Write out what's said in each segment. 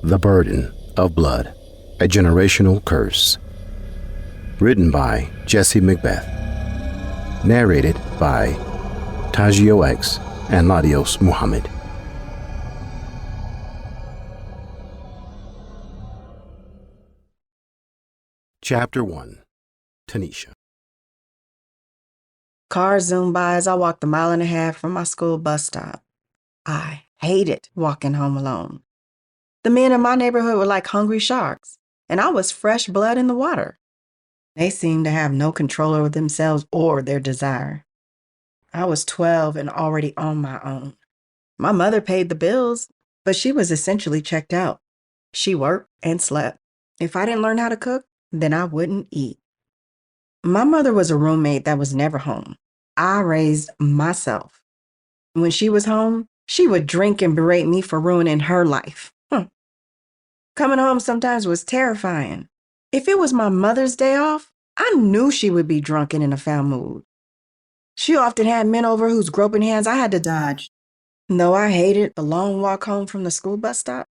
The Burden of Blood, a Generational Curse. Written by Jesse Macbeth. Narrated by Tajio X and Ladios Muhammad. Chapter 1. Tanisha. Cars zoomed by as I walked a mile and a half from my school bus stop. I hated walking home alone. The men in my neighborhood were like hungry sharks, and I was fresh blood in the water. They seemed to have no control over themselves or their desire. I was 12 and already on my own. My mother paid the bills, but she was essentially checked out. She worked and slept. If I didn't learn how to cook, then I wouldn't eat. My mother was a roommate that was never home. I raised myself. When she was home, she would drink and berate me for ruining her life. Coming home sometimes was terrifying. If it was my mother's day off, I knew she would be drunk and in a foul mood. She often had men over whose groping hands I had to dodge. Though I hated the long walk home from the school bus stop,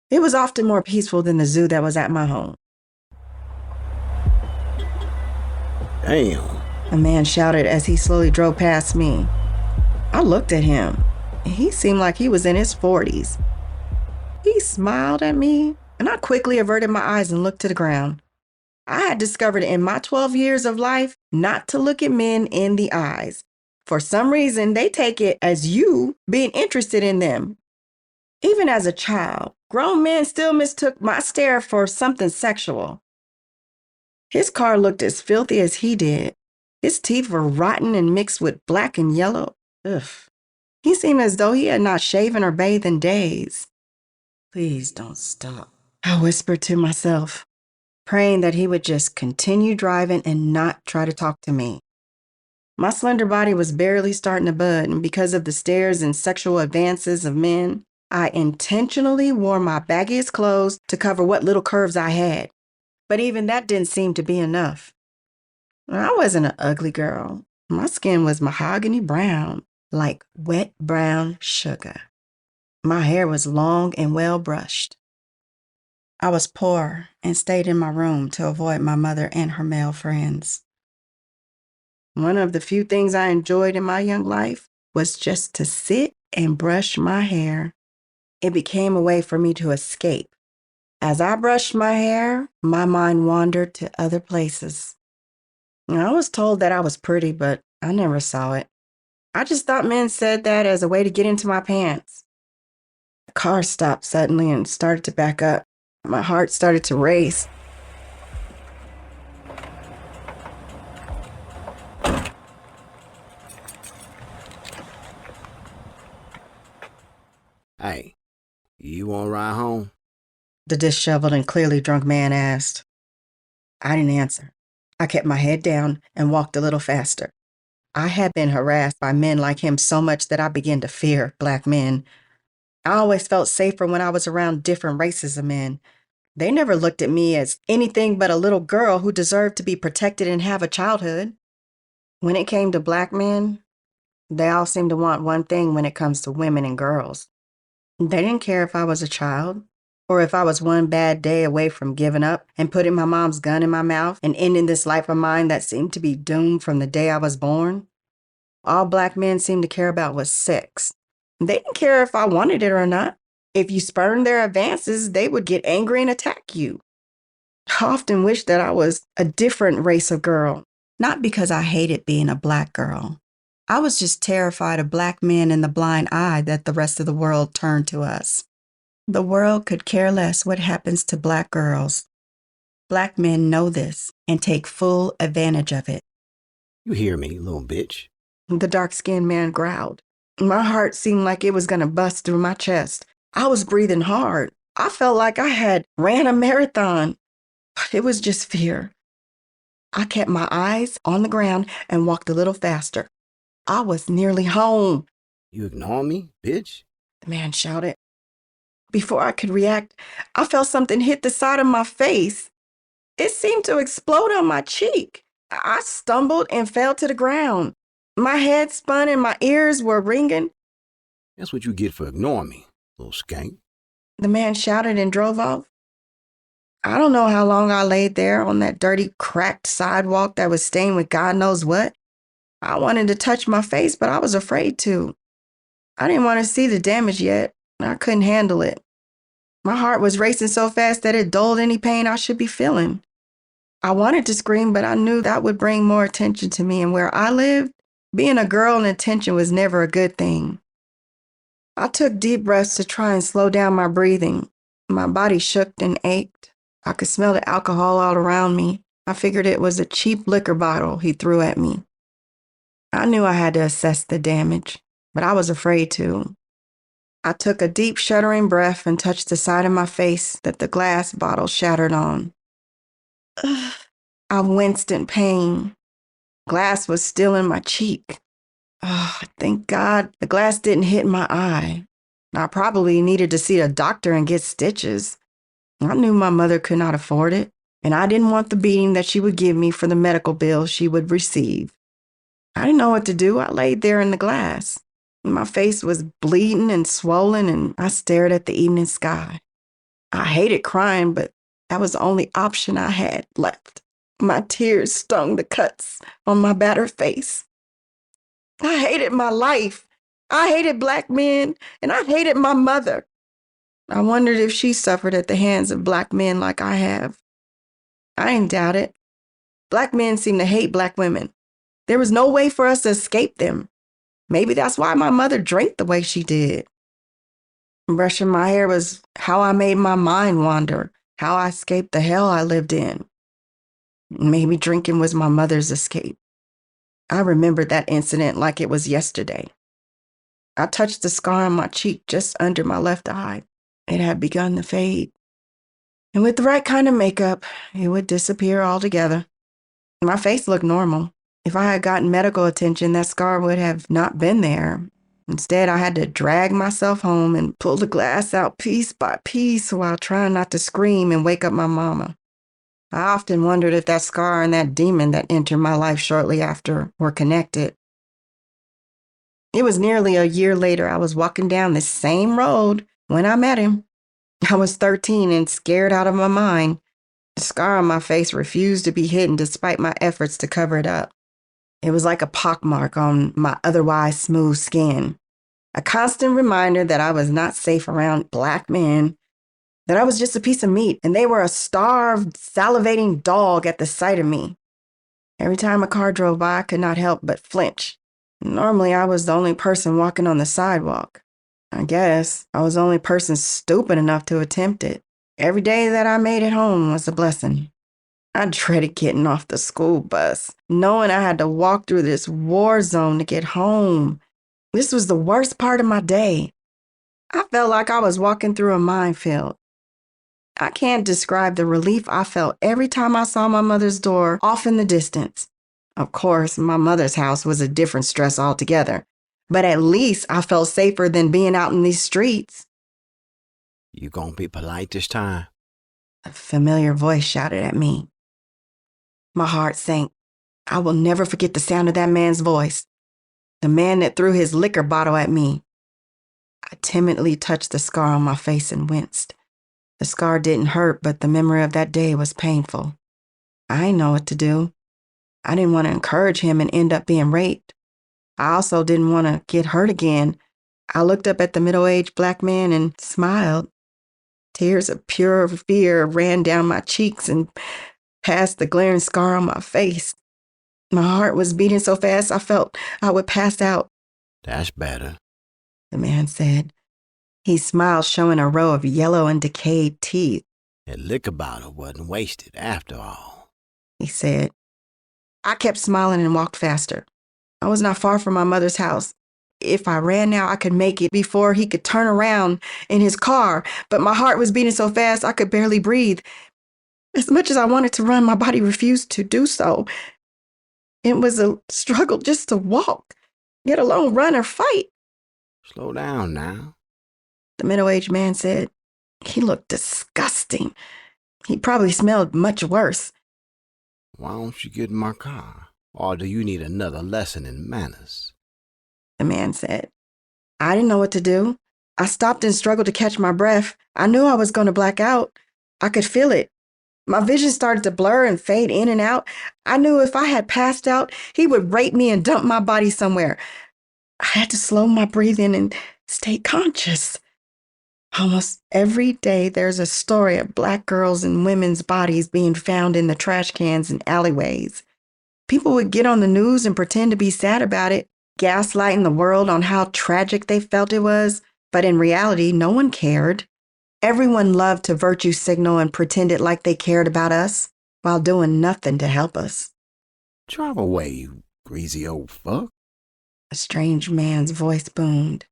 it was often more peaceful than the zoo that was at my home. Damn. A man shouted as he slowly drove past me. I looked at him. He seemed like he was in his 40s. He smiled at me, and I quickly averted my eyes and looked to the ground. I had discovered in my 12 years of life not to look at men in the eyes. For some reason, they take it as you being interested in them. Even as a child, grown men still mistook my stare for something sexual. His car looked as filthy as he did. His teeth were rotten and mixed with black and yellow. Ugh. He seemed as though he had not shaven or bathed in days. Please don't stop, I whispered to myself, praying that he would just continue driving and not try to talk to me. My slender body was barely starting to bud, and because of the stares and sexual advances of men, I intentionally wore my baggiest clothes to cover what little curves I had. But even that didn't seem to be enough. I wasn't an ugly girl. My skin was mahogany brown, like wet brown sugar. My hair was long and well brushed. I was poor and stayed in my room to avoid my mother and her male friends. One of the few things I enjoyed in my young life was just to sit and brush my hair. It became a way for me to escape. As I brushed my hair, my mind wandered to other places. I was told that I was pretty, but I never saw it. I just thought men said that as a way to get into my pants. The car stopped suddenly and started to back up. My heart started to race. Hey, you want to ride home? The disheveled and clearly drunk man asked. I didn't answer. I kept my head down and walked a little faster. I had been harassed by men like him so much that I began to fear black men. I always felt safer when I was around different races of men. They never looked at me as anything but a little girl who deserved to be protected and have a childhood. When it came to black men, they all seemed to want one thing when it comes to women and girls. They didn't care if I was a child, or if I was one bad day away from giving up and putting my mom's gun in my mouth and ending this life of mine that seemed to be doomed from the day I was born. All black men seemed to care about was sex. They didn't care if I wanted it or not. If you spurned their advances, they would get angry and attack you. I often wished that I was a different race of girl, not because I hated being a black girl. I was just terrified of black men and the blind eye that the rest of the world turned to us. The world could care less what happens to black girls. Black men know this and take full advantage of it. You hear me, little bitch. The dark-skinned man growled. My heart seemed like it was going to bust through my chest. I was breathing hard. I felt like I had ran a marathon. It was just fear. I kept my eyes on the ground and walked a little faster. I was nearly home. You ignore me, bitch? The man shouted. Before I could react, I felt something hit the side of my face. It seemed to explode on my cheek. I stumbled and fell to the ground. My head spun and my ears were ringing. That's what you get for ignoring me, little skank. the man shouted and drove off. I don't know how long I laid there on that dirty, cracked sidewalk that was stained with God knows what. I wanted to touch my face, but I was afraid to. I didn't want to see the damage yet. I couldn't handle it. My heart was racing so fast that it dulled any pain I should be feeling. I wanted to scream, but I knew that would bring more attention to me, and where I lived, being a girl in attention was never a good thing. I took deep breaths to try and slow down my breathing. My body shook and ached. I could smell the alcohol all around me. I figured it was a cheap liquor bottle he threw at me. I knew I had to assess the damage, but I was afraid to. I took a deep, shuddering breath and touched the side of my face that the glass bottle shattered on. Ugh. I winced in pain. Glass was still in my cheek. Oh, thank God the glass didn't hit my eye. I probably needed to see a doctor and get stitches. I knew my mother could not afford it, and I didn't want the beating that she would give me for the medical bill she would receive. I didn't know what to do. I laid there in the glass. My face was bleeding and swollen, and I stared at the evening sky. I hated crying, but that was the only option I had left. My tears stung the cuts on my battered face. I hated my life. I hated black men, and I hated my mother. I wondered if she suffered at the hands of black men like I have. I didn't doubt it. Black men seem to hate black women. There was no way for us to escape them. Maybe that's why my mother drank the way she did. Brushing my hair was how I made my mind wander, how I escaped the hell I lived in. Maybe drinking was my mother's escape. I remembered that incident like it was yesterday. I touched the scar on my cheek just under my left eye. It had begun to fade. And with the right kind of makeup, it would disappear altogether. My face looked normal. If I had gotten medical attention, that scar would have not been there. Instead, I had to drag myself home and pull the glass out piece by piece while trying not to scream and wake up my mama. I often wondered if that scar and that demon that entered my life shortly after were connected. It was nearly a year later. I was walking down this same road when I met him. I was 13 and scared out of my mind. The scar on my face refused to be hidden despite my efforts to cover it up. It was like a pockmark on my otherwise smooth skin, a constant reminder that I was not safe around black men, that I was just a piece of meat, and they were a starved, salivating dog at the sight of me. Every time a car drove by, I could not help but flinch. Normally, I was the only person walking on the sidewalk. I guess I was the only person stupid enough to attempt it. Every day that I made it home was a blessing. I dreaded getting off the school bus, knowing I had to walk through this war zone to get home. This was the worst part of my day. I felt like I was walking through a minefield. I can't describe the relief I felt every time I saw my mother's door off in the distance. Of course, my mother's house was a different stress altogether, but at least I felt safer than being out in these streets. You gonna be polite this time? A familiar voice shouted at me. My heart sank. I will never forget the sound of that man's voice. The man that threw his liquor bottle at me. I timidly touched the scar on my face and winced. The scar didn't hurt, but the memory of that day was painful. I didn't know what to do. I didn't want to encourage him and end up being raped. I also didn't want to get hurt again. I looked up at the middle-aged black man and smiled. Tears of pure fear ran down my cheeks and past the glaring scar on my face. My heart was beating so fast I felt I would pass out. That's better, The man said. He smiled, showing a row of yellow and decayed teeth. That liquor bottle wasn't wasted after all. He said. I kept smiling and walked faster. I was not far from my mother's house. If I ran now, I could make it before he could turn around in his car, but my heart was beating so fast I could barely breathe. As much as I wanted to run, my body refused to do so. It was a struggle just to walk, let alone run or fight. Slow down now. The middle-aged man said. He looked disgusting. He probably smelled much worse. Why don't you get in my car? Or do you need another lesson in manners? The man said. I didn't know what to do. I stopped and struggled to catch my breath. I knew I was going to black out. I could feel it. My vision started to blur and fade in and out. I knew if I had passed out, he would rape me and dump my body somewhere. I had to slow my breathing and stay conscious. Almost every day, there's a story of Black girls and women's bodies being found in the trash cans and alleyways. People would get on the news and pretend to be sad about it, gaslighting the world on how tragic they felt it was. But in reality, no one cared. Everyone loved to virtue signal and pretended like they cared about us while doing nothing to help us. Drive away, you greasy old fuck. A strange man's voice boomed.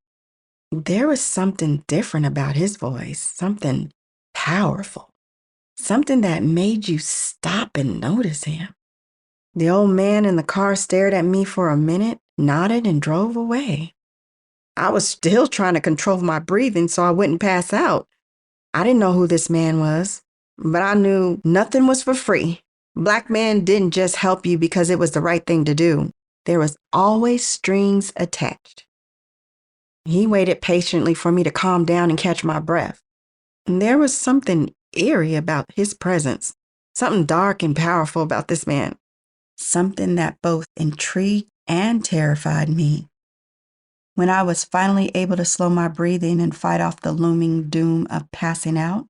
There was something different about his voice, something powerful, something that made you stop and notice him. The old man in the car stared at me for a minute, nodded, and drove away. I was still trying to control my breathing so I wouldn't pass out. I didn't know who this man was, but I knew nothing was for free. Black men didn't just help you because it was the right thing to do. There was always strings attached. He waited patiently for me to calm down and catch my breath. And there was something eerie about his presence, something dark and powerful about this man, something that both intrigued and terrified me. When I was finally able to slow my breathing and fight off the looming doom of passing out,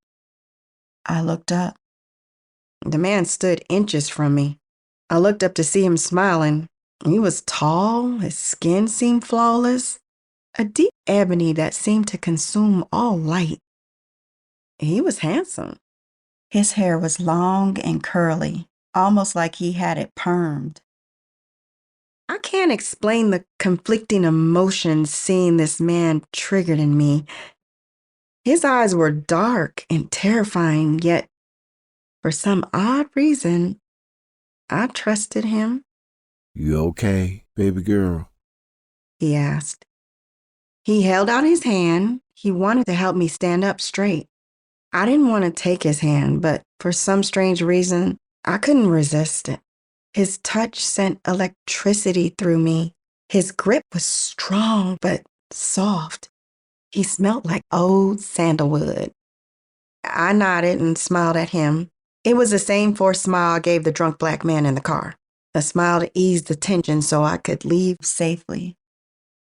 I looked up. The man stood inches from me. I looked up to see him smiling. He was tall, his skin seemed flawless, a deep ebony that seemed to consume all light. He was handsome. His hair was long and curly, almost like he had it permed. I can't explain the conflicting emotions seeing this man triggered in me. His eyes were dark and terrifying, yet for some odd reason, I trusted him. You okay, baby girl? He asked. He held out his hand. He wanted to help me stand up straight. I didn't want to take his hand, but for some strange reason, I couldn't resist it. His touch sent electricity through me. His grip was strong but soft. He smelled like old sandalwood. I nodded and smiled at him. It was the same forced smile I gave the drunk black man in the car, a smile to ease the tension so I could leave safely.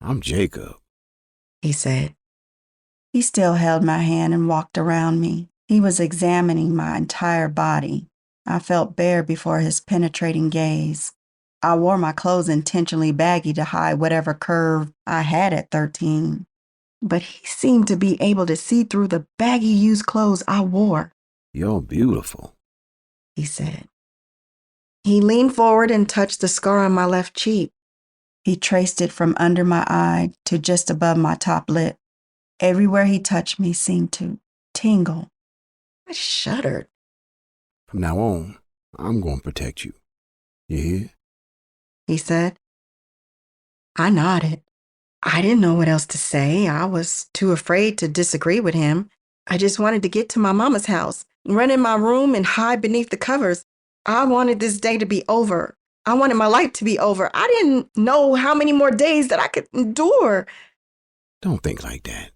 I'm Jacob, he said. He still held my hand and walked around me. He was examining my entire body. I felt bare before his penetrating gaze. I wore my clothes intentionally baggy to hide whatever curve I had at 13. But he seemed to be able to see through the baggy used clothes I wore. You're beautiful, he said. He leaned forward and touched the scar on my left cheek. He traced it from under my eye to just above my top lip. Everywhere he touched me seemed to tingle. I shuddered. From now on, I'm going to protect you. You hear? He said. I nodded. I didn't know what else to say. I was too afraid to disagree with him. I just wanted to get to my mama's house, run in my room and hide beneath the covers. I wanted this day to be over. I wanted my life to be over. I didn't know how many more days that I could endure. Don't think like that.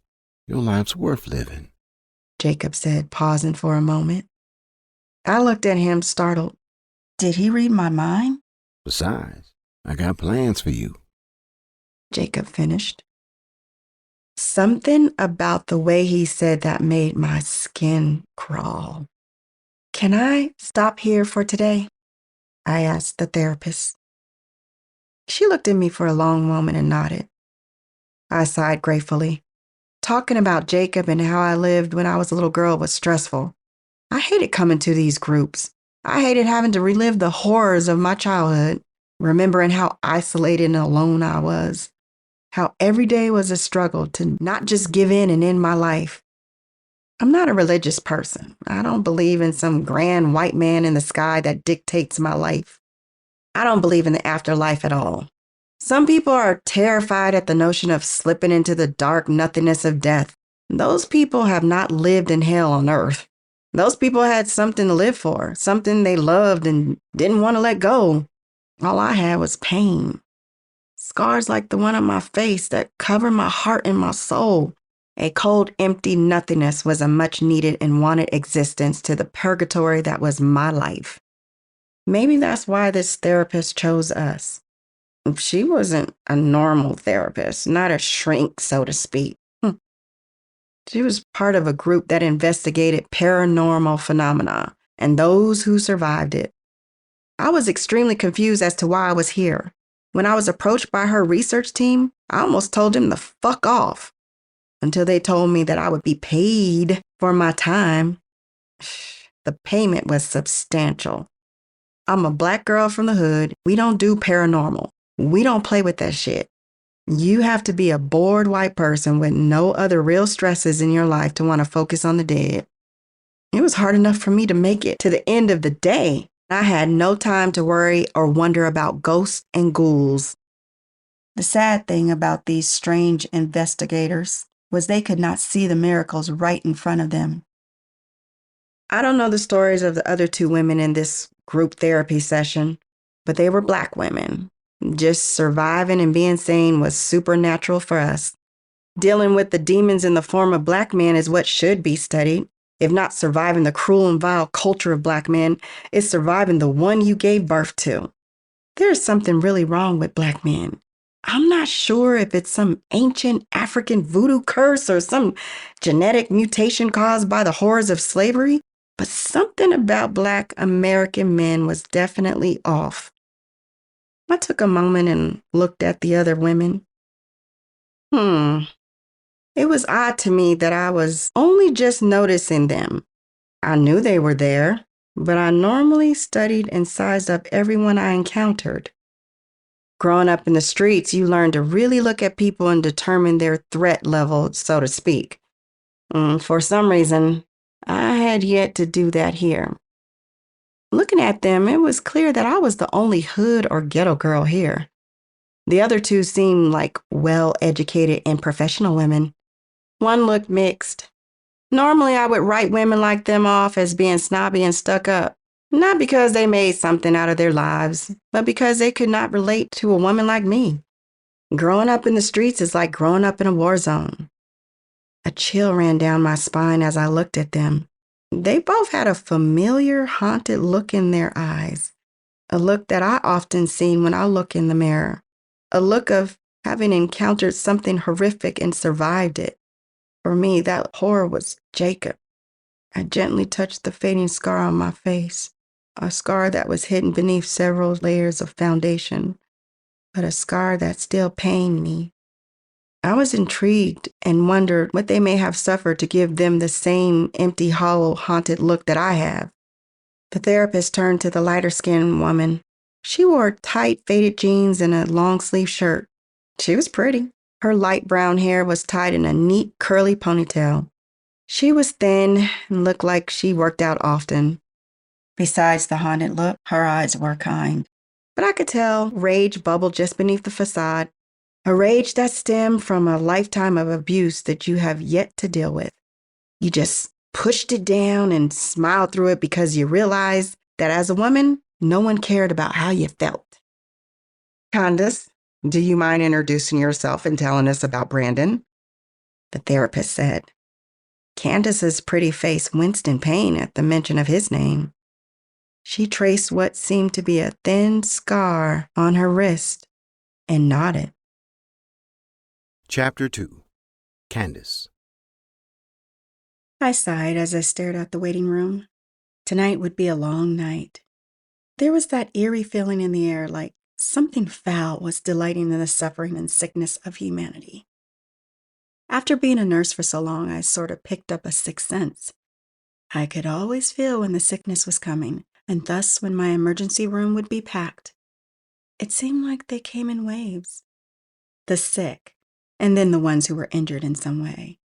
Your life's worth living, Jacob said, pausing for a moment. I looked at him, startled. Did he read my mind? Besides, I got plans for you, Jacob finished. Something about the way he said that made my skin crawl. Can I stop here for today? I asked the therapist. She looked at me for a long moment and nodded. I sighed gratefully. Talking about Jacob and how I lived when I was a little girl was stressful. I hated coming to these groups. I hated having to relive the horrors of my childhood, remembering how isolated and alone I was, how every day was a struggle to not just give in and end my life. I'm not a religious person. I don't believe in some grand white man in the sky that dictates my life. I don't believe in the afterlife at all. Some people are terrified at the notion of slipping into the dark nothingness of death. Those people have not lived in hell on earth. Those people had something to live for, something they loved and didn't want to let go. All I had was pain. Scars like the one on my face that cover my heart and my soul. A cold, empty nothingness was a much needed and wanted existence to the purgatory that was my life. Maybe that's why this therapist chose us. She wasn't a normal therapist, not a shrink, so to speak. She was part of a group that investigated paranormal phenomena and those who survived it. I was extremely confused as to why I was here. When I was approached by her research team, I almost told them to fuck off until they told me that I would be paid for my time. The payment was substantial. I'm a black girl from the hood. We don't do paranormal. We don't play with that shit. You have to be a bored white person with no other real stresses in your life to want to focus on the dead. It was hard enough for me to make it to the end of the day. I had no time to worry or wonder about ghosts and ghouls. The sad thing about these strange investigators was they could not see the miracles right in front of them. I don't know the stories of the other two women in this group therapy session, but they were black women. Just surviving and being sane was supernatural for us. Dealing with the demons in the form of black men is what should be studied. If not surviving the cruel and vile culture of black men, it's surviving the one you gave birth to. There's something really wrong with black men. I'm not sure if it's some ancient African voodoo curse or some genetic mutation caused by the horrors of slavery, but something about black American men was definitely off. I took a moment and looked at the other women. It was odd to me that I was only just noticing them. I knew they were there, but I normally studied and sized up everyone I encountered. Growing up in the streets, you learn to really look at people and determine their threat level, so to speak. For some reason, I had yet to do that here. Looking at them, it was clear that I was the only hood or ghetto girl here. The other two seemed like well-educated and professional women. One looked mixed. Normally, I would write women like them off as being snobby and stuck up, not because they made something out of their lives, but because they could not relate to a woman like me. Growing up in the streets is like growing up in a war zone. A chill ran down my spine as I looked at them. They both had a familiar, haunted look in their eyes, a look that I often see when I look in the mirror, a look of having encountered something horrific and survived it. For me, that horror was Jacob. I gently touched the fading scar on my face, a scar that was hidden beneath several layers of foundation, but a scar that still pained me. I was intrigued and wondered what they may have suffered to give them the same empty, hollow, haunted look that I have. The therapist turned to the lighter-skinned woman. She wore tight, faded jeans and a long-sleeve shirt. She was pretty. Her light brown hair was tied in a neat, curly ponytail. She was thin and looked like she worked out often. Besides the haunted look, her eyes were kind. But I could tell rage bubbled just beneath the facade, a rage that stemmed from a lifetime of abuse that you have yet to deal with. You just pushed it down and smiled through it because you realized that as a woman, no one cared about how you felt. Candace, do you mind introducing yourself and telling us about Brandon? The therapist said. Candace's pretty face winced in pain at the mention of his name. She traced what seemed to be a thin scar on her wrist and nodded. Chapter 2. Candace. I sighed as I stared out the waiting room. Tonight would be a long night. There was that eerie feeling in the air, like something foul was delighting in the suffering and sickness of humanity. After being a nurse for so long, I sort of picked up a sixth sense. I could always feel when the sickness was coming, and thus when my emergency room would be packed. It seemed like they came in waves. The sick, and then the ones who were injured in some way.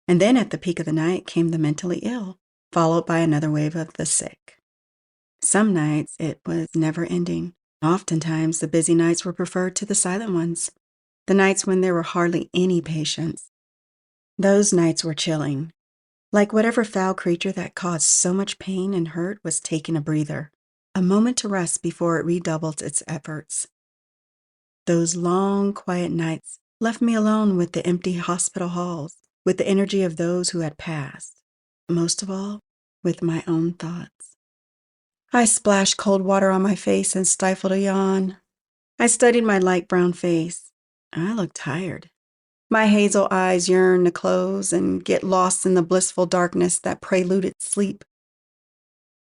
And then at the peak of the night came the mentally ill, followed by another wave of the sick. Some nights it was never ending. Oftentimes the busy nights were preferred to the silent ones, the nights when there were hardly any patients. Those nights were chilling, like whatever foul creature that caused so much pain and hurt was taking a breather, a moment to rest before it redoubled its efforts. Those long, quiet nights left me alone with the empty hospital halls, with the energy of those who had passed. Most of all, with my own thoughts. I splashed cold water on my face and stifled a yawn. I studied my light brown face. I looked tired. My hazel eyes yearned to close and get lost in the blissful darkness that preluded sleep.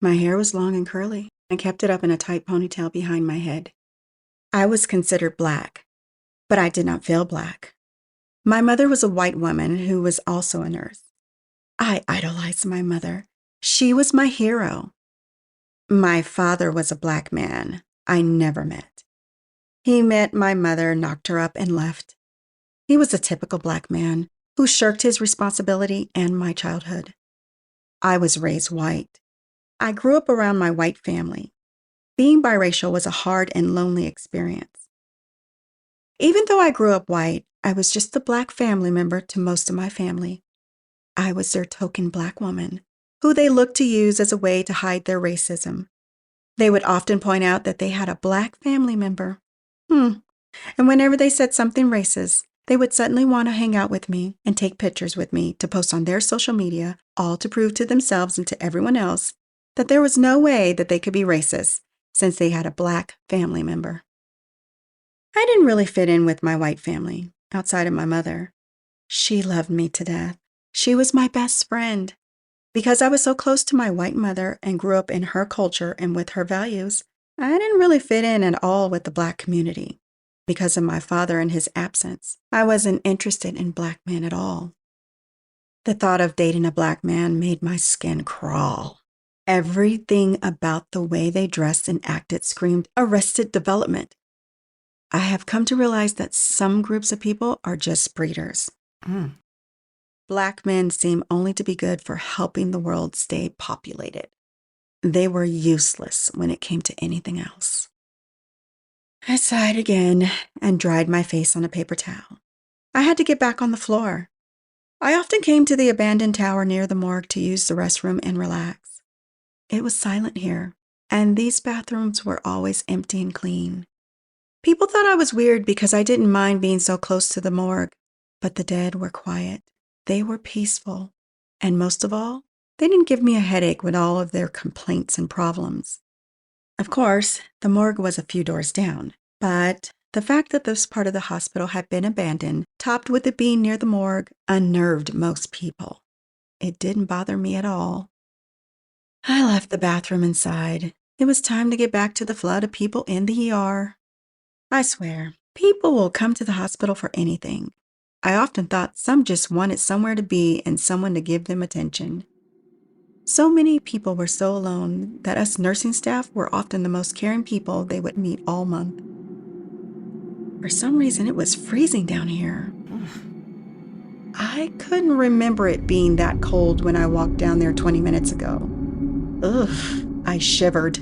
My hair was long and curly. I kept it up in a tight ponytail behind my head. I was considered black, but I did not feel black. My mother was a white woman who was also a nurse. I idolized my mother. She was my hero. My father was a black man I never met. He met my mother, knocked her up, and left. He was a typical black man who shirked his responsibility and my childhood. I was raised white. I grew up around my white family. Being biracial was a hard and lonely experience. Even though I grew up white, I was just a black family member to most of my family. I was their token black woman, who they looked to use as a way to hide their racism. They would often point out that they had a black family member. And whenever they said something racist, they would suddenly want to hang out with me and take pictures with me to post on their social media, all to prove to themselves and to everyone else that there was no way that they could be racist since they had a black family member. I didn't really fit in with my white family, outside of my mother. She loved me to death. She was my best friend. Because I was so close to my white mother and grew up in her culture and with her values, I didn't really fit in at all with the black community. Because of my father and his absence, I wasn't interested in black men at all. The thought of dating a black man made my skin crawl. Everything about the way they dressed and acted screamed arrested development. I have come to realize that some groups of people are just breeders. Black men seem only to be good for helping the world stay populated. They were useless when it came to anything else. I sighed again and dried my face on a paper towel. I had to get back on the floor. I often came to the abandoned tower near the morgue to use the restroom and relax. It was silent here, and these bathrooms were always empty and clean. People thought I was weird because I didn't mind being so close to the morgue, but the dead were quiet. They were peaceful, and most of all, they didn't give me a headache with all of their complaints and problems. Of course, the morgue was a few doors down, but the fact that this part of the hospital had been abandoned, topped with it being near the morgue, unnerved most people. It didn't bother me at all. I left the bathroom and sighed. It was time to get back to the flood of people in the ER. I swear, people will come to the hospital for anything. I often thought some just wanted somewhere to be and someone to give them attention. So many people were so alone that us nursing staff were often the most caring people they would meet all month. For some reason, it was freezing down here. I couldn't remember it being that cold when I walked down there 20 minutes ago. I shivered.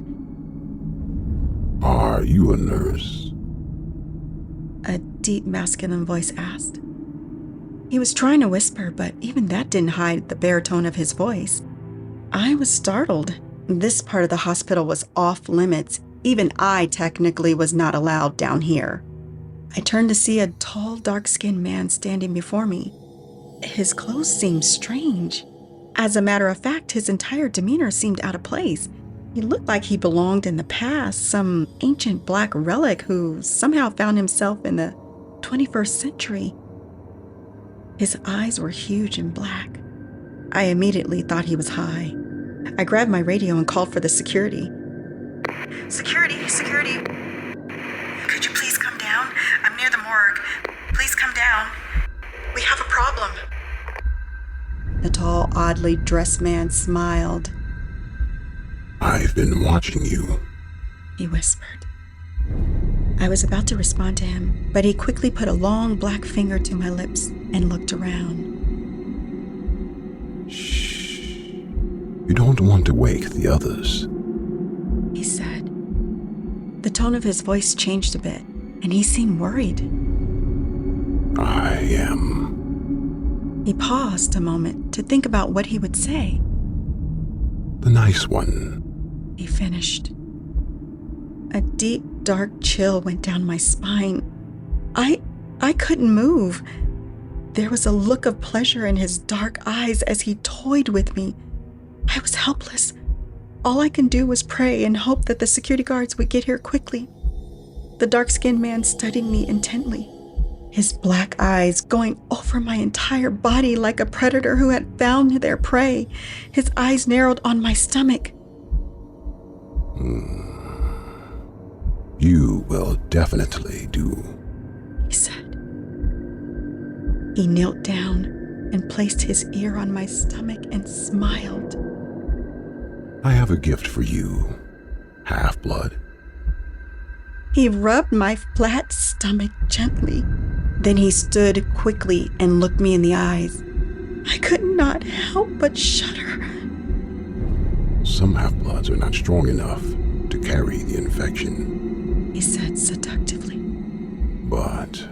Are you a nurse? A deep masculine voice asked. He was trying to whisper, but even that didn't hide the baritone of his voice. I was startled. This part of the hospital was off limits. Even I technically was not allowed down here. I turned to see a tall, dark-skinned man standing before me. His clothes seemed strange. As a matter of fact, his entire demeanor seemed out of place. He looked like he belonged in the past, some ancient black relic who somehow found himself in the 21st century. His eyes were huge and black. I immediately thought he was high. I grabbed my radio and called for the security. Security. Could you please come down? I'm near the morgue. Please come down. We have a problem. The tall, oddly dressed man smiled. I've been watching you, He whispered. I was about to respond to him, but he quickly put a long black finger to my lips and looked around. Shh. You don't want to wake the others. He said. The tone of his voice changed a bit, and he seemed worried. I am. He paused a moment to think about what he would say. The nice one. He finished. A deep, dark chill went down my spine. I couldn't move. There was a look of pleasure in his dark eyes as he toyed with me. I was helpless. All I could do was pray and hope that the security guards would get here quickly. The dark-skinned man studied me intently, his black eyes going over my entire body like a predator who had found their prey. His eyes narrowed on my stomach. You will definitely do. He said. He knelt down and placed his ear on my stomach and smiled. I have a gift for you, half-blood. He rubbed my flat stomach gently. Then he stood quickly and looked me in the eyes. I could not help but shudder. Some half-bloods are not strong enough to carry the infection, He said seductively. but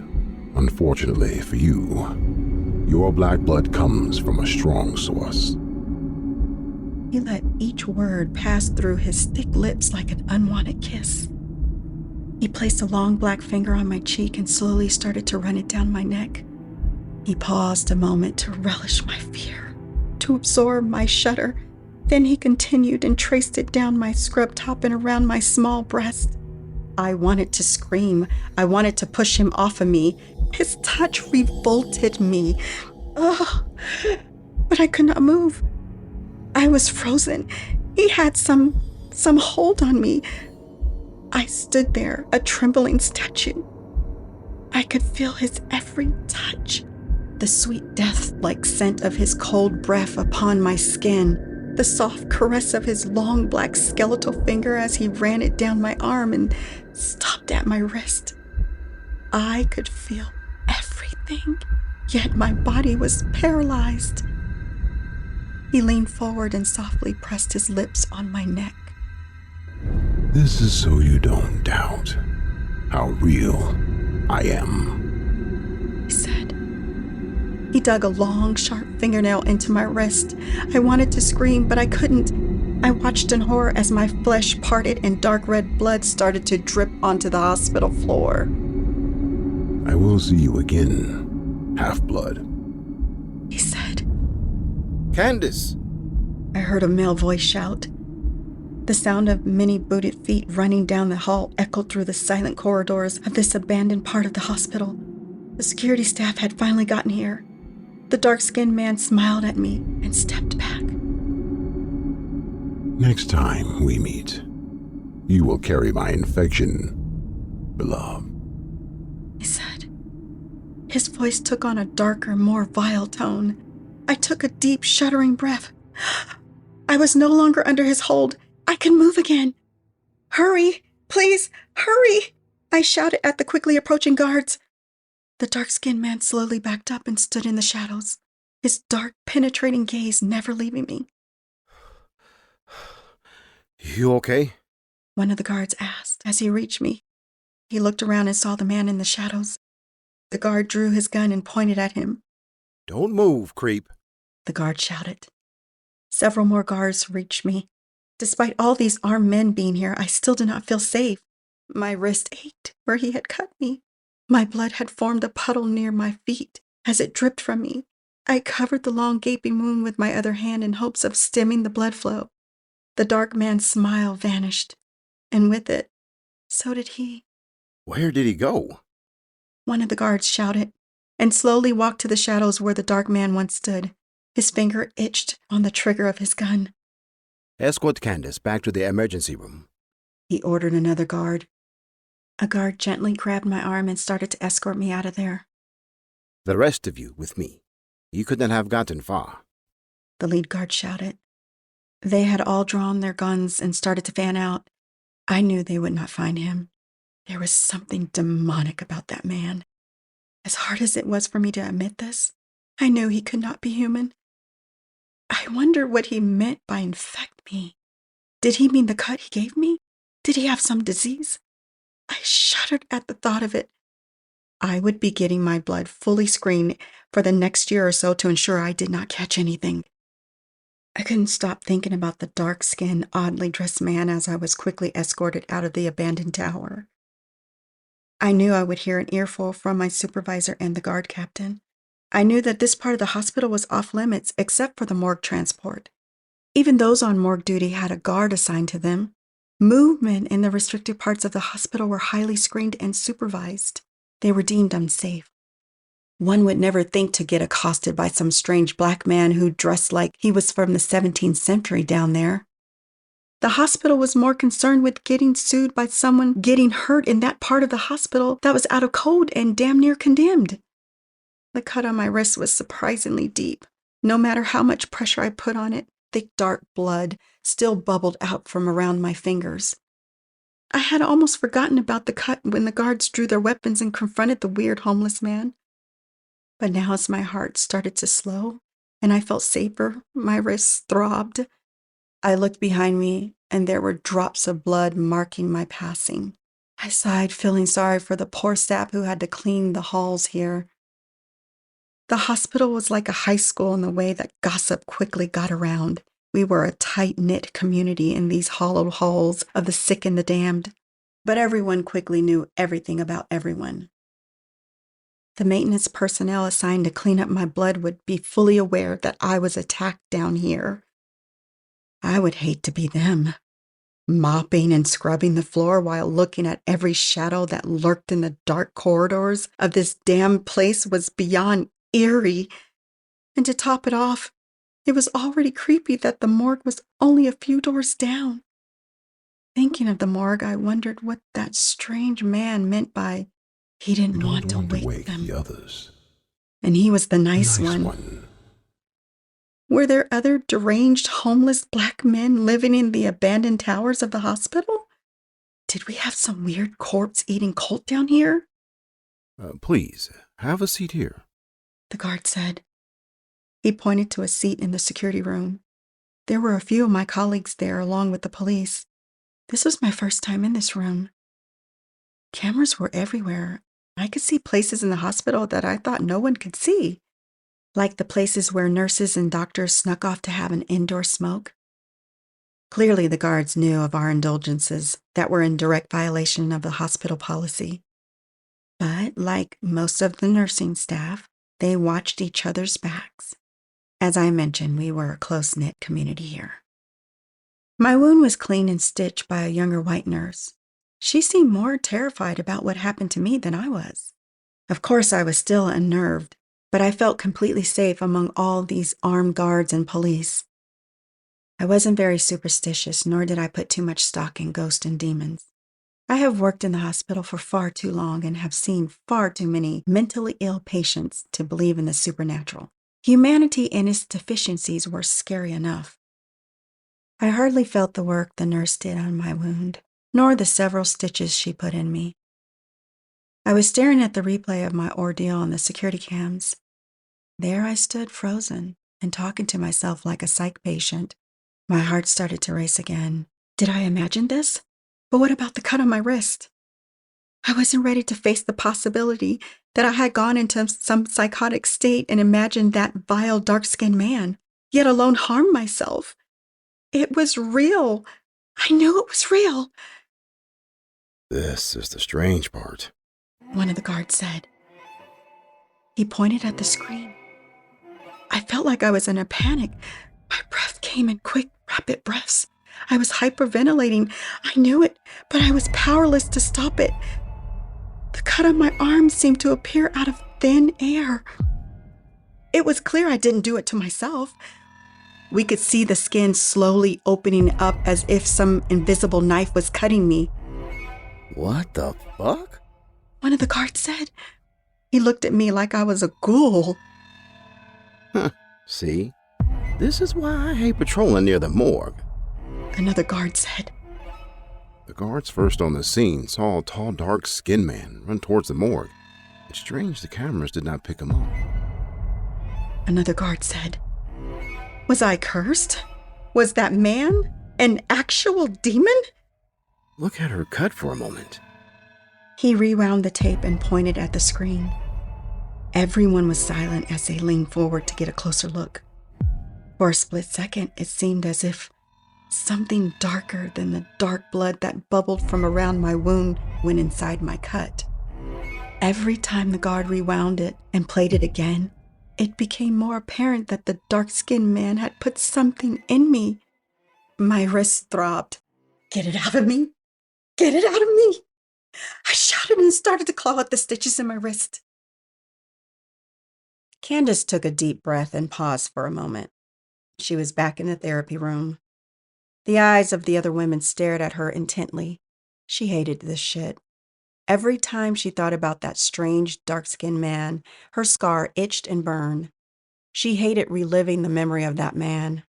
unfortunately for you, your black blood comes from a strong source. He let each word pass through his thick lips like an unwanted kiss. He placed a long black finger on my cheek and slowly started to run it down my neck. He paused a moment to relish my fear, to absorb my shudder. Then he continued and traced it down my scrub top and around my small breast. I wanted to scream. I wanted to push him off of me. His touch revolted me. Ugh. But I could not move. I was frozen. He had some hold on me. I stood there, a trembling statue. I could feel his every touch, the sweet death-like scent of his cold breath upon my skin, the soft caress of his long black skeletal finger as he ran it down my arm and stopped at my wrist. I could feel everything, yet my body was paralyzed. He leaned forward and softly pressed his lips on my neck. This is so you don't doubt how real I am, He said. He dug a long, sharp fingernail into my wrist. I wanted to scream, but I couldn't. I watched in horror as my flesh parted and dark red blood started to drip onto the hospital floor. I will see you again, half-blood. He said. Candace! I heard a male voice shout. The sound of many booted feet running down the hall echoed through the silent corridors of this abandoned part of the hospital. The security staff had finally gotten here. The dark-skinned man smiled at me and stepped back. Next time we meet, you will carry my infection, beloved. He said. His voice took on a darker, more vile tone. I took a deep, shuddering breath. I was no longer under his hold. I can move again. Hurry, please, hurry! I shouted at the quickly approaching guards. The dark-skinned man slowly backed up and stood in the shadows, his dark, penetrating gaze never leaving me. You okay? One of the guards asked as he reached me. He looked around and saw the man in the shadows. The guard drew his gun and pointed at him. Don't move, creep. The guard shouted. Several more guards reached me. Despite all these armed men being here, I still did not feel safe. My wrist ached where he had cut me. My blood had formed a puddle near my feet as it dripped from me. I covered the long gaping wound with my other hand in hopes of stemming the blood flow. The dark man's smile vanished, and with it, so did he. Where did he go? One of the guards shouted, and slowly walked to the shadows where the dark man once stood. His finger itched on the trigger of his gun. Escort Candace back to the emergency room. He ordered another guard. A guard gently grabbed my arm and started to escort me out of there. The rest of you with me. You couldn't have gotten far. The lead guard shouted. They had all drawn their guns and started to fan out. I knew they would not find him. There was something demonic about that man. As hard as it was for me to admit this, I knew he could not be human. I wonder what he meant by infect me. Did he mean the cut he gave me? Did he have some disease? I shuddered at the thought of it. I would be getting my blood fully screened for the next year or so to ensure I did not catch anything. I couldn't stop thinking about the dark-skinned, oddly dressed man as I was quickly escorted out of the abandoned tower. I knew I would hear an earful from my supervisor and the guard captain. I knew that this part of the hospital was off limits except for the morgue transport. Even those on morgue duty had a guard assigned to them. Movement in the restricted parts of the hospital were highly screened and supervised. They were deemed unsafe. One would never think to get accosted by some strange black man who dressed like he was from the 17th century down there. The hospital was more concerned with getting sued by someone getting hurt in that part of the hospital that was out of code and damn near condemned. The cut on my wrist was surprisingly deep. No matter how much pressure I put on it, thick dark blood still bubbled out from around my fingers. I had almost forgotten about the cut when the guards drew their weapons and confronted the weird homeless man. But now as my heart started to slow and I felt safer, my wrists throbbed. I looked behind me and there were drops of blood marking my passing. I sighed, feeling sorry for the poor staff who had to clean the halls here. The hospital was like a high school in the way that gossip quickly got around. We were a tight-knit community in these hollowed halls of the sick and the damned, but everyone quickly knew everything about everyone. The maintenance personnel assigned to clean up my blood would be fully aware that I was attacked down here. I would hate to be them, mopping and scrubbing the floor while looking at every shadow that lurked in the dark corridors of this damn place was beyond eerie. And to top it off, it was already creepy that the morgue was only a few doors down. Thinking of the morgue, I wondered what that strange man meant by he didn't want to wake them. The others. And he was the nice one. Were there other deranged, homeless black men living in the abandoned towers of the hospital? Did we have some weird corpse-eating cult down here? Please, have a seat here, the guard said. He pointed to a seat in the security room. There were a few of my colleagues there along with the police. This was my first time in this room. Cameras were everywhere. I could see places in the hospital that I thought no one could see, like the places where nurses and doctors snuck off to have an indoor smoke. Clearly, the guards knew of our indulgences that were in direct violation of the hospital policy. But like most of the nursing staff, they watched each other's backs. As I mentioned, we were a close-knit community here. My wound was cleaned and stitched by a younger white nurse. She seemed more terrified about what happened to me than I was. Of course, I was still unnerved, but I felt completely safe among all these armed guards and police. I wasn't very superstitious, nor did I put too much stock in ghosts and demons. I have worked in the hospital for far too long and have seen far too many mentally ill patients to believe in the supernatural. Humanity and its deficiencies were scary enough. I hardly felt the work the nurse did on my wound, nor the several stitches she put in me. I was staring at the replay of my ordeal on the security cams. There I stood frozen and talking to myself like a psych patient. My heart started to race again. Did I imagine this? But what about the cut on my wrist? I wasn't ready to face the possibility that I had gone into some psychotic state and imagined that vile, dark-skinned man, yet alone harmed myself. It was real. I knew it was real. This is the strange part, one of the guards said. He pointed at the screen. I felt like I was in a panic. My breath came in quick, rapid breaths. I was hyperventilating. I knew it, but I was powerless to stop it. The cut on my arm seemed to appear out of thin air. It was clear I didn't do it to myself. We could see the skin slowly opening up as if some invisible knife was cutting me. What the fuck? One of the guards said. He looked at me like I was a ghoul. See? This is why I hate patrolling near the morgue, another guard said. The guards first on the scene saw a tall, dark-skinned man run towards the morgue. It's strange the cameras did not pick him up. Another guard said. Was I cursed? Was that man an actual demon? Look at her cut for a moment. He rewound the tape and pointed at the screen. Everyone was silent as they leaned forward to get a closer look. For a split second, it seemed as if something darker than the dark blood that bubbled from around my wound went inside my cut. Every time the guard rewound it and played it again, it became more apparent that the dark-skinned man had put something in me. My wrist throbbed. "Get it out of me! Get it out of me!" I shouted and started to claw at the stitches in my wrist. Candace took a deep breath and paused for a moment. She was back in the therapy room. The eyes of the other women stared at her intently. She hated this shit. Every time she thought about that strange, dark-skinned man, her scar itched and burned. She hated reliving the memory of that man.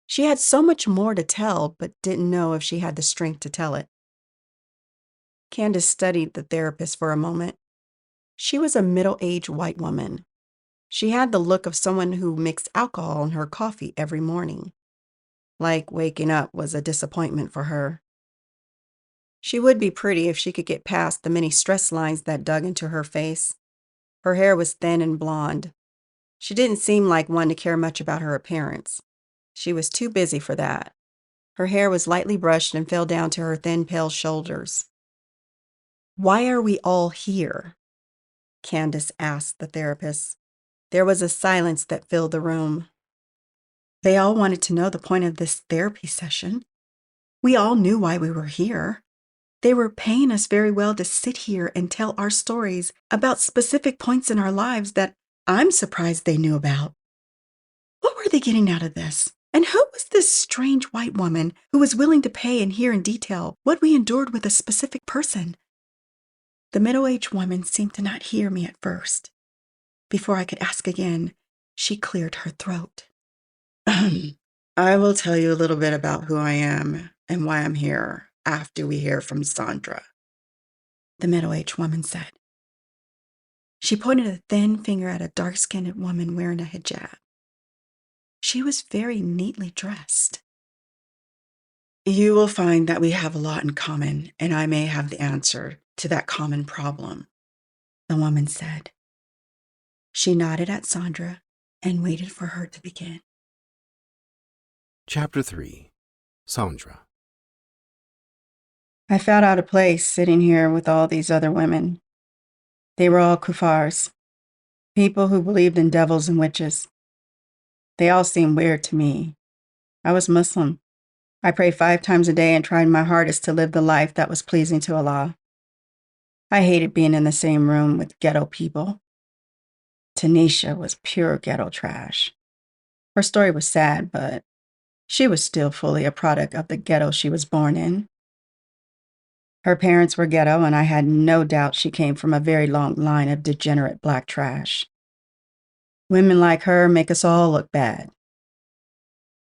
She had so much more to tell, but didn't know if she had the strength to tell it. Candace studied the therapist for a moment. She was a middle-aged white woman. She had the look of someone who mixed alcohol in her coffee every morning. Like waking up was a disappointment for her. She would be pretty if she could get past the many stress lines that dug into her face. Her hair was thin and blonde. She didn't seem like one to care much about her appearance. She was too busy for that. Her hair was lightly brushed and fell down to her thin, pale shoulders. "Why are we all here?" Candace asked the therapist. There was a silence that filled the room. They all wanted to know the point of this therapy session. We all knew why we were here. They were paying us very well to sit here and tell our stories about specific points in our lives that I'm surprised they knew about. What were they getting out of this? And who was this strange white woman who was willing to pay and hear in detail what we endured with a specific person? The middle-aged woman seemed to not hear me at first. Before I could ask again, she cleared her throat. "I will tell you a little bit about who I am and why I'm here after we hear from Sandra," the middle-aged woman said. She pointed a thin finger at a dark-skinned woman wearing a hijab. She was very neatly dressed. "You will find that we have a lot in common, and I may have the answer to that common problem," the woman said. She nodded at Sandra and waited for her to begin. Chapter 3. Sandra. I felt out of place sitting here with all these other women. They were all kuffars, people who believed in devils and witches. They all seemed weird to me. I was Muslim. I prayed 5 times a day and tried my hardest to live the life that was pleasing to Allah. I hated being in the same room with ghetto people. Tanisha was pure ghetto trash. Her story was sad, but she was still fully a product of the ghetto she was born in. Her parents were ghetto, and I had no doubt she came from a very long line of degenerate black trash. Women like her make us all look bad.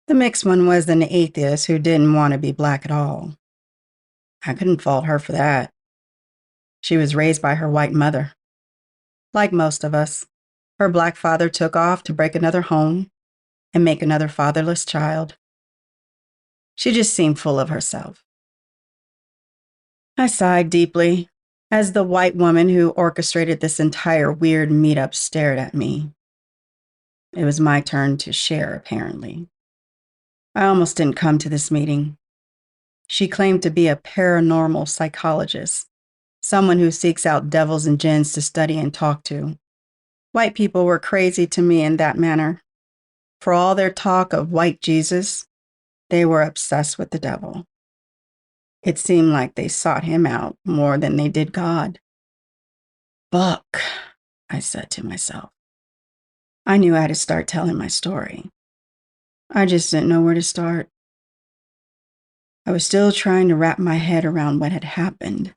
The mixed one was an atheist who didn't want to be black at all. I couldn't fault her for that. She was raised by her white mother. Like most of us, her black father took off to break another home and make another fatherless child. She just seemed full of herself. I sighed deeply as the white woman who orchestrated this entire weird meetup stared at me. It was my turn to share, apparently. I almost didn't come to this meeting. She claimed to be a paranormal psychologist, someone who seeks out devils and jinns to study and talk to. White people were crazy to me in that manner. For all their talk of white Jesus, they were obsessed with the devil. It seemed like they sought him out more than they did God. Fuck, I said to myself. I knew I had to start telling my story. I just didn't know where to start. I was still trying to wrap my head around what had happened.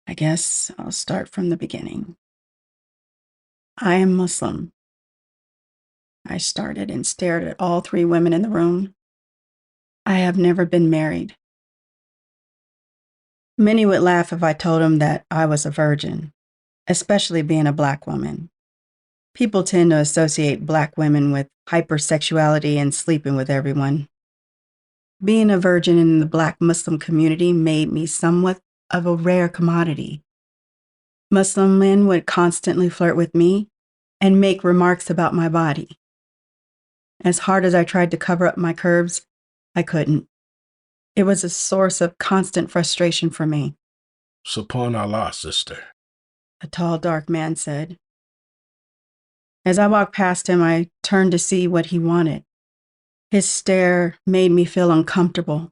I guess I'll start from the beginning. I am Muslim. I started and stared at all 3 women in the room. I have never been married. Many would laugh if I told them that I was a virgin, especially being a black woman. People tend to associate black women with hypersexuality and sleeping with everyone. Being a virgin in the black Muslim community made me somewhat of a rare commodity. Muslim men would constantly flirt with me and make remarks about my body. As hard as I tried to cover up my curves, I couldn't. It was a source of constant frustration for me. "Subhanallah, sister," A tall, dark man said. As I walked past him, I turned to see what he wanted. His stare made me feel uncomfortable.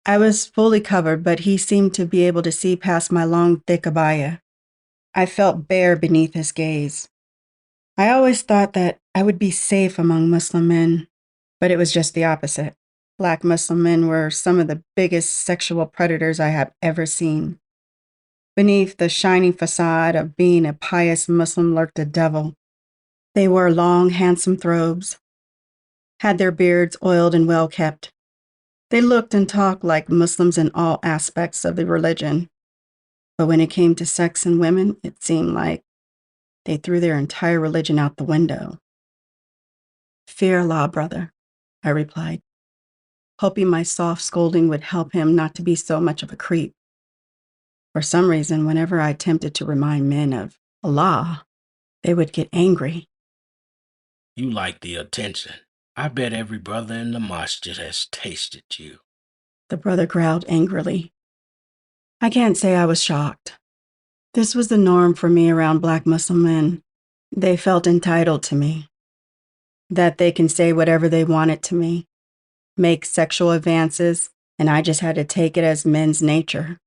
I was fully covered, but he seemed to be able to see past my long, thick abaya. I felt bare beneath his gaze. I always thought that I would be safe among Muslim men, but it was just the opposite. Black Muslim men were some of the biggest sexual predators I have ever seen. Beneath the shining facade of being a pious Muslim lurked a devil. They wore long, handsome robes, had their beards oiled and well kept. They looked and talked like Muslims in all aspects of the religion. But when it came to sex and women, it seemed like they threw their entire religion out the window. Fear Allah, brother, I replied, hoping my soft scolding would help him not to be so much of a creep. For some reason, whenever I attempted to remind men of Allah, they would get angry. You like the attention. I bet every brother in the masjid has tasted you. The brother growled angrily. I can't say I was shocked. This was the norm for me around Black Muslim men. They felt entitled to me, that they can say whatever they wanted to me, make sexual advances, and I just had to take it as men's nature.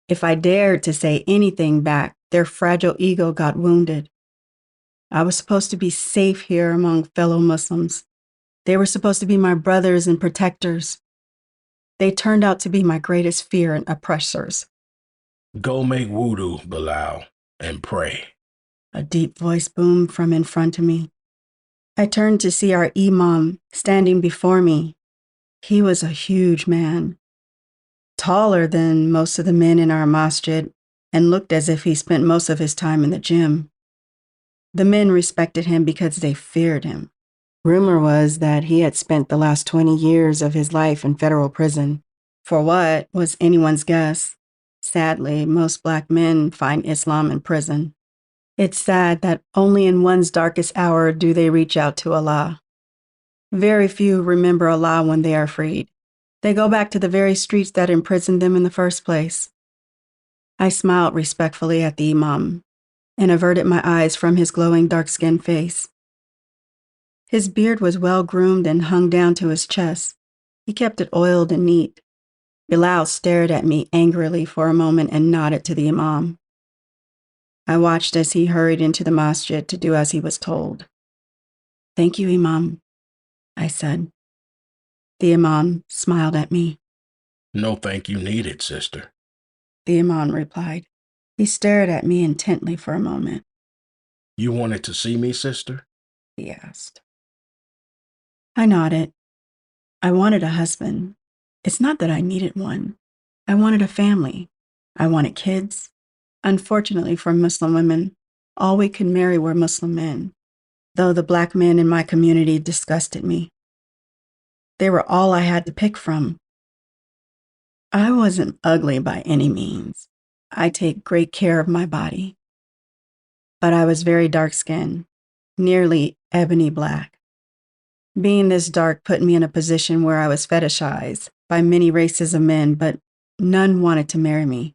If I dared to say anything back, their fragile ego got wounded. I was supposed to be safe here among fellow Muslims. They were supposed to be my brothers and protectors. They turned out to be my greatest fear and oppressors. Go make wudu, Bilal, and pray. A deep voice boomed from in front of me. I turned to see our imam standing before me. He was a huge man, taller than most of the men in our masjid, and looked as if he spent most of his time in the gym. The men respected him because they feared him. Rumor was that he had spent the last 20 years of his life in federal prison. For what was anyone's guess? Sadly, most Black men find Islam in prison. It's sad that only in one's darkest hour do they reach out to Allah. Very few remember Allah when they are freed. They go back to the very streets that imprisoned them in the first place. I smiled respectfully at the imam and averted my eyes from his glowing dark-skinned face. His beard was well-groomed and hung down to his chest. He kept it oiled and neat. Bilal stared at me angrily for a moment and nodded to the imam. I watched as he hurried into the masjid to do as he was told. Thank you, Imam, I said. The imam smiled at me. No thank you needed, sister. The imam replied. He stared at me intently for a moment. You wanted to see me, sister? He asked. I nodded. I wanted a husband. It's not that I needed one. I wanted a family. I wanted kids. Unfortunately for Muslim women, all we could marry were Muslim men, though the Black men in my community disgusted me. They were all I had to pick from. I wasn't ugly by any means. I take great care of my body. But I was very dark-skinned, nearly ebony black. Being this dark put me in a position where I was fetishized by many races of men, but none wanted to marry me.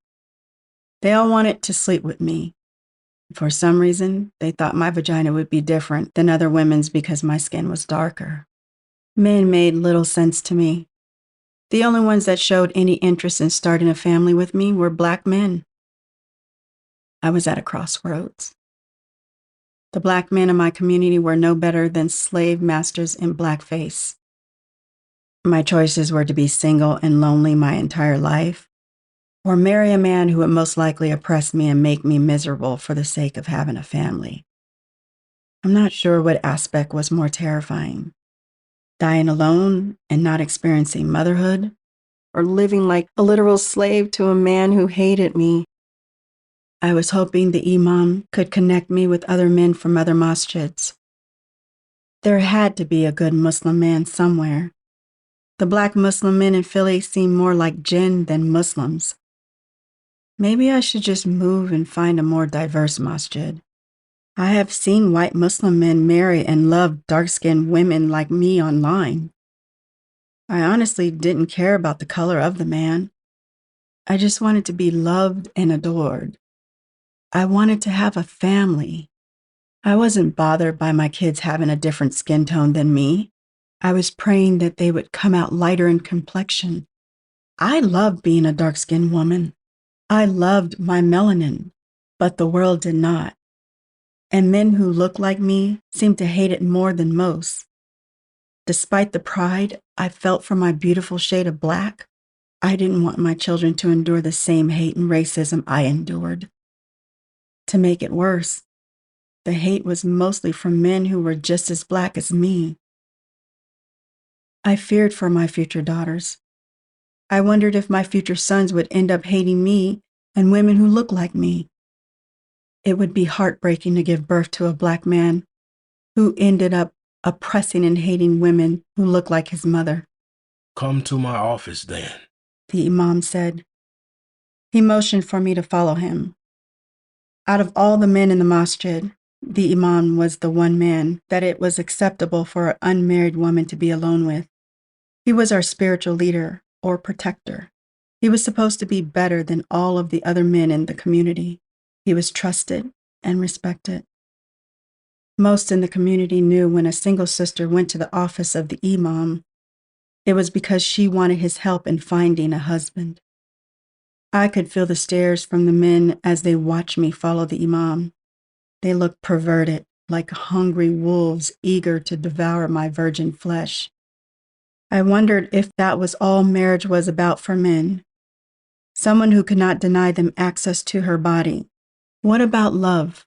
They all wanted to sleep with me. For some reason, they thought my vagina would be different than other women's because my skin was darker. Men made little sense to me. The only ones that showed any interest in starting a family with me were Black men. I was at a crossroads. The Black men in my community were no better than slave masters in blackface. My choices were to be single and lonely my entire life, or marry a man who would most likely oppress me and make me miserable for the sake of having a family. I'm not sure what aspect was more terrifying, dying alone and not experiencing motherhood, or living like a literal slave to a man who hated me. I was hoping the imam could connect me with other men from other masjids. There had to be a good Muslim man somewhere. The Black Muslim men in Philly seemed more like jinn than Muslims. Maybe I should just move and find a more diverse masjid. I have seen white Muslim men marry and love dark-skinned women like me online. I honestly didn't care about the color of the man. I just wanted to be loved and adored. I wanted to have a family. I wasn't bothered by my kids having a different skin tone than me. I was praying that they would come out lighter in complexion. I loved being a dark-skinned woman. I loved my melanin, but the world did not. And men who looked like me seemed to hate it more than most. Despite the pride I felt for my beautiful shade of black, I didn't want my children to endure the same hate and racism I endured. To make it worse, the hate was mostly from men who were just as black as me. I feared for my future daughters. I wondered if my future sons would end up hating me and women who look like me. It would be heartbreaking to give birth to a black man who ended up oppressing and hating women who look like his mother. Come to my office then. The imam said. He motioned for me to follow him. Out of all the men in the masjid, the imam was the one man that it was acceptable for an unmarried woman to be alone with. He was our spiritual leader or protector. He was supposed to be better than all of the other men in the community. He was trusted and respected. Most in the community knew when a single sister went to the office of the imam, it was because she wanted his help in finding a husband. I could feel the stares from the men as they watched me follow the imam. They looked perverted, like hungry wolves eager to devour my virgin flesh. I wondered if that was all marriage was about for men. Someone who could not deny them access to her body. What about love?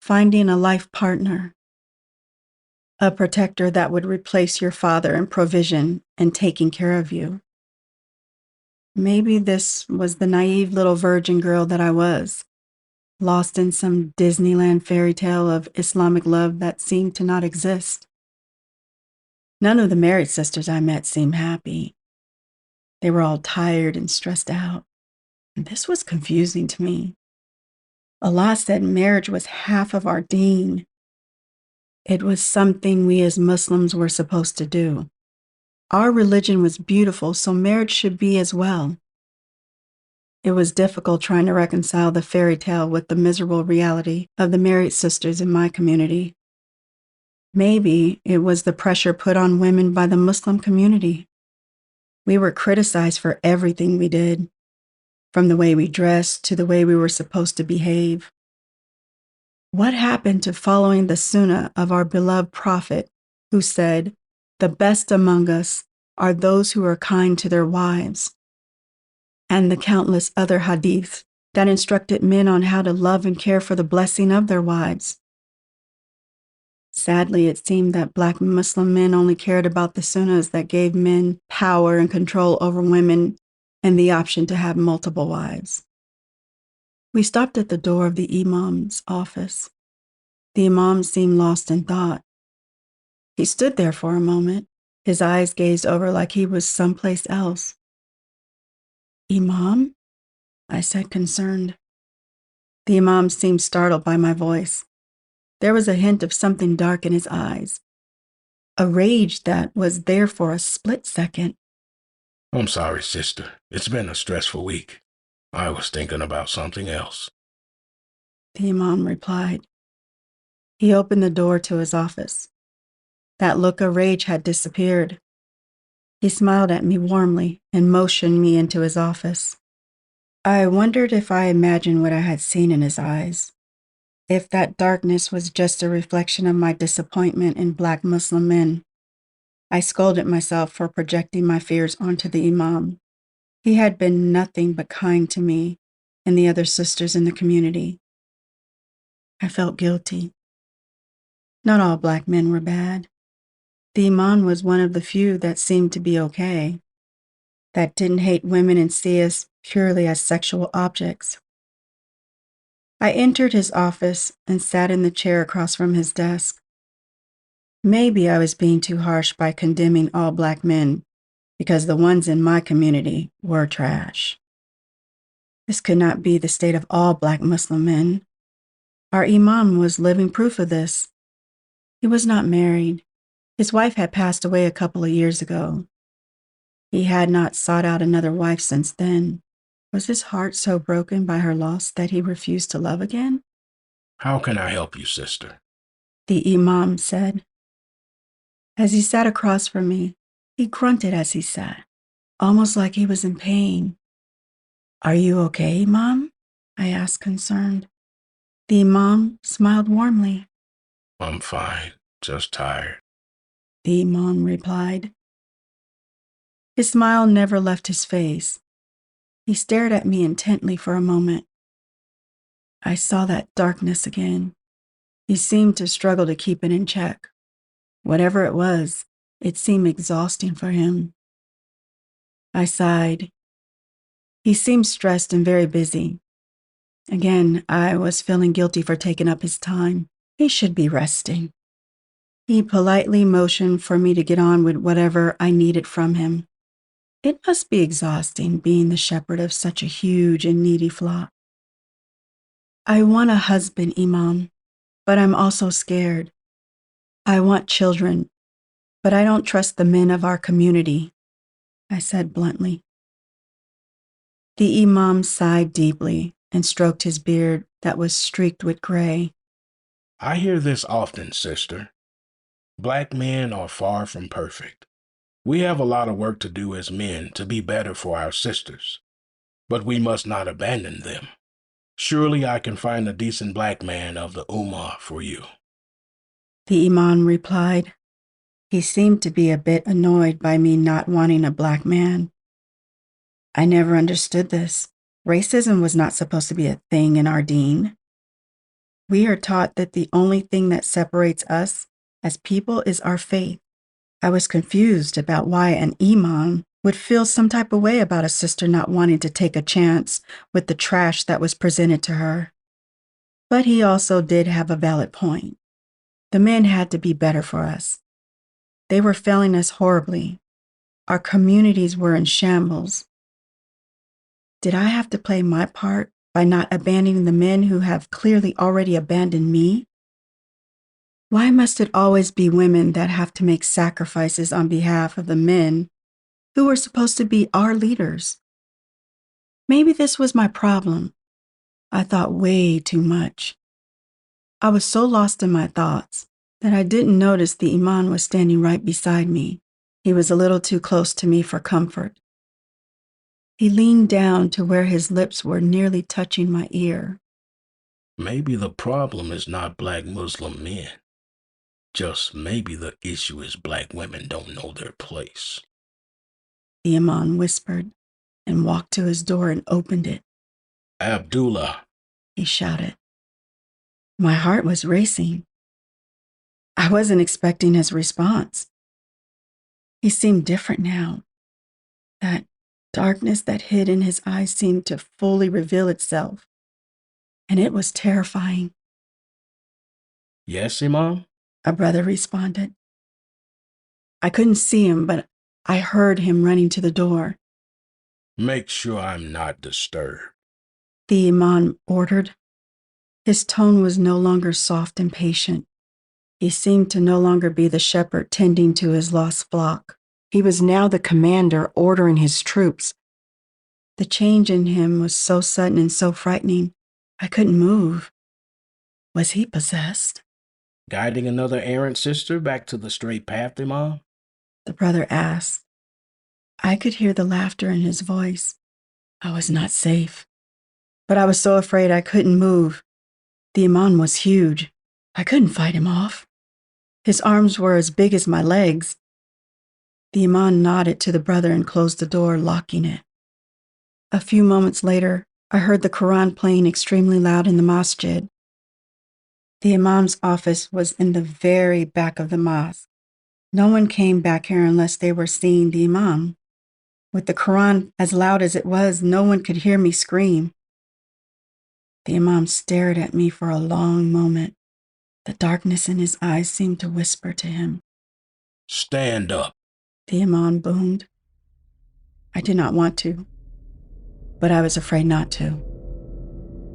Finding a life partner? A protector that would replace your father in provision and taking care of you. Maybe this was the naive little virgin girl that I was, lost in some Disneyland fairy tale of Islamic love that seemed to not exist. None of the married sisters I met seemed happy. They were all tired and stressed out, and this was confusing to me. Allah said marriage was half of our deen. It was something we as Muslims were supposed to do. Our religion was beautiful, so marriage should be as well. It was difficult trying to reconcile the fairy tale with the miserable reality of the married sisters in my community. Maybe it was the pressure put on women by the Muslim community. We were criticized for everything we did, from the way we dressed to the way we were supposed to behave. What happened to following the sunnah of our beloved prophet who said, "The best among us are those who are kind to their wives," and the countless other hadiths that instructed men on how to love and care for the blessing of their wives? Sadly, it seemed that Black Muslim men only cared about the sunnahs that gave men power and control over women and the option to have multiple wives. We stopped at the door of the imam's office. The imam seemed lost in thought. He stood there for a moment, his eyes gazed over like he was someplace else. "Imam?" I said, concerned. The imam seemed startled by my voice. There was a hint of something dark in his eyes, a rage that was there for a split second. I'm sorry, sister. It's been a stressful week. I was thinking about something else. The imam replied. He opened the door to his office. That look of rage had disappeared. He smiled at me warmly and motioned me into his office. I wondered if I imagined what I had seen in his eyes, if that darkness was just a reflection of my disappointment in Black Muslim men. I scolded myself for projecting my fears onto the imam. He had been nothing but kind to me and the other sisters in the community. I felt guilty. Not all Black men were bad. The imam was one of the few that seemed to be okay, that didn't hate women and see us purely as sexual objects. I entered his office and sat in the chair across from his desk. Maybe I was being too harsh by condemning all Black men, because the ones in my community were trash. This could not be the state of all Black Muslim men. Our imam was living proof of this. He was not married. His wife had passed away a couple of years ago. He had not sought out another wife since then. Was his heart so broken by her loss that he refused to love again? How can I help you, sister? the Imam said. As he sat across from me, he grunted as he sat, almost like he was in pain. Are you okay, Imam? I asked, concerned. The Imam smiled warmly. I'm fine, just tired. The Imam replied. His smile never left his face. He stared at me intently for a moment. I saw that darkness again. He seemed to struggle to keep it in check. Whatever it was, it seemed exhausting for him. I sighed. He seemed stressed and very busy. Again, I was feeling guilty for taking up his time. He should be resting. He politely motioned for me to get on with whatever I needed from him. It must be exhausting being the shepherd of such a huge and needy flock. I want a husband, Imam, but I'm also scared. I want children, but I don't trust the men of our community, I said bluntly. The Imam sighed deeply and stroked his beard that was streaked with gray. I hear this often, sister. Black men are far from perfect. We have a lot of work to do as men to be better for our sisters, but we must not abandon them. Surely I can find a decent black man of the Ummah for you. The Imam replied. He seemed to be a bit annoyed by me not wanting a black man. I never understood this. Racism was not supposed to be a thing in our deen. We are taught that the only thing that separates us as people is our faith. I was confused about why an imam would feel some type of way about a sister not wanting to take a chance with the trash that was presented to her. But he also did have a valid point. The men had to be better for us. They were failing us horribly. Our communities were in shambles. Did I have to play my part by not abandoning the men who have clearly already abandoned me? Why must it always be women that have to make sacrifices on behalf of the men who were supposed to be our leaders? Maybe this was my problem. I thought way too much. I was so lost in my thoughts that I didn't notice the Imam was standing right beside me. He was a little too close to me for comfort. He leaned down to where his lips were nearly touching my ear. Maybe the problem is not black Muslim men. Just maybe the issue is black women don't know their place. The Imam whispered and walked to his door and opened it. Abdullah, he shouted. My heart was racing. I wasn't expecting his response. He seemed different now. That darkness that hid in his eyes seemed to fully reveal itself, and it was terrifying. Yes, Imam? A brother responded. I couldn't see him, but I heard him running to the door. Make sure I'm not disturbed. The Imam ordered. His tone was no longer soft and patient. He seemed to no longer be the shepherd tending to his lost flock. He was now the commander ordering his troops. The change in him was so sudden and so frightening, I couldn't move. Was he possessed? Guiding another errant sister back to the straight path, Imam? The brother asked. I could hear the laughter in his voice. I was not safe, but I was so afraid I couldn't move. The Imam was huge. I couldn't fight him off. His arms were as big as my legs. The Imam nodded to the brother and closed the door, locking it. A few moments later, I heard the Quran playing extremely loud in the masjid. The Imam's office was in the very back of the mosque. No one came back here unless they were seeing the Imam. With the Quran as loud as it was, no one could hear me scream. The Imam stared at me for a long moment. The darkness in his eyes seemed to whisper to him. Stand up, the Imam boomed. I did not want to, but I was afraid not to.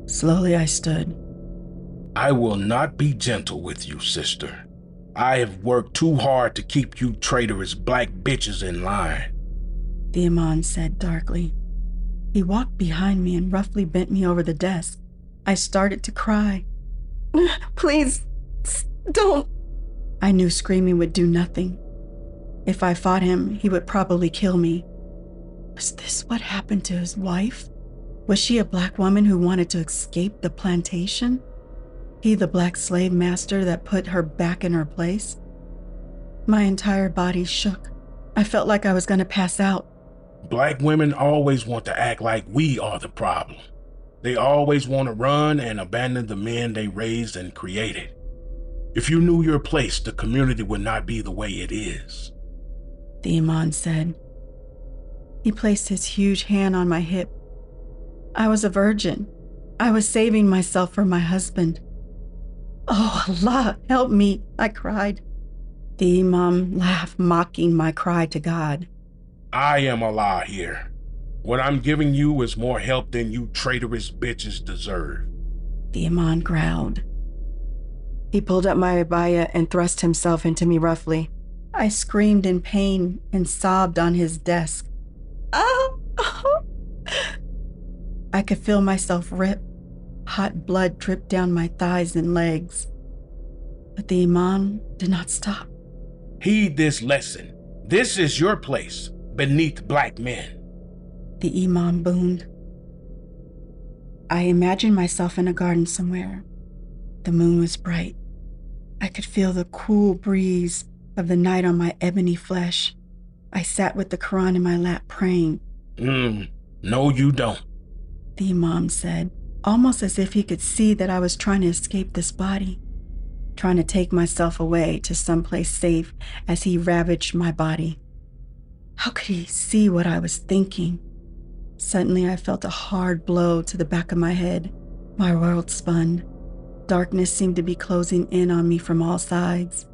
Slowly I stood. I will not be gentle with you, sister. I have worked too hard to keep you traitorous black bitches in line, the Imam said darkly. He walked behind me and roughly bent me over the desk. I started to cry. Please, Don't. I knew screaming would do nothing. If I fought him, he would probably kill me. Was this what happened to his wife? Was she a black woman who wanted to escape the plantation? He the black slave master that put her back in her place? My entire body shook. I felt like I was going to pass out. Black women always want to act like we are the problem. They always want to run and abandon the men they raised and created. If you knew your place, the community would not be the way it is. The Imam said. He placed his huge hand on my hip. I was a virgin. I was saving myself for my husband. Oh, Allah, help me, I cried. The Imam laughed, mocking my cry to God. I am Allah here. What I'm giving you is more help than you traitorous bitches deserve. The Imam growled. He pulled up my abaya and thrust himself into me roughly. I screamed in pain and sobbed on his desk. Oh! I could feel myself rip. Hot blood dripped down my thighs and legs. But the Imam did not stop. Heed this lesson. This is your place, beneath black men. The Imam boomed. I imagined myself in a garden somewhere. The moon was bright. I could feel the cool breeze of the night on my ebony flesh. I sat with the Quran in my lap praying. No, you don't. The Imam said, almost as if he could see that I was trying to escape this body, trying to take myself away to someplace safe as he ravaged my body. How could he see what I was thinking? Suddenly, I felt a hard blow to the back of my head. My world spun. Darkness seemed to be closing in on me from all sides.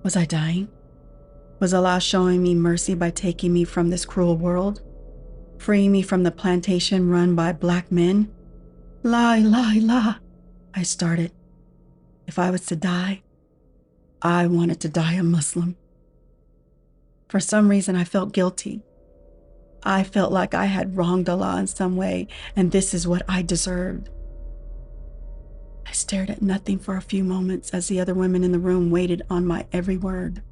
Was I dying? Was Allah showing me mercy by taking me from this cruel world? Freeing me from the plantation run by black men? La ilaha illallah, I started. If I was to die, I wanted to die a Muslim. For some reason, I felt guilty. I felt like I had wronged Allah in some way, and this is what I deserved. I stared at nothing for a few moments as the other women in the room waited on my every word.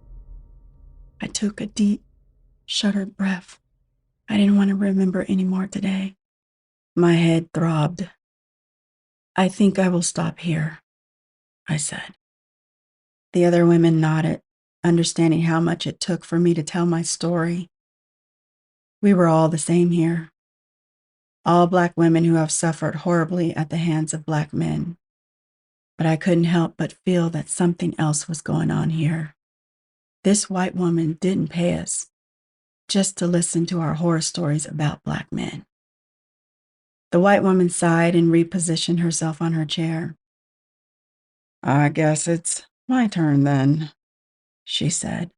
I took a deep, shuddered breath. I didn't want to remember anymore today. My head throbbed. I think I will stop here, I said. The other women nodded, understanding how much it took for me to tell my story. We were all the same here. All black women who have suffered horribly at the hands of black men. But I couldn't help but feel that something else was going on here. This white woman didn't pay us just to listen to our horror stories about black men. The white woman sighed and repositioned herself on her chair. I guess it's my turn then, she said.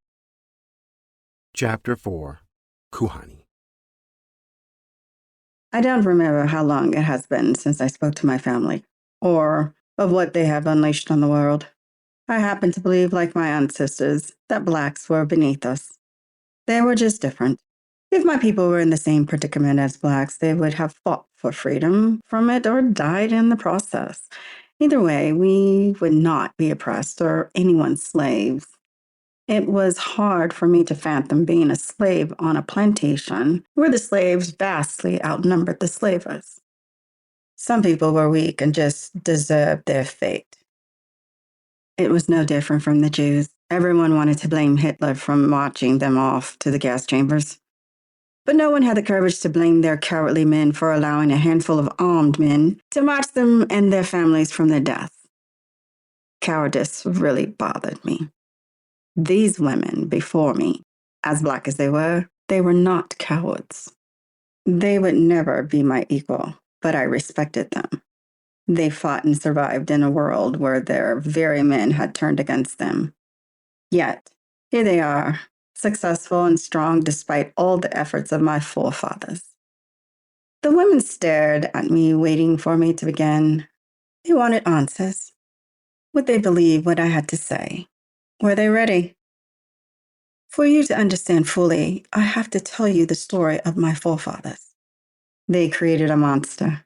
Chapter 4. Kuhani. I don't remember how long it has been since I spoke to my family, or of what they have unleashed on the world. I happen to believe, like my ancestors, that blacks were beneath us. They were just different. If my people were in the same predicament as blacks, they would have fought for freedom from it or died in the process. Either way, we would not be oppressed or anyone's slaves. It was hard for me to fathom being a slave on a plantation where the slaves vastly outnumbered the slavers. Some people were weak and just deserved their fate. It was no different from the Jews. Everyone wanted to blame Hitler for marching them off to the gas chambers. But no one had the courage to blame their cowardly men for allowing a handful of armed men to march them and their families from their death. Cowardice really bothered me. These women before me, as black as they were not cowards. They would never be my equal, but I respected them. They fought and survived in a world where their very men had turned against them. Yet, here they are, successful and strong despite all the efforts of my forefathers. The women stared at me, waiting for me to begin. They wanted answers. Would they believe what I had to say? Were they ready? For you to understand fully, I have to tell you the story of my forefathers. They created a monster.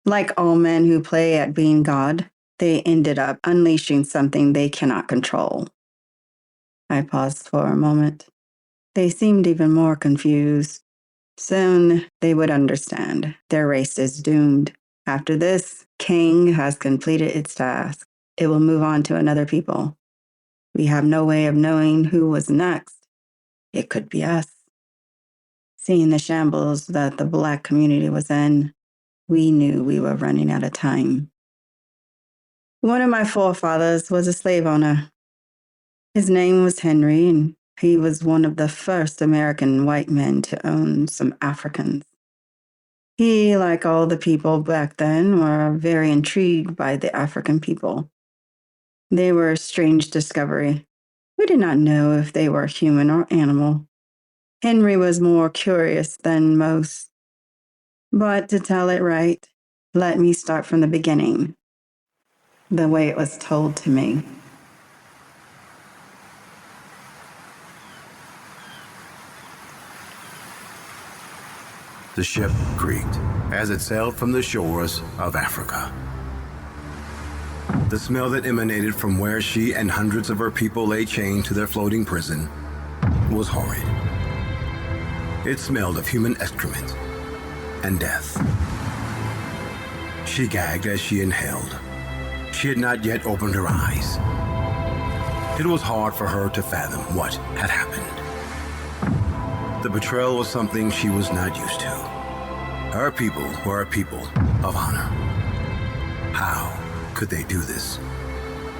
Like all men who play at being God, they ended up unleashing something they cannot control. I paused for a moment. They seemed even more confused. Soon they would understand. Their race is doomed. After this, King has completed its task. It will move on to another people. We have no way of knowing who was next. It could be us. Seeing the shambles that the Black community was in, we knew we were running out of time. One of my forefathers was a slave owner. His name was Henry, and he was one of the first American white men to own some Africans. He, like all the people back then, were very intrigued by the African people. They were a strange discovery. We did not know if they were human or animal. Henry was more curious than most. But to tell it right, let me start from the beginning, the way it was told to me. The ship creaked as it sailed from the shores of Africa. The smell that emanated from where she and hundreds of her people lay chained to their floating prison was horrid. It smelled of human excrement and death. She gagged as she inhaled. She had not yet opened her eyes. It was hard for her to fathom what had happened. The betrayal was something she was not used to. Her people were a people of honor. How could they do this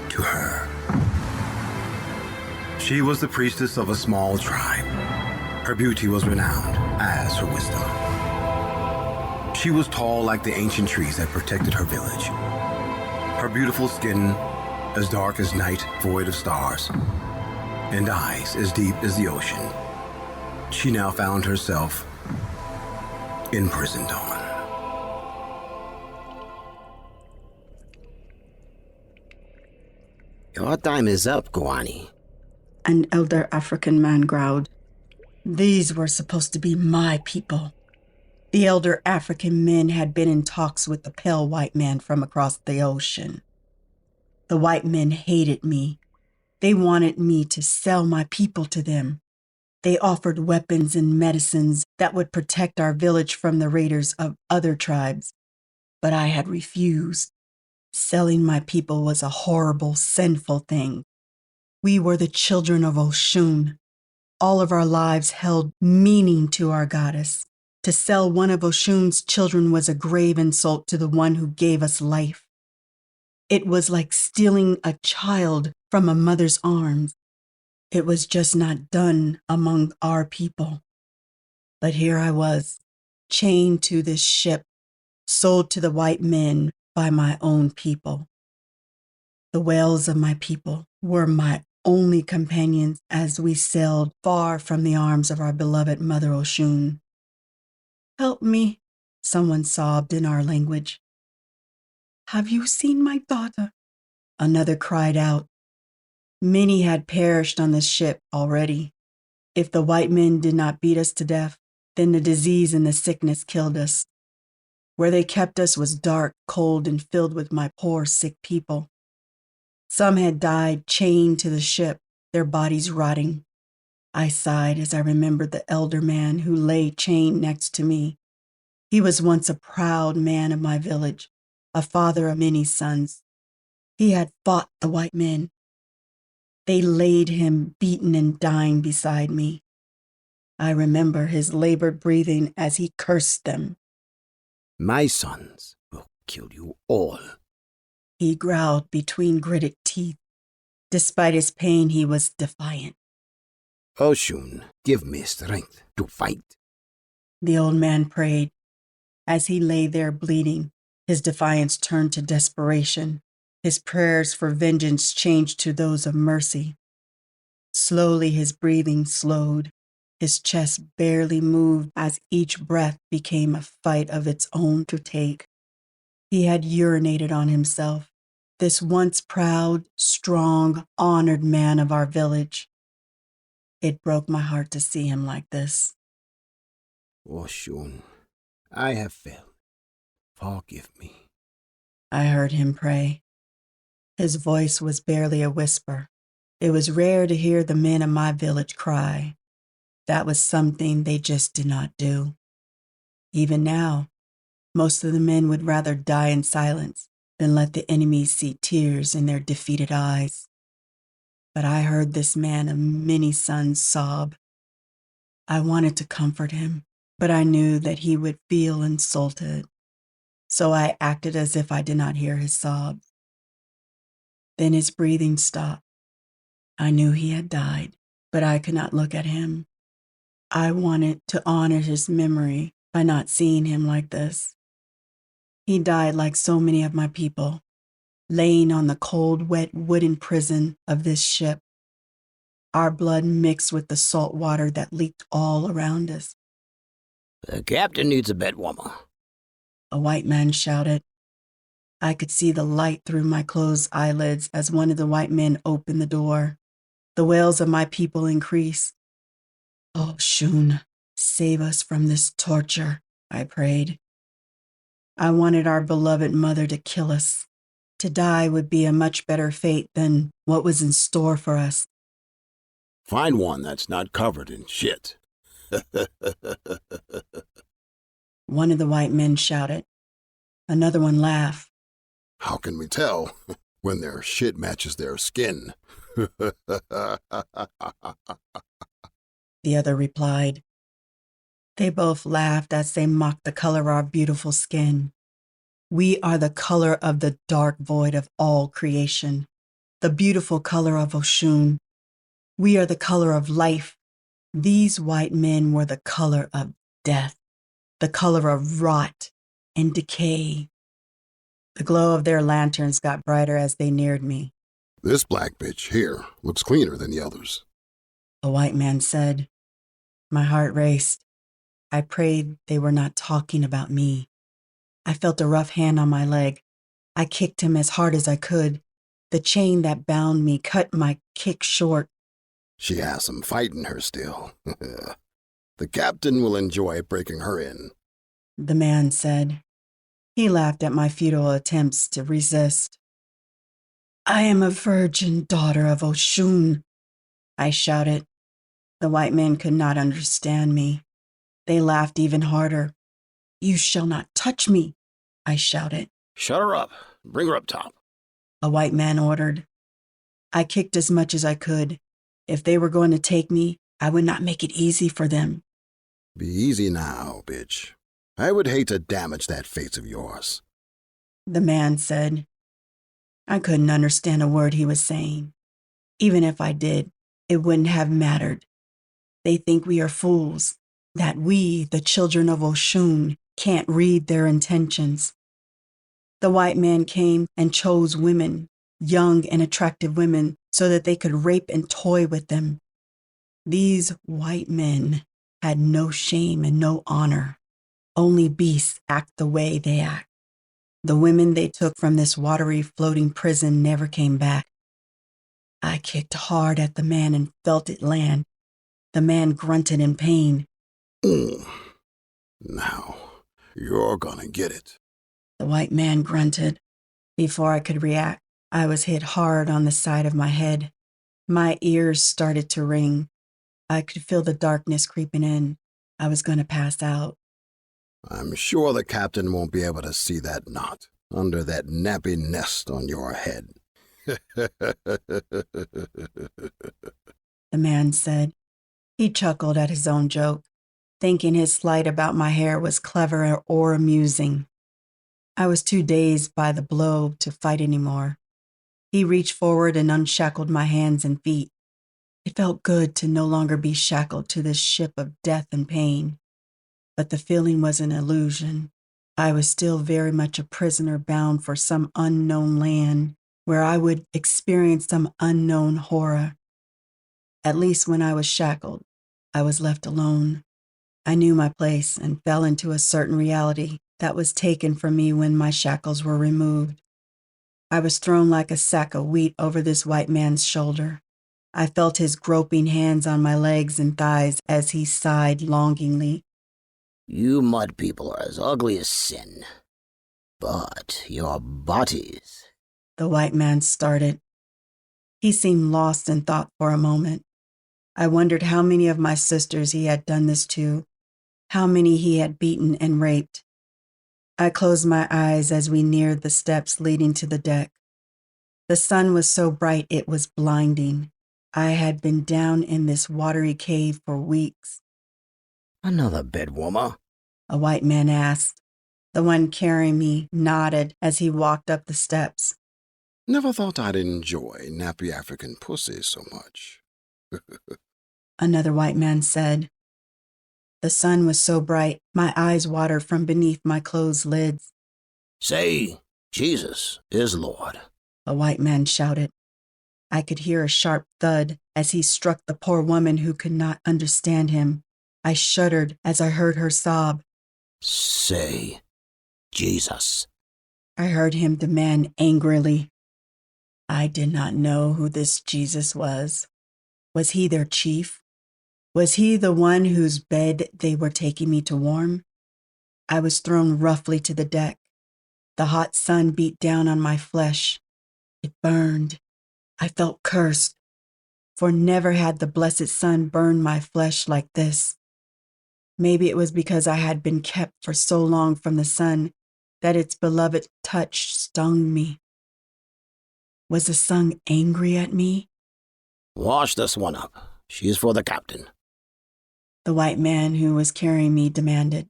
to her? She was the priestess of a small tribe. Her beauty was renowned, as her wisdom. She was tall like the ancient trees that protected her village. Her beautiful skin, as dark as night, void of stars, and eyes as deep as the ocean. She now found herself imprisoned on. Your time is up, Kawani. An elder African man growled. These were supposed to be my people. The elder African men had been in talks with the pale white man from across the ocean. The white men hated me. They wanted me to sell my people to them. They offered weapons and medicines that would protect our village from the raiders of other tribes. But I had refused. Selling my people was a horrible, sinful thing. We were the children of Oshun. All of our lives held meaning to our goddess. To sell one of Oshun's children was a grave insult to the one who gave us life. It was like stealing a child from a mother's arms. It was just not done among our people. But here I was, chained to this ship, sold to the white men by my own people. The wails of my people were my only companions as we sailed far from the arms of our beloved Mother Oshun. Help me, someone sobbed in our language. Have you seen my daughter? Another cried out. Many had perished on this ship already. If the white men did not beat us to death, then the disease and the sickness killed us. Where they kept us was dark, cold, and filled with my poor, sick people. Some had died chained to the ship, their bodies rotting. I sighed as I remembered the elder man who lay chained next to me. He was once a proud man of my village, a father of many sons. He had fought the white men. They laid him beaten and dying beside me. I remember his labored breathing as he cursed them. My sons will kill you all. He growled between gritted teeth. Despite his pain, he was defiant. Oshun, give me strength to fight. The old man prayed. As he lay there bleeding, his defiance turned to desperation. His prayers for vengeance changed to those of mercy. Slowly his breathing slowed. His chest barely moved as each breath became a fight of its own to take. He had urinated on himself, this once proud, strong, honored man of our village. It broke my heart to see him like this. Oshun, I have failed. Forgive me. I heard him pray. His voice was barely a whisper. It was rare to hear the men of my village cry. That was something they just did not do. Even now, most of the men would rather die in silence than let the enemy see tears in their defeated eyes. But I heard this man of many sons sob. I wanted to comfort him, but I knew that he would feel insulted. So I acted as if I did not hear his sobs. Then his breathing stopped. I knew he had died, but I could not look at him. I wanted to honor his memory by not seeing him like this. He died like so many of my people, laying on the cold, wet wooden prison of this ship. Our blood mixed with the salt water that leaked all around us. The captain needs a bed warmer. A white man shouted. I could see the light through my closed eyelids as one of the white men opened the door. The wails of my people increased. Oh, Shun, save us from this torture, I prayed. I wanted our beloved mother to kill us. To die would be a much better fate than what was in store for us. Find one that's not covered in shit. One of the white men shouted. Another one laughed. How can we tell when their shit matches their skin? The other replied. They both laughed as they mocked the color of our beautiful skin. We are the color of the dark void of all creation, the beautiful color of Oshun. We are the color of life. These white men were the color of death, the color of rot and decay. The glow of their lanterns got brighter as they neared me. This black bitch here looks cleaner than the others. A white man said. My heart raced. I prayed they were not talking about me. I felt a rough hand on my leg. I kicked him as hard as I could. The chain that bound me cut my kick short. She has some fight in her still. The captain will enjoy breaking her in. The man said. He laughed at my futile attempts to resist. I am a virgin daughter of Oshun, I shouted. The white men could not understand me. They laughed even harder. You shall not touch me, I shouted. Shut her up. Bring her up top. A white man ordered. I kicked as much as I could. If they were going to take me, I would not make it easy for them. Be easy now, bitch. I would hate to damage that face of yours. The man said. I couldn't understand a word he was saying. Even if I did, it wouldn't have mattered. They think we are fools, that we, the children of Oshun, can't read their intentions. The white man came and chose women, young and attractive women, so that they could rape and toy with them. These white men had no shame and no honor. Only beasts act the way they act. The women they took from this watery, floating prison never came back. I kicked hard at the man and felt it land. The man grunted in pain. Now, you're gonna get it. The white man grunted. Before I could react, I was hit hard on the side of my head. My ears started to ring. I could feel the darkness creeping in. I was going to pass out. I'm sure the captain won't be able to see that knot under that nappy nest on your head. The man said. He chuckled at his own joke, thinking his slight about my hair was clever or amusing. I was too dazed by the blow to fight anymore. He reached forward and unshackled my hands and feet. It felt good to no longer be shackled to this ship of death and pain. But the feeling was an illusion. I was still very much a prisoner bound for some unknown land where I would experience some unknown horror. At least when I was shackled, I was left alone. I knew my place and fell into a certain reality that was taken from me when my shackles were removed. I was thrown like a sack of wheat over this white man's shoulder. I felt his groping hands on my legs and thighs as he sighed longingly. You mud people are as ugly as sin. But your bodies... the white man started. He seemed lost in thought for a moment. I wondered how many of my sisters he had done this to, how many he had beaten and raped. I closed my eyes as we neared the steps leading to the deck. The sun was so bright it was blinding. I had been down in this watery cave for weeks. Another bedwarmer? A white man asked. The one carrying me nodded as he walked up the steps. Never thought I'd enjoy nappy African pussy so much. Another white man said. The sun was so bright, my eyes watered from beneath my closed lids. Say, Jesus is Lord. A white man shouted. I could hear a sharp thud as he struck the poor woman who could not understand him. I shuddered as I heard her sob. Say, Jesus. I heard him demand angrily. I did not know who this Jesus was. Was he their chief? Was he the one whose bed they were taking me to warm? I was thrown roughly to the deck. The hot sun beat down on my flesh. It burned. I felt cursed, for never had the blessed sun burned my flesh like this. Maybe it was because I had been kept for so long from the sun that its beloved touch stung me. Was the sun angry at me? Wash this one up. She's for the captain. The white man who was carrying me demanded.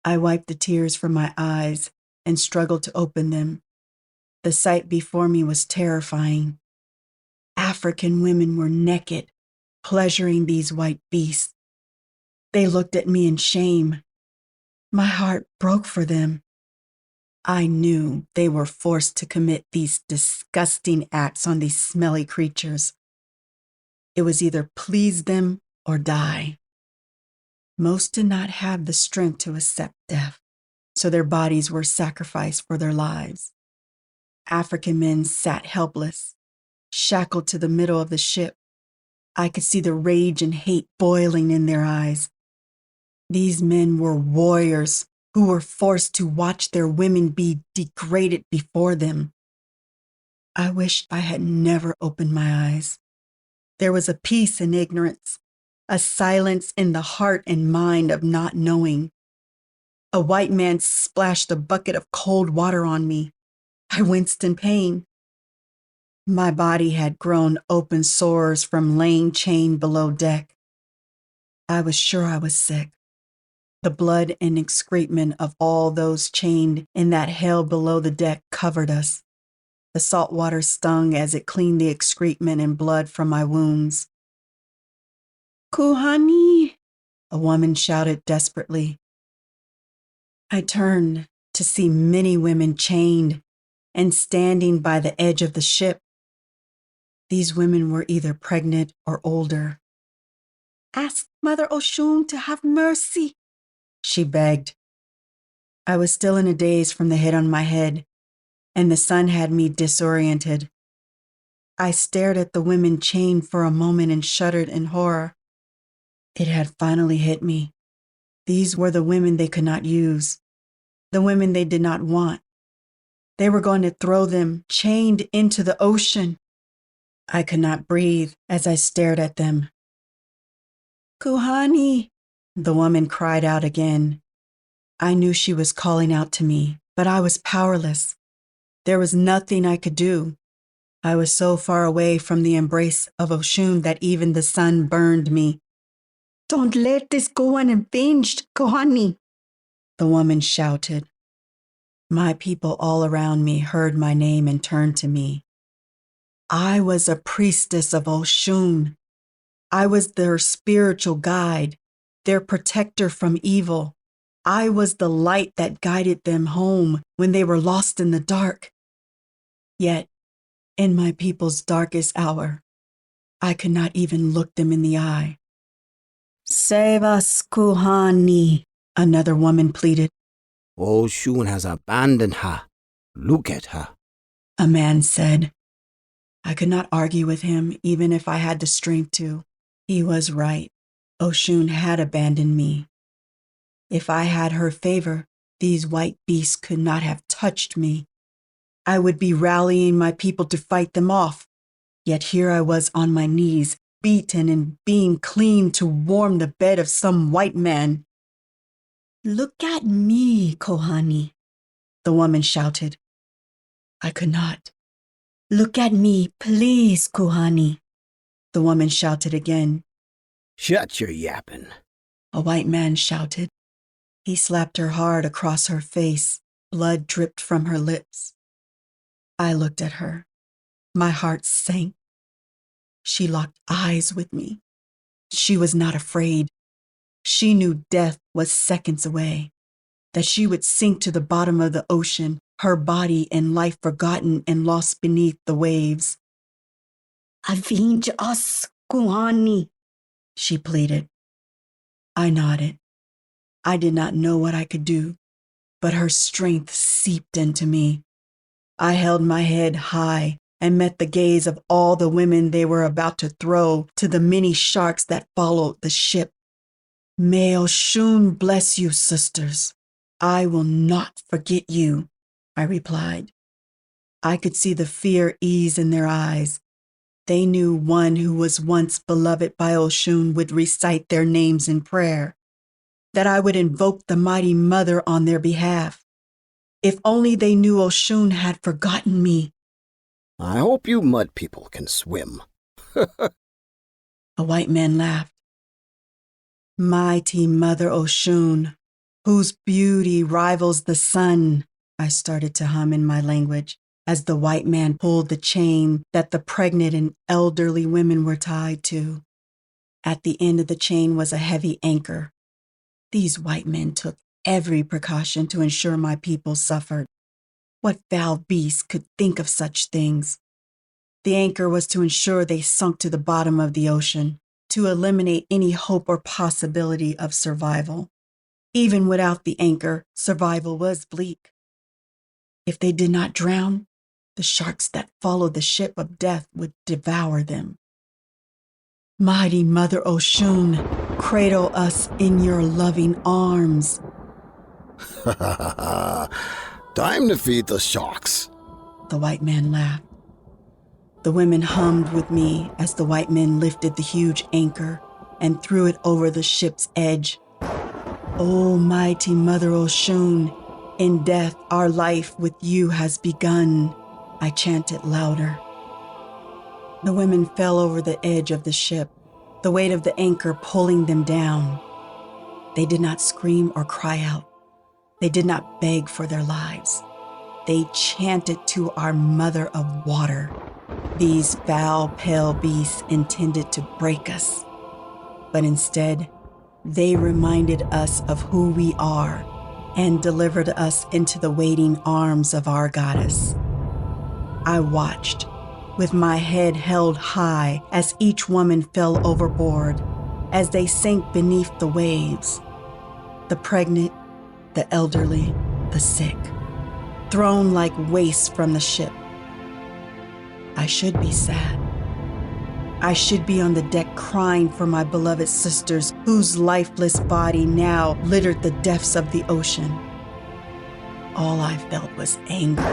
I wiped the tears from my eyes and struggled to open them. The sight before me was terrifying. African women were naked, pleasuring these white beasts. They looked at me in shame. My heart broke for them. I knew they were forced to commit these disgusting acts on these smelly creatures. It was either please them or die. Most did not have the strength to accept death, so their bodies were sacrificed for their lives. African men sat helpless, shackled to the middle of the ship. I could see the rage and hate boiling in their eyes. These men were warriors who were forced to watch their women be degraded before them. I wished I had never opened my eyes. There was a peace in ignorance, a silence in the heart and mind of not knowing. A white man splashed a bucket of cold water on me. I winced in pain. My body had grown open sores from laying chained below deck. I was sure I was sick. The blood and excrement of all those chained in that hell below the deck covered us. The salt water stung as it cleaned the excrement and blood from my wounds. Kuhani, a woman shouted desperately. I turned to see many women chained and standing by the edge of the ship. These women were either pregnant or older. Ask Mother Oshun to have mercy, she begged. I was still in a daze from the hit on my head, and the sun had me disoriented. I stared at the women chained for a moment and shuddered in horror. It had finally hit me. These were the women they could not use, the women they did not want. They were going to throw them chained into the ocean. I could not breathe as I stared at them. Kuhani, the woman cried out again. I knew she was calling out to me, but I was powerless. There was nothing I could do. I was so far away from the embrace of Oshun that even the sun burned me. Don't let this go unavenged, Kuhani, the woman shouted. My people all around me heard my name and turned to me. I was a priestess of Oshun. I was their spiritual guide, their protector from evil. I was the light that guided them home when they were lost in the dark. Yet, in my people's darkest hour, I could not even look them in the eye. Save us, Kuhani, another woman pleaded. Oshun has abandoned her. Look at her. A man said. I could not argue with him, even if I had the strength to. He was right. Oshun had abandoned me. If I had her favor, these white beasts could not have touched me. I would be rallying my people to fight them off. Yet here I was on my knees, beaten and being cleaned to warm the bed of some white man. "Look at me, Kohani," the woman shouted. I could not. "Look at me, please, Kohani," the woman shouted again. Shut your yapping. A white man shouted. He slapped her hard across her face. Blood dripped from her lips. I looked at her. My heart sank. She locked eyes with me. She was not afraid. She knew death was seconds away, that she would sink to the bottom of the ocean, her body and life forgotten and lost beneath the waves. "Avenge us, Kohani," she pleaded. I nodded. I did not know what I could do, but her strength seeped into me. I held my head high and met the gaze of all the women they were about to throw to the many sharks that followed the ship. "May Oshun bless you, sisters. I will not forget you," I replied. I could see the fear ease in their eyes. They knew one who was once beloved by Oshun would recite their names in prayer, that I would invoke the mighty mother on their behalf. If only they knew Oshun had forgotten me. I hope you mud people can swim. A white man laughed. "Mighty Mother Oshun, whose beauty rivals the sun," I started to hum in my language as the white man pulled the chain that the pregnant and elderly women were tied to. At the end of the chain was a heavy anchor. These white men took every precaution to ensure my people suffered. What foul beast could think of such things? The anchor was to ensure they sunk to the bottom of the ocean, to eliminate any hope or possibility of survival. Even without the anchor, survival was bleak. If they did not drown, the sharks that followed the ship of death would devour them. "Mighty Mother Oshun, cradle us in your loving arms." Time to feed the sharks. The white man laughed. The women hummed with me as the white men lifted the huge anchor and threw it over the ship's edge. "O mighty Mother Oshun, in death our life with you has begun," I chanted louder. The women fell over the edge of the ship, the weight of the anchor pulling them down. They did not scream or cry out. They did not beg for their lives. They chanted to our Mother of Water. These foul, pale beasts intended to break us. But instead, they reminded us of who we are and delivered us into the waiting arms of our goddess. I watched, with my head held high as each woman fell overboard, as they sank beneath the waves. The pregnant, the elderly, the sick, thrown like waste from the ship. I should be sad. I should be on the deck crying for my beloved sisters whose lifeless body now littered the depths of the ocean. All I felt was anger.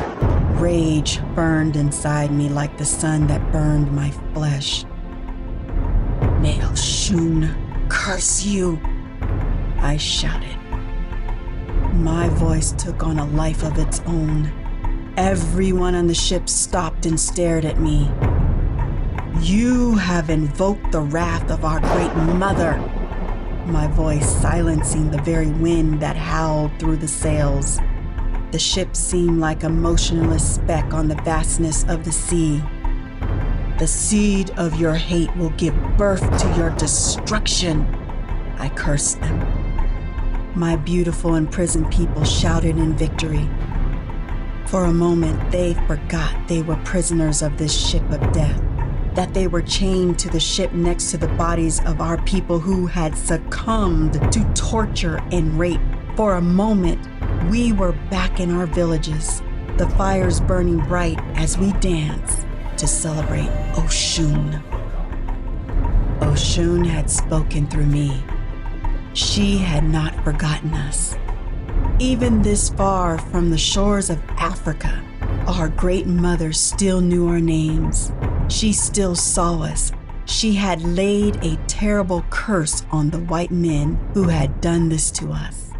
Rage burned inside me like the sun that burned my flesh. "May Oshun curse you," I shouted. My voice took on a life of its own. Everyone on the ship stopped and stared at me. "You have invoked the wrath of our great mother," my voice silencing the very wind that howled through the sails. The ship seemed like a motionless speck on the vastness of the sea. "The seed of your hate will give birth to your destruction," I cursed them. My beautiful imprisoned people shouted in victory. For a moment, they forgot they were prisoners of this ship of death, that they were chained to the ship next to the bodies of our people who had succumbed to torture and rape. For a moment, we were back in our villages, the fires burning bright as we danced to celebrate Oshun. Oshun had spoken through me. She had not forgotten us. Even this far from the shores of Africa, Our great mother still knew our names. She still saw us. She had laid a terrible curse on the white men who had done this to us.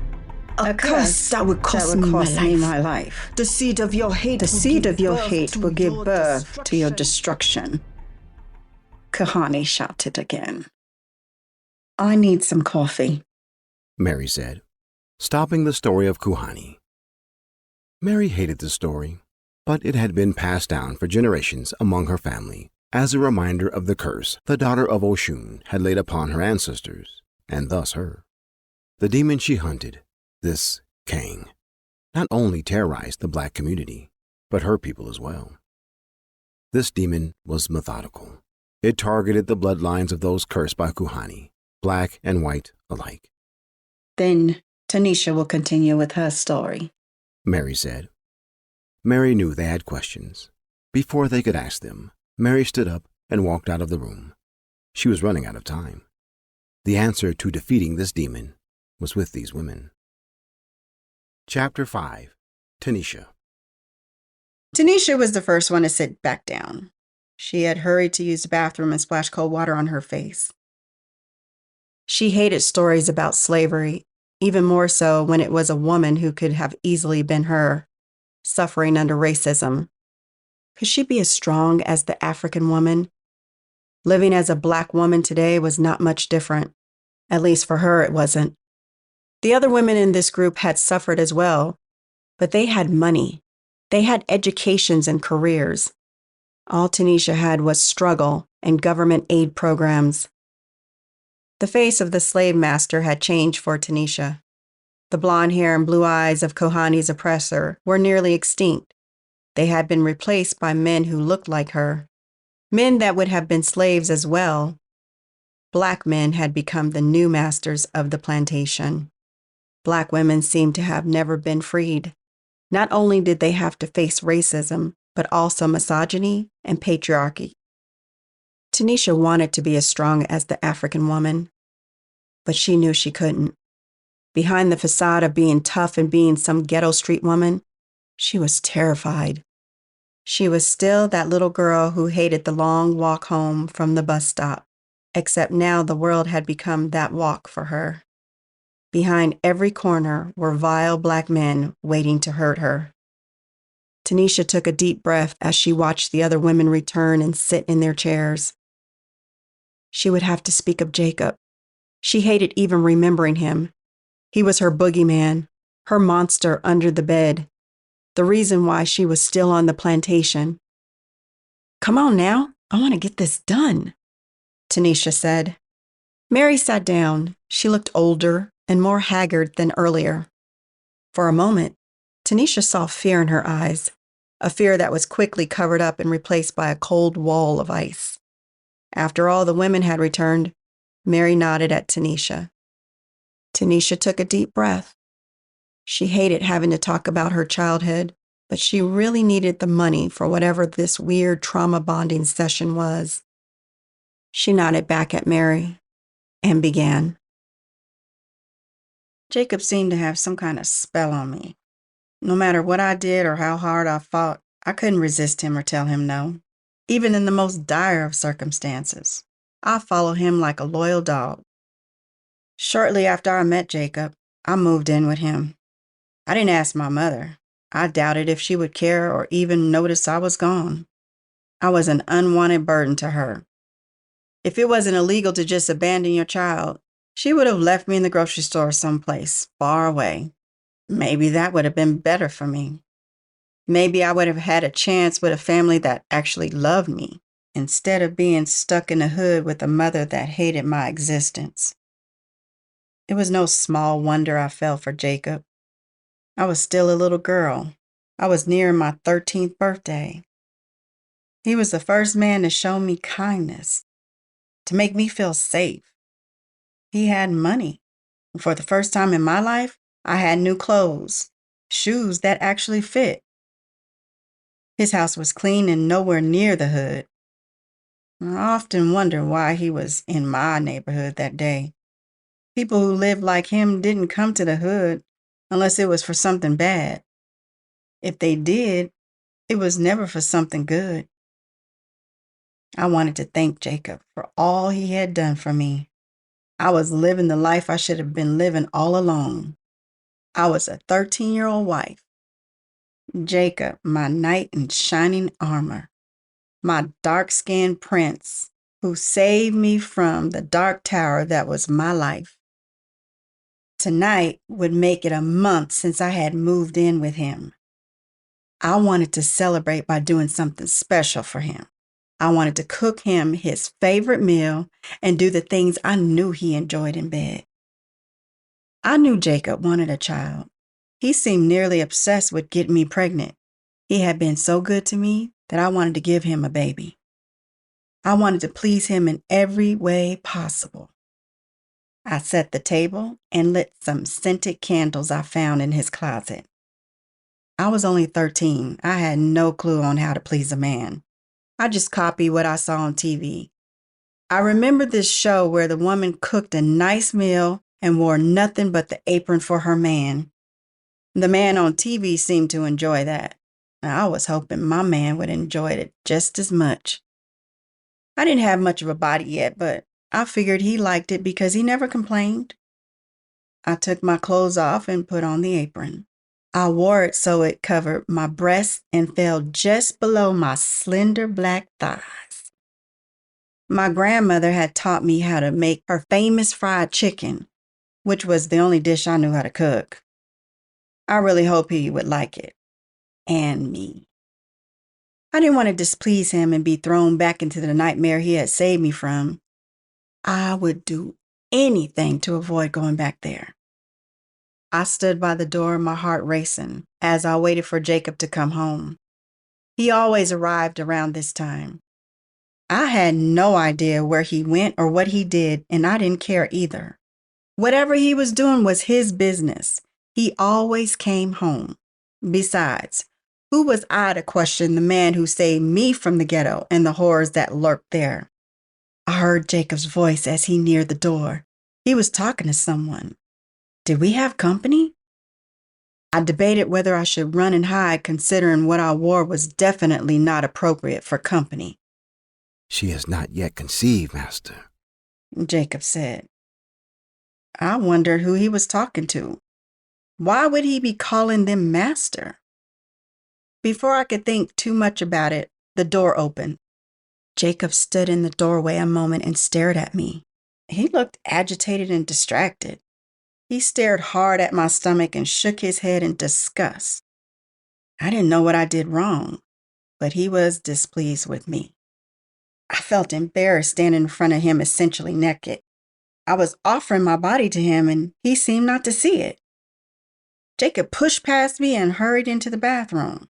A curse that would cost me my life. The seed of your hate will give birth to your destruction. Kahani shouted again. I need some coffee, Mary said, stopping the story of Kuhani. Mary hated the story, but it had been passed down for generations among her family as a reminder of the curse the daughter of Oshun had laid upon her ancestors, and thus her. The demon she hunted, this Kang, not only terrorized the black community, but her people as well. This demon was methodical. It targeted the bloodlines of those cursed by Kuhani, black and white alike. Then Tanisha will continue with her story, Mary said. Mary knew they had questions. Before they could ask them, Mary stood up and walked out of the room. She was running out of time. The answer to defeating this demon was with these women. Chapter 5. Tanisha. Tanisha was the first one to sit back down. She had hurried to use the bathroom and splashed cold water on her face. She hated stories about slavery, even more so when it was a woman who could have easily been her, suffering under racism. Could she be as strong as the African woman? Living as a black woman today was not much different. At least for her, it wasn't. The other women in this group had suffered as well, but they had money. They had educations and careers. All Tanisha had was struggle and government aid programs. The face of the slave master had changed for Tanisha. The blonde hair and blue eyes of Kohani's oppressor were nearly extinct. They had been replaced by men who looked like her, men that would have been slaves as well. Black men had become the new masters of the plantation. Black women seemed to have never been freed. Not only did they have to face racism, but also misogyny and patriarchy. Tanisha wanted to be as strong as the African woman, but she knew she couldn't. Behind the facade of being tough and being some ghetto street woman, she was terrified. She was still that little girl who hated the long walk home from the bus stop, except now the world had become that walk for her. Behind every corner were vile black men waiting to hurt her. Tanisha took a deep breath as she watched the other women return and sit in their chairs. She would have to speak of Jacob. She hated even remembering him. He was her boogeyman, her monster under the bed, the reason why she was still on the plantation. Come on now, I want to get this done, Tanisha said. Mary sat down. She looked older and more haggard than earlier. For a moment, Tanisha saw fear in her eyes, a fear that was quickly covered up and replaced by a cold wall of ice. After all the women had returned, Mary nodded at Tanisha. Tanisha took a deep breath. She hated having to talk about her childhood, but she really needed the money for whatever this weird trauma bonding session was. She nodded back at Mary and began. Jacob seemed to have some kind of spell on me. No matter what I did or how hard I fought, I couldn't resist him or tell him no. Even in the most dire of circumstances, I followed him like a loyal dog. Shortly after I met Jacob, I moved in with him. I didn't ask my mother. I doubted if she would care or even notice I was gone. I was an unwanted burden to her. If it wasn't illegal to just abandon your child, she would have left me in the grocery store someplace far away. Maybe that would have been better for me. Maybe I would have had a chance with a family that actually loved me, instead of being stuck in the hood with a mother that hated my existence. It was no small wonder I fell for Jacob. I was still a little girl. I was nearing my 13th birthday. He was the first man to show me kindness, to make me feel safe. He had money. For the first time in my life, I had new clothes, shoes that actually fit. His house was clean and nowhere near the hood. I often wonder why he was in my neighborhood that day. People who lived like him didn't come to the hood unless it was for something bad. If they did, It was never for something good. I wanted to thank Jacob for all he had done for me. I was living the life I should have been living all along. I was a 13-year-old wife. Jacob, my knight in shining armor, my dark-skinned prince who saved me from the dark tower that was my life. Tonight would make it a month since I had moved in with him. I wanted to celebrate by doing something special for him. I wanted to cook him his favorite meal and do the things I knew he enjoyed in bed. I knew Jacob wanted a child. He seemed nearly obsessed with getting me pregnant. He had been so good to me that I wanted to give him a baby. I wanted to please him in every way possible. I set the table and lit some scented candles I found in his closet. I was only 13. I had no clue on how to please a man. I just copied what I saw on TV. I remember this show where the woman cooked a nice meal and wore nothing but the apron for her man. The man on TV seemed to enjoy that. I was hoping my man would enjoy it just as much. I didn't have much of a body yet, but I figured he liked it because he never complained. I took my clothes off and put on the apron. I wore it so it covered my breasts and fell just below my slender black thighs. My grandmother had taught me how to make her famous fried chicken, which was the only dish I knew how to cook. I really hoped he would like it. And me. I didn't want to displease him and be thrown back into the nightmare he had saved me from. I would do anything to avoid going back there. I stood by the door, my heart racing, as I waited for Jacob to come home. He always arrived around this time. I had no idea where he went or what he did, and I didn't care either. Whatever he was doing was his business. He always came home. Besides, who was I to question the man who saved me from the ghetto and the horrors that lurked there? I heard Jacob's voice as he neared the door. He was talking to someone. Did we have company? I debated whether I should run and hide, considering what I wore was definitely not appropriate for company. She has not yet conceived, master, Jacob said. I wondered who he was talking to. Why would he be calling them master? Before I could think too much about it, the door opened. Jacob stood in the doorway a moment and stared at me. He looked agitated and distracted. He stared hard at my stomach and shook his head in disgust. I didn't know what I did wrong, but he was displeased with me. I felt embarrassed standing in front of him essentially naked. I was offering my body to him and he seemed not to see it. Jacob pushed past me and hurried into the bathroom.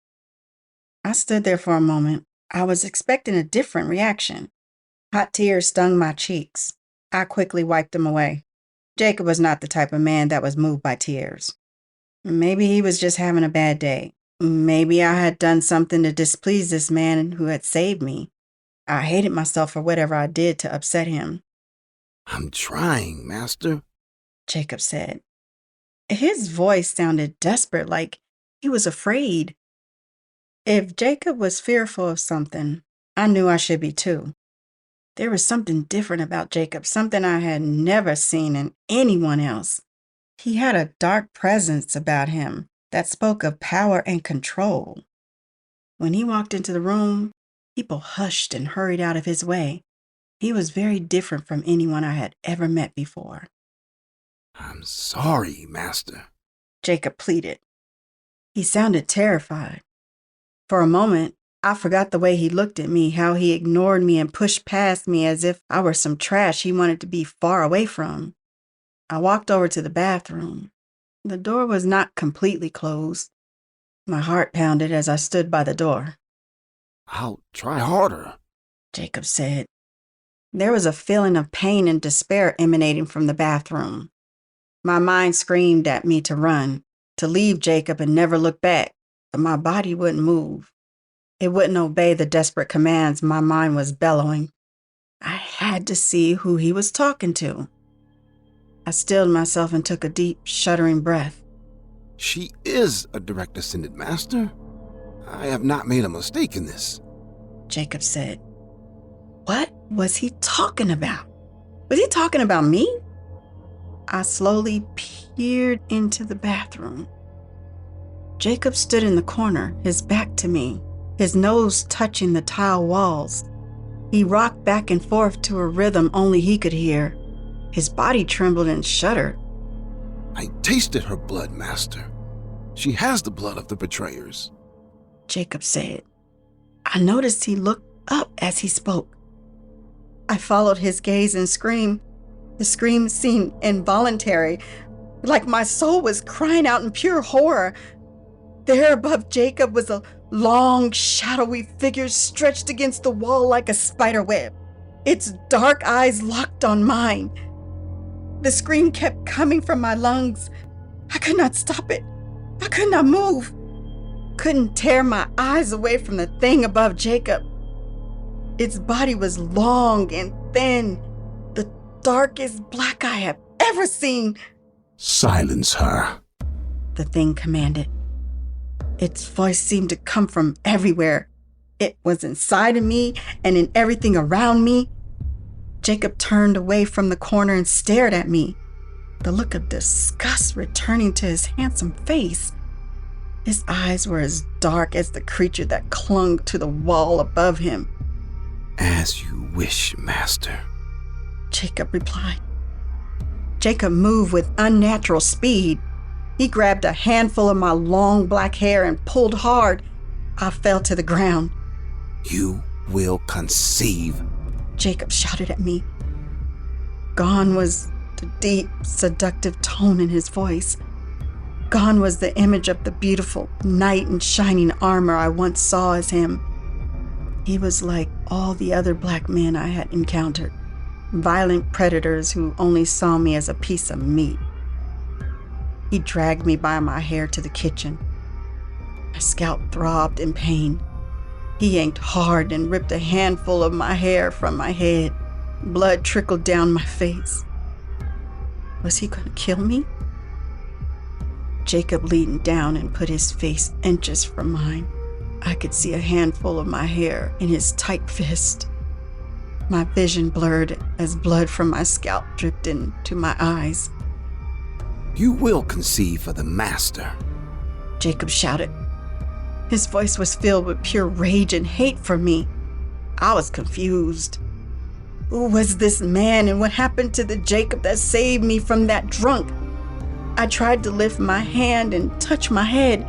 I stood there for a moment. I was expecting a different reaction. Hot tears stung my cheeks. I quickly wiped them away. Jacob was not the type of man that was moved by tears. Maybe he was just having a bad day. Maybe I had done something to displease this man who had saved me. I hated myself for whatever I did to upset him. I'm trying, master, Jacob said. His voice sounded desperate, like he was afraid. If Jacob was fearful of something, I knew I should be too. There was something different about Jacob, something I had never seen in anyone else. He had a dark presence about him that spoke of power and control. When he walked into the room, people hushed and hurried out of his way. He was very different from anyone I had ever met before. I'm sorry, master, Jacob pleaded. He sounded terrified. For a moment, I forgot the way he looked at me, how he ignored me and pushed past me as if I were some trash he wanted to be far away from. I walked over to the bathroom. The door was not completely closed. My heart pounded as I stood by the door. I'll try harder, Jacob said. There was a feeling of pain and despair emanating from the bathroom. My mind screamed at me to run, to leave Jacob and never look back, but my body wouldn't move. It wouldn't obey the desperate commands my mind was bellowing. I had to see who he was talking to. I stilled myself and took a deep, shuddering breath. She is a direct descendant, master. I have not made a mistake in this. Jacob said. What was he talking about? Was he talking about me? I slowly peered into the bathroom. Jacob stood in the corner, his back to me, his nose touching the tile walls. He rocked back and forth to a rhythm only he could hear. His body trembled and shuddered. I tasted her blood, Master. She has the blood of the betrayers, Jacob said. I noticed he looked up as he spoke. I followed his gaze and screamed. The scream seemed involuntary, like my soul was crying out in pure horror. There above Jacob was a long, shadowy figure stretched against the wall like a spider web, its dark eyes locked on mine. The scream kept coming from my lungs. I could not stop it. I could not move. Couldn't tear my eyes away from the thing above Jacob. Its body was long and thin, the darkest black I have ever seen. Silence her, The thing commanded. Its voice seemed to come from everywhere. It was inside of me and in everything around me. Jacob turned away from the corner and stared at me, the look of disgust returning to his handsome face. His eyes were as dark as the creature that clung to the wall above him. As you wish, Master, Jacob replied. Jacob moved with unnatural speed. He grabbed a handful of my long black hair and pulled hard. I fell to the ground. You will conceive, Jacob shouted at me. Gone was the deep, seductive tone in his voice. Gone was the image of the beautiful knight in shining armor I once saw as him. He was like all the other black men I had encountered, violent predators who only saw me as a piece of meat. He dragged me by my hair to the kitchen. My scalp throbbed in pain. He yanked hard and ripped a handful of my hair from my head. Blood trickled down my face. Was he going to kill me? Jacob leaned down and put his face inches from mine. I could see a handful of my hair in his tight fist. My vision blurred as blood from my scalp dripped into my eyes. you will conceive for the Master, Jacob shouted. His voice was filled with pure rage and hate for me. I was confused. Who was this man and what happened to the Jacob that saved me from that drunk? I tried to lift my hand and touch my head.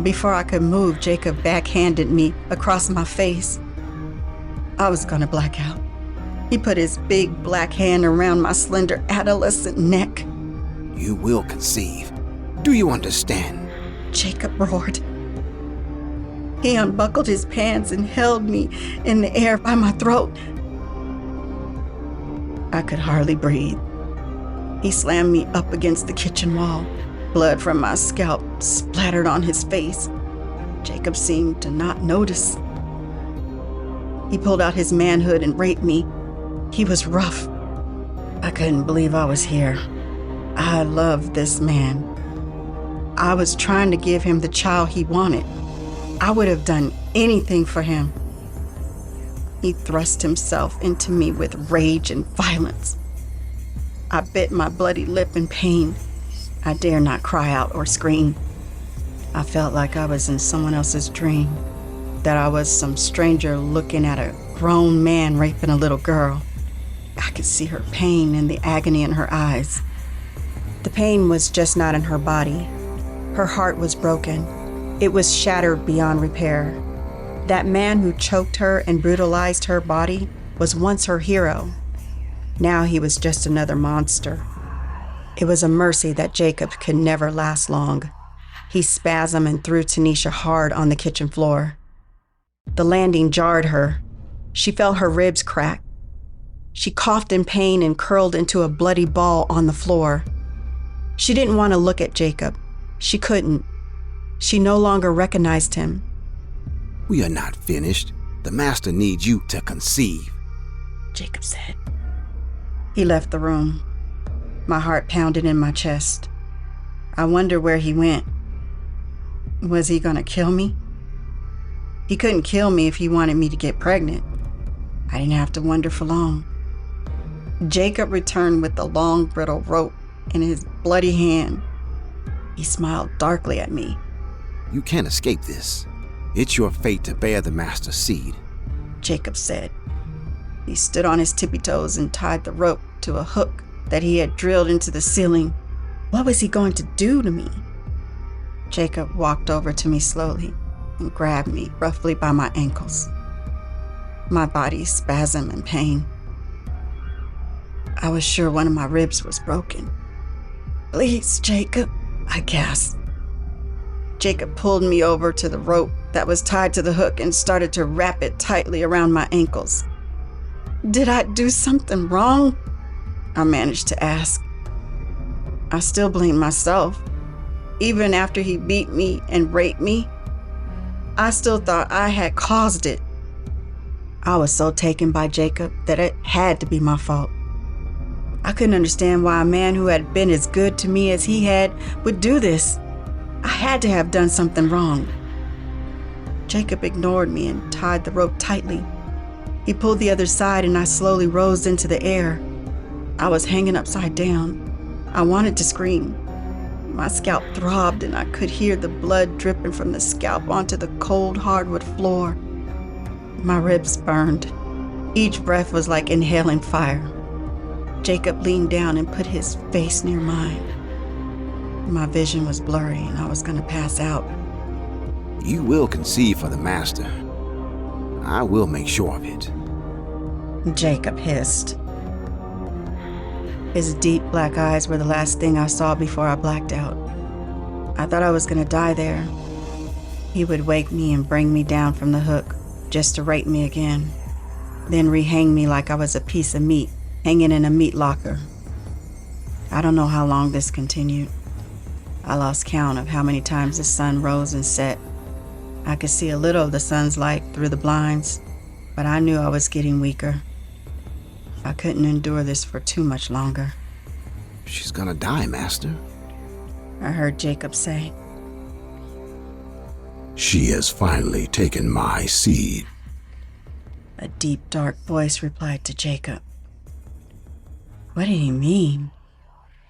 Before I could move, Jacob backhanded me across my face. I was gonna black out. He put his big black hand around my slender adolescent neck. you will conceive. Do you understand? Jacob roared. He unbuckled his pants and held me in the air by my throat. I could hardly breathe. He slammed me up against the kitchen wall. Blood from my scalp splattered on his face. Jacob seemed to not notice. He pulled out his manhood and raped me. He was rough. I couldn't believe I was here. I loved this man. I was trying to give him the child he wanted. I would have done anything for him. He thrust himself into me with rage and violence. I bit my bloody lip in pain. I dare not cry out or scream. I felt like I was in someone else's dream, that I was some stranger looking at a grown man raping a little girl. I could see her pain and the agony in her eyes. The pain was just not in her body. Her heart was broken. It was shattered beyond repair. That man who choked her and brutalized her body was once her hero. Now he was just another monster. It was a mercy that Jacob could never last long. He spasmed and threw Tanisha hard on the kitchen floor. The landing jarred her. She felt her ribs crack. She coughed in pain and curled into a bloody ball on the floor. She didn't want to look at Jacob. She couldn't. She no longer recognized him. We are not finished. The Master needs you to conceive, Jacob said. He left the room. My heart pounded in my chest. I wondered where he went. Was he going to kill me? He couldn't kill me if he wanted me to get pregnant. I didn't have to wonder for long. Jacob returned with the long, brittle rope in his bloody hand. He smiled darkly at me. You can't escape this. It's your fate to bear the master's seed, Jacob said. He stood on his tippy toes and tied the rope to a hook that he had drilled into the ceiling. What was he going to do to me? Jacob walked over to me slowly and grabbed me roughly by my ankles. My body spasmed in pain. I was sure one of my ribs was broken. Please, Jacob, I gasped. Jacob pulled me over to the rope that was tied to the hook and started to wrap it tightly around my ankles. Did I do something wrong? I managed to ask. I still blamed myself. Even after he beat me and raped me, I still thought I had caused it. I was so taken by Jacob that it had to be my fault. I couldn't understand why a man who had been as good to me as he had would do this. I had to have done something wrong. Jacob ignored me and tied the rope tightly. He pulled the other side and I slowly rose into the air. I was hanging upside down. I wanted to scream. My scalp throbbed and I could hear the blood dripping from the scalp onto the cold hardwood floor. My ribs burned. Each breath was like inhaling fire. Jacob leaned down and put his face near mine. My vision was blurry and I was going to pass out. You will conceive for the master. I will make sure of it. Jacob hissed. His deep black eyes were the last thing I saw before I blacked out. I thought I was going to die there. He would wake me and bring me down from the hook just to rape me again, then rehang me like I was a piece of meat hanging in a meat locker. I don't know how long this continued. I lost count of how many times the sun rose and set. I could see a little of the sun's light through the blinds, but I knew I was getting weaker. I couldn't endure this for too much longer. She's gonna die, master, I heard Jacob say. She has finally taken my seed. A deep, dark voice replied to Jacob. What did he mean?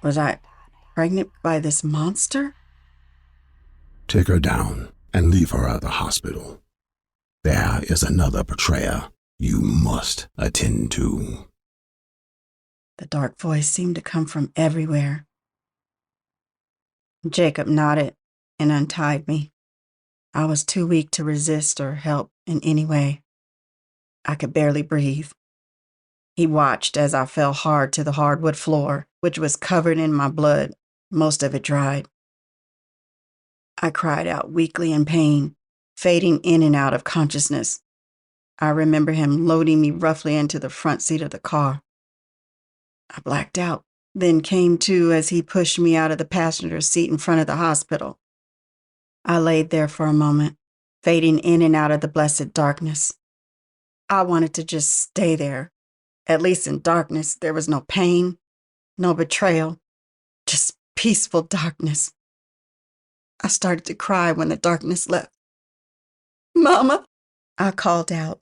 Was I pregnant by this monster? Take her down and leave her at the hospital. There is another betrayer you must attend to. The dark voice seemed to come from everywhere. Jacob nodded and untied me. I was too weak to resist or help in any way. I could barely breathe. He watched as I fell hard to the hardwood floor, which was covered in my blood, most of it dried. I cried out weakly in pain, fading in and out of consciousness. I remember him loading me roughly into the front seat of the car. I blacked out, then came to as he pushed me out of the passenger seat in front of the hospital. I laid there for a moment, fading in and out of the blessed darkness. I wanted to just stay there. At least in darkness, there was no pain, no betrayal, just peaceful darkness. I started to cry when the darkness left. Mama, I called out.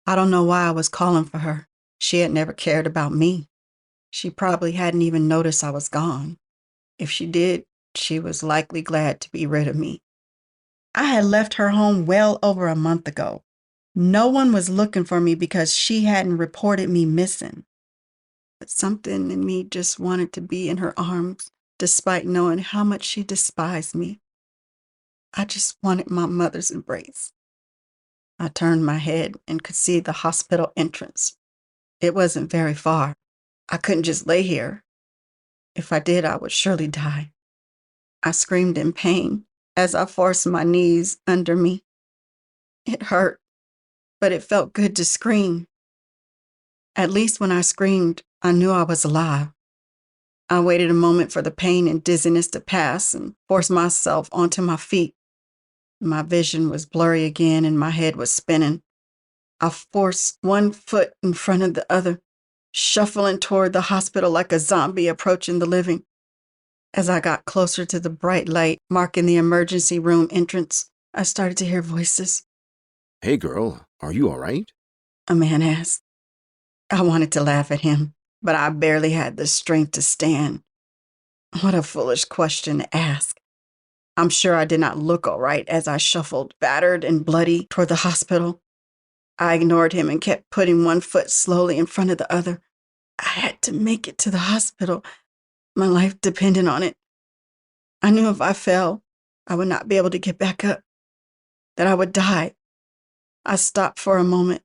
I don't know why I was calling for her. She had never cared about me. She probably hadn't even noticed I was gone. If she did, she was likely glad to be rid of me. I had left her home well over a month ago. No one was looking for me because she hadn't reported me missing. But something in me just wanted to be in her arms, despite knowing how much she despised me. I just wanted my mother's embrace. I turned my head and could see the hospital entrance. It wasn't very far. I couldn't just lay here. If I did, I would surely die. I screamed in pain as I forced my knees under me. It hurt, but it felt good to scream. At least when I screamed, I knew I was alive. I waited a moment for the pain and dizziness to pass and forced myself onto my feet. My vision was blurry again and my head was spinning. I forced one foot in front of the other, shuffling toward the hospital like a zombie approaching the living. As I got closer to the bright light marking the emergency room entrance, I started to hear voices. Hey, girl, are you all right? A man asked. I wanted to laugh at him, but I barely had the strength to stand. What a foolish question to ask. I'm sure I did not look all right as I shuffled, battered and bloody, toward the hospital. I ignored him and kept putting one foot slowly in front of the other. I had to make it to the hospital. My life depended on it. I knew if I fell, I would not be able to get back up, that I would die. I stopped for a moment.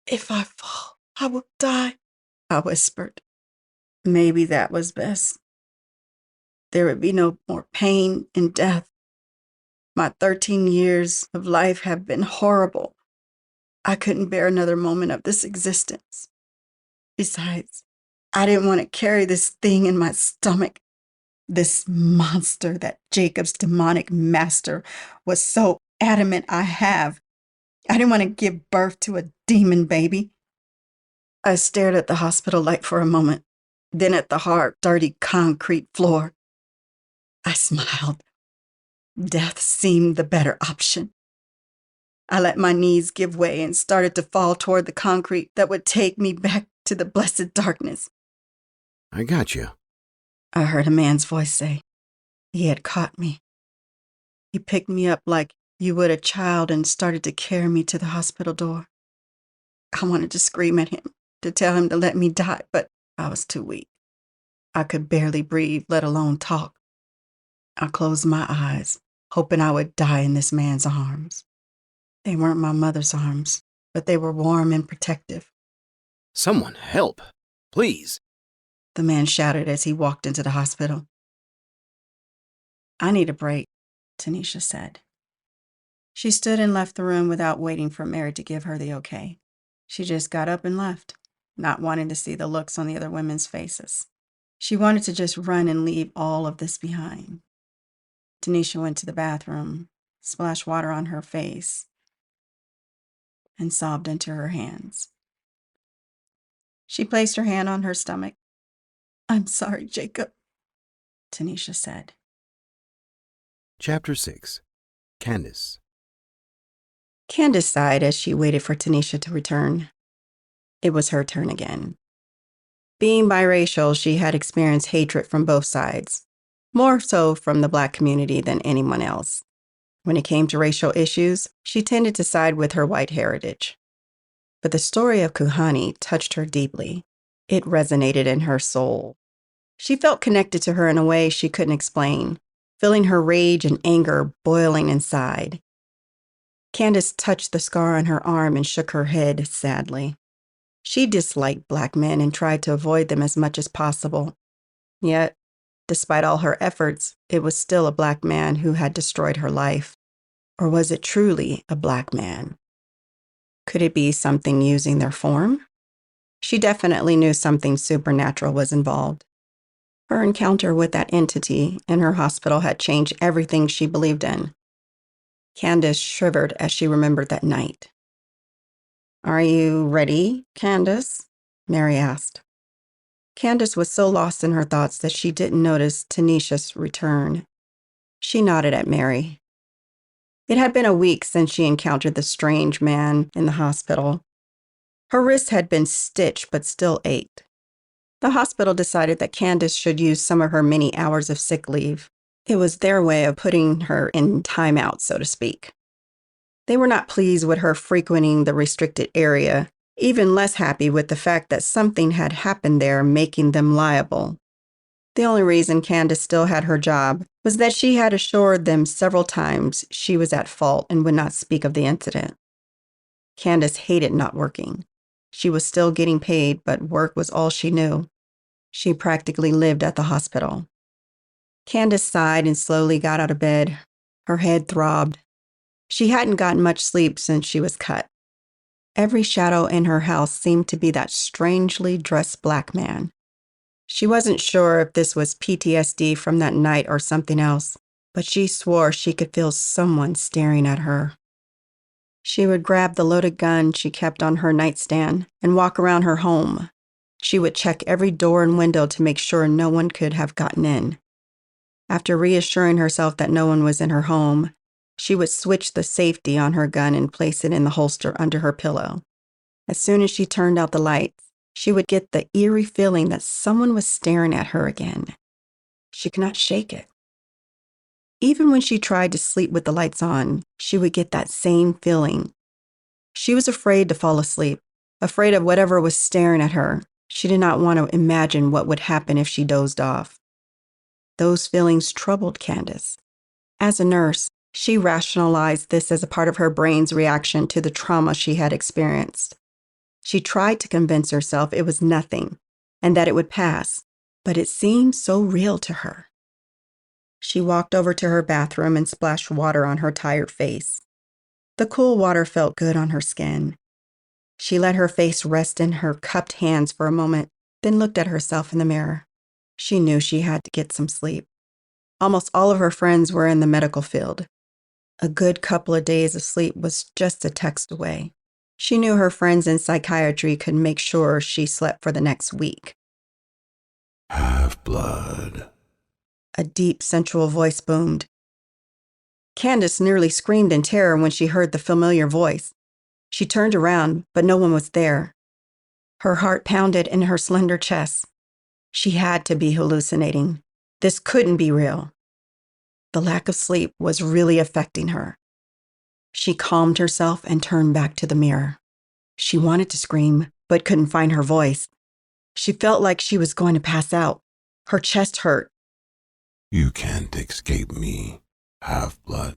If I fall, I will die, I whispered. Maybe that was best. There would be no more pain and death. My 13 years of life have been horrible. I couldn't bear another moment of this existence. Besides, I didn't want to carry this thing in my stomach. This monster that Jacob's demonic master was so adamant I have. I didn't want to give birth to a demon baby. I stared at the hospital light for a moment, then at the hard, dirty concrete floor. I smiled. Death seemed the better option. I let my knees give way and started to fall toward the concrete that would take me back to the blessed darkness. I got you. I heard a man's voice say. He had caught me. He picked me up like you would a child and started to carry me to the hospital door. I wanted to scream at him, to tell him to let me die, but I was too weak. I could barely breathe, let alone talk. I closed my eyes, hoping I would die in this man's arms. They weren't my mother's arms, but they were warm and protective. Someone help, please. The man shouted as he walked into the hospital. I need a break, Tanisha said. She stood and left the room without waiting for Mary to give her the okay. She just got up and left, not wanting to see the looks on the other women's faces. She wanted to just run and leave all of this behind. Tanisha went to the bathroom, splashed water on her face, and sobbed into her hands. She placed her hand on her stomach. I'm sorry, Jacob, Tanisha said. Chapter 6. Candace. Candace sighed as she waited for Tanisha to return. It was her turn again. Being biracial, she had experienced hatred from both sides, more so from the Black community than anyone else. When it came to racial issues, she tended to side with her white heritage. But the story of Kuhani touched her deeply. It resonated in her soul. She felt connected to her in a way she couldn't explain, feeling her rage and anger boiling inside. Candace touched the scar on her arm and shook her head sadly. She disliked Black men and tried to avoid them as much as possible. Yet, despite all her efforts, it was still a Black man who had destroyed her life. Or was it truly a Black man? Could it be something using their form? She definitely knew something supernatural was involved. Her encounter with that entity in her hospital had changed everything she believed in. Candace shivered as she remembered that night. Are you ready, Candace? Mary asked. Candace was so lost in her thoughts that she didn't notice Tanisha's return. She nodded at Mary. It had been a week since she encountered the strange man in the hospital. Her wrist had been stitched but still ached. The hospital decided that Candace should use some of her many hours of sick leave. It was their way of putting her in timeout, so to speak. They were not pleased with her frequenting the restricted area, even less happy with the fact that something had happened there making them liable. The only reason Candace still had her job was that she had assured them several times she was at fault and would not speak of the incident. Candace hated not working. She was still getting paid, but work was all she knew. She practically lived at the hospital. Candace sighed and slowly got out of bed. Her head throbbed. She hadn't gotten much sleep since she was cut. Every shadow in her house seemed to be that strangely dressed Black man. She wasn't sure if this was PTSD from that night or something else, but she swore she could feel someone staring at her. She would grab the loaded gun she kept on her nightstand and walk around her home. She would check every door and window to make sure no one could have gotten in. After reassuring herself that no one was in her home, She would switch the safety on her gun and place it in the holster under her pillow. As soon as she turned out the lights, she would get the eerie feeling that someone was staring at her again. She could not shake it. Even when she tried to sleep with the lights on, she would get that same feeling. She was afraid to fall asleep, afraid of whatever was staring at her. She did not want to imagine what would happen if she dozed off. Those feelings troubled Candace. As a nurse, she rationalized this as a part of her brain's reaction to the trauma she had experienced. She tried to convince herself it was nothing and that it would pass, but it seemed so real to her. She walked over to her bathroom and splashed water on her tired face. The cool water felt good on her skin. She let her face rest in her cupped hands for a moment, then looked at herself in the mirror. She knew she had to get some sleep. Almost all of her friends were in the medical field. A good couple of days of sleep was just a text away. She knew her friends in psychiatry could make sure she slept for the next week. Half-blood. A deep, sensual voice boomed. Candace nearly screamed in terror when she heard the familiar voice. She turned around, but no one was there. Her heart pounded in her slender chest. She had to be hallucinating. This couldn't be real. The lack of sleep was really affecting her. She calmed herself and turned back to the mirror. She wanted to scream, but couldn't find her voice. She felt like she was going to pass out. Her chest hurt. You can't escape me, half-blood.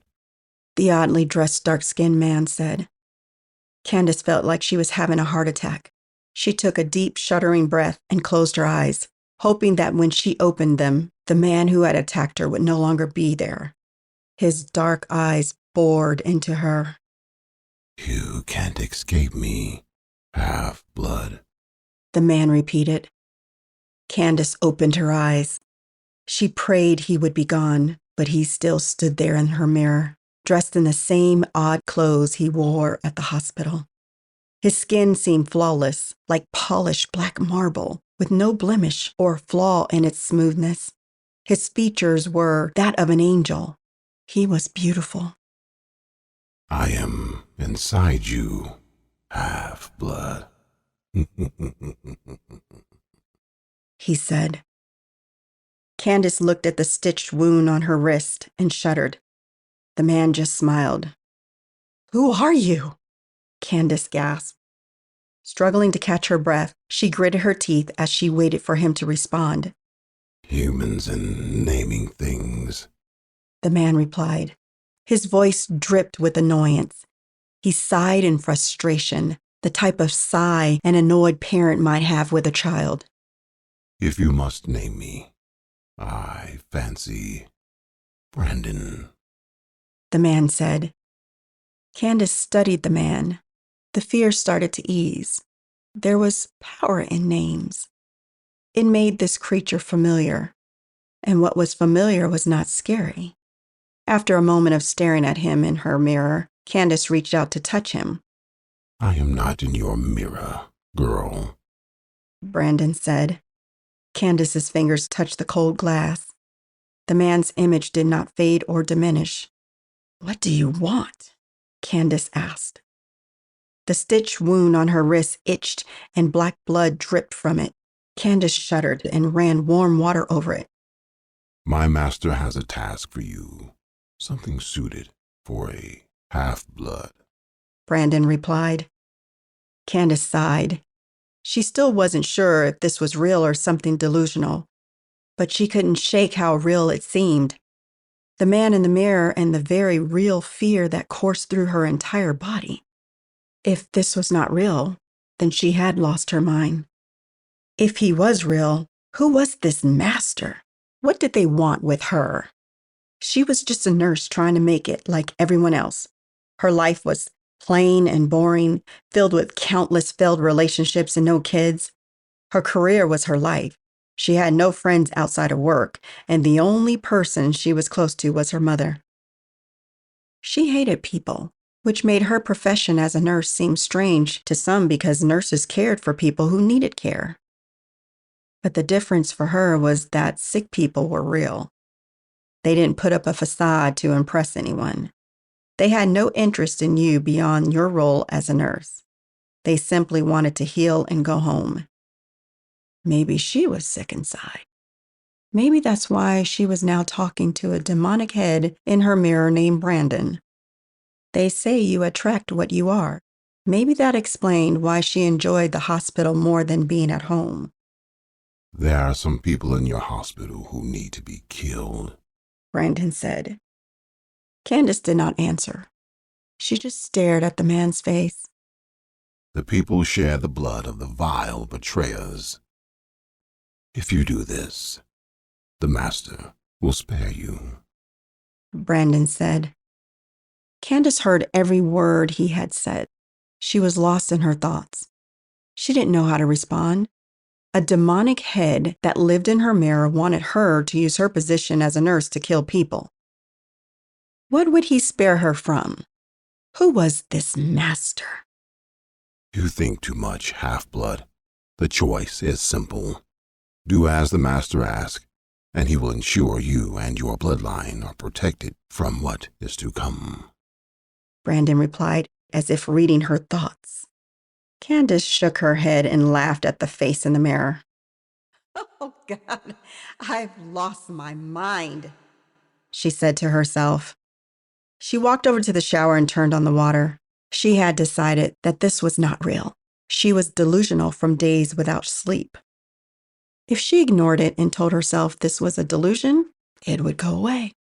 The oddly dressed, dark-skinned man said. Candace felt like she was having a heart attack. She took a deep, shuddering breath and closed her eyes, hoping that when she opened them, the man who had attacked her would no longer be there. His dark eyes bored into her. You can't escape me, half-blood. The man repeated. Candace opened her eyes. She prayed he would be gone, but he still stood there in her mirror, dressed in the same odd clothes he wore at the hospital. His skin seemed flawless, like polished black marble, with no blemish or flaw in its smoothness. His features were that of an angel. He was beautiful. I am inside you, half-blood. He said. Candace looked at the stitched wound on her wrist and shuddered. The man just smiled. Who are you? Candace gasped. Struggling to catch her breath, she gritted her teeth as she waited for him to respond. Humans and naming things. The man replied. His voice dripped with annoyance. He sighed in frustration, the type of sigh an annoyed parent might have with a child. If you must name me, I fancy Brandon. The man said. Candace studied the man. The fear started to ease. There was power in names. It made this creature familiar, and what was familiar was not scary. After a moment of staring at him in her mirror, Candace reached out to touch him. I am not in your mirror, girl, Brandon said. Candace's fingers touched the cold glass. The man's image did not fade or diminish. What do you want? Candace asked. The stitched wound on her wrist itched and black blood dripped from it. Candace shuddered and ran warm water over it. My master has a task for you, something suited for a half-blood. Brandon replied. Candace sighed. She still wasn't sure if this was real or something delusional, but she couldn't shake how real it seemed. The man in the mirror and the very real fear that coursed through her entire body. If this was not real, then she had lost her mind. If he was real, who was this master? What did they want with her? She was just a nurse trying to make it like everyone else. Her life was plain and boring, filled with countless failed relationships and no kids. Her career was her life. She had no friends outside of work, and the only person she was close to was her mother. She hated people, which made her profession as a nurse seem strange to some because nurses cared for people who needed care. But the difference for her was that sick people were real. They didn't put up a facade to impress anyone. They had no interest in you beyond your role as a nurse. They simply wanted to heal and go home. Maybe she was sick inside. Maybe that's why she was now talking to a demonic head in her mirror named Brandon. They say you attract what you are. Maybe that explained why she enjoyed the hospital more than being at home. There are some people in your hospital who need to be killed, Brandon said. Candace did not answer. She just stared at the man's face. The people share the blood of the vile betrayers. If you do this, the Master will spare you, Brandon said. Candace heard every word he had said. She was lost in her thoughts. She didn't know how to respond. A demonic head that lived in her mirror wanted her to use her position as a nurse to kill people. What would he spare her from? Who was this Master? You think too much, half-blood. The choice is simple. Do as the Master asks, and he will ensure you and your bloodline are protected from what is to come. Brandon replied, as if reading her thoughts. Candace shook her head and laughed at the face in the mirror. Oh, God, I've lost my mind, she said to herself. She walked over to the shower and turned on the water. She had decided that this was not real. She was delusional from days without sleep. If she ignored it and told herself this was a delusion, it would go away.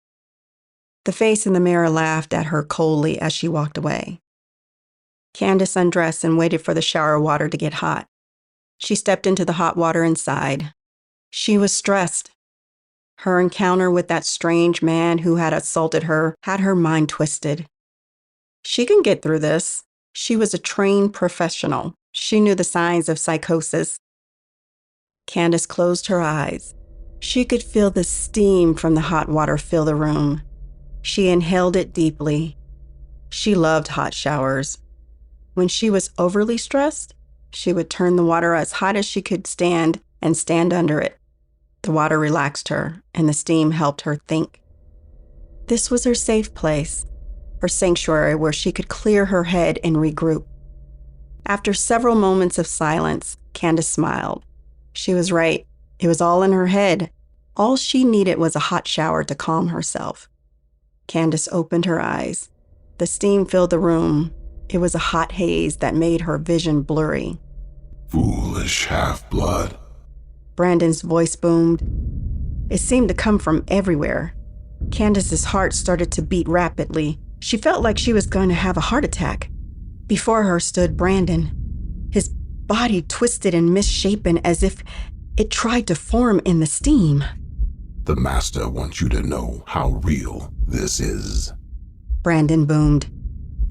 The face in the mirror laughed at her coldly as she walked away. Candace undressed and waited for the shower water to get hot. She stepped into the hot water and sighed. She was stressed. Her encounter with that strange man who had assaulted her had her mind twisted. She can get through this. She was a trained professional. She knew the signs of psychosis. Candace closed her eyes. She could feel the steam from the hot water fill the room. She inhaled it deeply. She loved hot showers. When she was overly stressed, she would turn the water as hot as she could stand and stand under it. The water relaxed her, and the steam helped her think. This was her safe place, her sanctuary where she could clear her head and regroup. After several moments of silence, Candace smiled. She was right. It was all in her head. All she needed was a hot shower to calm herself. Candace opened her eyes. The steam filled the room. It was a hot haze that made her vision blurry. Foolish half-blood. Brandon's voice boomed. It seemed to come from everywhere. Candace's heart started to beat rapidly. She felt like she was going to have a heart attack. Before her stood Brandon, his body twisted and misshapen as if it tried to form in the steam. The Master wants you to know how real this is, Brandon boomed.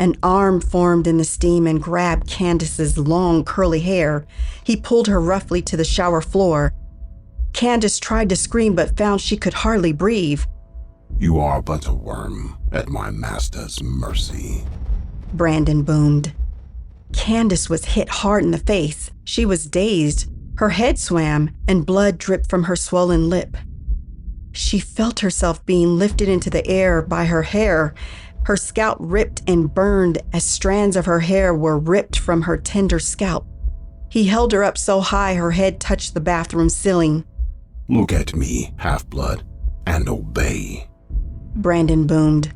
An arm formed in the steam and grabbed Candace's long, curly hair. He pulled her roughly to the shower floor. Candace tried to scream but found she could hardly breathe. You are but a worm at my Master's mercy, Brandon boomed. Candace was hit hard in the face. She was dazed. Her head swam and blood dripped from her swollen lip. She felt herself being lifted into the air by her hair. Her scalp ripped and burned as strands of her hair were ripped from her tender scalp. He held her up so high her head touched the bathroom ceiling. Look at me, half-blood, and obey, Brandon boomed.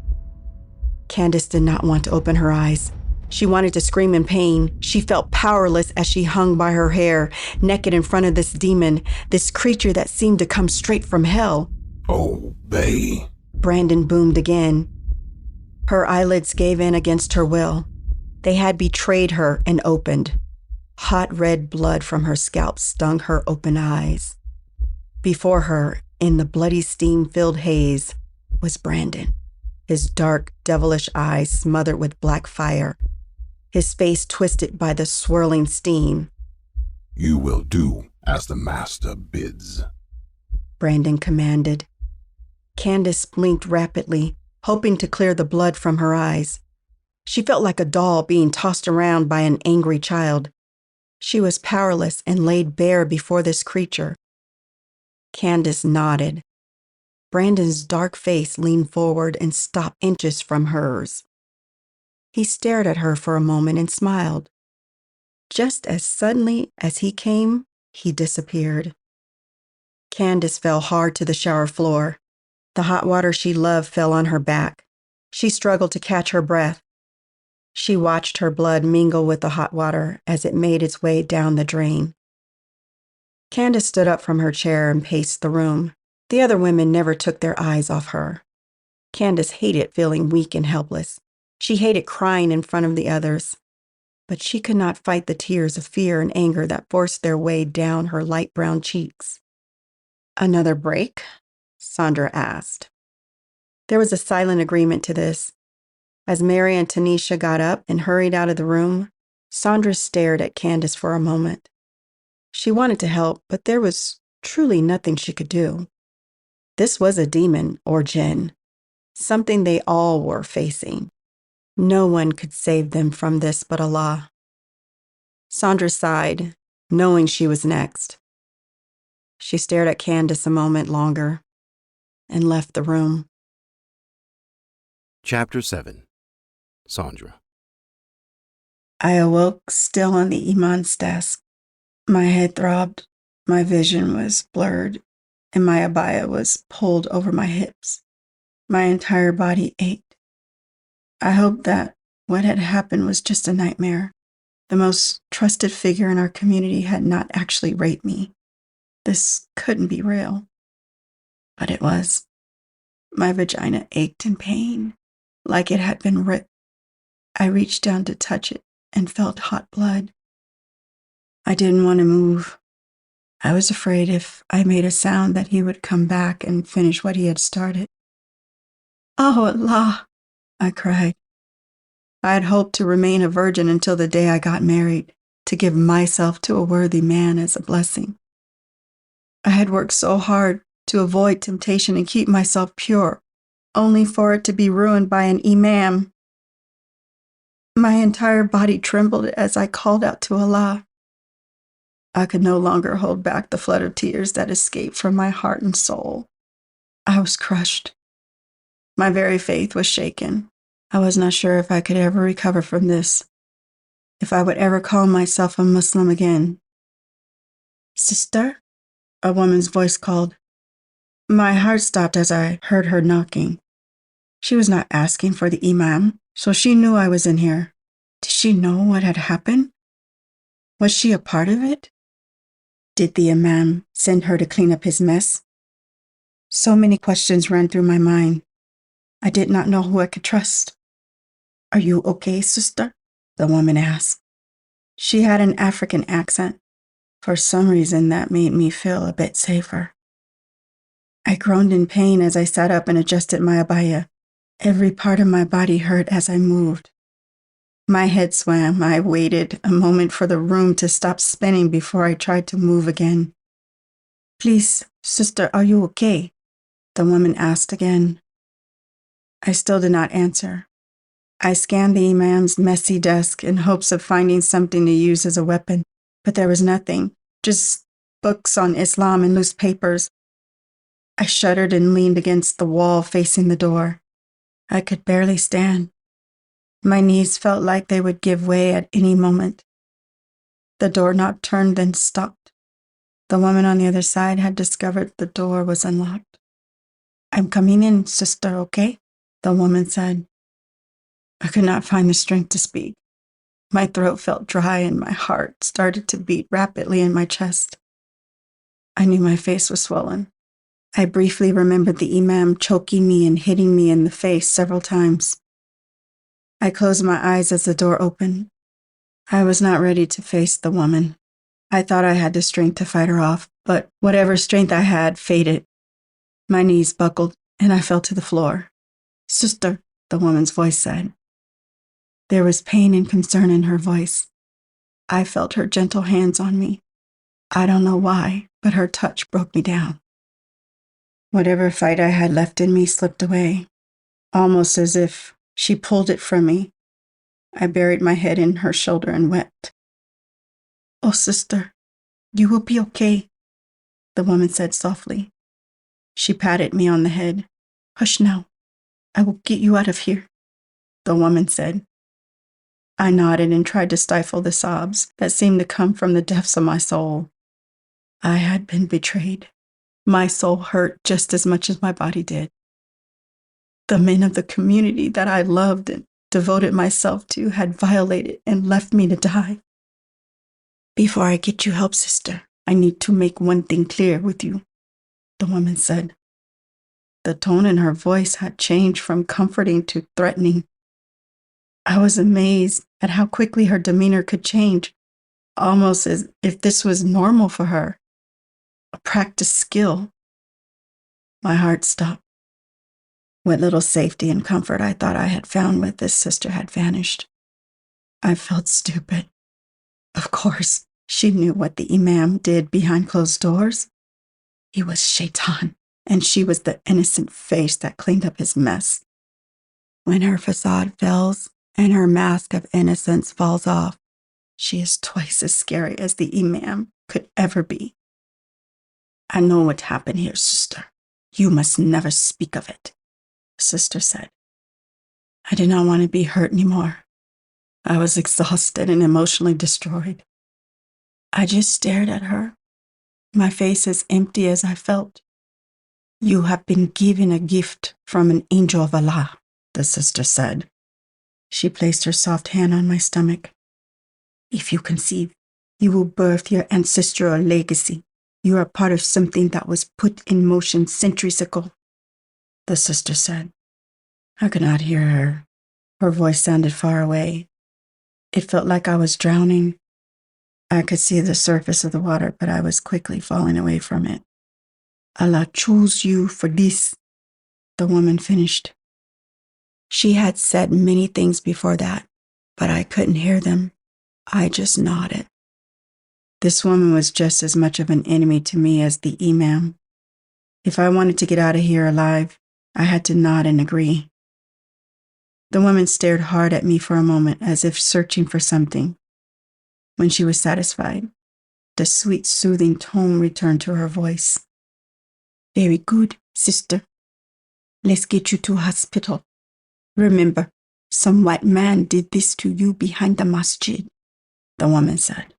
Candace did not want to open her eyes. She wanted to scream in pain. She felt powerless as she hung by her hair, naked in front of this demon, this creature that seemed to come straight from hell. Obey, Brandon boomed again. Her eyelids gave in against her will. They had betrayed her and opened. Hot red blood from her scalp stung her open eyes. Before her, in the bloody steam-filled haze, was Brandon, his dark, devilish eyes smothered with black fire, his face twisted by the swirling steam. You will do as the Master bids, Brandon commanded. Candace blinked rapidly, hoping to clear the blood from her eyes. She felt like a doll being tossed around by an angry child. She was powerless and laid bare before this creature. Candace nodded. Brandon's dark face leaned forward and stopped inches from hers. He stared at her for a moment and smiled. Just as suddenly as he came, he disappeared. Candace fell hard to the shower floor. The hot water she loved fell on her back. She struggled to catch her breath. She watched her blood mingle with the hot water as it made its way down the drain. Candace stood up from her chair and paced the room. The other women never took their eyes off her. Candace hated feeling weak and helpless. She hated crying in front of the others. But she could not fight the tears of fear and anger that forced their way down her light brown cheeks. "Another break?" Sandra asked. There was a silent agreement to this. As Mary and Tanisha got up and hurried out of the room, Sandra stared at Candace for a moment. She wanted to help, but there was truly nothing she could do. This was a demon or jinn, something they all were facing. No one could save them from this but Allah. Sandra sighed, knowing she was next. She stared at Candace a moment longer and left the room. Chapter 7. Sandra. I awoke still on the imam's desk. My head throbbed, my vision was blurred, and my abaya was pulled over my hips. My entire body ached. I hoped that what had happened was just a nightmare. The most trusted figure in our community had not actually raped me. This couldn't be real. But it was. My vagina ached in pain, like it had been ripped. I reached down to touch it and felt hot blood. I didn't want to move. I was afraid if I made a sound that he would come back and finish what he had started. "Oh, Allah," I cried. I had hoped to remain a virgin until the day I got married, to give myself to a worthy man as a blessing. I had worked so hard to avoid temptation and keep myself pure, only for it to be ruined by an imam. My entire body trembled as I called out to Allah. I could no longer hold back the flood of tears that escaped from my heart and soul. I was crushed. My very faith was shaken. I was not sure if I could ever recover from this, if I would ever call myself a Muslim again. "Sister?" a woman's voice called. My heart stopped as I heard her knocking. She was not asking for the imam, so she knew I was in here. Did she know what had happened? Was she a part of it? Did the imam send her to clean up his mess? So many questions ran through my mind. I did not know who I could trust. "Are you okay, sister?" the woman asked. She had an African accent. For some reason, that made me feel a bit safer. I groaned in pain as I sat up and adjusted my abaya. Every part of my body hurt as I moved. My head swam. I waited a moment for the room to stop spinning before I tried to move again. "Please, sister, are you okay?" the woman asked again. I still did not answer. I scanned the imam's messy desk in hopes of finding something to use as a weapon, but there was nothing, just books on Islam and loose papers. I shuddered and leaned against the wall facing the door. I could barely stand. My knees felt like they would give way at any moment. The doorknob turned, then stopped. The woman on the other side had discovered the door was unlocked. "I'm coming in, sister, okay?" the woman said. I could not find the strength to speak. My throat felt dry and my heart started to beat rapidly in my chest. I knew my face was swollen. I briefly remembered the imam choking me and hitting me in the face several times. I closed my eyes as the door opened. I was not ready to face the woman. I thought I had the strength to fight her off, but whatever strength I had faded. My knees buckled and I fell to the floor. "Sister," the woman's voice said. There was pain and concern in her voice. I felt her gentle hands on me. I don't know why, but her touch broke me down. Whatever fight I had left in me slipped away, almost as if she pulled it from me. I buried my head in her shoulder and wept. "Oh, sister, you will be okay," the woman said softly. She patted me on the head. "Hush now. I will get you out of here," the woman said. I nodded and tried to stifle the sobs that seemed to come from the depths of my soul. I had been betrayed. My soul hurt just as much as my body did. The men of the community that I loved and devoted myself to had violated and left me to die. Before I get you help, sister, I need to make one thing clear with you, the woman said. The tone in her voice had changed from comforting to threatening. I was amazed at how quickly her demeanor could change, almost as if this was normal for her, a practiced skill. My heart stopped. What little safety and comfort I thought I had found with this sister had vanished. I felt stupid. Of course, she knew what the imam did behind closed doors. He was shaitan, and she was the innocent face that cleaned up his mess. When her facade fails and her mask of innocence falls off, she is twice as scary as the imam could ever be. I know what happened here, sister. You must never speak of it, the sister said. I did not want to be hurt anymore. I was exhausted and emotionally destroyed. I just stared at her, my face as empty as I felt. You have been given a gift from an angel of Allah, the sister said. She placed her soft hand on my stomach. If you conceive, you will birth your ancestral legacy. You are part of something that was put in motion centuries ago, the sister said. I could not hear her. Her voice sounded far away. It felt like I was drowning. I could see the surface of the water, but I was quickly falling away from it. Allah chose you for this, the woman finished. She had said many things before that, but I couldn't hear them. I just nodded. This woman was just as much of an enemy to me as the imam. If I wanted to get out of here alive, I had to nod and agree. The woman stared hard at me for a moment as if searching for something. When she was satisfied, the sweet, soothing tone returned to her voice. Very good, sister. Let's get you to hospital. Remember, some white man did this to you behind the masjid, the woman said.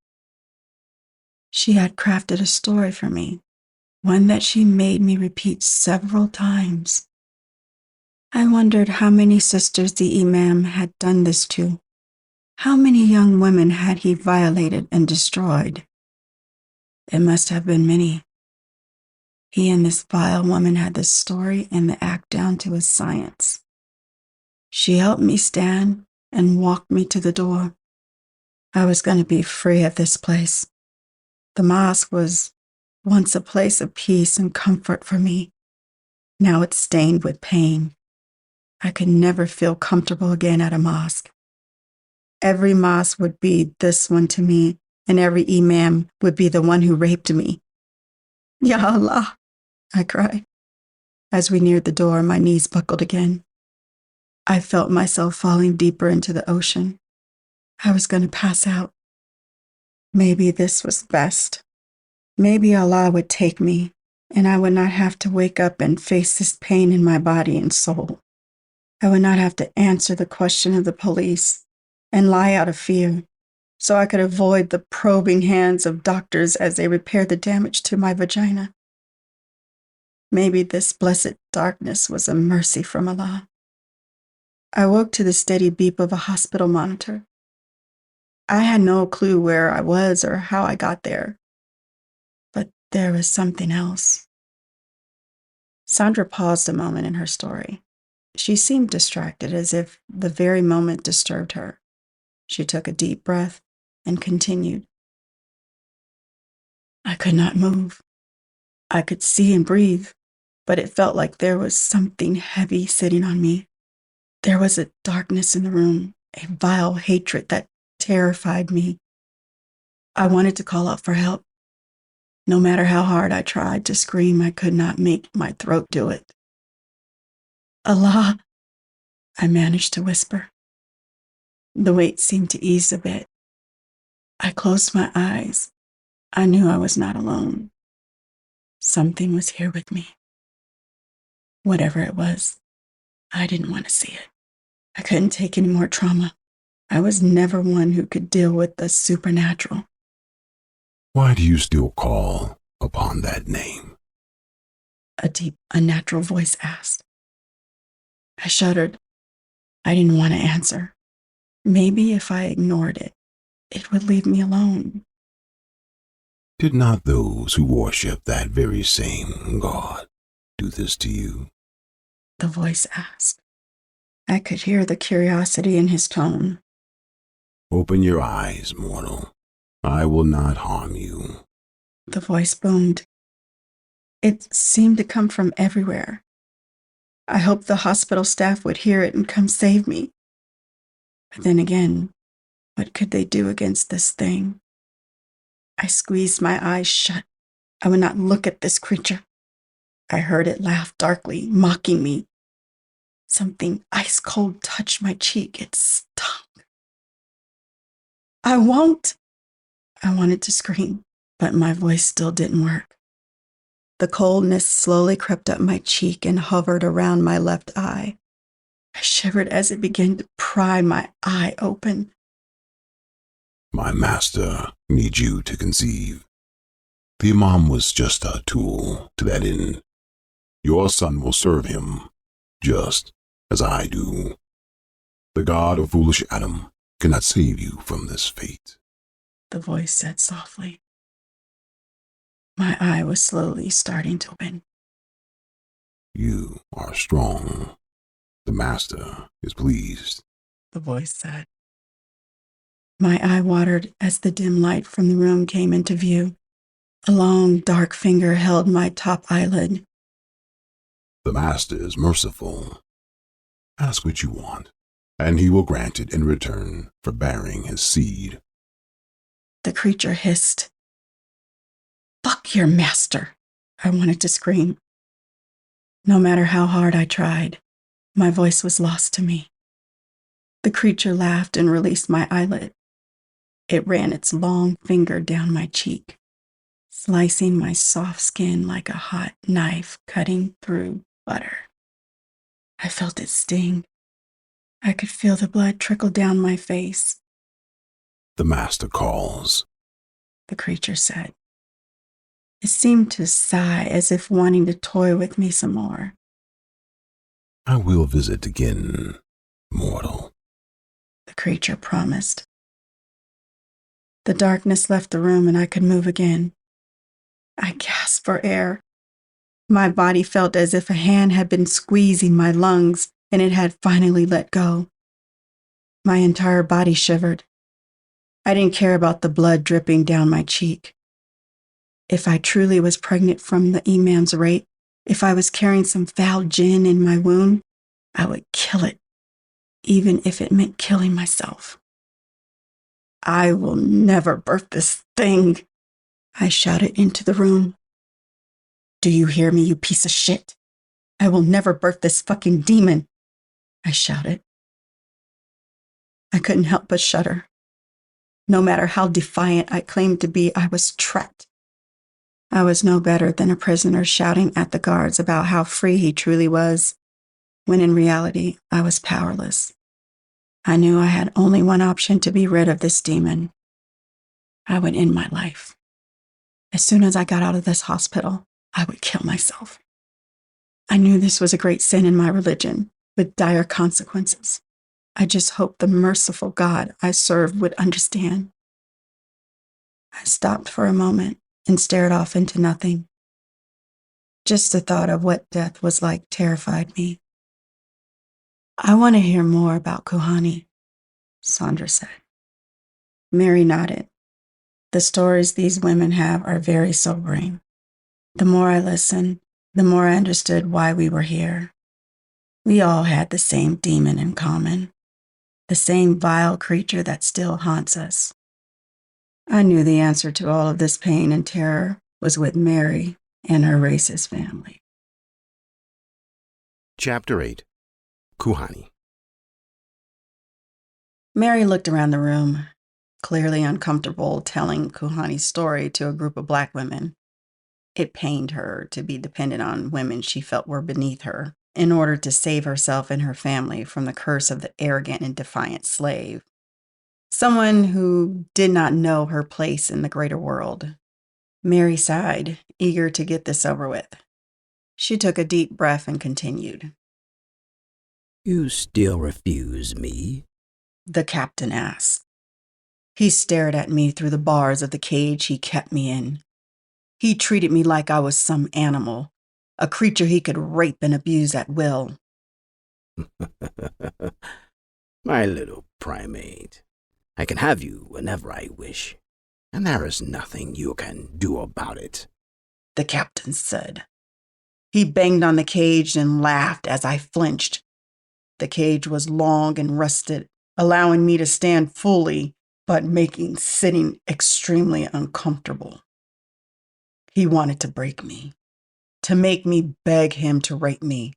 She had crafted a story for me, one that she made me repeat several times. I wondered how many sisters the imam had done this to. How many young women had he violated and destroyed? It must have been many. He and this vile woman had the story and the act down to a science. She helped me stand and walked me to the door. I was going to be free of this place. The mosque was once a place of peace and comfort for me. Now it's stained with pain. I could never feel comfortable again at a mosque. Every mosque would be this one to me, and every imam would be the one who raped me. Ya Allah, I cried. As we neared the door, my knees buckled again. I felt myself falling deeper into the ocean. I was going to pass out. Maybe this was best. Maybe Allah would take me, and I would not have to wake up and face this pain in my body and soul. I would not have to answer the question of the police and lie out of fear, so I could avoid the probing hands of doctors as they repair the damage to my vagina. Maybe this blessed darkness was a mercy from Allah. I woke to the steady beep of a hospital monitor. I had no clue where I was or how I got there, but there was something else. Sandra paused a moment in her story. She seemed distracted, as if the very moment disturbed her. She took a deep breath and continued. I could not move. I could see and breathe, but it felt like there was something heavy sitting on me. There was a darkness in the room, a vile hatred that terrified me. I wanted to call out for help. No matter how hard I tried to scream, I could not make my throat do it. Allah, I managed to whisper. The weight seemed to ease a bit. I closed my eyes. I knew I was not alone. Something was here with me. Whatever it was, I didn't want to see it. I couldn't take any more trauma. I was never one who could deal with the supernatural. Why do you still call upon that name? A deep, unnatural voice asked. I shuddered. I didn't want to answer. Maybe if I ignored it, it would leave me alone. Did not those who worship that very same God do this to you? The voice asked. I could hear the curiosity in his tone. Open your eyes, mortal. I will not harm you. The voice boomed. It seemed to come from everywhere. I hoped the hospital staff would hear it and come save me. But then again, what could they do against this thing? I squeezed my eyes shut. I would not look at this creature. I heard it laugh darkly, mocking me. Something ice cold touched my cheek. It stung. I won't. I wanted to scream, but my voice still didn't work. The coldness slowly crept up my cheek and hovered around my left eye. I shivered as it began to pry my eye open. My master needs you to conceive. The imam was just a tool to that end. Your son will serve him, just as I do. The God of foolish Adam cannot save you from this fate. The voice said softly. My eye was slowly starting to open. You are strong. The master is pleased. The voice said. My eye watered as the dim light from the room came into view. A long, dark finger held my top eyelid. The master is merciful. Ask what you want, and he will grant it in return for bearing his seed. The creature hissed. Fuck your master. I wanted to scream. No matter how hard I tried, my voice was lost to me. The creature laughed and released my eyelid. It ran its long finger down my cheek, slicing my soft skin like a hot knife cutting through butter. I felt it sting. I could feel the blood trickle down my face. The master calls, The creature said. It seemed to sigh as if wanting to toy with me some more. I will visit again, mortal. The creature promised. The darkness left the room and I could move again. I gasped for air. My body felt as if a hand had been squeezing my lungs and it had finally let go. My entire body shivered. I didn't care about the blood dripping down my cheek. If I truly was pregnant from the imam's rape, if I was carrying some foul jinn in my womb, I would kill it, even if it meant killing myself. I will never birth this thing, I shouted into the room. Do you hear me, you piece of shit? I will never birth this fucking demon, I shouted. I couldn't help but shudder. No matter how defiant I claimed to be, I was trapped. I was no better than a prisoner shouting at the guards about how free he truly was, when in reality, I was powerless. I knew I had only one option to be rid of this demon. I would end my life. As soon as I got out of this hospital, I would kill myself. I knew this was a great sin in my religion, with dire consequences. I just hoped the merciful God I served would understand. I stopped for a moment and stared off into nothing. Just the thought of what death was like terrified me. I want to hear more about Kuhani, Sandra said. Mary nodded. The stories these women have are very sobering. The more I listened, the more I understood why we were here. We all had the same demon in common, the same vile creature that still haunts us. I knew the answer to all of this pain and terror was with Mary and her racist family. Chapter 8. Kuhani. Mary looked around the room, clearly uncomfortable telling Kuhani's story to a group of Black women. It pained her to be dependent on women she felt were beneath her in order to save herself and her family from the curse of the arrogant and defiant slave. someone who did not know her place in the greater world. Mary sighed, eager to get this over with. She took a deep breath and continued. You still refuse me? The captain asked. He stared at me through the bars of the cage he kept me in. He treated me like I was some animal, a creature he could rape and abuse at will. My little primate, I can have you whenever I wish, and there is nothing you can do about it, the captain said. He banged on the cage and laughed as I flinched. The cage was long and rusted, allowing me to stand fully, but making sitting extremely uncomfortable. He wanted to break me, to make me beg him to rape me,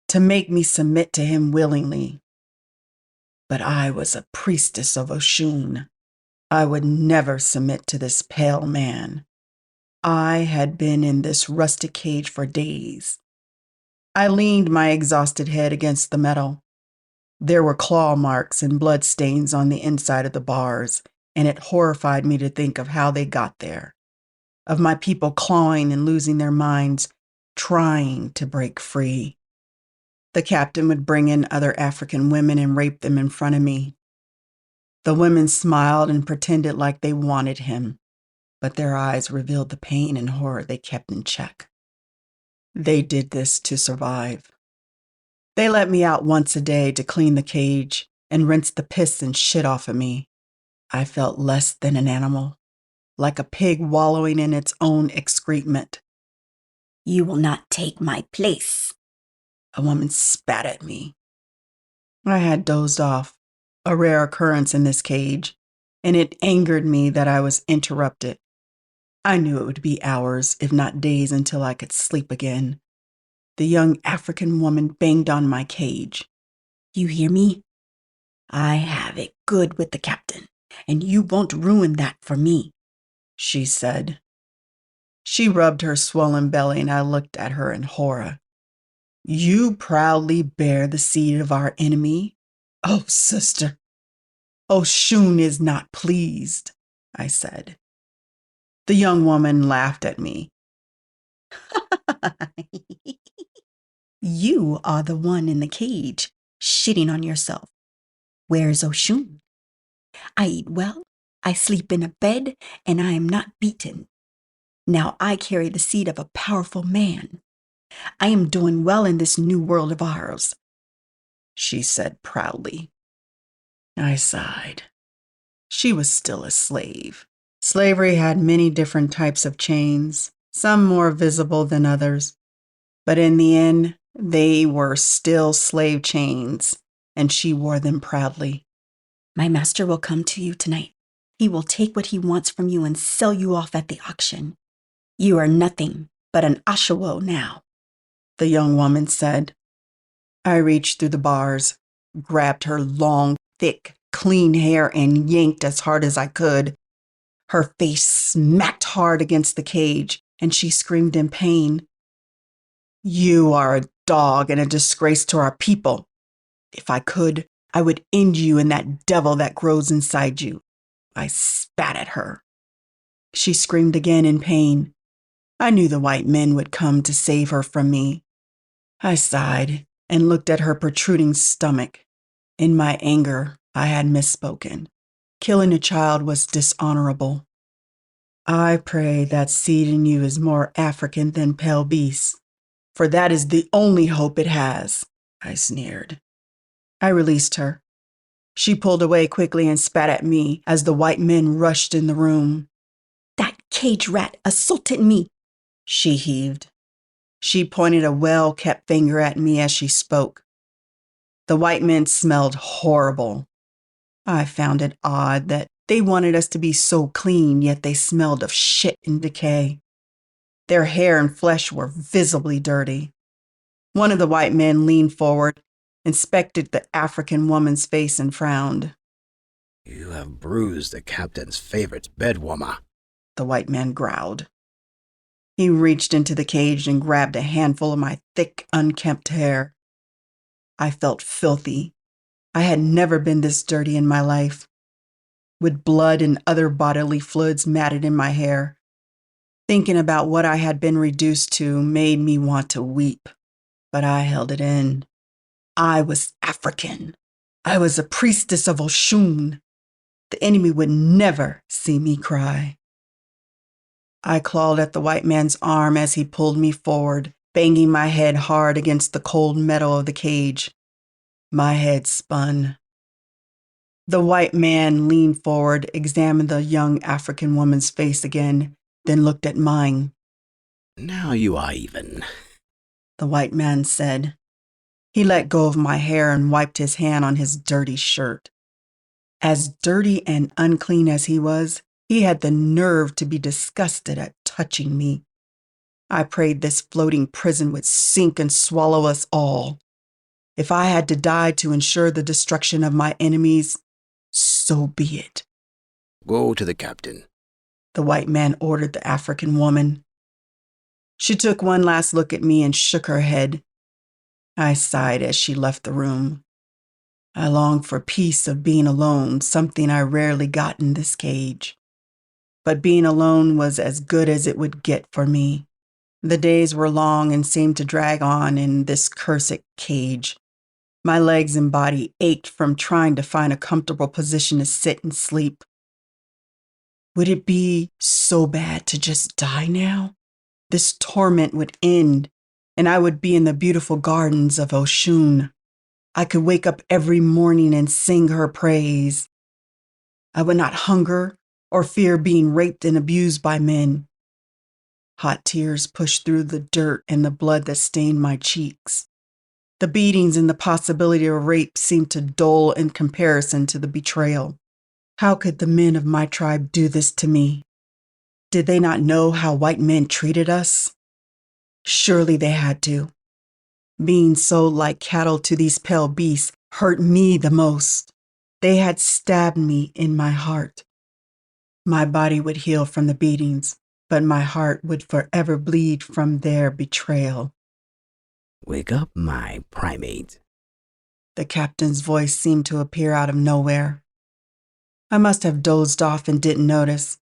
to make me submit to him willingly. But I was a priestess of Oshun. I would never submit to this pale man. I had been in this rusted cage for days. I leaned my exhausted head against the metal. There were claw marks and blood stains on the inside of the bars, and it horrified me to think of how they got there, of my people clawing and losing their minds, trying to break free. The captain would bring in other African women and rape them in front of me. The women smiled and pretended like they wanted him, but their eyes revealed the pain and horror they kept in check. They did this to survive. They let me out once a day to clean the cage and rinse the piss and shit off of me. I felt less than an animal, like a pig wallowing in its own excrement. You will not take my place, a woman spat at me. I had dozed off, a rare occurrence in this cage, and it angered me that I was interrupted. I knew it would be hours, if not days, until I could sleep again. The young African woman banged on my cage. You hear me? I have it good with the captain, and you won't ruin that for me, she said. She rubbed her swollen belly, and I looked at her in horror. You proudly bear the seed of our enemy? Oh, sister. Oshun is not pleased, I said. The young woman laughed at me. You are the one in the cage, shitting on yourself. Where's Oshun? I eat well, I sleep in a bed, and I am not beaten. Now I carry the seed of a powerful man. I am doing well in this new world of ours, she said proudly. I sighed. She was still a slave. Slavery had many different types of chains, some more visible than others. But in the end, they were still slave chains, and she wore them proudly. My master will come to you tonight. He will take what he wants from you and sell you off at the auction. You are nothing but an Ashawo now, the young woman said. I reached through the bars, grabbed her long, thick, clean hair, and yanked as hard as I could. Her face smacked hard against the cage, and she screamed in pain. You are a dog and a disgrace to our people. If I could, I would end you in that devil that grows inside you. I spat at her. She screamed again in pain. I knew the white men would come to save her from me. I sighed and looked at her protruding stomach. In my anger, I had misspoken. Killing a child was dishonorable. I pray that seed in you is more African than pale beast, for that is the only hope it has, I sneered. I released her. She pulled away quickly and spat at me as the white men rushed in the room. That cage rat assaulted me, she heaved. She pointed a well-kept finger at me as she spoke. The white men smelled horrible. I found it odd that they wanted us to be so clean, yet they smelled of shit and decay. Their hair and flesh were visibly dirty. One of the white men leaned forward, inspected the African woman's face, and frowned. You have bruised the captain's favorite bedwarmer, the white man growled. He reached into the cage and grabbed a handful of my thick, unkempt hair. I felt filthy. I had never been this dirty in my life. with blood and other bodily fluids matted in my hair. Thinking about what I had been reduced to made me want to weep, but I held it in. I was African. I was a priestess of Oshun. The enemy would never see me cry. I clawed at the white man's arm as he pulled me forward, banging my head hard against the cold metal of the cage. My head spun. The white man leaned forward, examined the young African woman's face again, then looked at mine. Now you are even, The white man said. He let go of my hair and wiped his hand on his dirty shirt. As dirty and unclean as he was, he had the nerve to be disgusted at touching me. I prayed this floating prison would sink and swallow us all. If I had to die to ensure the destruction of my enemies, so be it. Go to the captain. The white man ordered the African woman. She took one last look at me and shook her head. I sighed as she left the room. I longed for peace of being alone, something I rarely got in this cage. But being alone was as good as it would get for me. The days were long and seemed to drag on in this cursed cage. My legs and body ached from trying to find a comfortable position to sit and sleep. Would it be so bad to just die now? This torment would end, and I would be in the beautiful gardens of Oshun. I could wake up every morning and sing her praise. I would not hunger or fear being raped and abused by men. Hot tears pushed through the dirt and the blood that stained my cheeks. The beatings and the possibility of rape seemed to dull in comparison to the betrayal. How could the men of my tribe do this to me? Did they not know how white men treated us? Surely they had to. Being sold like cattle to these pale beasts hurt me the most. They had stabbed me in my heart. My body would heal from the beatings, but my heart would forever bleed from their betrayal. Wake up, my primate. The captain's voice seemed to appear out of nowhere. I must have dozed off and didn't notice.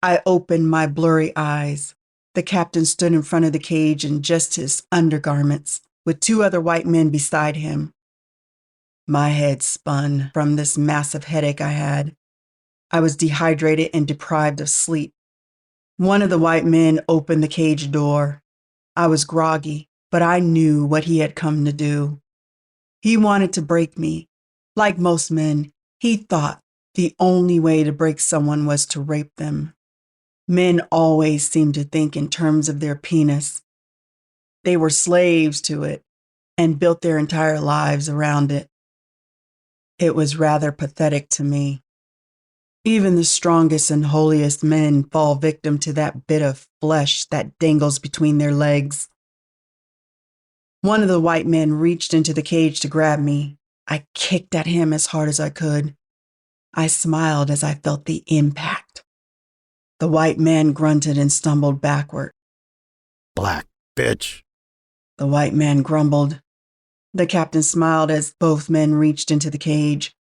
I opened my blurry eyes. The captain stood in front of the cage in just his undergarments, with two other white men beside him. My head spun from this massive headache I had. I was dehydrated and deprived of sleep. One of the white men opened the cage door. I was groggy, but I knew what he had come to do. He wanted to break me. Like most men, he thought the only way to break someone was to rape them. Men always seemed to think in terms of their penis. They were slaves to it and built their entire lives around it. It was rather pathetic to me. Even the strongest and holiest men fall victim to that bit of flesh that dangles between their legs. One of the white men reached into the cage to grab me. I kicked at him as hard as I could. I smiled as I felt the impact. The white man grunted and stumbled backward. Black bitch. The white man grumbled. The captain smiled as both men reached into the cage.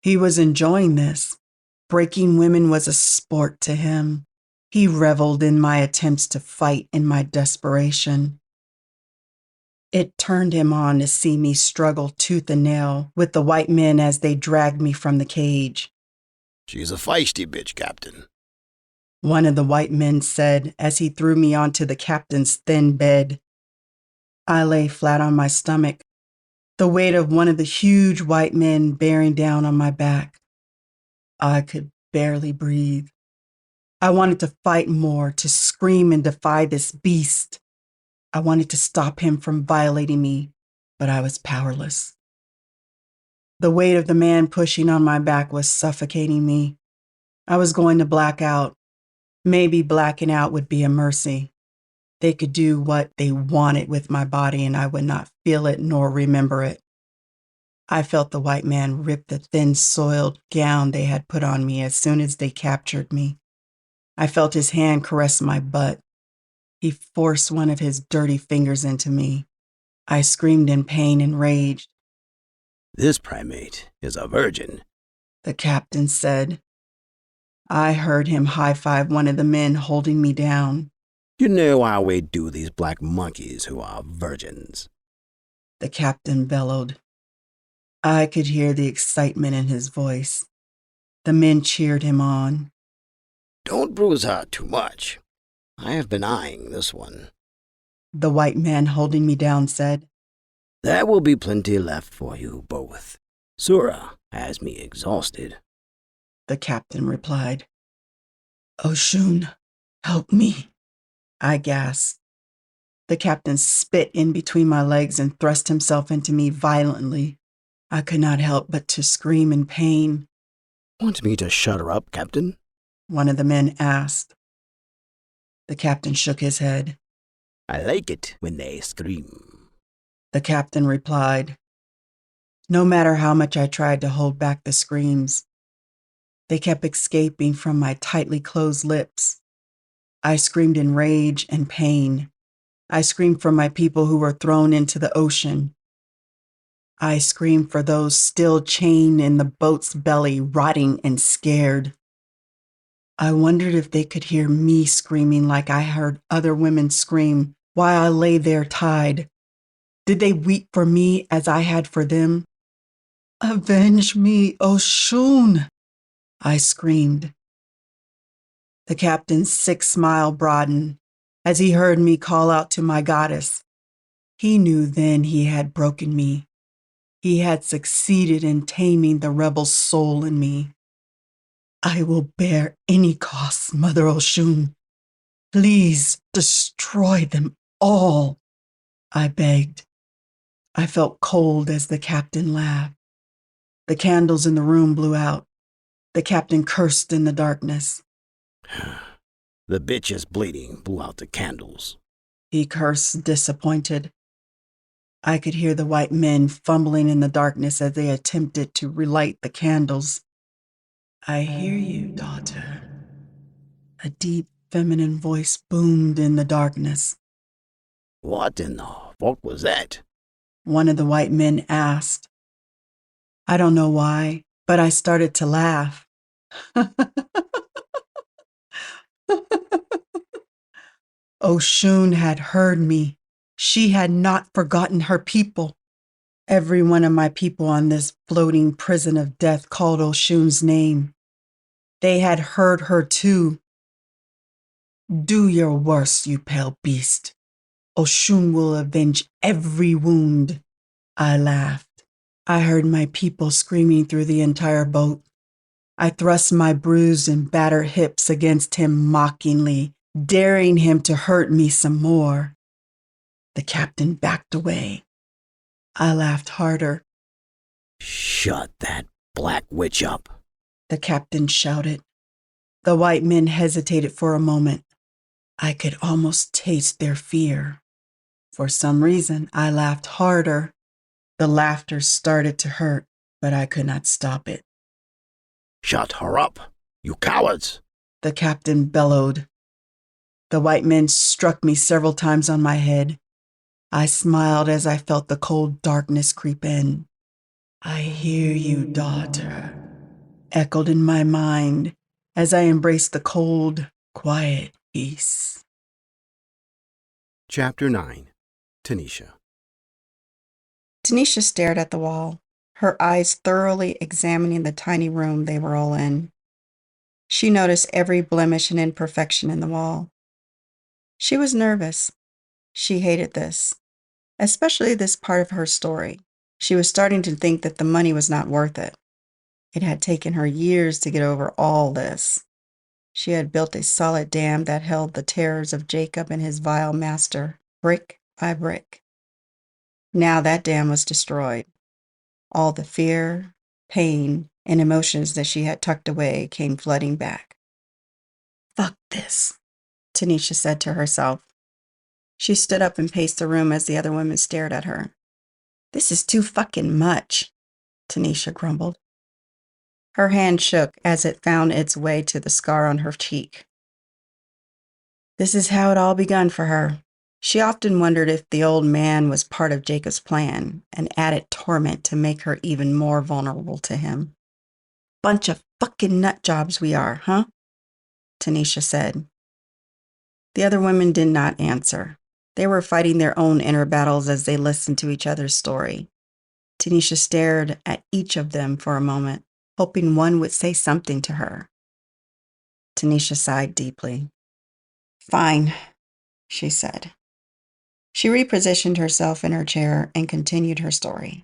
He was enjoying this. Breaking women was a sport to him. He reveled in my attempts to fight in my desperation. It turned him on to see me struggle tooth and nail with the white men as they dragged me from the cage. She's a feisty bitch, Captain. One of the white men said as he threw me onto the captain's thin bed. I lay flat on my stomach, the weight of one of the huge white men bearing down on my back. I could barely breathe. I wanted to fight more, to scream and defy this beast. I wanted to stop him from violating me, but I was powerless. The weight of the man pushing on my back was suffocating me. I was going to black out. Maybe blacking out would be a mercy. They could do what they wanted with my body and I would not feel it nor remember it. I felt the white man rip the thin, soiled gown they had put on me as soon as they captured me. I felt his hand caress my butt. He forced one of his dirty fingers into me. I screamed in pain and rage. This primate is a virgin, The captain said. I heard him high-five one of the men holding me down. You know how we do these black monkeys who are virgins. The captain bellowed. I could hear the excitement in his voice. The men cheered him on. Don't bruise her too much. I have been eyeing this one. The white man holding me down said, There will be plenty left for you both. Sura has me exhausted. The captain replied. Oshun, help me. I gasped. The captain spit in between my legs and thrust himself into me violently. I could not help but to scream in pain. Want me to shut her up, Captain? One of the men asked. The captain shook his head. I like it when they scream. The captain replied. No matter how much I tried to hold back the screams, they kept escaping from my tightly closed lips. I screamed in rage and pain. I screamed for my people who were thrown into the ocean. I screamed for those still chained in the boat's belly, rotting and scared. I wondered if they could hear me screaming like I heard other women scream while I lay there tied. Did they weep for me as I had for them? Avenge me, Oshun! I screamed. The captain's sick smile broadened as he heard me call out to my goddess. He knew then he had broken me. He had succeeded in taming the rebel soul in me. I will bear any cost, Mother Oshun. Please destroy them all, I begged. I felt cold as the captain laughed. The candles in the room blew out. The captain cursed in the darkness. The bitch is bleeding, blew out the candles. He cursed, disappointed. I could hear the white men fumbling in the darkness as they attempted to relight the candles. I hear you, daughter. A deep, feminine voice boomed in the darkness. What in the fuck was that? One of the white men asked. I don't know why, but I started to laugh. Oshun had heard me. She had not forgotten her people. Every one of my people on this floating prison of death called Oshun's name. They had heard her too. Do your worst, you pale beast. Oshun will avenge every wound. I laughed. I heard my people screaming through the entire boat. I thrust my bruised and battered hips against him mockingly, daring him to hurt me some more. The captain backed away. I laughed harder. Shut that black witch up, The captain shouted. The white men hesitated for a moment. I could almost taste their fear. For some reason, I laughed harder. The laughter started to hurt, but I could not stop it. Shut her up, you cowards! The captain bellowed. The white men struck me several times on my head. I smiled as I felt the cold darkness creep in. I hear you, daughter, echoed in my mind as I embraced the cold, quiet peace. Chapter 9. Tanisha. Tanisha stared at the wall, her eyes thoroughly examining the tiny room they were all in. She noticed every blemish and imperfection in the wall. She was nervous. She hated this, especially this part of her story. She was starting to think that the money was not worth it. It had taken her years to get over all this. She had built a solid dam that held the terrors of Jacob and his vile master, brick by brick. Now that dam was destroyed. All the fear, pain, and emotions that she had tucked away came flooding back. Fuck this, Tanisha said to herself. She stood up and paced the room as the other women stared at her. This is too fucking much, Tanisha grumbled. Her hand shook as it found its way to the scar on her cheek. This is how it all begun for her. She often wondered if the old man was part of Jacob's plan, an added torment to make her even more vulnerable to him. Bunch of fucking nut jobs we are, huh? Tanisha said. The other women did not answer. They were fighting their own inner battles as they listened to each other's story. Tanisha stared at each of them for a moment, hoping one would say something to her. Tanisha sighed deeply. Fine, she said. She repositioned herself in her chair and continued her story.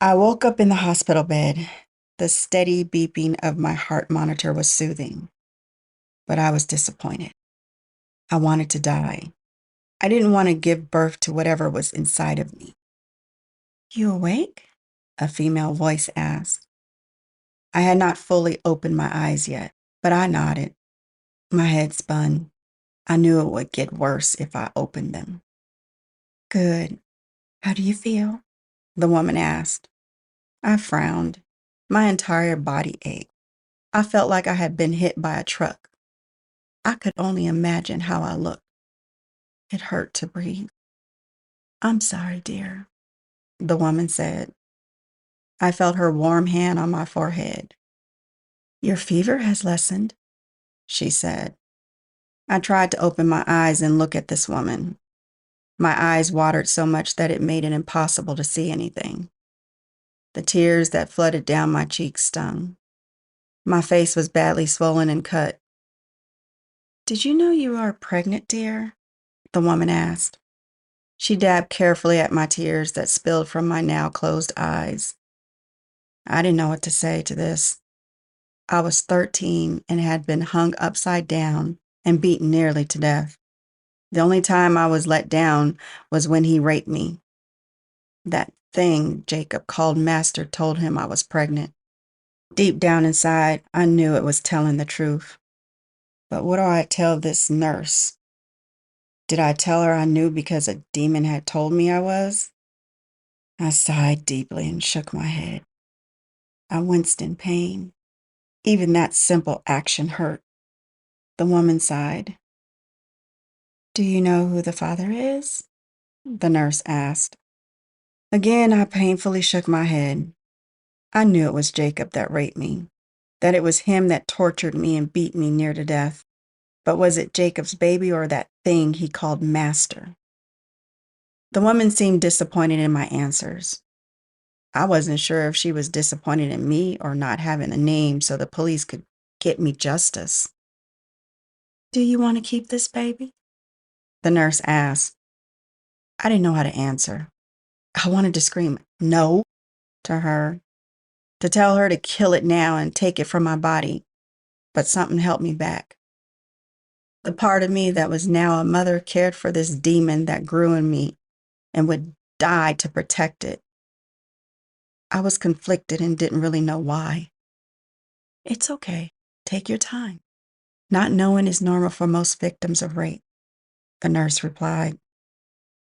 I woke up in the hospital bed. The steady beeping of my heart monitor was soothing, but I was disappointed. I wanted to die. I didn't want to give birth to whatever was inside of me. You awake? A female voice asked. I had not fully opened my eyes yet, but I nodded. My head spun. I knew it would get worse if I opened them. Good. How do you feel? The woman asked. I frowned. My entire body ached. I felt like I had been hit by a truck. I could only imagine how I looked. It hurt to breathe. I'm sorry, dear, the woman said. I felt her warm hand on my forehead. Your fever has lessened, she said. I tried to open my eyes and look at this woman. My eyes watered so much that it made it impossible to see anything. The tears that flooded down my cheeks stung. My face was badly swollen and cut. Did you know you are pregnant, dear? The woman asked. She dabbed carefully at my tears that spilled from my now closed eyes. I didn't know what to say to this. I was 13 and had been hung upside down and beaten nearly to death. The only time I was let down was when he raped me. That thing Jacob called Master told him I was pregnant. Deep down inside, I knew it was telling the truth. But what do I tell this nurse? Did I tell her I knew because a demon had told me I was? I sighed deeply and shook my head. I winced in pain. Even that simple action hurt. The woman sighed. Do you know who the father is? The nurse asked. Again, I painfully shook my head. I knew it was Jacob that raped me, that it was him that tortured me and beat me near to death. But was it Jacob's baby or that thing he called Master? The woman seemed disappointed in my answers. I wasn't sure if she was disappointed in me or not having a name so the police could get me justice. Do you want to keep this baby? The nurse asked. I didn't know how to answer. I wanted to scream no to her, to tell her to kill it now and take it from my body, but something held me back. The part of me that was now a mother cared for this demon that grew in me and would die to protect it. I was conflicted and didn't really know why. It's okay. Take your time. Not knowing is normal for most victims of rape, the nurse replied.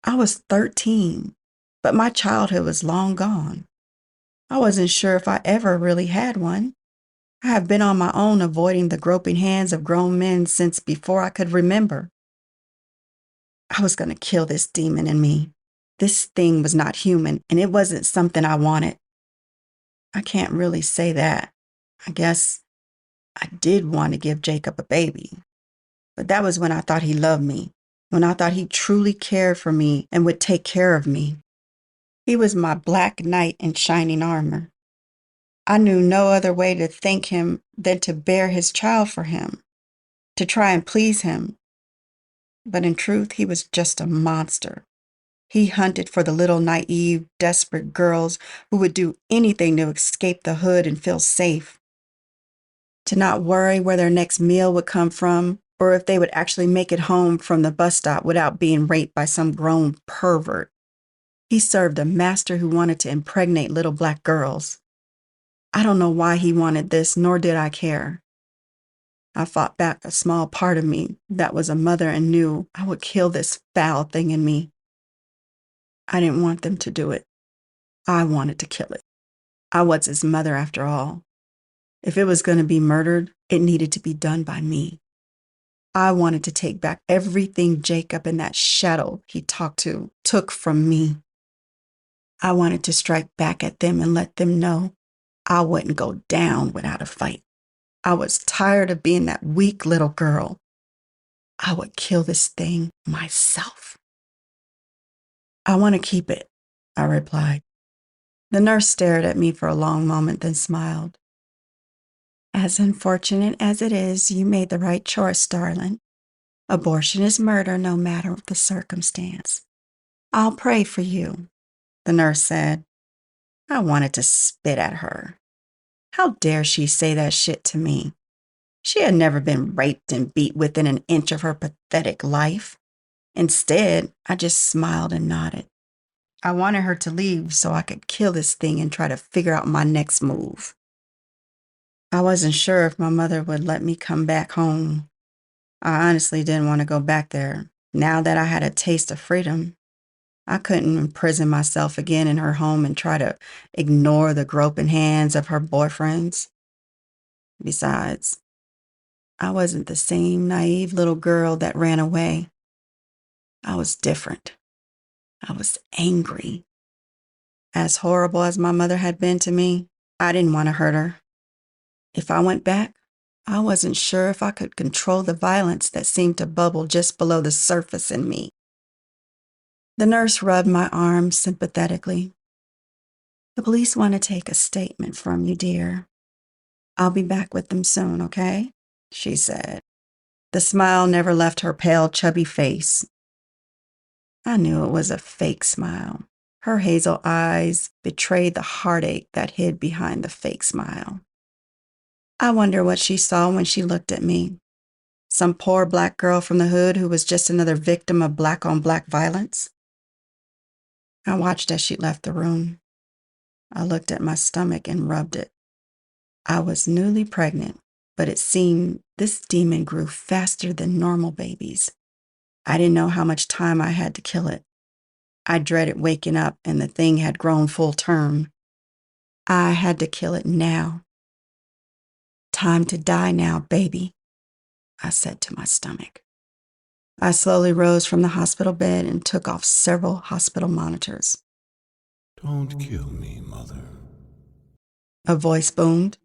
I was 13, but my childhood was long gone. I wasn't sure if I ever really had one. I have been on my own avoiding the groping hands of grown men since before I could remember. I was going to kill this demon in me. This thing was not human, and it wasn't something I wanted. I can't really say that. I guess I did want to give Jacob a baby. But that was when I thought he loved me, when I thought he truly cared for me and would take care of me. He was my black knight in shining armor. I knew no other way to thank him than to bear his child for him, to try and please him. But in truth, he was just a monster. He hunted for the little naive, desperate girls who would do anything to escape the hood and feel safe, to not worry where their next meal would come from or if they would actually make it home from the bus stop without being raped by some grown pervert. He served a master who wanted to impregnate little black girls. I don't know why he wanted this, nor did I care. I fought back a small part of me that was a mother and knew I would kill this foul thing in me. I didn't want them to do it. I wanted to kill it. I was his mother after all. If it was going to be murdered, it needed to be done by me. I wanted to take back everything Jacob and that shadow he talked to took from me. I wanted to strike back at them and let them know I wouldn't go down without a fight. I was tired of being that weak little girl. I would kill this thing myself. I want to keep it, I replied. The nurse stared at me for a long moment, then smiled. As unfortunate as it is, you made the right choice, darling. Abortion is murder no matter the circumstance. I'll pray for you, the nurse said. I wanted to spit at her. How dare she say that shit to me? She had never been raped and beat within an inch of her pathetic life. Instead, I just smiled and nodded. I wanted her to leave so I could kill this thing and try to figure out my next move. I wasn't sure if my mother would let me come back home. I honestly didn't want to go back there. Now that I had a taste of freedom, I couldn't imprison myself again in her home and try to ignore the groping hands of her boyfriends. Besides, I wasn't the same naive little girl that ran away. I was different. I was angry. As horrible as my mother had been to me, I didn't want to hurt her. If I went back, I wasn't sure if I could control the violence that seemed to bubble just below the surface in me. The nurse rubbed my arm sympathetically. The police want to take a statement from you, dear. I'll be back with them soon, okay? She said. The smile never left her pale, chubby face. I knew it was a fake smile. Her hazel eyes betrayed the heartache that hid behind the fake smile. I wonder what she saw when she looked at me. Some poor black girl from the hood who was just another victim of black-on-black violence. I watched as she left the room. I looked at my stomach and rubbed it. I was newly pregnant, but it seemed this demon grew faster than normal babies. I didn't know how much time I had to kill it. I dreaded waking up and the thing had grown full term. I had to kill it now. Time to die now, baby, I said to my stomach. I slowly rose from the hospital bed and took off several hospital monitors. Don't kill me, Mother. A voice boomed.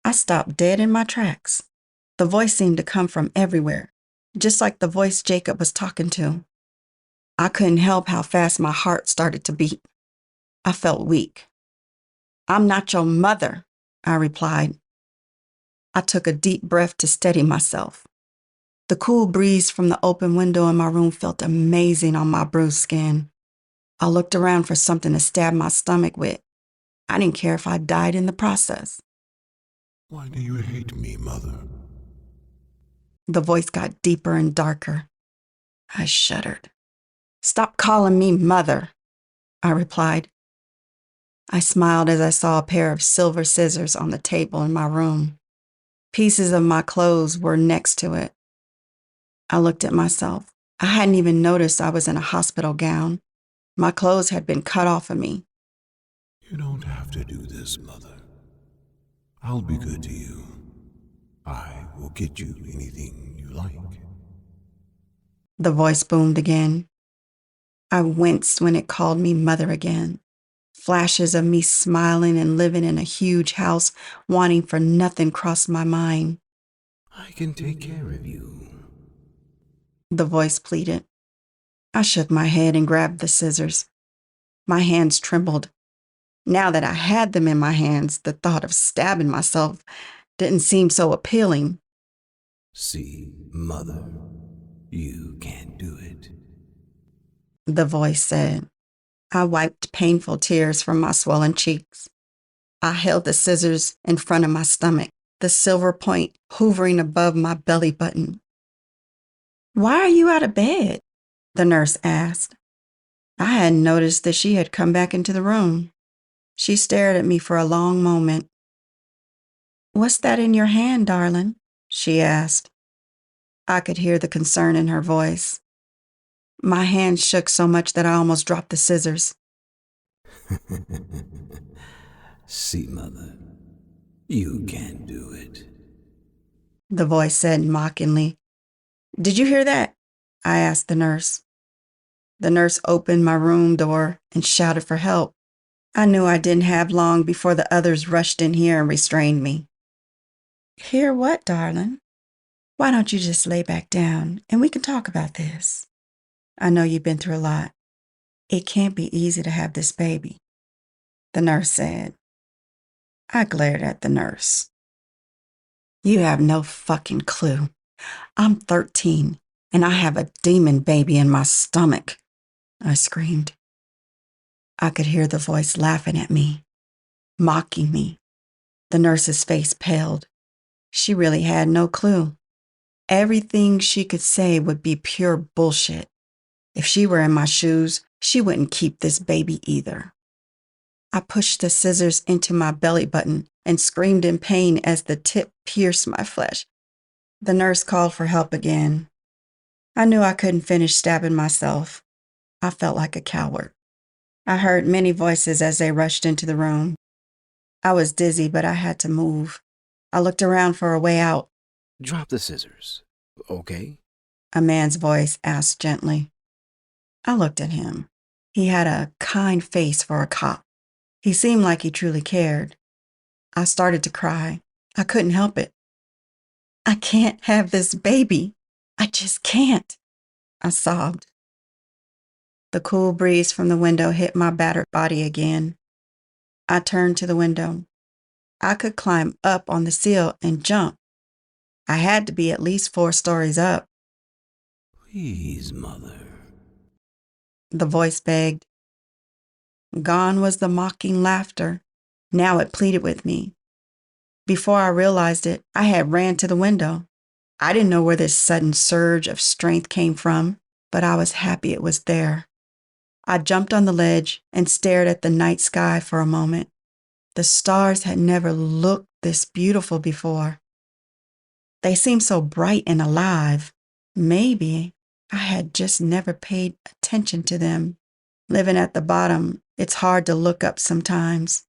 I stopped dead in my tracks. The voice seemed to come from everywhere, just like the voice Jacob was talking to. I couldn't help how fast my heart started to beat. I felt weak. I'm not your mother, I replied. I took a deep breath to steady myself. The cool breeze from the open window in my room felt amazing on my bruised skin. I looked around for something to stab my stomach with. I didn't care if I died in the process. Why do you hate me, Mother? The voice got deeper and darker. I shuddered. Stop calling me mother, I replied. I smiled as I saw a pair of silver scissors on the table in my room. Pieces of my clothes were next to it. I looked at myself. I hadn't even noticed I was in a hospital gown. My clothes had been cut off of me. You don't have to do this, Mother. I'll be good to you. I will get you anything you like. The voice boomed again. I winced when it called me mother again. Flashes of me smiling and living in a huge house, wanting for nothing crossed my mind. I can take care of you. The voice pleaded. I shook my head and grabbed the scissors. My hands trembled. Now that I had them in my hands, the thought of stabbing myself didn't seem so appealing. See, Mother, you can't do it. The voice said. I wiped painful tears from my swollen cheeks. I held the scissors in front of my stomach, the silver point hovering above my belly button. Why are you out of bed? The nurse asked. I hadn't noticed that she had come back into the room. She stared at me for a long moment. What's that in your hand, darling? She asked. I could hear the concern in her voice. My hand shook so much that I almost dropped the scissors. See, Mother, you can't do it. The voice said mockingly. Did you hear that? I asked the nurse. The nurse opened my room door and shouted for help. I knew I didn't have long before the others rushed in here and restrained me. Hear what, darling? Why don't you just lay back down and we can talk about this? I know you've been through a lot. It can't be easy to have this baby, the nurse said. I glared at the nurse. You have no fucking clue. I'm 13 and I have a demon baby in my stomach, I screamed. I could hear the voice laughing at me, mocking me. The nurse's face paled. She really had no clue. Everything she could say would be pure bullshit. If she were in my shoes, she wouldn't keep this baby either. I pushed the scissors into my belly button and screamed in pain as the tip pierced my flesh. The nurse called for help again. I knew I couldn't finish stabbing myself. I felt like a coward. I heard many voices as they rushed into the room. I was dizzy, but I had to move. I looked around for a way out. Drop the scissors, okay? A man's voice asked gently. I looked at him. He had a kind face for a cop. He seemed like he truly cared. I started to cry. I couldn't help it. I can't have this baby. I just can't. I sobbed. The cool breeze from the window hit my battered body again. I turned to the window. I could climb up on the sill and jump. I had to be at least 4 stories up. Please, Mother. The voice begged. Gone was the mocking laughter. Now it pleaded with me. Before I realized it, I had ran to the window. I didn't know where this sudden surge of strength came from, but I was happy it was there. I jumped on the ledge and stared at the night sky for a moment. The stars had never looked this beautiful before. They seemed so bright and alive. Maybe I had just never paid attention to them. Living at the bottom, it's hard to look up sometimes.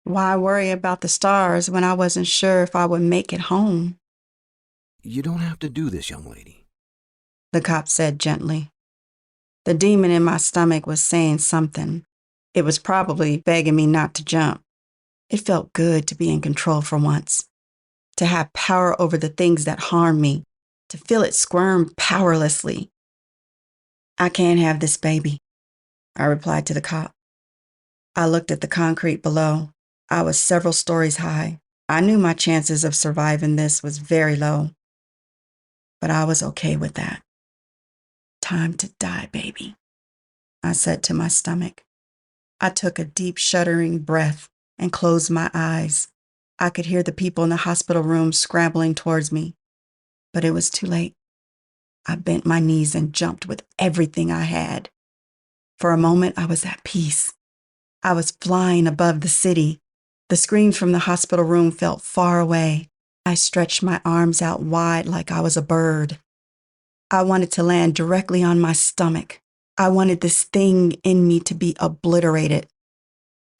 Why worry about the stars when I wasn't sure if I would make it home? You don't have to do this, young lady, The cop said gently. The demon in my stomach was saying something. It was probably begging me not to jump. It felt good to be in control for once, to have power over the things that harm me, to feel it squirm powerlessly. I can't have this baby, I replied to the cop. I looked at the concrete below. I was several stories high. I knew my chances of surviving this was very low, but I was okay with that. Time to die, baby, I said to my stomach. I took a deep, shuddering breath and closed my eyes. I could hear the people in the hospital room scrambling towards me, but it was too late. I bent my knees and jumped with everything I had. For a moment, I was at peace. I was flying above the city. The screams from the hospital room felt far away. I stretched my arms out wide like I was a bird. I wanted to land directly on my stomach. I wanted this thing in me to be obliterated.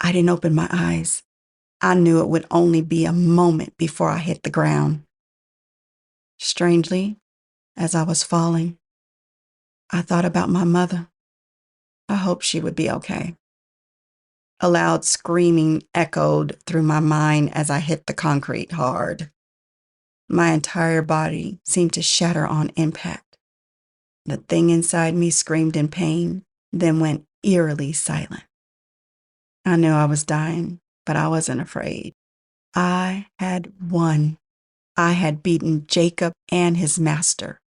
I didn't open my eyes. I knew it would only be a moment before I hit the ground. Strangely, as I was falling, I thought about my mother. I hoped she would be okay. A loud screaming echoed through my mind as I hit the concrete hard. My entire body seemed to shatter on impact. The thing inside me screamed in pain, then went eerily silent. I knew I was dying, but I wasn't afraid. I had won. I had beaten Jacob and his master.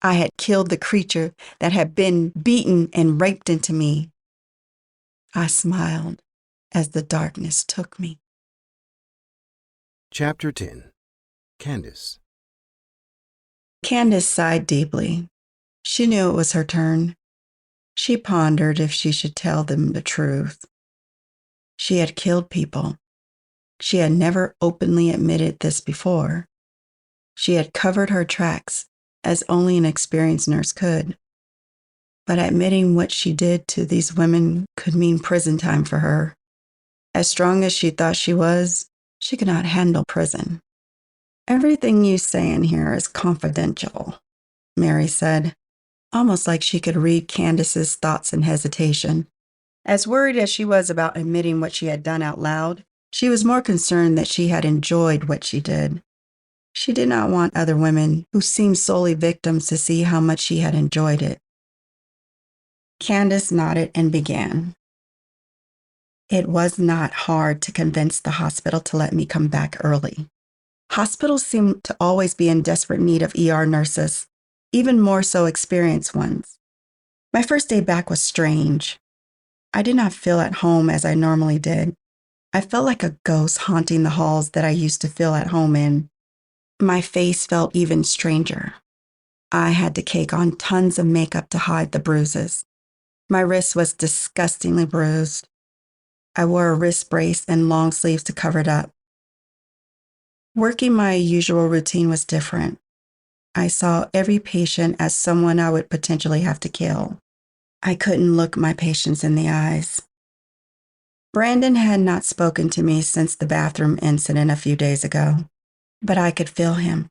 I had killed the creature that had been beaten and raped into me. I smiled as the darkness took me. Chapter 10. Candace. Candace sighed deeply. She knew it was her turn. She pondered if she should tell them the truth. She had killed people. She had never openly admitted this before. She had covered her tracks, as only an experienced nurse could. But admitting what she did to these women could mean prison time for her. As strong as she thought she was, she could not handle prison. Everything you say in here is confidential, Mary said, almost like she could read Candace's thoughts and hesitation. As worried as she was about admitting what she had done out loud, she was more concerned that she had enjoyed what she did. She did not want other women who seemed solely victims to see how much she had enjoyed it. Candace nodded and began. It was not hard to convince the hospital to let me come back early. Hospitals seem to always be in desperate need of ER nurses, even more so experienced ones. My first day back was strange. I did not feel at home as I normally did. I felt like a ghost haunting the halls that I used to feel at home in. My face felt even stranger. I had to cake on tons of makeup to hide the bruises. My wrist was disgustingly bruised. I wore a wrist brace and long sleeves to cover it up. Working my usual routine was different. I saw every patient as someone I would potentially have to kill. I couldn't look my patients in the eyes. Brandon had not spoken to me since the bathroom incident a few days ago, but I could feel him.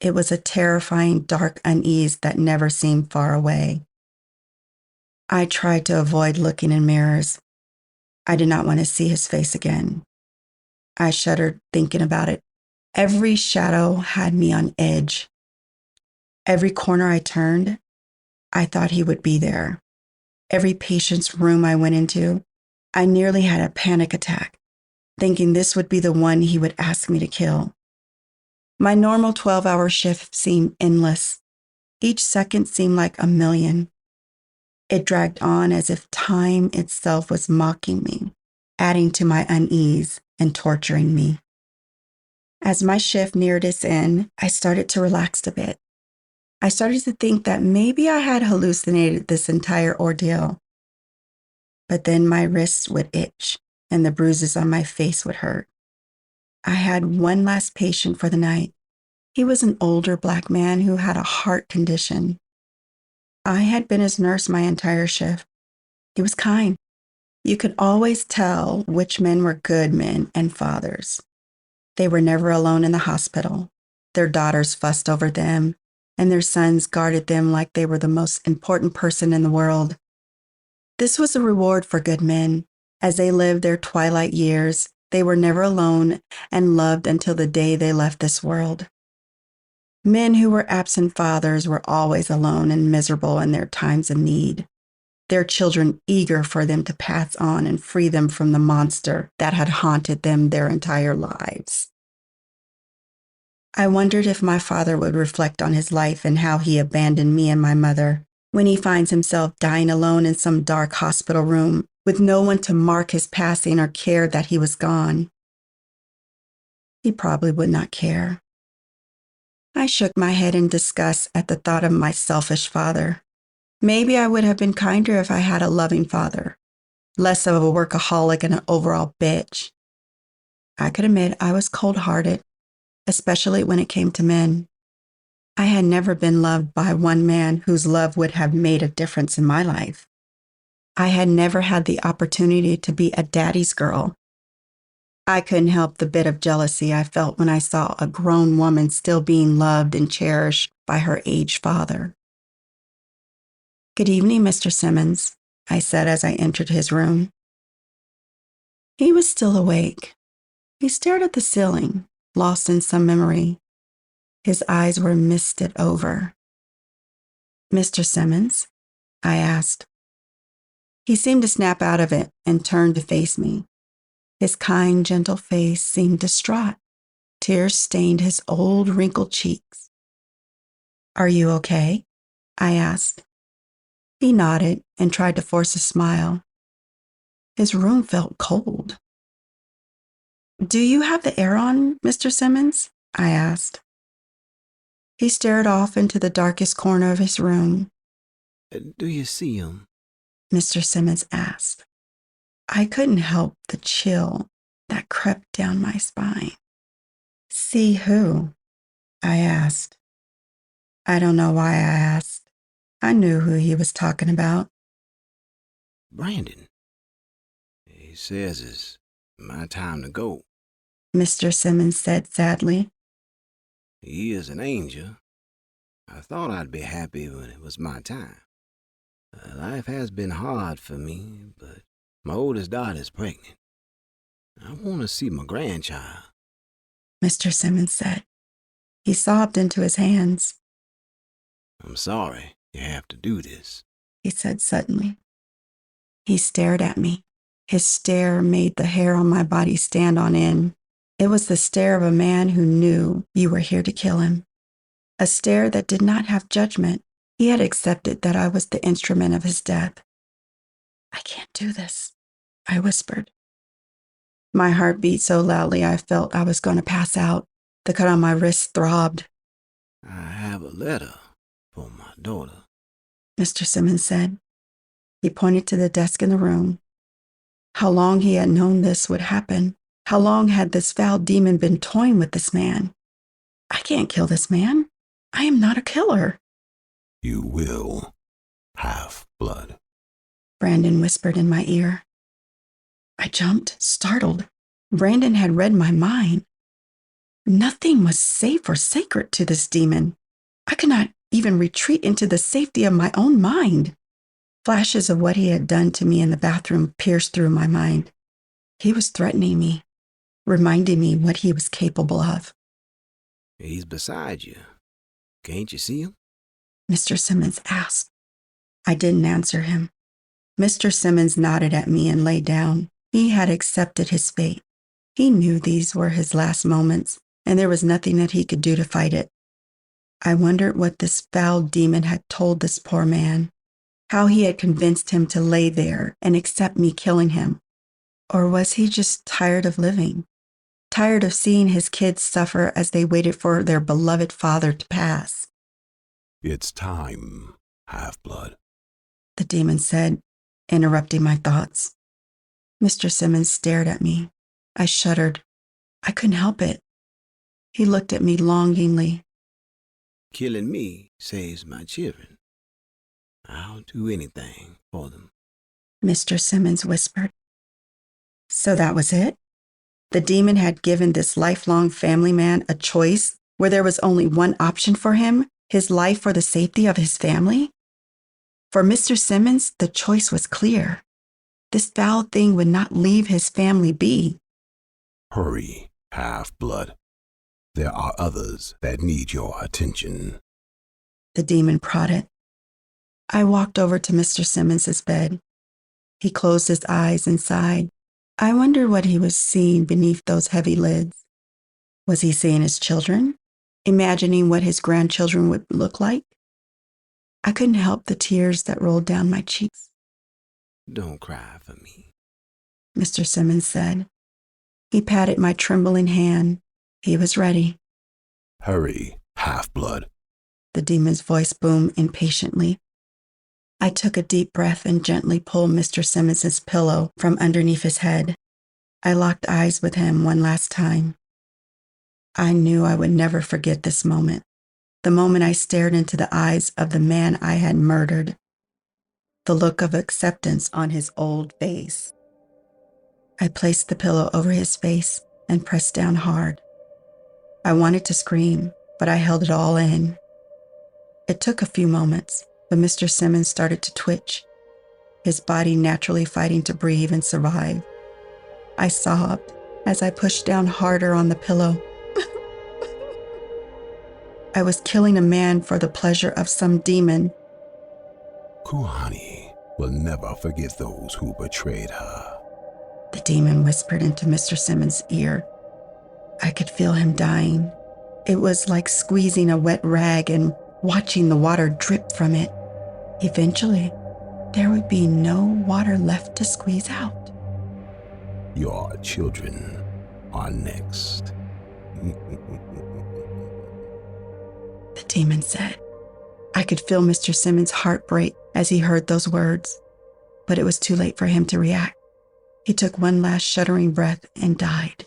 It was a terrifying, dark unease that never seemed far away. I tried to avoid looking in mirrors. I did not want to see his face again. I shuddered thinking about it. Every shadow had me on edge. Every corner I turned, I thought he would be there. Every patient's room I went into, I nearly had a panic attack, thinking this would be the one he would ask me to kill. My normal 12-hour shift seemed endless. Each second seemed like a million. It dragged on as if time itself was mocking me, adding to my unease and torturing me. As my shift neared its end, I started to relax a bit. I started to think that maybe I had hallucinated this entire ordeal. But then my wrists would itch and the bruises on my face would hurt. I had one last patient for the night. He was an older Black man who had a heart condition. I had been his nurse my entire shift. He was kind. You could always tell which men were good men and fathers. They were never alone in the hospital. Their daughters fussed over them, and their sons guarded them like they were the most important person in the world. This was a reward for good men. As they lived their twilight years, they were never alone and loved until the day they left this world. Men who were absent fathers were always alone and miserable in their times of need, their children eager for them to pass on and free them from the monster that had haunted them their entire lives. I wondered if my father would reflect on his life and how he abandoned me and my mother when he finds himself dying alone in some dark hospital room with no one to mark his passing or care that he was gone. He probably would not care. I shook my head in disgust at the thought of my selfish father. Maybe I would have been kinder if I had a loving father, less of a workaholic and an overall bitch. I could admit I was cold-hearted, especially when it came to men. I had never been loved by one man whose love would have made a difference in my life. I had never had the opportunity to be a daddy's girl. I couldn't help the bit of jealousy I felt when I saw a grown woman still being loved and cherished by her aged father. "Good evening, Mr. Simmons," I said as I entered his room. He was still awake. He stared at the ceiling, lost in some memory. His eyes were misted over. "Mr. Simmons?" I asked. He seemed to snap out of it and turned to face me. His kind, gentle face seemed distraught. Tears stained his old, wrinkled cheeks. "Are you okay?" I asked. He nodded and tried to force a smile. His room felt cold. "Do you have the air on, Mr. Simmons?" I asked. He stared off into the darkest corner of his room. Do you see him? Mr. Simmons asked. I couldn't help the chill that crept down my spine. "See who?" I asked. I don't know why I asked. I knew who he was talking about. Brandon. He says it's my time to go. Mr. Simmons said sadly. He is an angel. I thought I'd be happy when it was my time. Life has been hard for me, but my oldest daughter's pregnant. I want to see my grandchild. Mr. Simmons said. He sobbed into his hands. I'm sorry you have to do this. He said suddenly. He stared at me. His stare made the hair on my body stand on end. It was the stare of a man who knew you were here to kill him. A stare that did not have judgment. He had accepted that I was the instrument of his death. I can't do this, I whispered. My heart beat so loudly I felt I was going to pass out. The cut on my wrist throbbed. I have a letter for my daughter. Mr. Simmons said. He pointed to the desk in the room. How long he had known this would happen. How long had this foul demon been toying with this man? I can't kill this man. I am not a killer. You will. Half-blood. Brandon whispered in my ear. I jumped, startled. Brandon had read my mind. Nothing was safe or sacred to this demon. I could not even retreat into the safety of my own mind. Flashes of what he had done to me in the bathroom pierced through my mind. He was threatening me, reminding me what he was capable of. He's beside you. Can't you see him? Mr. Simmons asked. I didn't answer him. Mr. Simmons nodded at me and lay down. He had accepted his fate. He knew these were his last moments, and there was nothing that he could do to fight it. I wondered what this foul demon had told this poor man, how he had convinced him to lay there and accept me killing him. Or was he just tired of living, tired of seeing his kids suffer as they waited for their beloved father to pass? It's time, half-blood. The demon said, interrupting my thoughts. Mr. Simmons stared at me. I shuddered. I couldn't help it. He looked at me longingly. Killing me saves my children. I'll do anything for them. Mr. Simmons whispered. So that was it? The demon had given this lifelong family man a choice where there was only one option for him, his life for the safety of his family? For Mr. Simmons, the choice was clear. This foul thing would not leave his family be. Hurry, half-blood. There are others that need your attention. The demon prodded. I walked over to Mr. Simmons's bed. He closed his eyes and sighed. I wondered what he was seeing beneath those heavy lids. Was he seeing his children? Imagining what his grandchildren would look like? I couldn't help the tears that rolled down my cheeks. Don't cry for me, Mr. Simmons said. He patted my trembling hand. He was ready. Hurry, half-blood. The demon's voice boomed impatiently. I took a deep breath and gently pulled Mr. Simmons's pillow from underneath his head. I locked eyes with him one last time. I knew I would never forget this moment, the moment I stared into the eyes of the man I had murdered, the look of acceptance on his old face. I placed the pillow over his face and pressed down hard. I wanted to scream, but I held it all in. It took a few moments, but Mr. Simmons started to twitch, his body naturally fighting to breathe and survive. I sobbed as I pushed down harder on the pillow. I was killing a man for the pleasure of some demon. Kuhani will never forget those who betrayed her. The demon whispered into Mr. Simmons' ear. I could feel him dying. It was like squeezing a wet rag and watching the water drip from it. Eventually, there would be no water left to squeeze out. Your children are next. The demon said. I could feel Mr. Simmons' heart break as he heard those words, but it was too late for him to react. He took one last shuddering breath and died.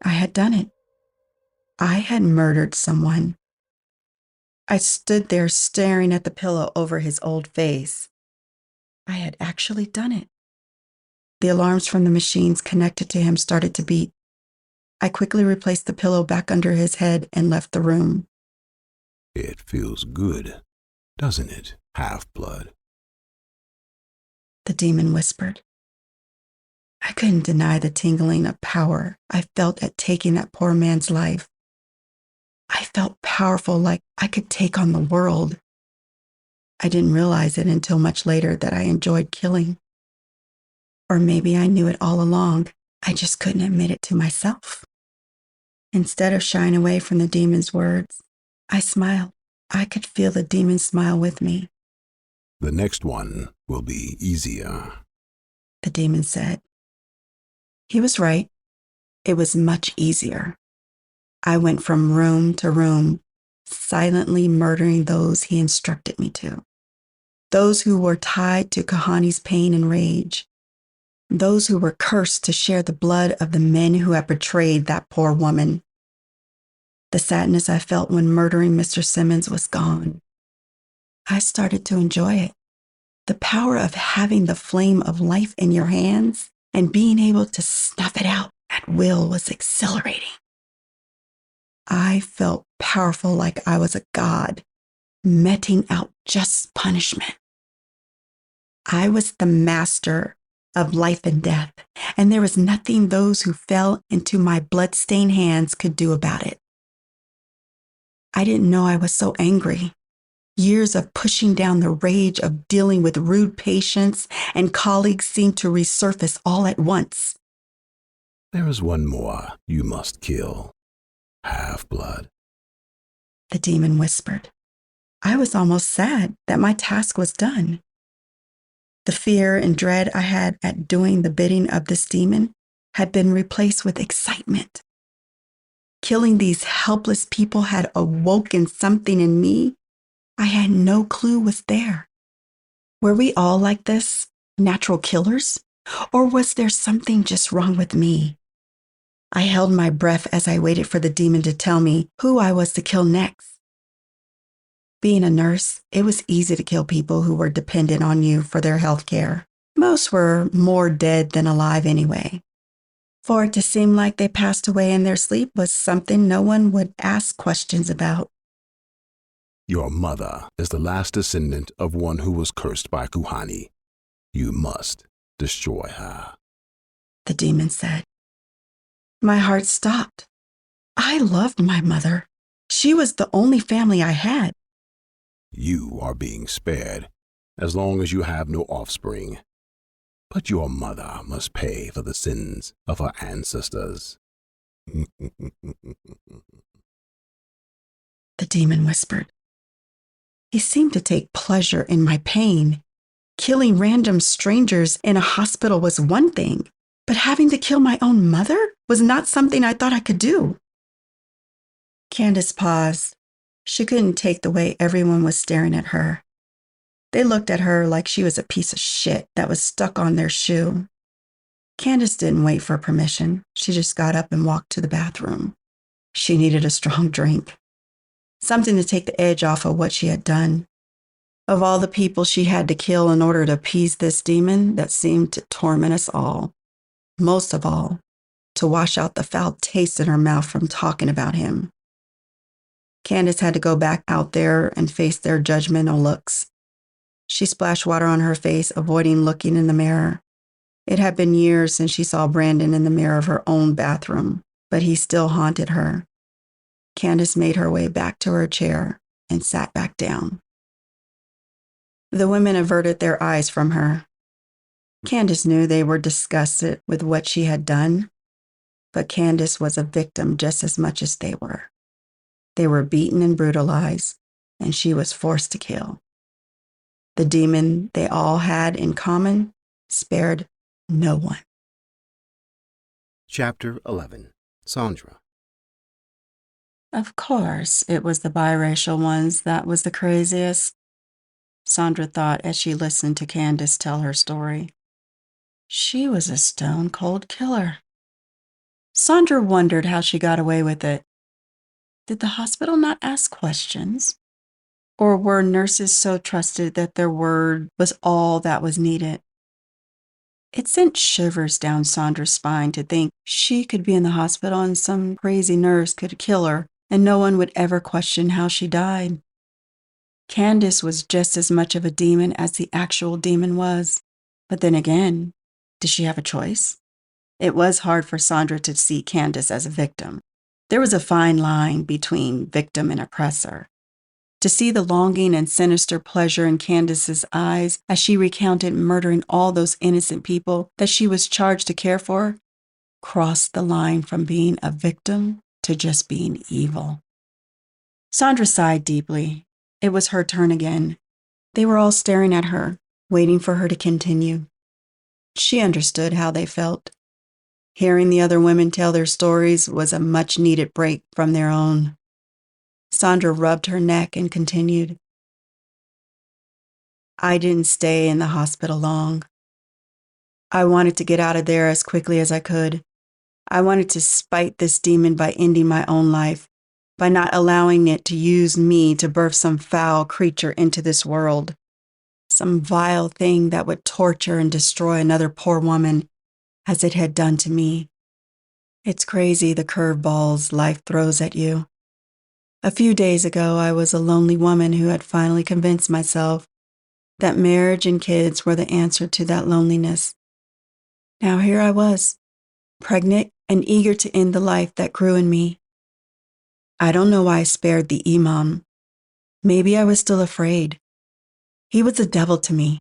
I had done it. I had murdered someone. I stood there staring at the pillow over his old face. I had actually done it. The alarms from the machines connected to him started to beat. I quickly replaced the pillow back under his head and left the room. It feels good, doesn't it, half-blood? The demon whispered. I couldn't deny the tingling of power I felt at taking that poor man's life. I felt powerful, like I could take on the world. I didn't realize it until much later that I enjoyed killing. Or maybe I knew it all along. I just couldn't admit it to myself. Instead of shying away from the demon's words, I smiled. I could feel the demon smile with me. The next one will be easier, The demon said. He was right. It was much easier. I went from room to room, silently murdering those he instructed me to. Those who were tied to Kahani's pain and rage. Those who were cursed to share the blood of the men who had betrayed that poor woman. The sadness I felt when murdering Mr. Simmons was gone. I started to enjoy it. The power of having the flame of life in your hands and being able to snuff it out at will was exhilarating. I felt powerful, like I was a god, meting out just punishment. I was the master of life and death, and there was nothing those who fell into my blood-stained hands could do about it. I didn't know I was so angry. Years of pushing down the rage of dealing with rude patients and colleagues seemed to resurface all at once. There is one more you must kill. Half-blood. The demon whispered. I was almost sad that my task was done. The fear and dread I had at doing the bidding of this demon had been replaced with excitement. Killing these helpless people had awoken something in me I had no clue was there. Were we all like this, natural killers? Or was there something just wrong with me? I held my breath as I waited for the demon to tell me who I was to kill next. Being a nurse, it was easy to kill people who were dependent on you for their health care. Most were more dead than alive anyway. For it to seem like they passed away in their sleep was something no one would ask questions about. Your mother is the last descendant of one who was cursed by Kuhani. You must destroy her, the demon said. My heart stopped. I loved my mother. She was the only family I had. You are being spared as long as you have no offspring. But your mother must pay for the sins of her ancestors. The demon whispered. He seemed to take pleasure in my pain. Killing random strangers in a hospital was one thing, but having to kill my own mother was not something I thought I could do. Candace paused. She couldn't take the way everyone was staring at her. They looked at her like she was a piece of shit that was stuck on their shoe. Candace didn't wait for permission. She just got up and walked to the bathroom. She needed a strong drink. Something to take the edge off of what she had done. Of all the people she had to kill in order to appease this demon that seemed to torment us all. Most of all, to wash out the foul taste in her mouth from talking about him. Candace had to go back out there and face their judgmental looks. She splashed water on her face, avoiding looking in the mirror. It had been years since she saw Brandon in the mirror of her own bathroom, but he still haunted her. Candace made her way back to her chair and sat back down. The women averted their eyes from her. Candace knew they were disgusted with what she had done, but Candace was a victim just as much as they were. They were beaten and brutalized, and she was forced to kill. The demon they all had in common spared no one. Chapter 11. Sandra. Of course, it was the biracial ones that was the craziest, Sandra thought as she listened to Candace tell her story. She was a stone-cold killer. Sandra wondered how she got away with it. Did the hospital not ask questions? Or were nurses so trusted that their word was all that was needed? It sent shivers down Sandra's spine to think she could be in the hospital and some crazy nurse could kill her and no one would ever question how she died. Candace was just as much of a demon as the actual demon was. But then again, did she have a choice? It was hard for Sandra to see Candace as a victim. There was a fine line between victim and oppressor. To see the longing and sinister pleasure in Candace's eyes as she recounted murdering all those innocent people that she was charged to care for crossed the line from being a victim to just being evil. Sandra sighed deeply. It was her turn again. They were all staring at her, waiting for her to continue. She understood how they felt. Hearing the other women tell their stories was a much-needed break from their own. Sandra rubbed her neck and continued. I didn't stay in the hospital long. I wanted to get out of there as quickly as I could. I wanted to spite this demon by ending my own life, by not allowing it to use me to birth some foul creature into this world, some vile thing that would torture and destroy another poor woman as it had done to me. It's crazy the curveballs life throws at you. A few days ago, I was a lonely woman who had finally convinced myself that marriage and kids were the answer to that loneliness. Now here I was, pregnant and eager to end the life that grew in me. I don't know why I spared the imam. Maybe I was still afraid. He was a devil to me.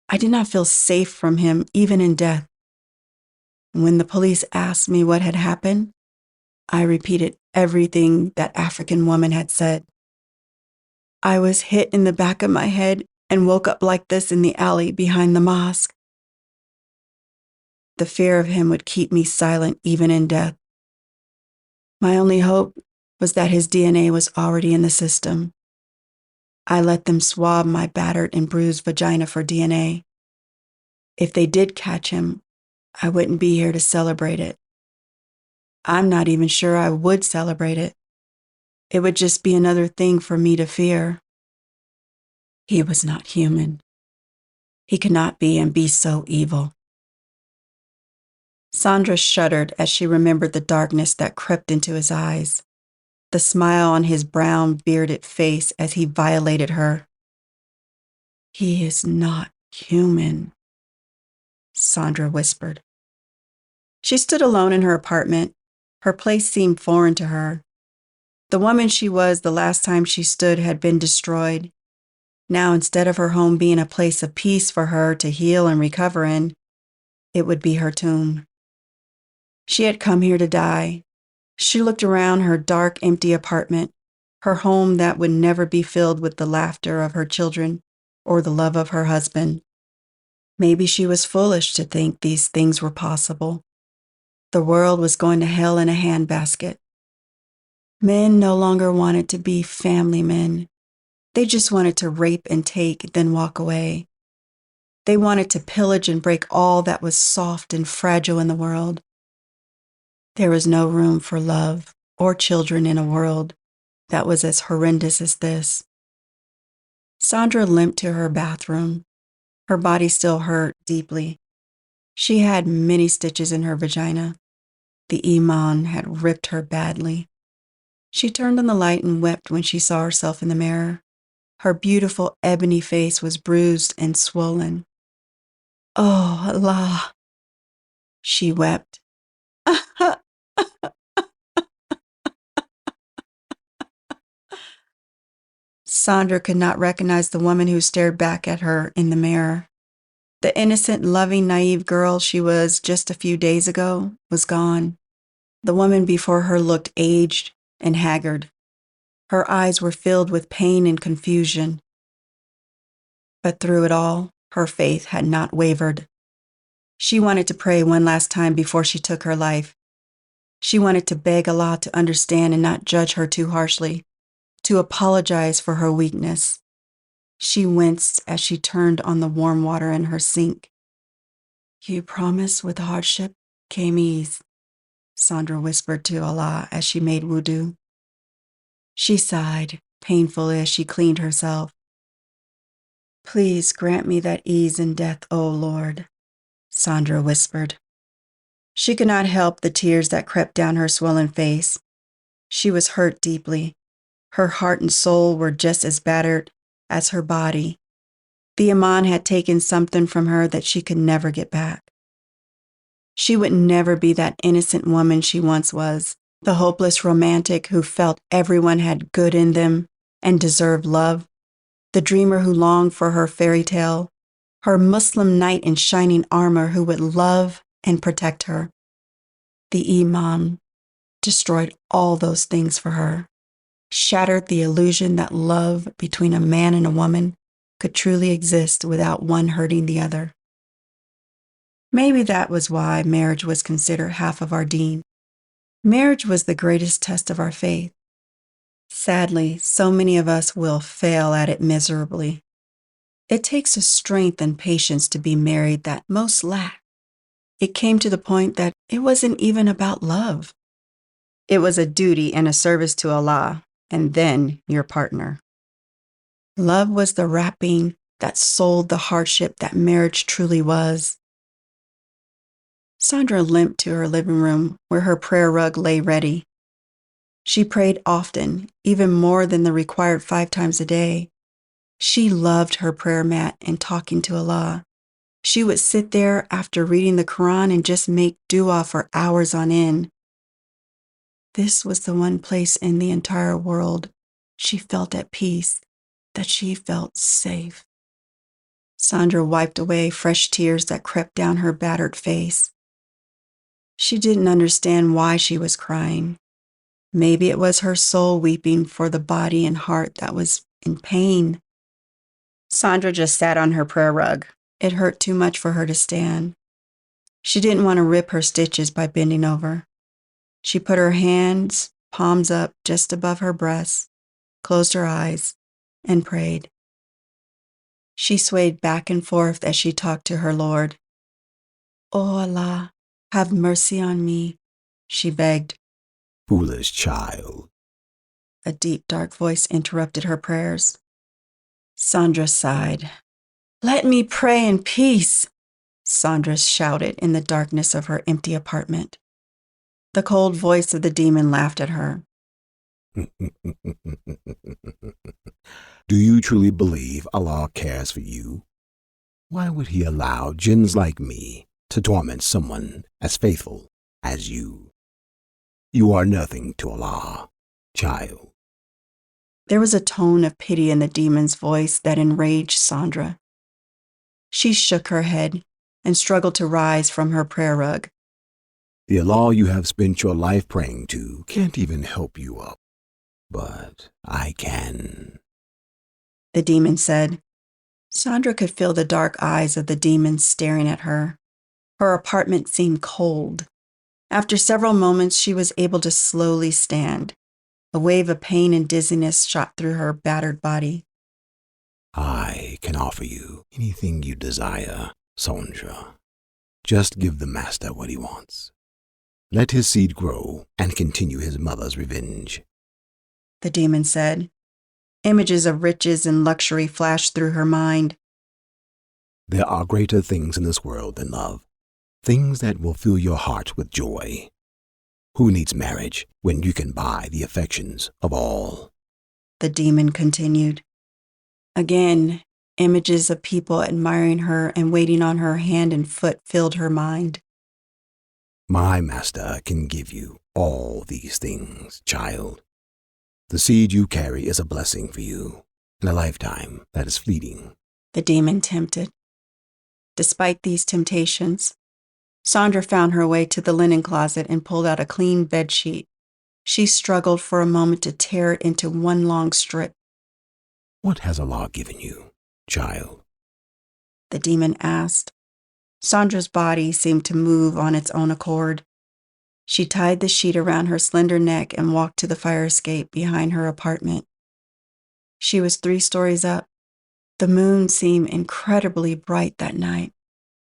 I did not feel safe from him, even in death. When the police asked me what had happened, I repeated everything that African woman had said. I was hit in the back of my head and woke up like this in the alley behind the mosque. The fear of him would keep me silent even in death. My only hope was that his DNA was already in the system. I let them swab my battered and bruised vagina for DNA. If they did catch him, I wouldn't be here to celebrate it. I'm not even sure I would celebrate it. It would just be another thing for me to fear. He was not human. He could not be and be so evil. Sandra shuddered as she remembered the darkness that crept into his eyes, the smile on his brown, bearded face as he violated her. He is not human, Sandra whispered. She stood alone in her apartment. Her place seemed foreign to her. The woman she was the last time she stood had been destroyed. Now, instead of her home being a place of peace for her to heal and recover in, it would be her tomb. She had come here to die. She looked around her dark, empty apartment, her home that would never be filled with the laughter of her children or the love of her husband. Maybe she was foolish to think these things were possible. The world was going to hell in a handbasket. Men no longer wanted to be family men. They just wanted to rape and take, then walk away. They wanted to pillage and break all that was soft and fragile in the world. There was no room for love or children in a world that was as horrendous as this. Sandra limped to her bathroom. Her body still hurt deeply. She had many stitches in her vagina. The iman had ripped her badly. She turned on the light and wept when she saw herself in the mirror. Her beautiful ebony face was bruised and swollen. Oh, Allah, she wept. Sandra could not recognize the woman who stared back at her in the mirror. The innocent, loving, naive girl she was just a few days ago was gone. The woman before her looked aged and haggard. Her eyes were filled with pain and confusion. But through it all, her faith had not wavered. She wanted to pray one last time before she took her life. She wanted to beg Allah to understand and not judge her too harshly, to apologize for her weakness. She winced as she turned on the warm water in her sink. You promise with hardship came ease, Sandra whispered to Allah as she made wudu. She sighed painfully as she cleaned herself. Please grant me that ease in death, O Lord, Sandra whispered. She could not help the tears that crept down her swollen face. She was hurt deeply. Her heart and soul were just as battered as her body. The Iman had taken something from her that she could never get back. She would never be that innocent woman she once was, The hopeless romantic who felt everyone had good in them and deserved love. The dreamer who longed for her fairy tale. Her Muslim knight in shining armor who would love and protect her. The imam destroyed all those things for her, shattered the illusion that love between a man and a woman could truly exist without one hurting the other. Maybe that was why marriage was considered half of our deen. Marriage was the greatest test of our faith. Sadly, so many of us will fail at it miserably. It takes a strength and patience to be married that most lack. It came to the point that it wasn't even about love. It was a duty and a service to Allah, and then your partner. Love was the wrapping that sold the hardship that marriage truly was. Sandra limped to her living room where her prayer rug lay ready. She prayed often, even more than the required 5 times a day. She loved her prayer mat and talking to Allah. She would sit there after reading the Quran and just make dua for hours on end. This was the one place in the entire world she felt at peace, that she felt safe. Sandra wiped away fresh tears that crept down her battered face. She didn't understand why she was crying. Maybe it was her soul weeping for the body and heart that was in pain. Sandra just sat on her prayer rug. It hurt too much for her to stand. She didn't want to rip her stitches by bending over. She put her hands, palms up just above her breasts, closed her eyes, and prayed. She swayed back and forth as she talked to her Lord. "Oh Allah, have mercy on me," she begged. Foolish child. A deep, dark voice interrupted her prayers. Sandra sighed. "Let me pray in peace," Sandra shouted in the darkness of her empty apartment. The cold voice of the demon laughed at her. Do you truly believe Allah cares for you? Why would He allow jinns like me to torment someone as faithful as you? You are nothing to Allah, child. There was a tone of pity in the demon's voice that enraged Sandra. She shook her head and struggled to rise from her prayer rug. The Allah you have spent your life praying to can't even help you up. But I can. The demon said. Sandra could feel the dark eyes of the demon staring at her. Her apartment seemed cold. After several moments, she was able to slowly stand. A wave of pain and dizziness shot through her battered body. I can offer you anything you desire, Sandra. Just give the master what he wants. Let his seed grow and continue his mother's revenge. The demon said. Images of riches and luxury flashed through her mind. There are greater things in this world than love, things that will fill your heart with joy. Who needs marriage when you can buy the affections of all? The demon continued. Again, images of people admiring her and waiting on her hand and foot filled her mind. My master can give you all these things, child. The seed you carry is a blessing for you in a lifetime that is fleeting. The demon tempted. Despite these temptations, Sandra found her way to the linen closet and pulled out a clean bed sheet. She struggled for a moment to tear it into one long strip. What has Allah given you, child? The demon asked. Sandra's body seemed to move on its own accord. She tied the sheet around her slender neck and walked to the fire escape behind her apartment. She was 3 stories up. The moon seemed incredibly bright that night,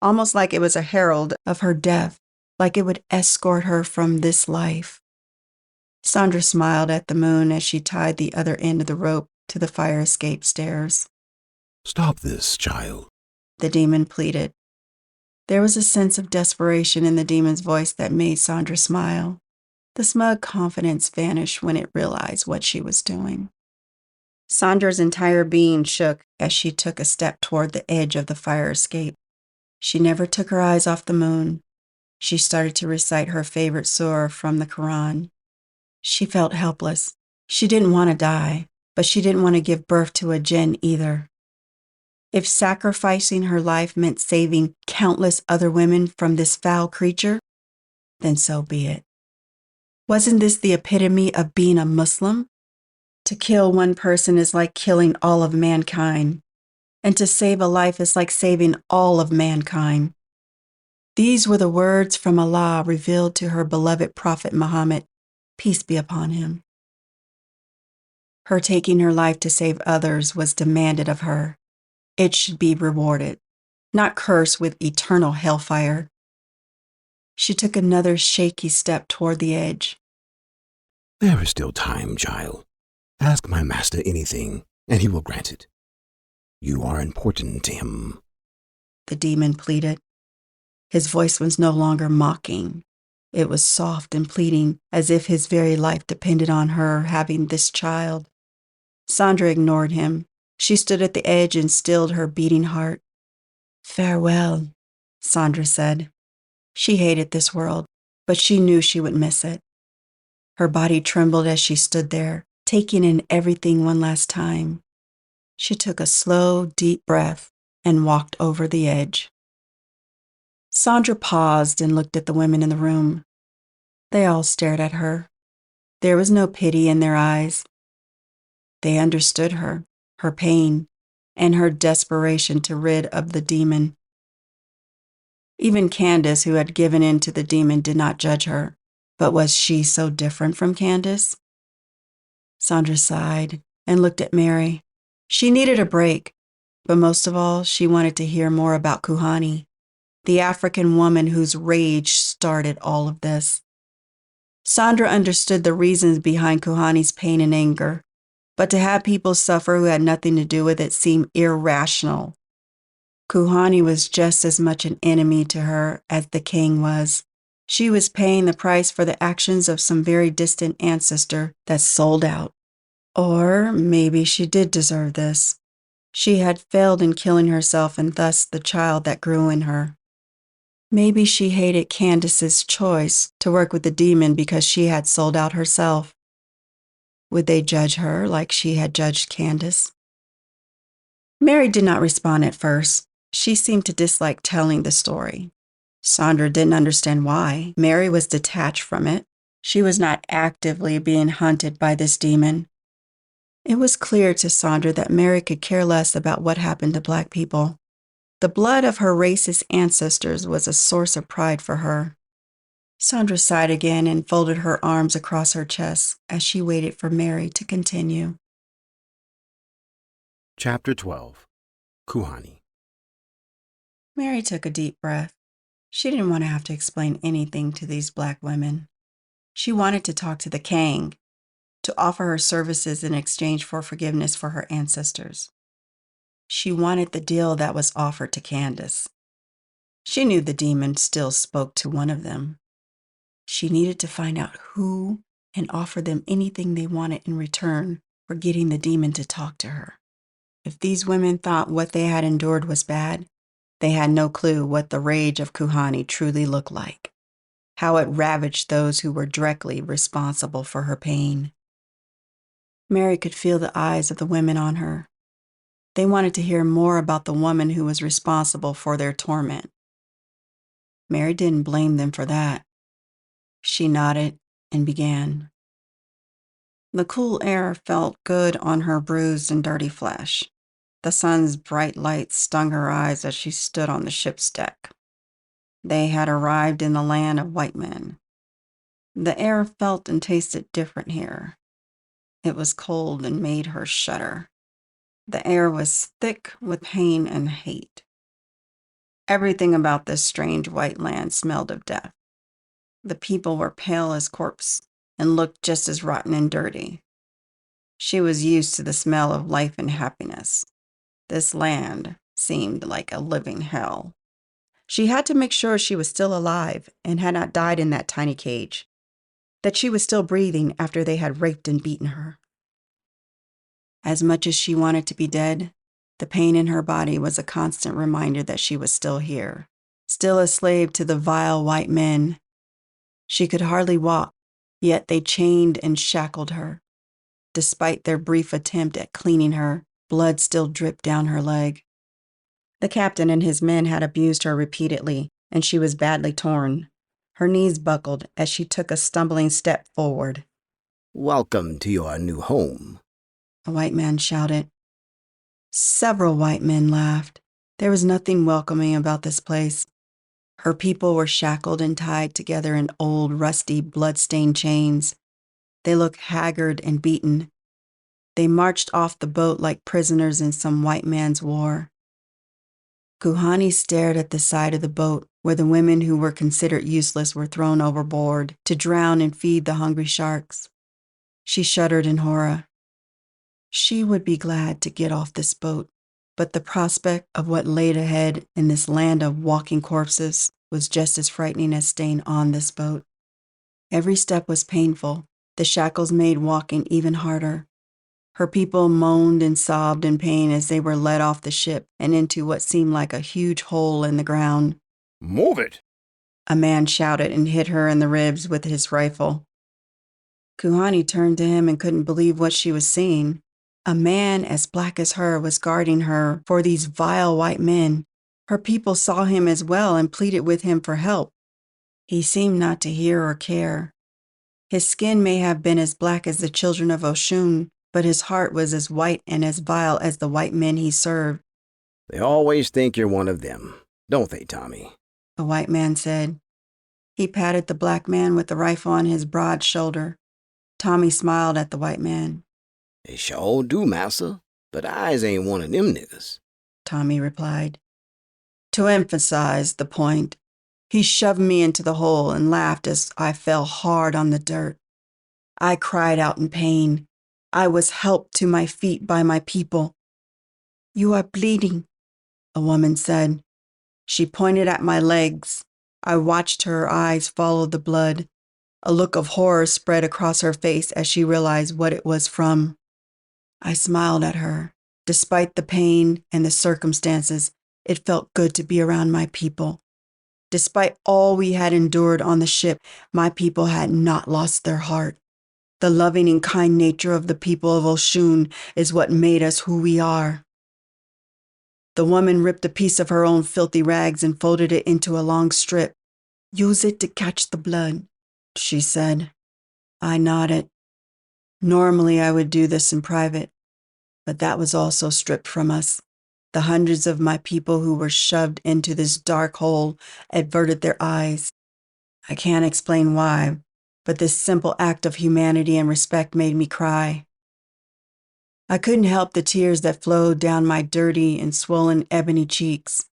almost like it was a herald of her death, like it would escort her from this life. Sandra smiled at the moon as she tied the other end of the rope to the fire escape stairs. Stop this, child, the demon pleaded. There was a sense of desperation in the demon's voice that made Sandra smile. The smug confidence vanished when it realized what she was doing. Sandra's entire being shook as she took a step toward the edge of the fire escape. She never took her eyes off the moon. She started to recite her favorite surah from the Quran. She felt helpless. She didn't want to die, but she didn't want to give birth to a jinn either. If sacrificing her life meant saving countless other women from this foul creature, then so be it. Wasn't this the epitome of being a Muslim? To kill one person is like killing all of mankind, and to save a life is like saving all of mankind. These were the words from Allah revealed to her beloved Prophet Muhammad, peace be upon him. Her taking her life to save others was demanded of her. It should be rewarded, not cursed with eternal hellfire. She took another shaky step toward the edge. There is still time, child. Ask my master anything, and he will grant it. You are important to him. The demon pleaded. His voice was no longer mocking. It was soft and pleading, as if his very life depended on her having this child. Sandra ignored him. She stood at the edge and stilled her beating heart. Farewell, Sandra said. She hated this world, but she knew she would miss it. Her body trembled as she stood there, taking in everything one last time. She took a slow, deep breath and walked over the edge. Sandra paused and looked at the women in the room. They all stared at her. There was no pity in their eyes. They understood her pain, and her desperation to rid of the demon. Even Candace, who had given in to the demon, did not judge her. But was she so different from Candace? Sandra sighed and looked at Mary. She needed a break, but most of all, she wanted to hear more about Kuhani, the African woman whose rage started all of this. Sandra understood the reasons behind Kuhani's pain and anger, but to have people suffer who had nothing to do with it seemed irrational. Kuhani was just as much an enemy to her as the king was. She was paying the price for the actions of some very distant ancestor that sold out. Or maybe she did deserve this. She had failed in killing herself and thus the child that grew in her. Maybe she hated Candace's choice to work with the demon because she had sold out herself. Would they judge her like she had judged Candace? Mary did not respond at first. She seemed to dislike telling the story. Sandra didn't understand why. Mary was detached from it. She was not actively being hunted by this demon. It was clear to Sandra that Mary could care less about what happened to Black people. The blood of her racist ancestors was a source of pride for her. Sandra sighed again and folded her arms across her chest as she waited for Mary to continue. Chapter 12. Kuhani. Mary took a deep breath. She didn't want to have to explain anything to these Black women. She wanted to talk to the king, to offer her services in exchange for forgiveness for her ancestors. She wanted the deal that was offered to Candace. She knew the demon still spoke to one of them. She needed to find out who and offer them anything they wanted in return for getting the demon to talk to her. If these women thought what they had endured was bad, they had no clue what the rage of Kuhani truly looked like, how it ravaged those who were directly responsible for her pain. Mary could feel the eyes of the women on her. They wanted to hear more about the woman who was responsible for their torment. Mary didn't blame them for that. She nodded and began. The cool air felt good on her bruised and dirty flesh. The sun's bright light stung her eyes as she stood on the ship's deck. They had arrived in the land of white men. The air felt and tasted different here. It was cold and made her shudder. The air was thick with pain and hate. Everything about this strange white land smelled of death. The people were pale as corpse and looked just as rotten and dirty. She was used to the smell of life and happiness. This land seemed like a living hell. She had to make sure she was still alive and had not died in that tiny cage, that she was still breathing after they had raped and beaten her. As much as she wanted to be dead, the pain in her body was a constant reminder that she was still here, still a slave to the vile white men. She could hardly walk, Yet they chained and shackled her. Despite their brief attempt at cleaning her, blood still dripped down her leg. The captain and his men had abused her repeatedly, and she was badly torn. Her knees buckled as she took a stumbling step forward. Welcome to your new home, A white man shouted. Several white men laughed. There was nothing welcoming about this place. Her people were shackled and tied together in old, rusty, blood-stained chains. They looked haggard and beaten. They marched off the boat like prisoners in some white man's war. Kuhani stared at the side of the boat where the women who were considered useless were thrown overboard to drown and feed the hungry sharks. She shuddered in horror. She would be glad to get off this boat, but the prospect of what laid ahead in this land of walking corpses was just as frightening as staying on this boat. Every step was painful. The shackles made walking even harder. Her people moaned and sobbed in pain as they were led off the ship and into what seemed like a huge hole in the ground. Move it! A man shouted and hit her in the ribs with his rifle. Kuhani turned to him and couldn't believe what she was seeing. A man as black as her was guarding her for these vile white men. Her people saw him as well and pleaded with him for help. He seemed not to hear or care. His skin may have been as black as the children of Oshun, but his heart was as white and as vile as the white men he served. They always think you're one of them, don't they, Tommy? The white man said. He patted the black man with the rifle on his broad shoulder. Tommy smiled at the white man. They sure do, massa, but I's ain't one of them niggas. Tommy replied. To emphasize the point, he shoved me into the hole and laughed as I fell hard on the dirt. I cried out in pain. I was helped to my feet by my people. You are bleeding, a woman said. She pointed at my legs. I watched her eyes follow the blood. A look of horror spread across her face as she realized what it was from. I smiled at her. Despite the pain and the circumstances, it felt good to be around my people. Despite all we had endured on the ship, my people had not lost their heart. The loving and kind nature of the people of Oshun is what made us who we are. The woman ripped a piece of her own filthy rags and folded it into a long strip. Use it to catch the blood, she said. I nodded. Normally I would do this in private, but that was also stripped from us. The hundreds of my people who were shoved into this dark hole averted their eyes. I can't explain why, but this simple act of humanity and respect made me cry. I couldn't help the tears that flowed down my dirty and swollen ebony cheeks.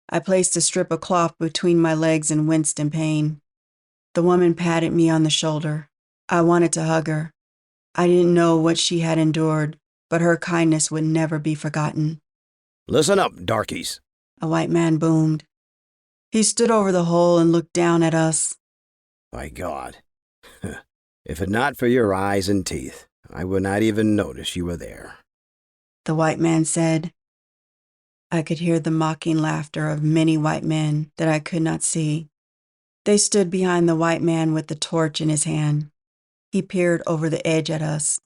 I placed a strip of cloth between my legs and winced in pain. The woman patted me on the shoulder. I wanted to hug her. I didn't know what she had endured, but her kindness would never be forgotten. Listen up, darkies, A white man boomed. He stood over the hole and looked down at us. By God. If it not for your eyes and teeth, I would not even notice you were there. The white man said. I could hear the mocking laughter of many white men that I could not see. They stood behind the white man with the torch in his hand. He peered over the edge at us.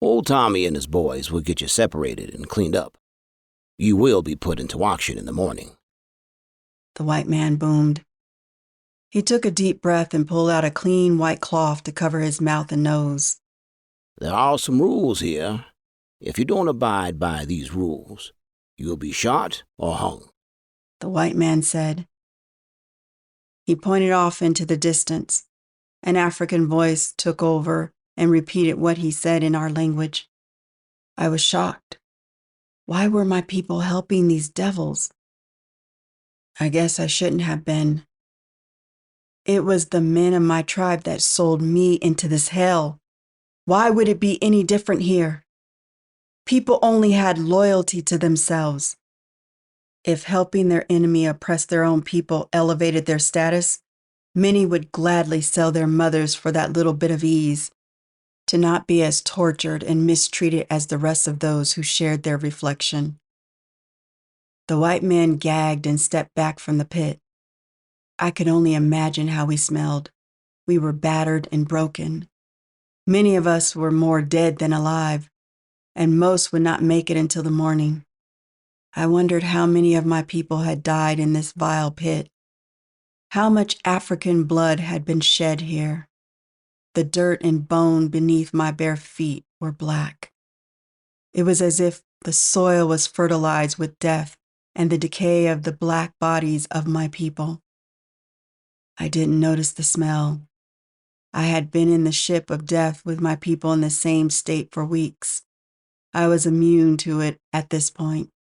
Old Tommy and his boys will get you separated and cleaned up. You will be put into auction in the morning. The white man boomed. He took a deep breath and pulled out a clean white cloth to cover his mouth and nose. There are some rules here. If you don't abide by these rules, you will be shot or hung. The white man said. He pointed off into the distance. An African voice took over and repeated what he said in our language. I was shocked. Why were my people helping these devils? I guess I shouldn't have been. It was the men of my tribe that sold me into this hell. Why would it be any different here? People only had loyalty to themselves. If helping their enemy oppress their own people elevated their status, many would gladly sell their mothers for that little bit of ease, to not be as tortured and mistreated as the rest of those who shared their reflection. The white man gagged and stepped back from the pit. I could only imagine how we smelled. We were battered and broken. Many of us were more dead than alive, and most would not make it until the morning. I wondered how many of my people had died in this vile pit. How much African blood had been shed here. The dirt and bone beneath my bare feet were black. It was as if the soil was fertilized with death and the decay of the black bodies of my people. I didn't notice the smell. I had been in the ship of death with my people in the same state for weeks. I was immune to it at this point.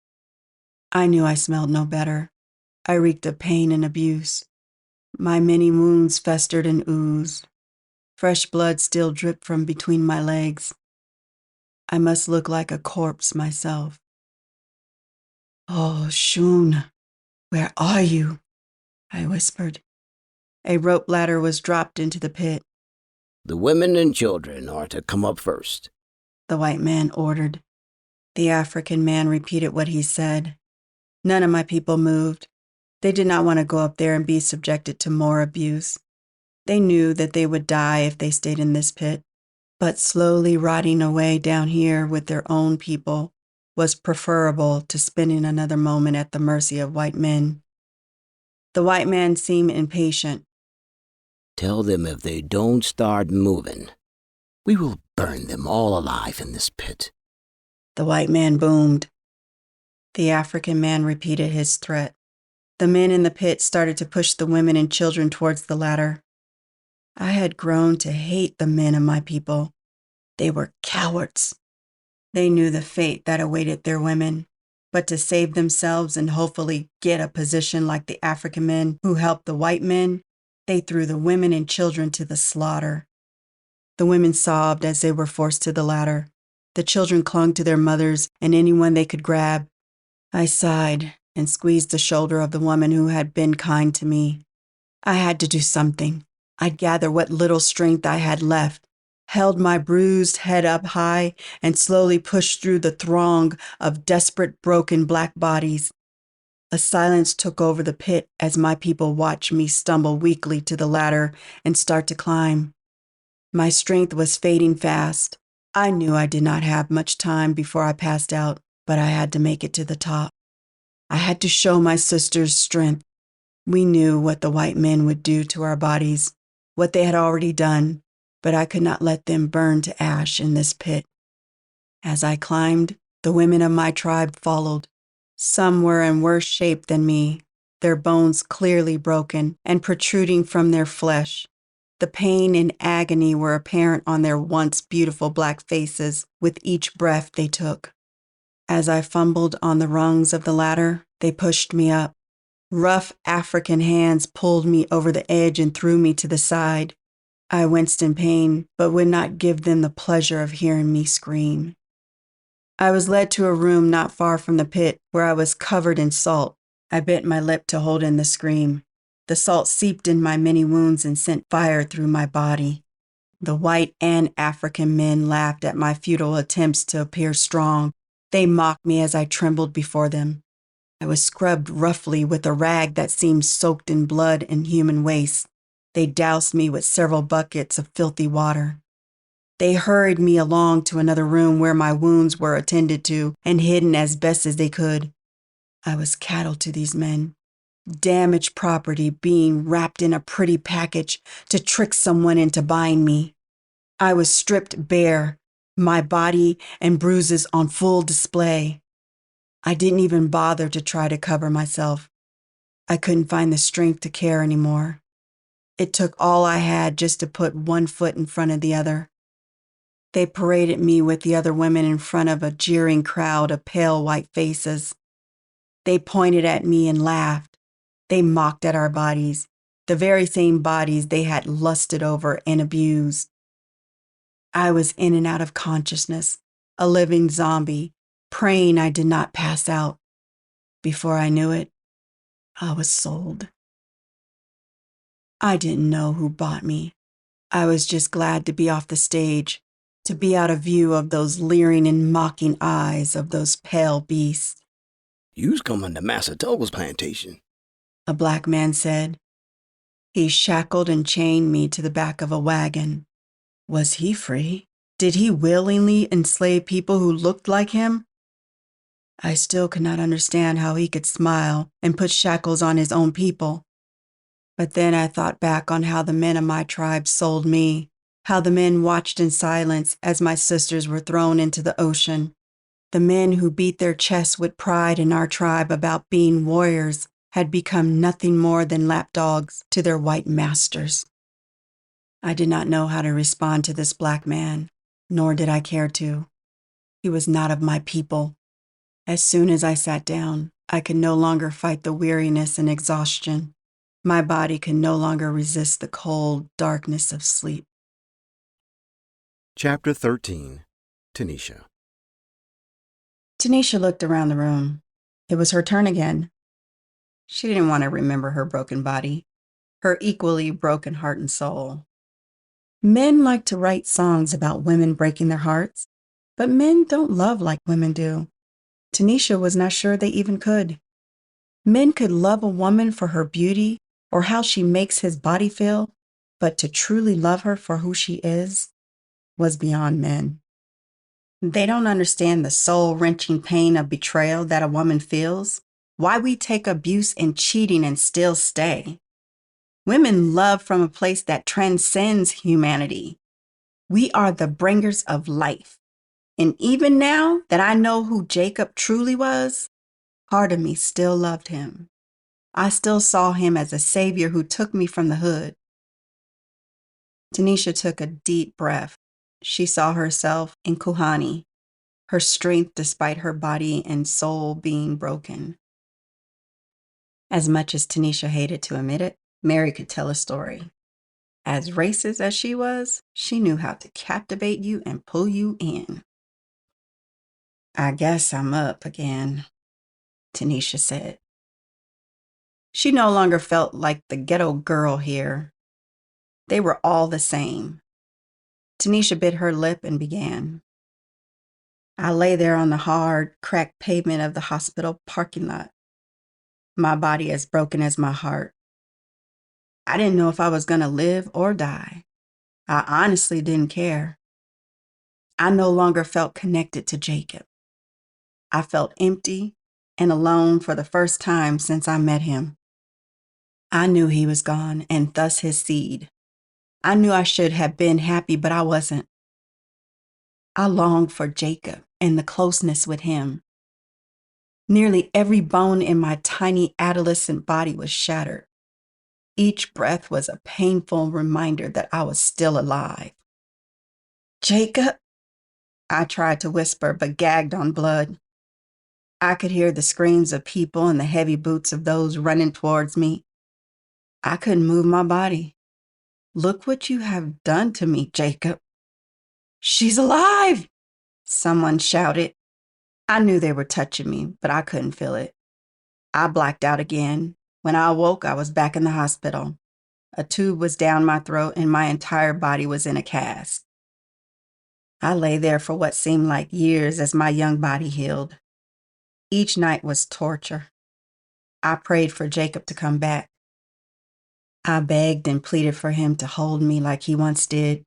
I knew I smelled no better. I reeked of pain and abuse. My many wounds festered and oozed. Fresh blood still dripped from between my legs. I must look like a corpse myself. "Oh, Shun, where are you?" I whispered. A rope ladder was dropped into the pit. "The women and children are to come up first," the white man ordered. The African man repeated what he said. None of my people moved. They did not want to go up there and be subjected to more abuse. They knew that they would die if they stayed in this pit, but slowly rotting away down here with their own people was preferable to spending another moment at the mercy of white men. The white man seemed impatient. "Tell them if they don't start moving, we will burn them all alive in this pit." The white man boomed. The African man repeated his threat. The men in the pit started to push the women and children towards the ladder. I had grown to hate the men of my people. They were cowards. They knew the fate that awaited their women, but to save themselves and hopefully get a position like the African men who helped the white men, they threw the women and children to the slaughter. The women sobbed as they were forced to the ladder. The children clung to their mothers and anyone they could grab. I sighed and squeezed the shoulder of the woman who had been kind to me. I had to do something. I'd gather what little strength I had left, held my bruised head up high, and slowly pushed through the throng of desperate, broken black bodies. A silence took over the pit as my people watched me stumble weakly to the ladder and start to climb. My strength was fading fast. I knew I did not have much time before I passed out, but I had to make it to the top. I had to show my sisters strength. We knew what the white men would do to our bodies, what they had already done, but I could not let them burn to ash in this pit. As I climbed, the women of my tribe followed. Some were in worse shape than me, their bones clearly broken and protruding from their flesh. The pain and agony were apparent on their once beautiful black faces with each breath they took. As I fumbled on the rungs of the ladder, they pushed me up. Rough African hands pulled me over the edge and threw me to the side. I winced in pain, but would not give them the pleasure of hearing me scream. I was led to a room not far from the pit where I was covered in salt. I bit my lip to hold in the scream. The salt seeped in my many wounds and sent fire through my body. The white and African men laughed at my futile attempts to appear strong. They mocked me as I trembled before them. I was scrubbed roughly with a rag that seemed soaked in blood and human waste. They doused me with several buckets of filthy water. They hurried me along to another room where my wounds were attended to and hidden as best as they could. I was cattle to these men, damaged property being wrapped in a pretty package to trick someone into buying me. I was stripped bare, my body and bruises on full display. I didn't even bother to try to cover myself. I couldn't find the strength to care anymore. It took all I had just to put one foot in front of the other. They paraded me with the other women in front of a jeering crowd of pale white faces. They pointed at me and laughed. They mocked at our bodies, the very same bodies they had lusted over and abused. I was in and out of consciousness, a living zombie, praying I did not pass out. Before I knew it, I was sold. I didn't know who bought me. I was just glad to be off the stage, to be out of view of those leering and mocking eyes of those pale beasts. "You's coming to Massa Togo's plantation," A black man said. He shackled and chained me to the back of a wagon. Was he free? Did he willingly enslave people who looked like him? I still could not understand how he could smile and put shackles on his own people. But then I thought back on how the men of my tribe sold me, how the men watched in silence as my sisters were thrown into the ocean. The men who beat their chests with pride in our tribe about being warriors had become nothing more than lapdogs to their white masters. I did not know how to respond to this black man, nor did I care to. He was not of my people. As soon as I sat down, I could no longer fight the weariness and exhaustion. My body could no longer resist the cold darkness of sleep. Chapter 13. Tanisha. Tanisha looked around the room. It was her turn again. She didn't want to remember her broken body, her equally broken heart and soul. Men like to write songs about women breaking their hearts, but men don't love like women do. Tanisha was not sure they even could. Men could love a woman for her beauty or how she makes his body feel, but to truly love her for who she is was beyond men. They don't understand the soul-wrenching pain of betrayal that a woman feels, why we take abuse and cheating and still stay. Women love from a place that transcends humanity. We are the bringers of life. And even now that I know who Jacob truly was, part of me still loved him. I still saw him as a savior who took me from the hood. Tanisha took a deep breath. She saw herself in Kuhani, her strength despite her body and soul being broken. As much as Tanisha hated to admit it, Mary could tell a story. As racist as she was, she knew how to captivate you and pull you in. I guess I'm up again, Tanisha said. She no longer felt like the ghetto girl here. They were all the same. Tanisha bit her lip and began. I lay there on the hard, cracked pavement of the hospital parking lot, my body as broken as my heart. I didn't know if I was going to live or die. I honestly didn't care. I no longer felt connected to Jacob. I felt empty and alone for the first time since I met him. I knew he was gone and thus his seed. I knew I should have been happy, but I wasn't. I longed for Jacob and the closeness with him. Nearly every bone in my tiny adolescent body was shattered. Each breath was a painful reminder that I was still alive. Jacob, I tried to whisper, but gagged on blood. I could hear the screams of people and the heavy boots of those running towards me. I couldn't move my body. Look what you have done to me, Jacob. She's alive, someone shouted. I knew they were touching me, but I couldn't feel it. I blacked out again. When I awoke, I was back in the hospital. A tube was down my throat and my entire body was in a cast. I lay there for what seemed like years as my young body healed. Each night was torture. I prayed for Jacob to come back. I begged and pleaded for him to hold me like he once did,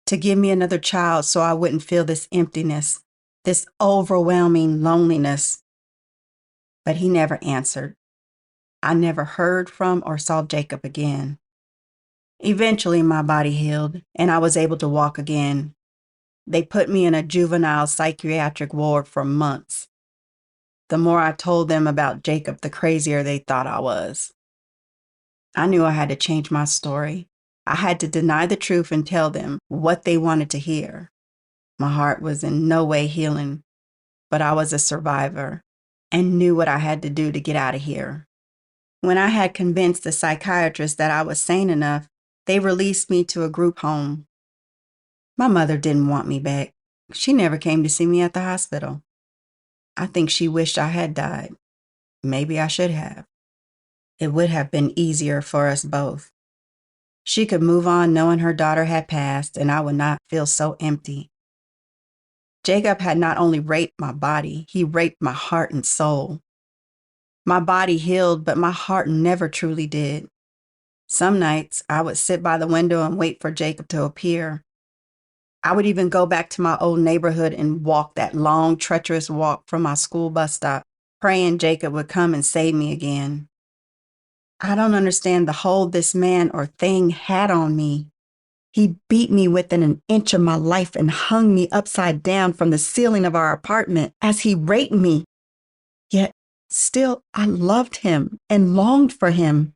to give me another child so I wouldn't feel this emptiness, this overwhelming loneliness. But he never answered. I never heard from or saw Jacob again. Eventually, my body healed, and I was able to walk again. They put me in a juvenile psychiatric ward for months. The more I told them about Jacob, the crazier they thought I was. I knew I had to change my story. I had to deny the truth and tell them what they wanted to hear. My heart was in no way healing, but I was a survivor and knew what I had to do to get out of here. When I had convinced the psychiatrist that I was sane enough, they released me to a group home. My mother didn't want me back. She never came to see me at the hospital. I think she wished I had died. Maybe I should have. It would have been easier for us both. She could move on knowing her daughter had passed, and I would not feel so empty. Jacob had not only raped my body, he raped my heart and soul. My body healed, but my heart never truly did. Some nights, I would sit by the window and wait for Jacob to appear. I would even go back to my old neighborhood and walk that long, treacherous walk from my school bus stop, praying Jacob would come and save me again. I don't understand the hold this man or thing had on me. He beat me within an inch of my life and hung me upside down from the ceiling of our apartment as he raped me. Yet, still, I loved him and longed for him.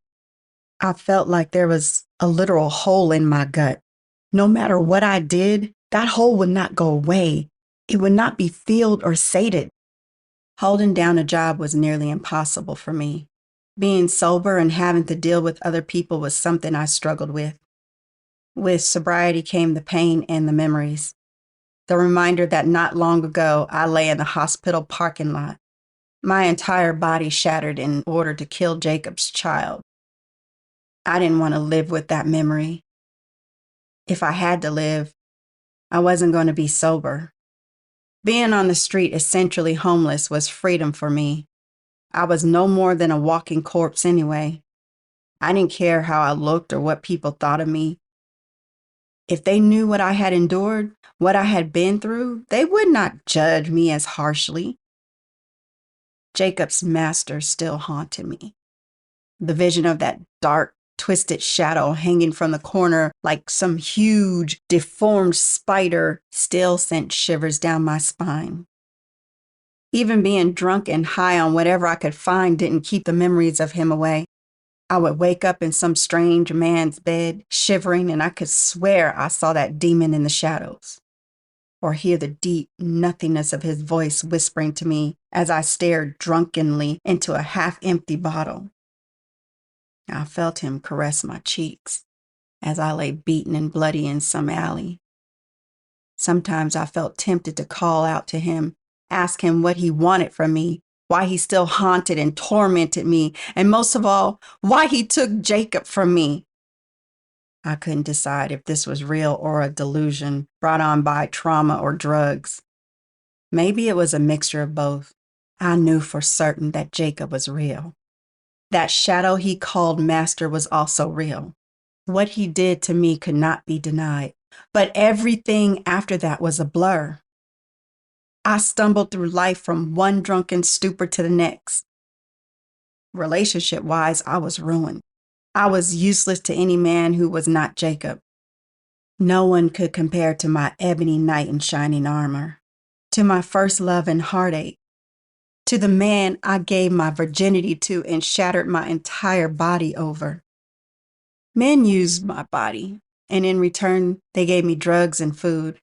I felt like there was a literal hole in my gut. No matter what I did, that hole would not go away. It would not be filled or sated. Holding down a job was nearly impossible for me. Being sober and having to deal with other people was something I struggled with. With sobriety came the pain and the memories. The reminder that not long ago I lay in the hospital parking lot, my entire body shattered in order to kill Jacob's child. I didn't want to live with that memory. If I had to live, I wasn't going to be sober. Being on the street, essentially homeless, was freedom for me. I was no more than a walking corpse anyway. I didn't care how I looked or what people thought of me. If they knew what I had endured, what I had been through, they would not judge me as harshly. Jacob's master still haunted me. The vision of that dark, twisted shadow hanging from the corner like some huge, deformed spider still sent shivers down my spine. Even being drunk and high on whatever I could find didn't keep the memories of him away. I would wake up in some strange man's bed, shivering, and I could swear I saw that demon in the shadows, or hear the deep nothingness of his voice whispering to me as I stared drunkenly into a half-empty bottle. I felt him caress my cheeks as I lay beaten and bloody in some alley. Sometimes I felt tempted to call out to him, ask him what he wanted from me, why he still haunted and tormented me, and most of all, why he took Jacob from me. I couldn't decide if this was real or a delusion brought on by trauma or drugs. Maybe it was a mixture of both. I knew for certain that Jacob was real. That shadow he called master was also real. What he did to me could not be denied, but everything after that was a blur. I stumbled through life from one drunken stupor to the next. Relationship-wise, I was ruined. I was useless to any man who was not Jacob. No one could compare to my ebony knight in shining armor, to my first love and heartache, to the man I gave my virginity to and shattered my entire body over. Men used my body, and in return, they gave me drugs and food.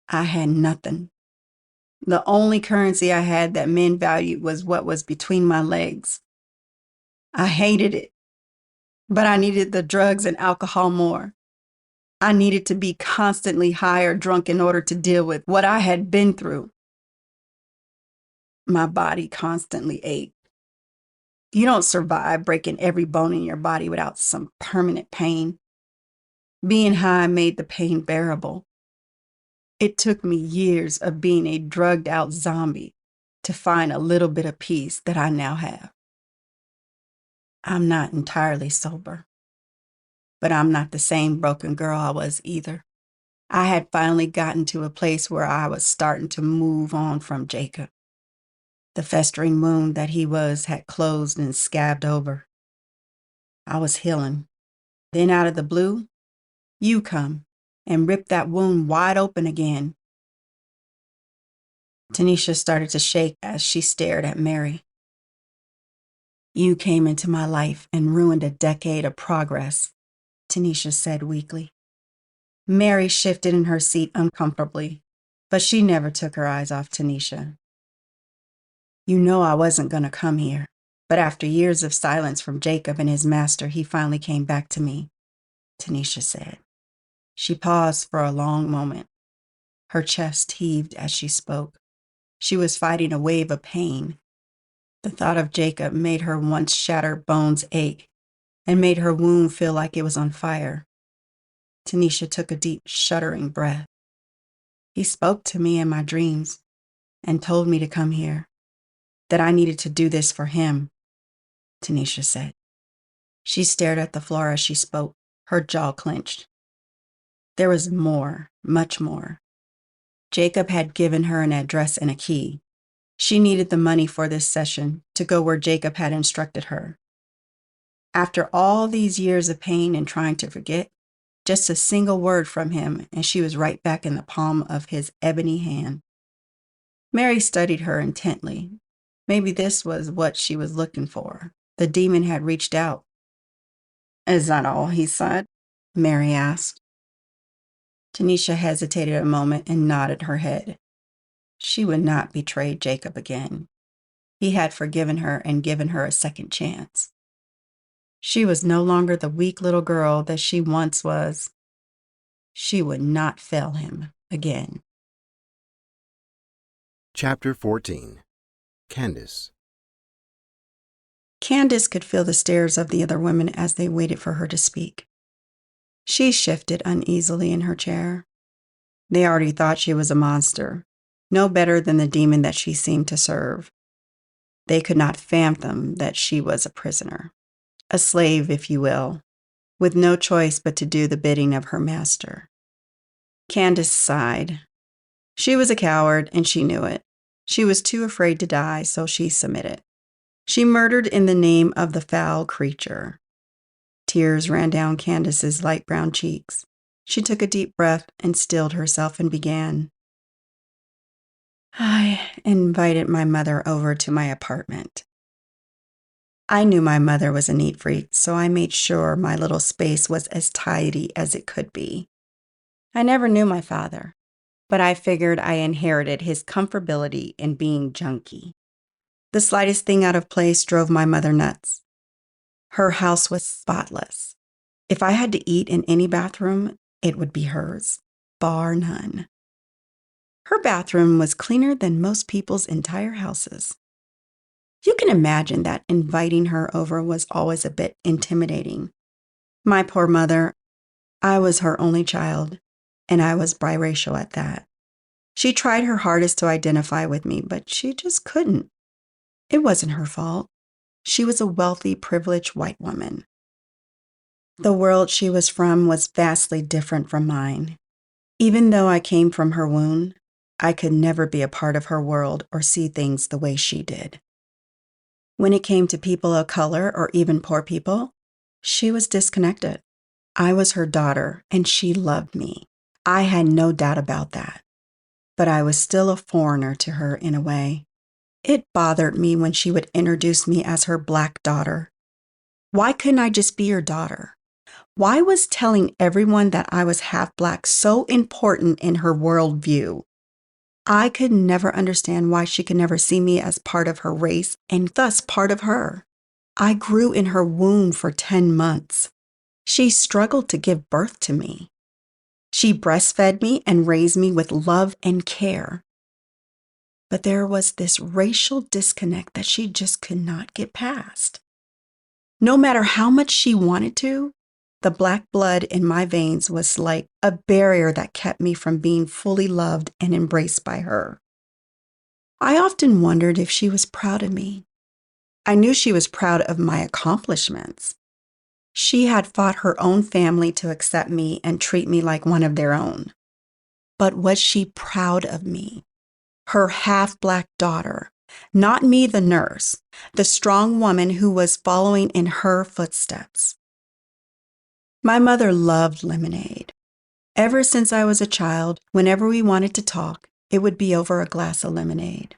I had nothing. The only currency I had that men valued was what was between my legs. I hated it, but I needed the drugs and alcohol more. I needed to be constantly high or drunk in order to deal with what I had been through. My body constantly ached. You don't survive breaking every bone in your body without some permanent pain. Being high made the pain bearable. It took me years of being a drugged-out zombie to find a little bit of peace that I now have. I'm not entirely sober, but I'm not the same broken girl I was either. I had finally gotten to a place where I was starting to move on from Jacob. The festering wound that he was had closed and scabbed over. I was healing. Then out of the blue, you come and rip that wound wide open again. Tanisha started to shake as she stared at Mary. You came into my life and ruined a decade of progress, Tanisha said weakly. Mary shifted in her seat uncomfortably, but she never took her eyes off Tanisha. You know I wasn't going to come here, but after years of silence from Jacob and his master, he finally came back to me, Tanisha said. She paused for a long moment. Her chest heaved as she spoke. She was fighting a wave of pain. The thought of Jacob made her once shattered bones ache and made her wound feel like it was on fire. Tanisha took a deep, shuddering breath. He spoke to me in my dreams and told me to come here, that I needed to do this for him, Tanisha said. She stared at the floor as she spoke, her jaw clenched. There was more, much more. Jacob had given her an address and a key. She needed the money for this session to go where Jacob had instructed her. After all these years of pain and trying to forget, just a single word from him, and she was right back in the palm of his ebony hand. Mary studied her intently. Maybe this was what she was looking for. The demon had reached out. "Is that all he said?" Mary asked. Tanisha hesitated a moment and nodded her head. She would not betray Jacob again. He had forgiven her and given her a second chance. She was no longer the weak little girl that she once was. She would not fail him again. Chapter 14. Candace. Candace could feel the stares of the other women as they waited for her to speak. She shifted uneasily in her chair. They already thought she was a monster, no better than the demon that she seemed to serve. They could not fathom that she was a prisoner, a slave, if you will, with no choice but to do the bidding of her master. Candace sighed. She was a coward, and she knew it. She was too afraid to die, so she submitted. She murdered in the name of the foul creature. Tears ran down Candace's light brown cheeks. She took a deep breath and stilled herself and began. I invited my mother over to my apartment. I knew my mother was a neat freak, so I made sure my little space was as tidy as it could be. I never knew my father, but I figured I inherited his comfortability in being junky. The slightest thing out of place drove my mother nuts. Her house was spotless. If I had to eat in any bathroom, it would be hers, bar none. Her bathroom was cleaner than most people's entire houses. You can imagine that inviting her over was always a bit intimidating. My poor mother, I was her only child, and I was biracial at that. She tried her hardest to identify with me, but she just couldn't. It wasn't her fault. She was a wealthy, privileged white woman. The world she was from was vastly different from mine. Even though I came from her womb, I could never be a part of her world or see things the way she did. When it came to people of color or even poor people, she was disconnected. I was her daughter, and she loved me. I had no doubt about that. But I was still a foreigner to her in a way. It bothered me when she would introduce me as her black daughter. Why couldn't I just be your daughter? Why was telling everyone that I was half black so important in her worldview? I could never understand why she could never see me as part of her race and thus part of her. I grew in her womb for 10 months. She struggled to give birth to me. She breastfed me and raised me with love and care. But there was this racial disconnect that she just could not get past. No matter how much she wanted to, the black blood in my veins was like a barrier that kept me from being fully loved and embraced by her. I often wondered if she was proud of me. I knew she was proud of my accomplishments. She had fought her own family to accept me and treat me like one of their own. But was she proud of me? Her half-black daughter, not me, the nurse, the strong woman who was following in her footsteps. My mother loved lemonade. Ever since I was a child, whenever we wanted to talk, it would be over a glass of lemonade.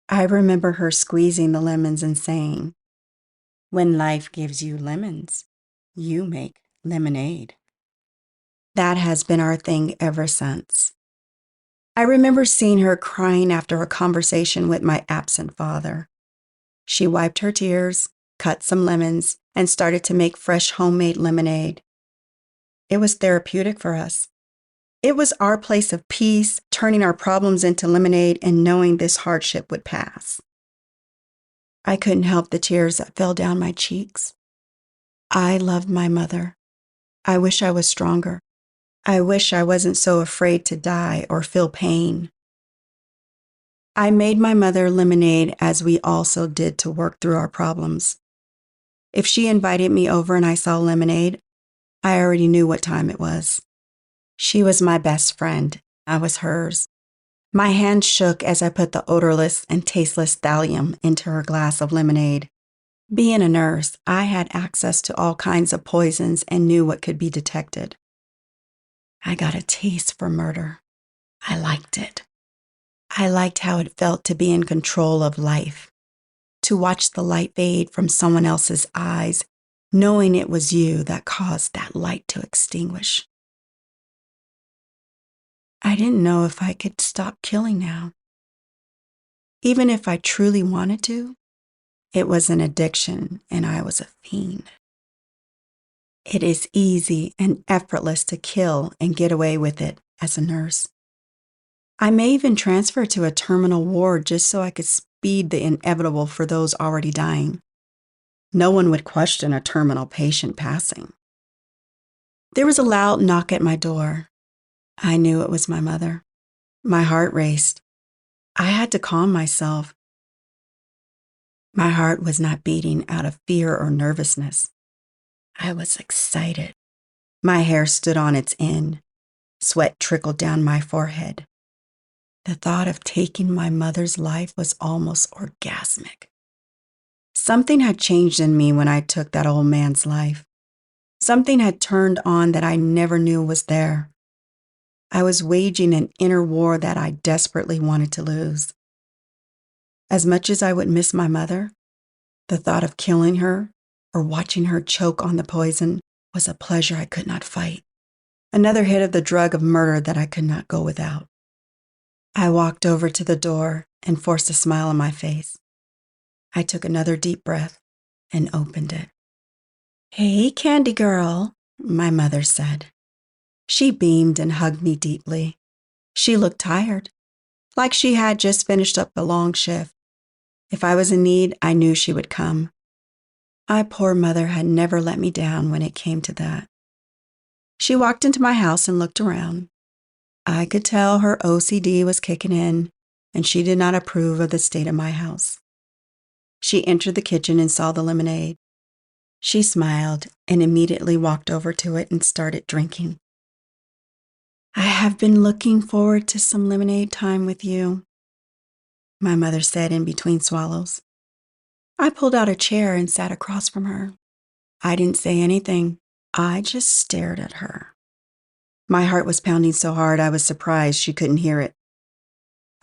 I remember her squeezing the lemons and saying, "When life gives you lemons, you make lemonade." That has been our thing ever since. I remember seeing her crying after a conversation with my absent father. She wiped her tears, cut some lemons, and started to make fresh homemade lemonade. It was therapeutic for us. It was our place of peace, turning our problems into lemonade and knowing this hardship would pass. I couldn't help the tears that fell down my cheeks. I loved my mother. I wish I was stronger. I wish I wasn't so afraid to die or feel pain. I made my mother lemonade as we also did to work through our problems. If she invited me over and I saw lemonade, I already knew what time it was. She was my best friend. I was hers. My hand shook as I put the odorless and tasteless thallium into her glass of lemonade. Being a nurse, I had access to all kinds of poisons and knew what could be detected. I got a taste for murder. I liked it. I liked how it felt to be in control of life, to watch the light fade from someone else's eyes, knowing it was you that caused that light to extinguish. I didn't know if I could stop killing now. Even if I truly wanted to, it was an addiction and I was a fiend. It is easy and effortless to kill and get away with it as a nurse. I may even transfer to a terminal ward just so I could speed the inevitable for those already dying. No one would question a terminal patient passing. There was a loud knock at my door. I knew it was my mother. My heart raced. I had to calm myself. My heart was not beating out of fear or nervousness. I was excited. My hair stood on its end. Sweat trickled down my forehead. The thought of taking my mother's life was almost orgasmic. Something had changed in me when I took that old man's life. Something had turned on that I never knew was there. I was waging an inner war that I desperately wanted to lose. As much as I would miss my mother, the thought of killing her or watching her choke on the poison was a pleasure I could not fight. Another hit of the drug of murder that I could not go without. I walked over to the door and forced a smile on my face. I took another deep breath and opened it. "Hey, Candy girl," my mother said. She beamed and hugged me deeply. She looked tired, like she had just finished up a long shift. If I was in need, I knew she would come. My poor mother had never let me down when it came to that. She walked into my house and looked around. I could tell her OCD was kicking in, and she did not approve of the state of my house. She entered the kitchen and saw the lemonade. She smiled and immediately walked over to it and started drinking. "I have been looking forward to some lemonade time with you," my mother said in between swallows. I pulled out a chair and sat across from her. I didn't say anything. I just stared at her. My heart was pounding so hard I was surprised she couldn't hear it.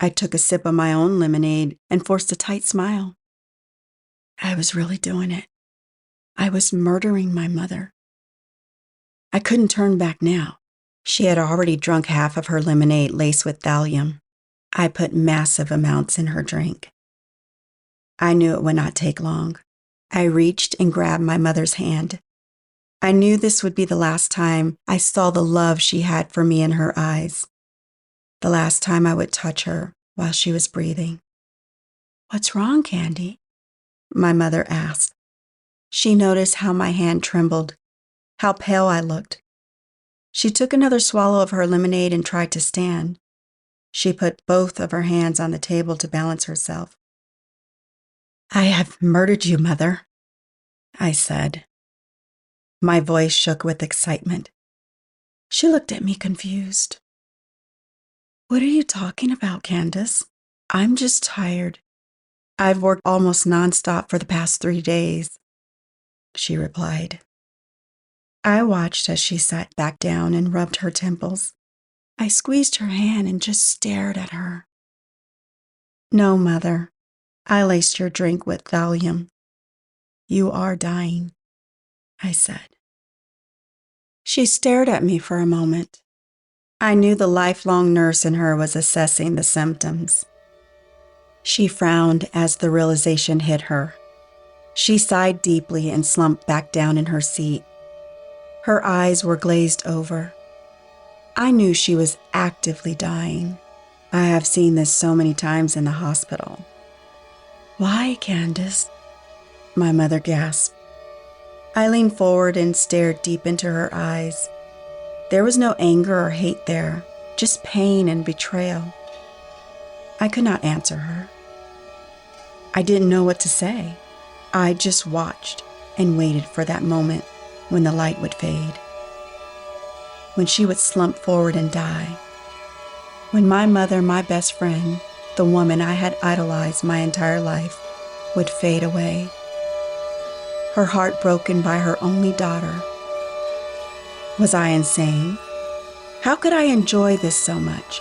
I took a sip of my own lemonade and forced a tight smile. I was really doing it. I was murdering my mother. I couldn't turn back now. She had already drunk half of her lemonade laced with thallium. I put massive amounts in her drink. I knew it would not take long. I reached and grabbed my mother's hand. I knew this would be the last time I saw the love she had for me in her eyes. The last time I would touch her while she was breathing. "What's wrong, Candy?" my mother asked. She noticed how my hand trembled, how pale I looked. She took another swallow of her lemonade and tried to stand. She put both of her hands on the table to balance herself. "I have murdered you, Mother," I said. My voice shook with excitement. She looked at me confused. "What are you talking about, Candace? I'm just tired. I've worked almost nonstop for the past 3 days," she replied. I watched as she sat back down and rubbed her temples. I squeezed her hand and just stared at her. "No, Mother, I laced your drink with thallium. You are dying," I said. She stared at me for a moment. I knew the lifelong nurse in her was assessing the symptoms. She frowned as the realization hit her. She sighed deeply and slumped back down in her seat. Her eyes were glazed over. I knew she was actively dying. I have seen this so many times in the hospital. "Why, Candace?" my mother gasped. I leaned forward and stared deep into her eyes. There was no anger or hate there, just pain and betrayal. I could not answer her. I didn't know what to say. I just watched and waited for that moment when the light would fade, when she would slump forward and die, when my mother, my best friend, the woman I had idolized my entire life, would fade away, her heart broken by her only daughter. Was I insane? How could I enjoy this so much?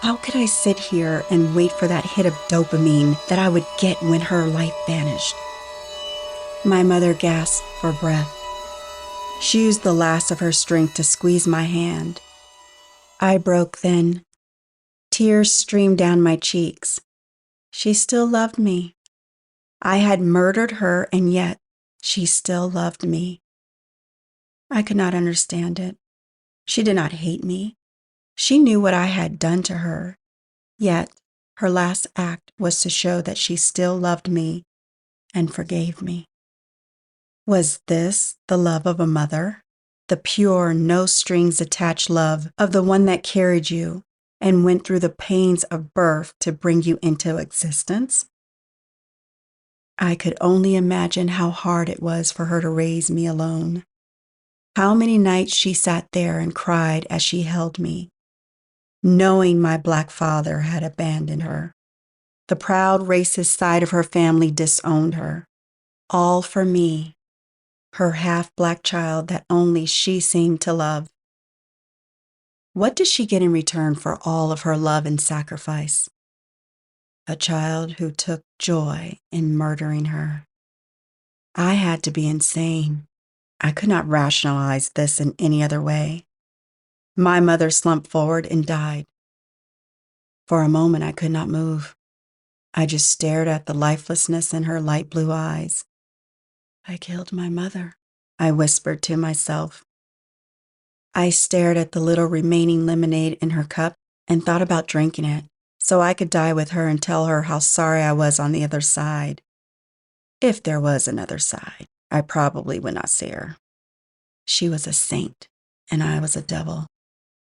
How could I sit here and wait for that hit of dopamine that I would get when her life vanished? My mother gasped for breath. She used the last of her strength to squeeze my hand. I broke then. Tears streamed down my cheeks. She still loved me. I had murdered her, and yet she still loved me. I could not understand it. She did not hate me. She knew what I had done to her. Yet her last act was to show that she still loved me and forgave me. Was this the love of a mother? The pure, no strings attached love of the one that carried you and went through the pains of birth to bring you into existence? I could only imagine how hard it was for her to raise me alone. How many nights she sat there and cried as she held me, knowing my Black father had abandoned her. The proud racist side of her family disowned her. All for me, her half-Black child that only she seemed to love. What did she get in return for all of her love and sacrifice? A child who took joy in murdering her. I had to be insane. I could not rationalize this in any other way. My mother slumped forward and died. For a moment, I could not move. I just stared at the lifelessness in her light blue eyes. I killed my mother, I whispered to myself. I stared at the little remaining lemonade in her cup and thought about drinking it so I could die with her and tell her how sorry I was on the other side. If there was another side, I probably would not see her. She was a saint, and I was a devil.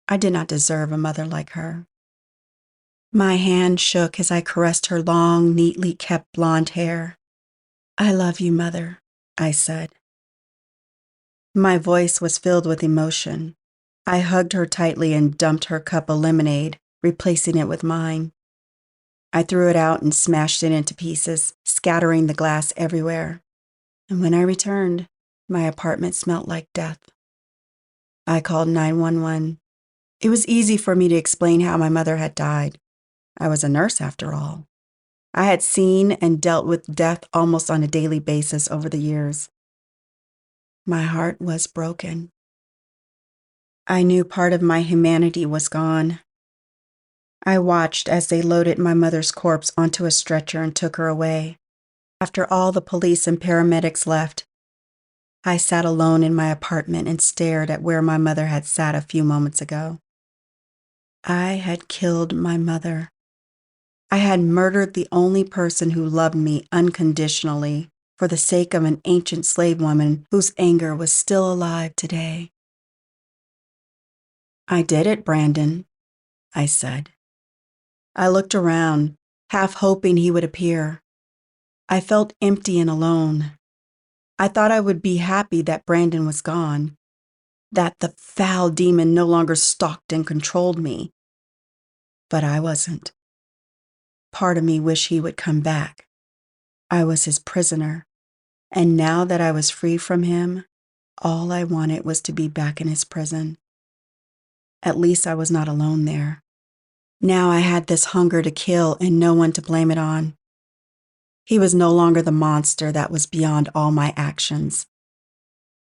I did not deserve a mother like her. My hand shook as I caressed her long, neatly kept blonde hair. I love you, Mother, I said. My voice was filled with emotion. I hugged her tightly and dumped her cup of lemonade, replacing it with mine. I threw it out and smashed it into pieces, scattering the glass everywhere. And when I returned, my apartment smelt like death. I called 911. It was easy for me to explain how my mother had died. I was a nurse, after all. I had seen and dealt with death almost on a daily basis over the years. My heart was broken. I knew part of my humanity was gone. I watched as they loaded my mother's corpse onto a stretcher and took her away. After all the police and paramedics left, I sat alone in my apartment and stared at where my mother had sat a few moments ago. I had killed my mother. I had murdered the only person who loved me unconditionally for the sake of an ancient slave woman whose anger was still alive today. I did it, Brandon, I said. I looked around, half hoping he would appear. I felt empty and alone. I thought I would be happy that Brandon was gone, that the foul demon no longer stalked and controlled me. But I wasn't. Part of me wished he would come back. I was his prisoner, and now that I was free from him, all I wanted was to be back in his prison. At least I was not alone there. Now I had this hunger to kill and no one to blame it on. He was no longer the monster that was beyond all my actions.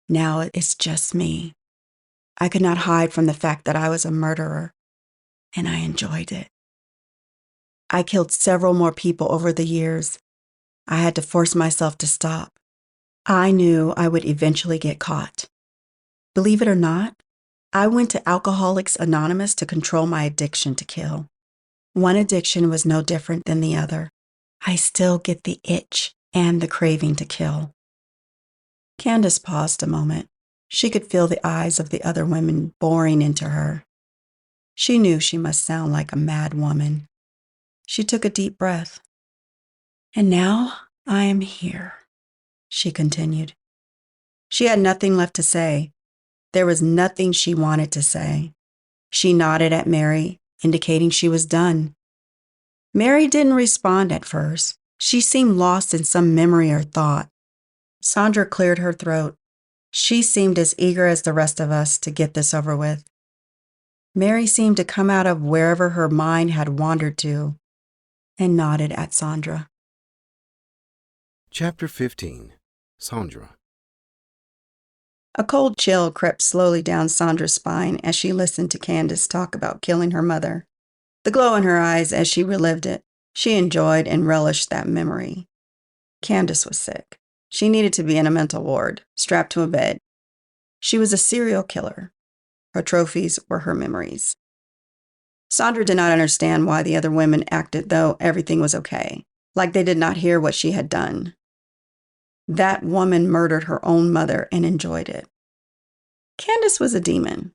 Now it's just me. I could not hide from the fact that I was a murderer, and I enjoyed it. I killed several more people over the years. I had to force myself to stop. I knew I would eventually get caught. Believe it or not, I went to Alcoholics Anonymous to control my addiction to kill. One addiction was no different than the other. I still get the itch and the craving to kill. Candace paused a moment. She could feel the eyes of the other women boring into her. She knew she must sound like a mad woman. She took a deep breath. And now I am here. she continued. She had nothing left to say. There was nothing she wanted to say. She nodded at Mary, indicating she was done. Mary didn't respond at first. She seemed lost in some memory or thought. Sandra cleared her throat. She seemed as eager as the rest of us to get this over with. Mary seemed to come out of wherever her mind had wandered to and nodded at Sandra. Chapter 15. Sandra. A cold chill crept slowly down Sandra's spine as she listened to Candace talk about killing her mother. The glow in her eyes as she relived it, she enjoyed and relished that memory. Candace was sick. She needed to be in a mental ward, strapped to a bed. She was a serial killer. Her trophies were her memories. Sandra did not understand why the other women acted though everything was okay, like they did not hear what she had done. That woman murdered her own mother and enjoyed it. Candace was a demon.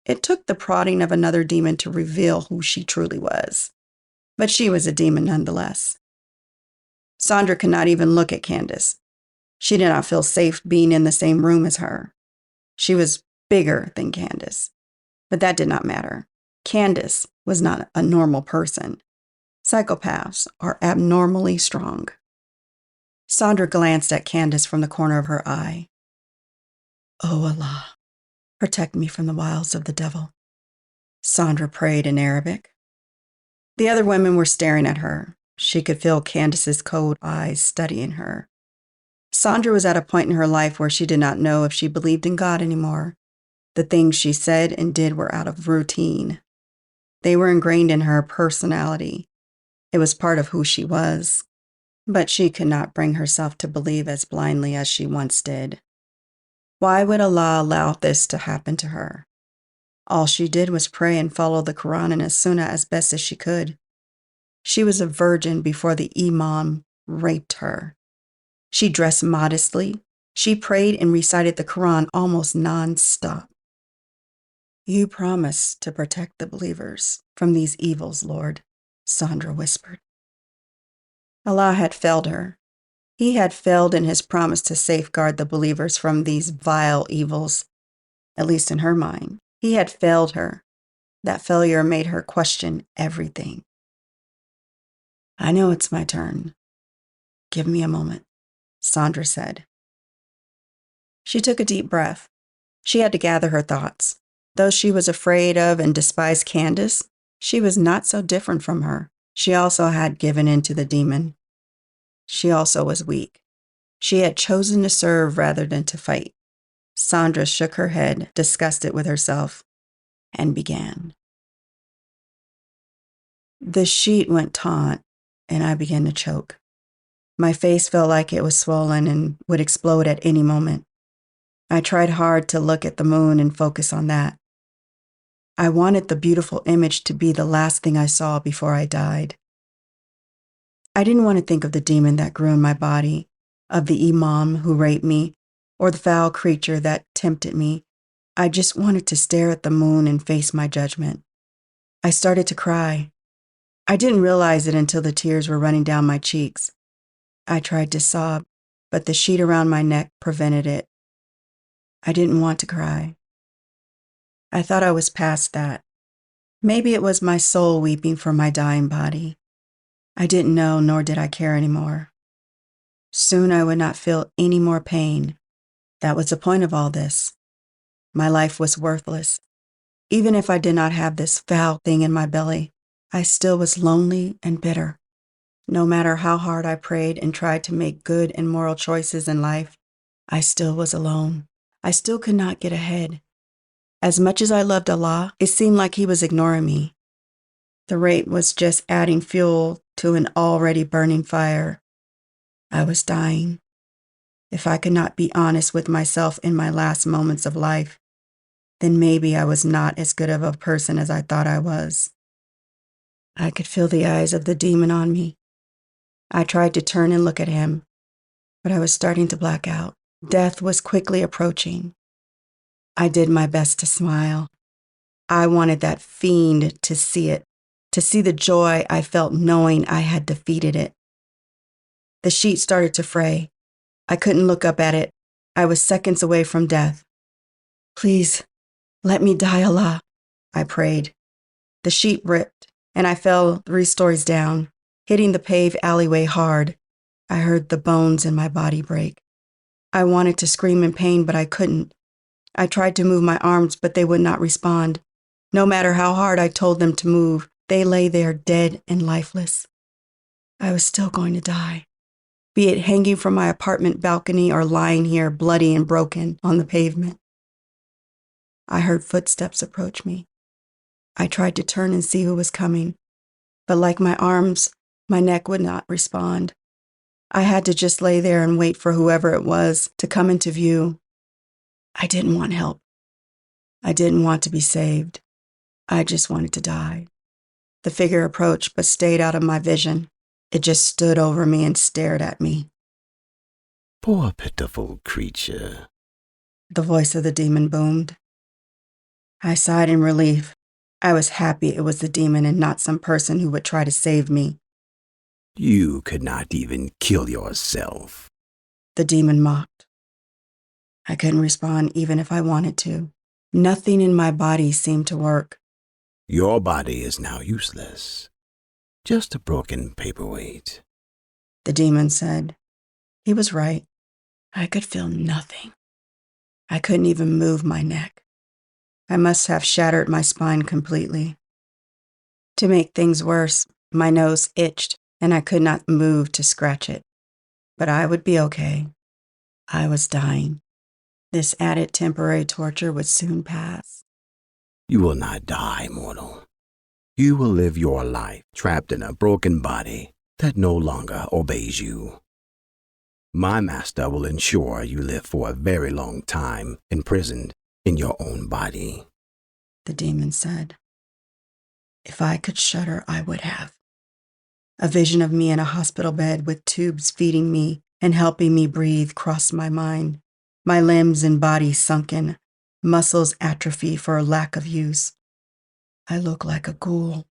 It took the prodding of another demon to reveal who she truly was. But she was a demon nonetheless. Sandra could not even look at Candace. She did not feel safe being in the same room as her. She was bigger than Candace. But that did not matter. Candace was not a normal person. Psychopaths are abnormally strong. Sandra glanced at Candace from the corner of her eye. "Oh Allah, protect me from the wiles of the devil," Sandra prayed in Arabic. The other women were staring at her. She could feel Candace's cold eyes studying her. Sandra was at a point in her life where she did not know if she believed in God anymore. The things she said and did were out of routine. They were ingrained in her personality. It was part of who she was. But she could not bring herself to believe as blindly as she once did. Why would Allah allow this to happen to her? All she did was pray and follow the Quran and as Sunnah as best as she could. She was a virgin before the Imam raped her. She dressed modestly. She prayed and recited the Quran almost non-stop. "You promised to protect the believers from these evils, Lord," Sandra whispered. Allah had failed her. He had failed in his promise to safeguard the believers from these vile evils, at least in her mind. He had failed her. That failure made her question everything. "I know it's my turn. Give me a moment," Sandra said. She took a deep breath. She had to gather her thoughts. Though she was afraid of and despised Candace, she was not so different from her. She also had given in to the demon. She also was weak. She had chosen to serve rather than to fight. Sandra shook her head, disgusted with herself, and began. The sheet went taut, and I began to choke. My face felt like it was swollen and would explode at any moment. I tried hard to look at the moon and focus on that. I wanted the beautiful image to be the last thing I saw before I died. I didn't want to think of the demon that grew in my body, of the Imam who raped me, or the foul creature that tempted me. I just wanted to stare at the moon and face my judgment. I started to cry. I didn't realize it until the tears were running down my cheeks. I tried to sob, but the sheet around my neck prevented it. I didn't want to cry. I thought I was past that. Maybe it was my soul weeping for my dying body. I didn't know, nor did I care anymore. Soon I would not feel any more pain. That was the point of all this. My life was worthless. Even if I did not have this foul thing in my belly, I still was lonely and bitter. No matter how hard I prayed and tried to make good and moral choices in life, I still was alone. I still could not get ahead. As much as I loved Allah, it seemed like He was ignoring me. The rape was just adding fuel to an already burning fire. I was dying. If I could not be honest with myself in my last moments of life, then maybe I was not as good of a person as I thought I was. I could feel the eyes of the demon on me. I tried to turn and look at him, but I was starting to black out. Death was quickly approaching. I did my best to smile. I wanted that fiend to see it, to see the joy I felt knowing I had defeated it. The sheet started to fray. I couldn't look up at it. I was seconds away from death. Please, let me die, Allah, I prayed. The sheet ripped, and I fell 3 stories down, hitting the paved alleyway hard. I heard the bones in my body break. I wanted to scream in pain, but I couldn't. I tried to move my arms, but they would not respond. No matter how hard I told them to move, they lay there dead and lifeless. I was still going to die, be it hanging from my apartment balcony or lying here bloody and broken on the pavement. I heard footsteps approach me. I tried to turn and see who was coming, but like my arms, my neck would not respond. I had to just lay there and wait for whoever it was to come into view. I didn't want help. I didn't want to be saved. I just wanted to die. The figure approached but stayed out of my vision. It just stood over me and stared at me. Poor pitiful creature, The voice of the demon boomed. I sighed in relief. I was happy it was the demon and not some person who would try to save me. you could not even kill yourself. The demon mocked. I couldn't respond even if I wanted to. Nothing in my body seemed to work. Your body is now useless. Just a broken paperweight. The demon said. He was right. I could feel nothing. I couldn't even move my neck. I must have shattered my spine completely. To make things worse, my nose itched and I could not move to scratch it. But I would be okay. I was dying. This added temporary torture would soon pass. You will not die, mortal. You will live your life trapped in a broken body that no longer obeys you. My master will ensure you live for a very long time imprisoned in your own body. The demon said. If I could shudder, I would have. A vision of me in a hospital bed with tubes feeding me and helping me breathe crossed my mind. My limbs and body sunken, muscles atrophy for a lack of use. I looked like a ghoul.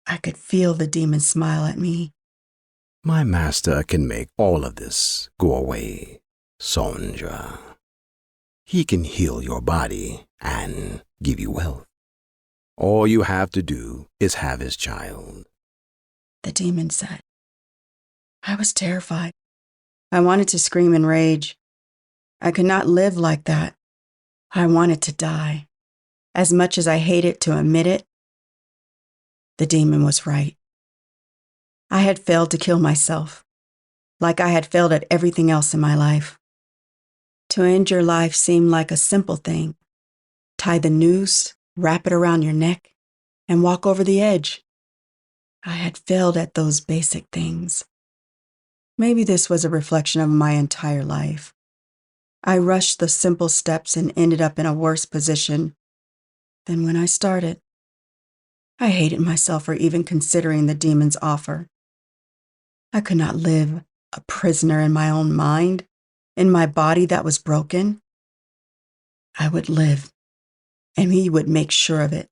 I could feel the demon smile at me. My master can make all of this go away, Sondra. He can heal your body and give you wealth. All you have to do is have his child. The demon said. I was terrified. I wanted to scream in rage. I could not live like that. I wanted to die. As much as I hated to admit it, the demon was right. I had failed to kill myself, like I had failed at everything else in my life. To end your life seemed like a simple thing. Tie the noose, wrap it around your neck, and walk over the edge. I had failed at those basic things. Maybe this was a reflection of my entire life. I rushed the simple steps and ended up in a worse position than when I started. I hated myself for even considering the demon's offer. I could not live a prisoner in my own mind, in my body that was broken. I would live, and he would make sure of it.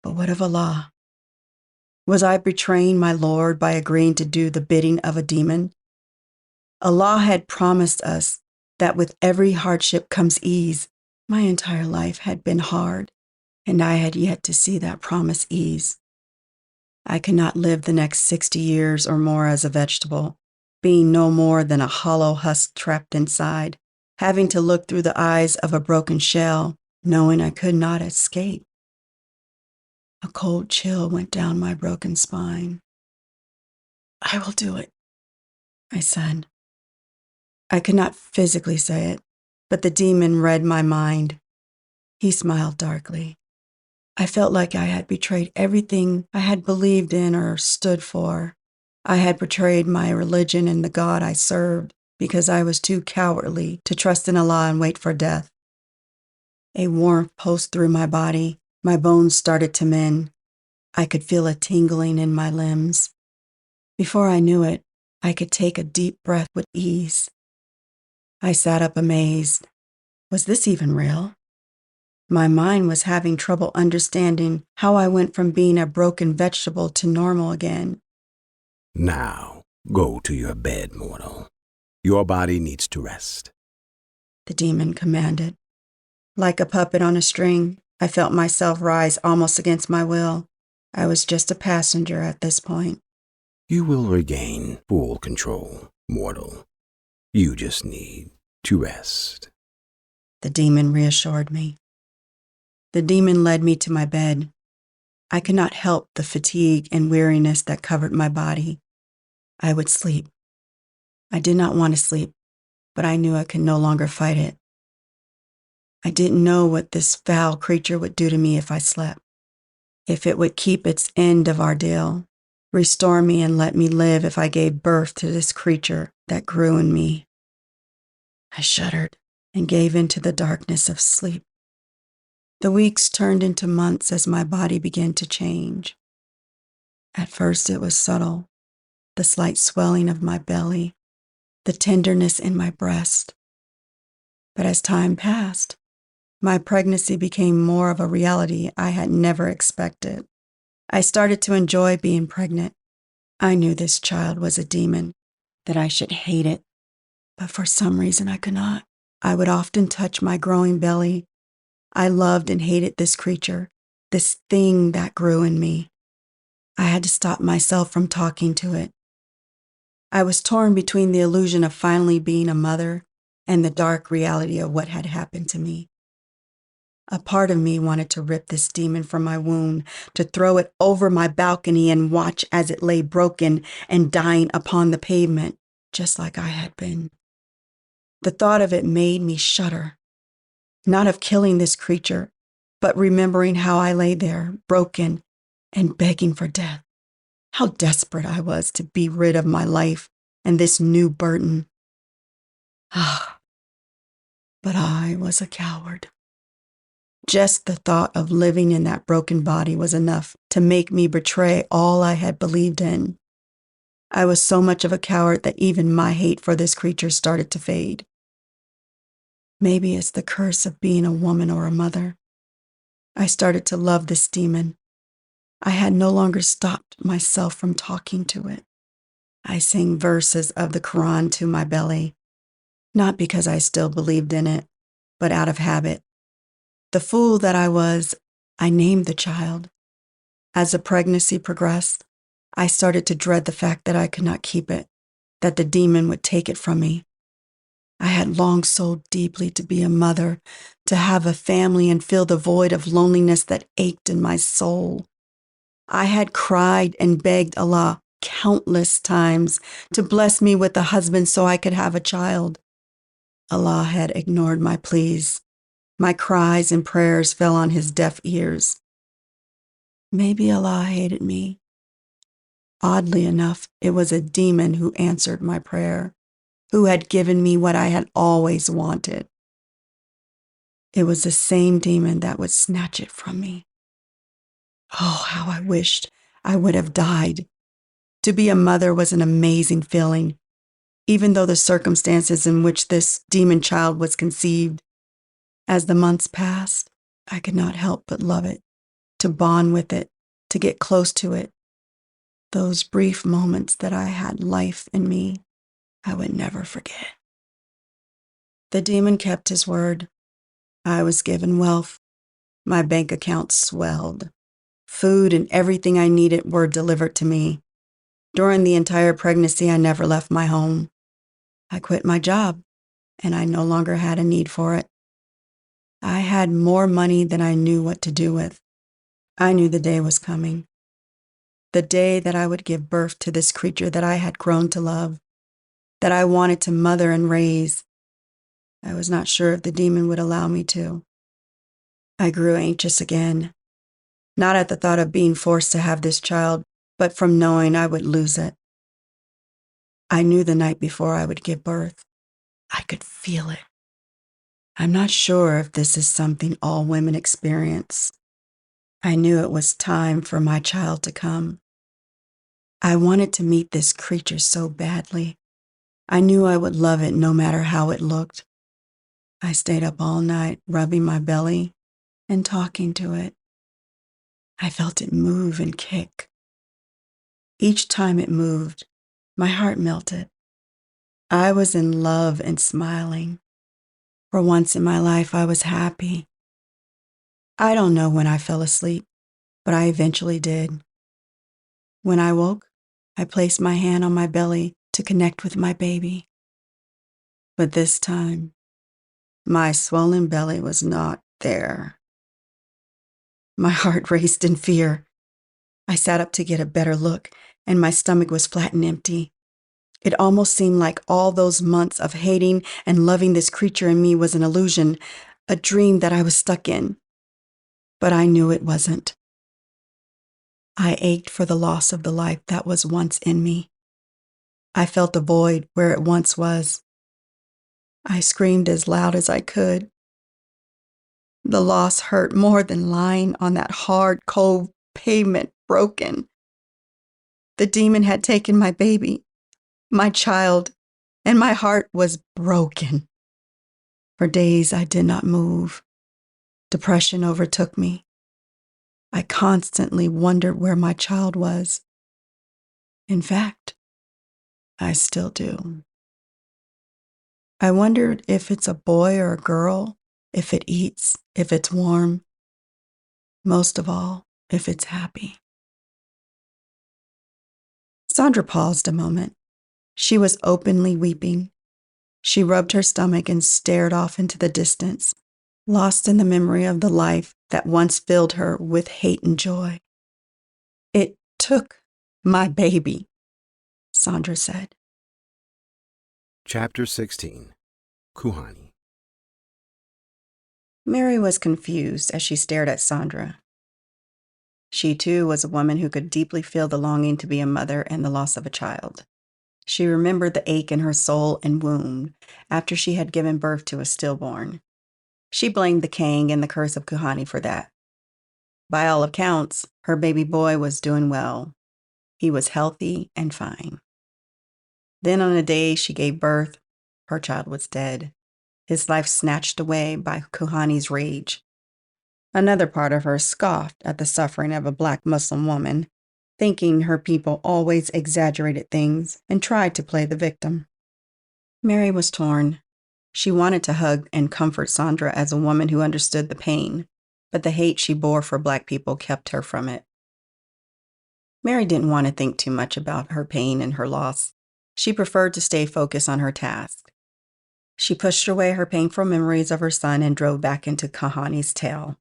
But what of Allah? Was I betraying my Lord by agreeing to do the bidding of a demon? Allah had promised us that with every hardship comes ease. My entire life had been hard, and I had yet to see that promise ease. I could not live the next 60 years or more as a vegetable, being no more than a hollow husk trapped inside, having to look through the eyes of a broken shell, knowing I could not escape. A cold chill went down my broken spine. I will do it, I said. I could not physically say it, but the demon read my mind. He smiled darkly. I felt like I had betrayed everything I had believed in or stood for. I had betrayed my religion and the God I served because I was too cowardly to trust in Allah and wait for death. A warmth pulsed through my body. My bones started to mend. I could feel a tingling in my limbs. Before I knew it, I could take a deep breath with ease. I sat up amazed. Was this even real? My mind was having trouble understanding how I went from being a broken vegetable to normal again. Now, go to your bed, mortal. Your body needs to rest. The demon commanded. Like a puppet on a string, I felt myself rise almost against my will. I was just a passenger at this point. You will regain full control, mortal. You just need to rest. The demon reassured me. The demon led me to my bed. I could not help the fatigue and weariness that covered my body. I would sleep. I did not want to sleep, but I knew I could no longer fight it. I didn't know what this foul creature would do to me if I slept, if it would keep its end of ordeal, restore me and let me live if I gave birth to this creature that grew in me. I shuddered and gave into the darkness of sleep. The weeks turned into months as my body began to change. At first it was subtle, the slight swelling of my belly, the tenderness in my breast. But as time passed, my pregnancy became more of a reality I had never expected. I started to enjoy being pregnant. I knew this child was a demon, that I should hate it, but for some reason I could not. I would often touch my growing belly. I loved and hated this creature, this thing that grew in me. I had to stop myself from talking to it. I was torn between the illusion of finally being a mother and the dark reality of what had happened to me. A part of me wanted to rip this demon from my womb, to throw it over my balcony and watch as it lay broken and dying upon the pavement, just like I had been. The thought of it made me shudder, not of killing this creature, but remembering how I lay there, broken and begging for death. How desperate I was to be rid of my life and this new burden. Ah, but I was a coward. Just the thought of living in that broken body was enough to make me betray all I had believed in. I was so much of a coward that even my hate for this creature started to fade. Maybe it's the curse of being a woman or a mother. I started to love this demon. I had no longer stopped myself from talking to it. I sang verses of the Quran to my belly, not because I still believed in it, but out of habit. The fool that I was, I named the child. As the pregnancy progressed, I started to dread the fact that I could not keep it, that the demon would take it from me. I had longed so deeply to be a mother, to have a family and fill the void of loneliness that ached in my soul. I had cried and begged Allah countless times to bless me with a husband so I could have a child. Allah had ignored my pleas. My cries and prayers fell on his deaf ears. Maybe Allah hated me. Oddly enough, it was a demon who answered my prayer, who had given me what I had always wanted. It was the same demon that would snatch it from me. Oh, how I wished I would have died. To be a mother was an amazing feeling, even though the circumstances in which this demon child was conceived. As the months passed, I could not help but love it, to bond with it, to get close to it. Those brief moments that I had life in me, I would never forget. The demon kept his word. I was given wealth. My bank account swelled. Food and everything I needed were delivered to me. During the entire pregnancy, I never left my home. I quit my job, and I no longer had a need for it. I had more money than I knew what to do with. I knew the day was coming. The day that I would give birth to this creature that I had grown to love, that I wanted to mother and raise. I was not sure if the demon would allow me to. I grew anxious again, not at the thought of being forced to have this child, but from knowing I would lose it. I knew the night before I would give birth. I could feel it. I'm not sure if this is something all women experience. I knew it was time for my child to come. I wanted to meet this creature so badly. I knew I would love it no matter how it looked. I stayed up all night, rubbing my belly and talking to it. I felt it move and kick. Each time it moved, my heart melted. I was in love and smiling. For once in my life, I was happy. I don't know when I fell asleep, but I eventually did. When I woke, I placed my hand on my belly to connect with my baby. But this time, my swollen belly was not there. My heart raced in fear. I sat up to get a better look, and my stomach was flat and empty. It almost seemed like all those months of hating and loving this creature in me was an illusion, a dream that I was stuck in. But I knew it wasn't. I ached for the loss of the life that was once in me. I felt a void where it once was. I screamed as loud as I could. The loss hurt more than lying on that hard, cold pavement broken. The demon had taken my baby, my child, and my heart was broken. For days I did not move. Depression overtook me. I constantly wondered where my child was. In fact, I still do. I wondered if it's a boy or a girl, if it eats, if it's warm. Most of all, if it's happy. Sandra paused a moment. She was openly weeping. She rubbed her stomach and stared off into the distance, lost in the memory of the life that once filled her with hate and joy. It took my baby, Sandra said. Chapter 16. Kuhani. Mary was confused as she stared at Sandra. She, too, was a woman who could deeply feel the longing to be a mother and the loss of a child. She remembered the ache in her soul and womb after she had given birth to a stillborn. She blamed the Kang and the curse of Kuhani for that. By all accounts, her baby boy was doing well. He was healthy and fine. Then on the day she gave birth, her child was dead, his life snatched away by Kuhani's rage. Another part of her scoffed at the suffering of a Black Muslim woman, thinking her people always exaggerated things and tried to play the victim. Mary was torn. She wanted to hug and comfort Sandra as a woman who understood the pain, but the hate she bore for Black people kept her from it. Mary didn't want to think too much about her pain and her loss. She preferred to stay focused on her task. She pushed away her painful memories of her son and drove back into Kuhani's tale.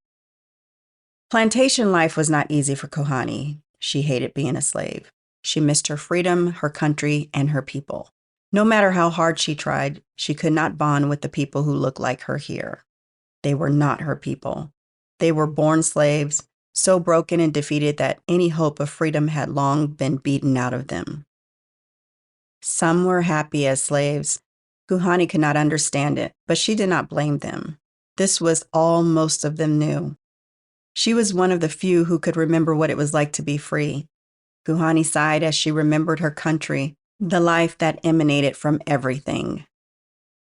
Plantation life was not easy for Kuhani. She hated being a slave. She missed her freedom, her country, and her people. No matter how hard she tried, she could not bond with the people who looked like her here. They were not her people. They were born slaves, so broken and defeated that any hope of freedom had long been beaten out of them. Some were happy as slaves. Kuhani could not understand it, but she did not blame them. This was all most of them knew. She was one of the few who could remember what it was like to be free. Kuhani sighed as she remembered her country, the life that emanated from everything.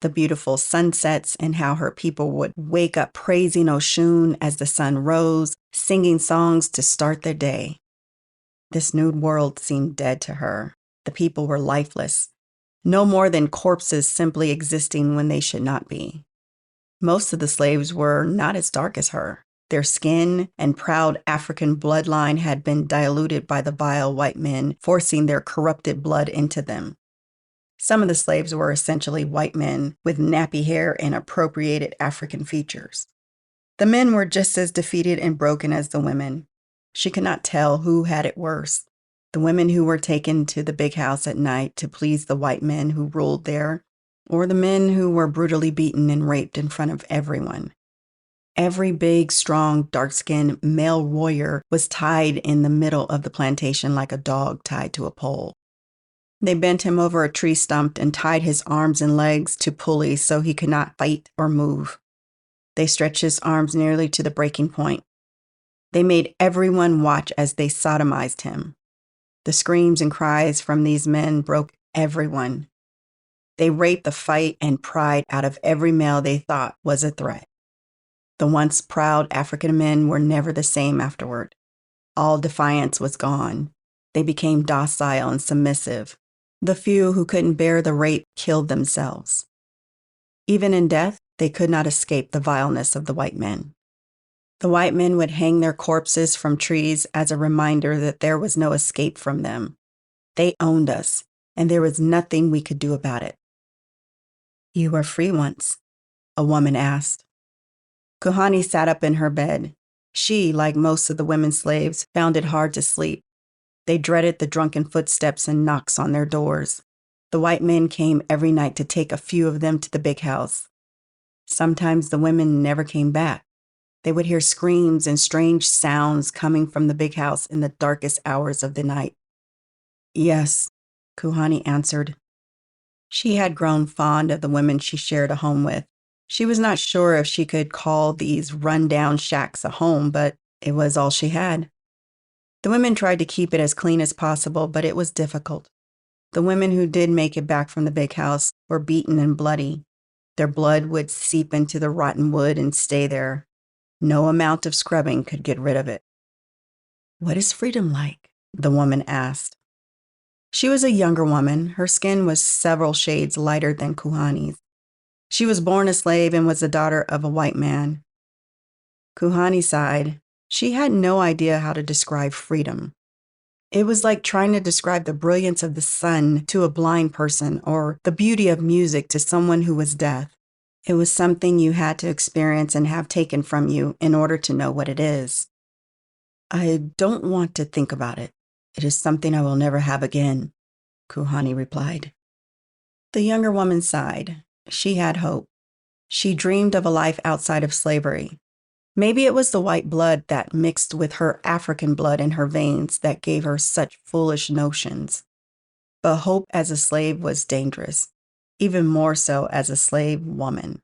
The beautiful sunsets and how her people would wake up praising Oshun as the sun rose, singing songs to start their day. This new world seemed dead to her. The people were lifeless, no more than corpses simply existing when they should not be. Most of the slaves were not as dark as her. Their skin and proud African bloodline had been diluted by the vile white men, forcing their corrupted blood into them. Some of the slaves were essentially white men with nappy hair and appropriated African features. The men were just as defeated and broken as the women. She could not tell who had it worse, the women who were taken to the big house at night to please the white men who ruled there, or the men who were brutally beaten and raped in front of everyone. Every big, strong, dark-skinned male warrior was tied in the middle of the plantation like a dog tied to a pole. They bent him over a tree stump and tied his arms and legs to pulleys so he could not fight or move. They stretched his arms nearly to the breaking point. They made everyone watch as they sodomized him. The screams and cries from these men broke everyone. They raped the fight and pride out of every male they thought was a threat. The once proud African men were never the same afterward. All defiance was gone. They became docile and submissive. The few who couldn't bear the rape killed themselves. Even in death, they could not escape the vileness of the white men. The white men would hang their corpses from trees as a reminder that there was no escape from them. They owned us, and there was nothing we could do about it. "You were free once?" a woman asked. Kuhani sat up in her bed. She, like most of the women slaves, found it hard to sleep. They dreaded the drunken footsteps and knocks on their doors. The white men came every night to take a few of them to the big house. Sometimes the women never came back. They would hear screams and strange sounds coming from the big house in the darkest hours of the night. "Yes," Kuhani answered. She had grown fond of the women she shared a home with. She was not sure if she could call these run-down shacks a home, but it was all she had. The women tried to keep it as clean as possible, but it was difficult. The women who did make it back from the big house were beaten and bloody. Their blood would seep into the rotten wood and stay there. No amount of scrubbing could get rid of it. "What is freedom like?" the woman asked. She was a younger woman. Her skin was several shades lighter than Kuhani's. She was born a slave and was the daughter of a white man. Kuhani sighed. She had no idea how to describe freedom. It was like trying to describe the brilliance of the sun to a blind person or the beauty of music to someone who was deaf. It was something you had to experience and have taken from you in order to know what it is. "I don't want to think about it. It is something I will never have again," Kuhani replied. The younger woman sighed. She had hope. She dreamed of a life outside of slavery. Maybe it was the white blood that mixed with her African blood in her veins that gave her such foolish notions. But hope as a slave was dangerous, even more so as a slave woman.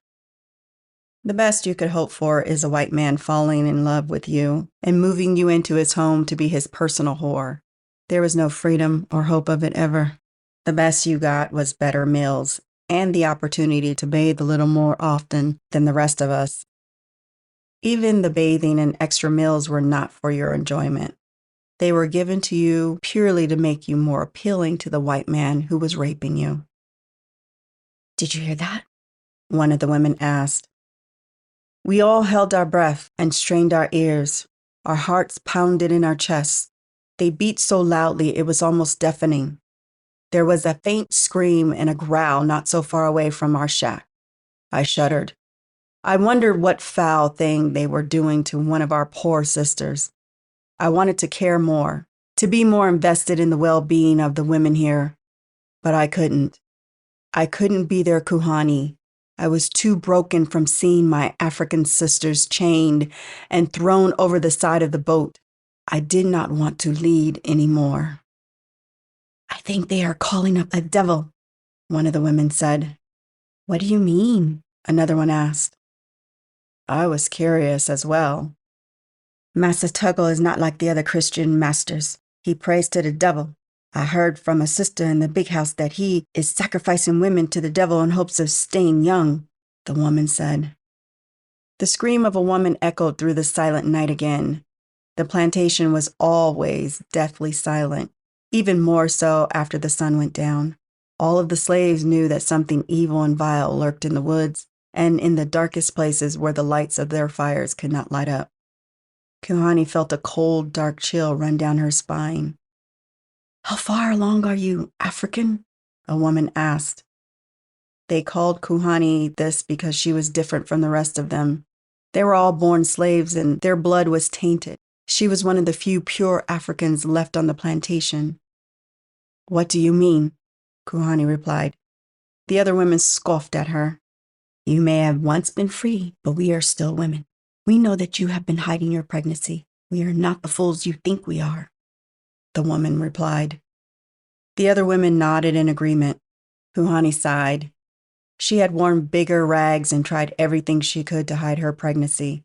The best you could hope for is a white man falling in love with you and moving you into his home to be his personal whore. There was no freedom or hope of it ever. The best you got was better meals and the opportunity to bathe a little more often than the rest of us. Even the bathing and extra meals were not for your enjoyment. They were given to you purely to make you more appealing to the white man who was raping you. "Did you hear that?" one of the women asked. We all held our breath and strained our ears. Our hearts pounded in our chests. They beat so loudly it was almost deafening. There was a faint scream and a growl not so far away from our shack. I shuddered. I wondered what foul thing they were doing to one of our poor sisters. I wanted to care more, to be more invested in the well-being of the women here. But I couldn't. I couldn't be their Kuhani. I was too broken from seeing my African sisters chained and thrown over the side of the boat. I did not want to lead anymore. "I think they are calling up a devil," one of the women said. "What do you mean?" another one asked. I was curious as well. "Master Tuggle is not like the other Christian masters. He prays to the devil. I heard from a sister in the big house that he is sacrificing women to the devil in hopes of staying young," the woman said. The scream of a woman echoed through the silent night again. The plantation was always deathly silent, even more so after the sun went down. All of the slaves knew that something evil and vile lurked in the woods and in the darkest places where the lights of their fires could not light up. Kuhani felt a cold, dark chill run down her spine. "How far along are you, African?" a woman asked. They called Kuhani this because she was different from the rest of them. They were all born slaves and their blood was tainted. She was one of the few pure Africans left on the plantation. "What do you mean?" Kuhani replied. The other women scoffed at her. "You may have once been free, but we are still women. We know that you have been hiding your pregnancy. We are not the fools you think we are," the woman replied. The other women nodded in agreement. Kuhani sighed. She had worn bigger rags and tried everything she could to hide her pregnancy.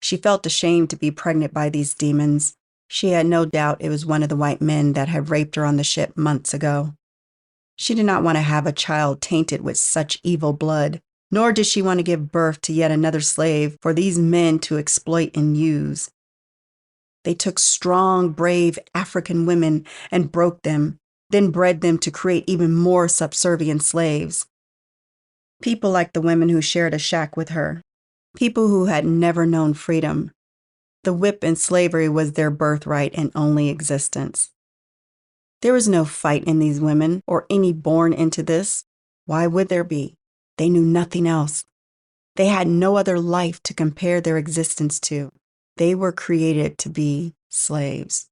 She felt ashamed to be pregnant by these demons. She had no doubt it was one of the white men that had raped her on the ship months ago. She did not want to have a child tainted with such evil blood, nor did she want to give birth to yet another slave for these men to exploit and use. They took strong, brave African women and broke them, then bred them to create even more subservient slaves. People like the women who shared a shack with her, people who had never known freedom. The whip and slavery was their birthright and only existence. There was no fight in these women or any born into this. Why would there be? They knew nothing else. They had no other life to compare their existence to. They were created to be slaves.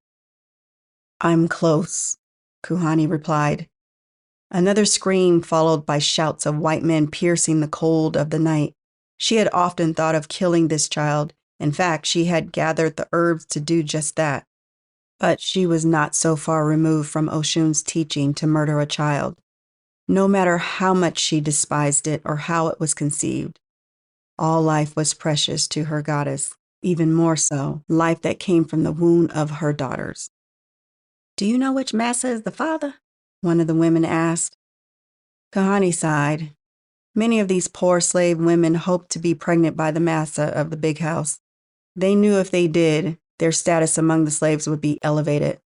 I'm close, Kuhani replied. Another scream followed by shouts of white men piercing the cold of the night. She had often thought of killing this child. In fact, she had gathered the herbs to do just that. But she was not so far removed from Oshun's teaching to murder a child, no matter how much she despised it or how it was conceived. All life was precious to her goddess, even more so, life that came from the womb of her daughters. Do you know which massa is the father? One of the women asked. Kahani sighed. Many of these poor slave women hoped to be pregnant by the massa of the big house. They knew if they did, their status among the slaves would be elevated.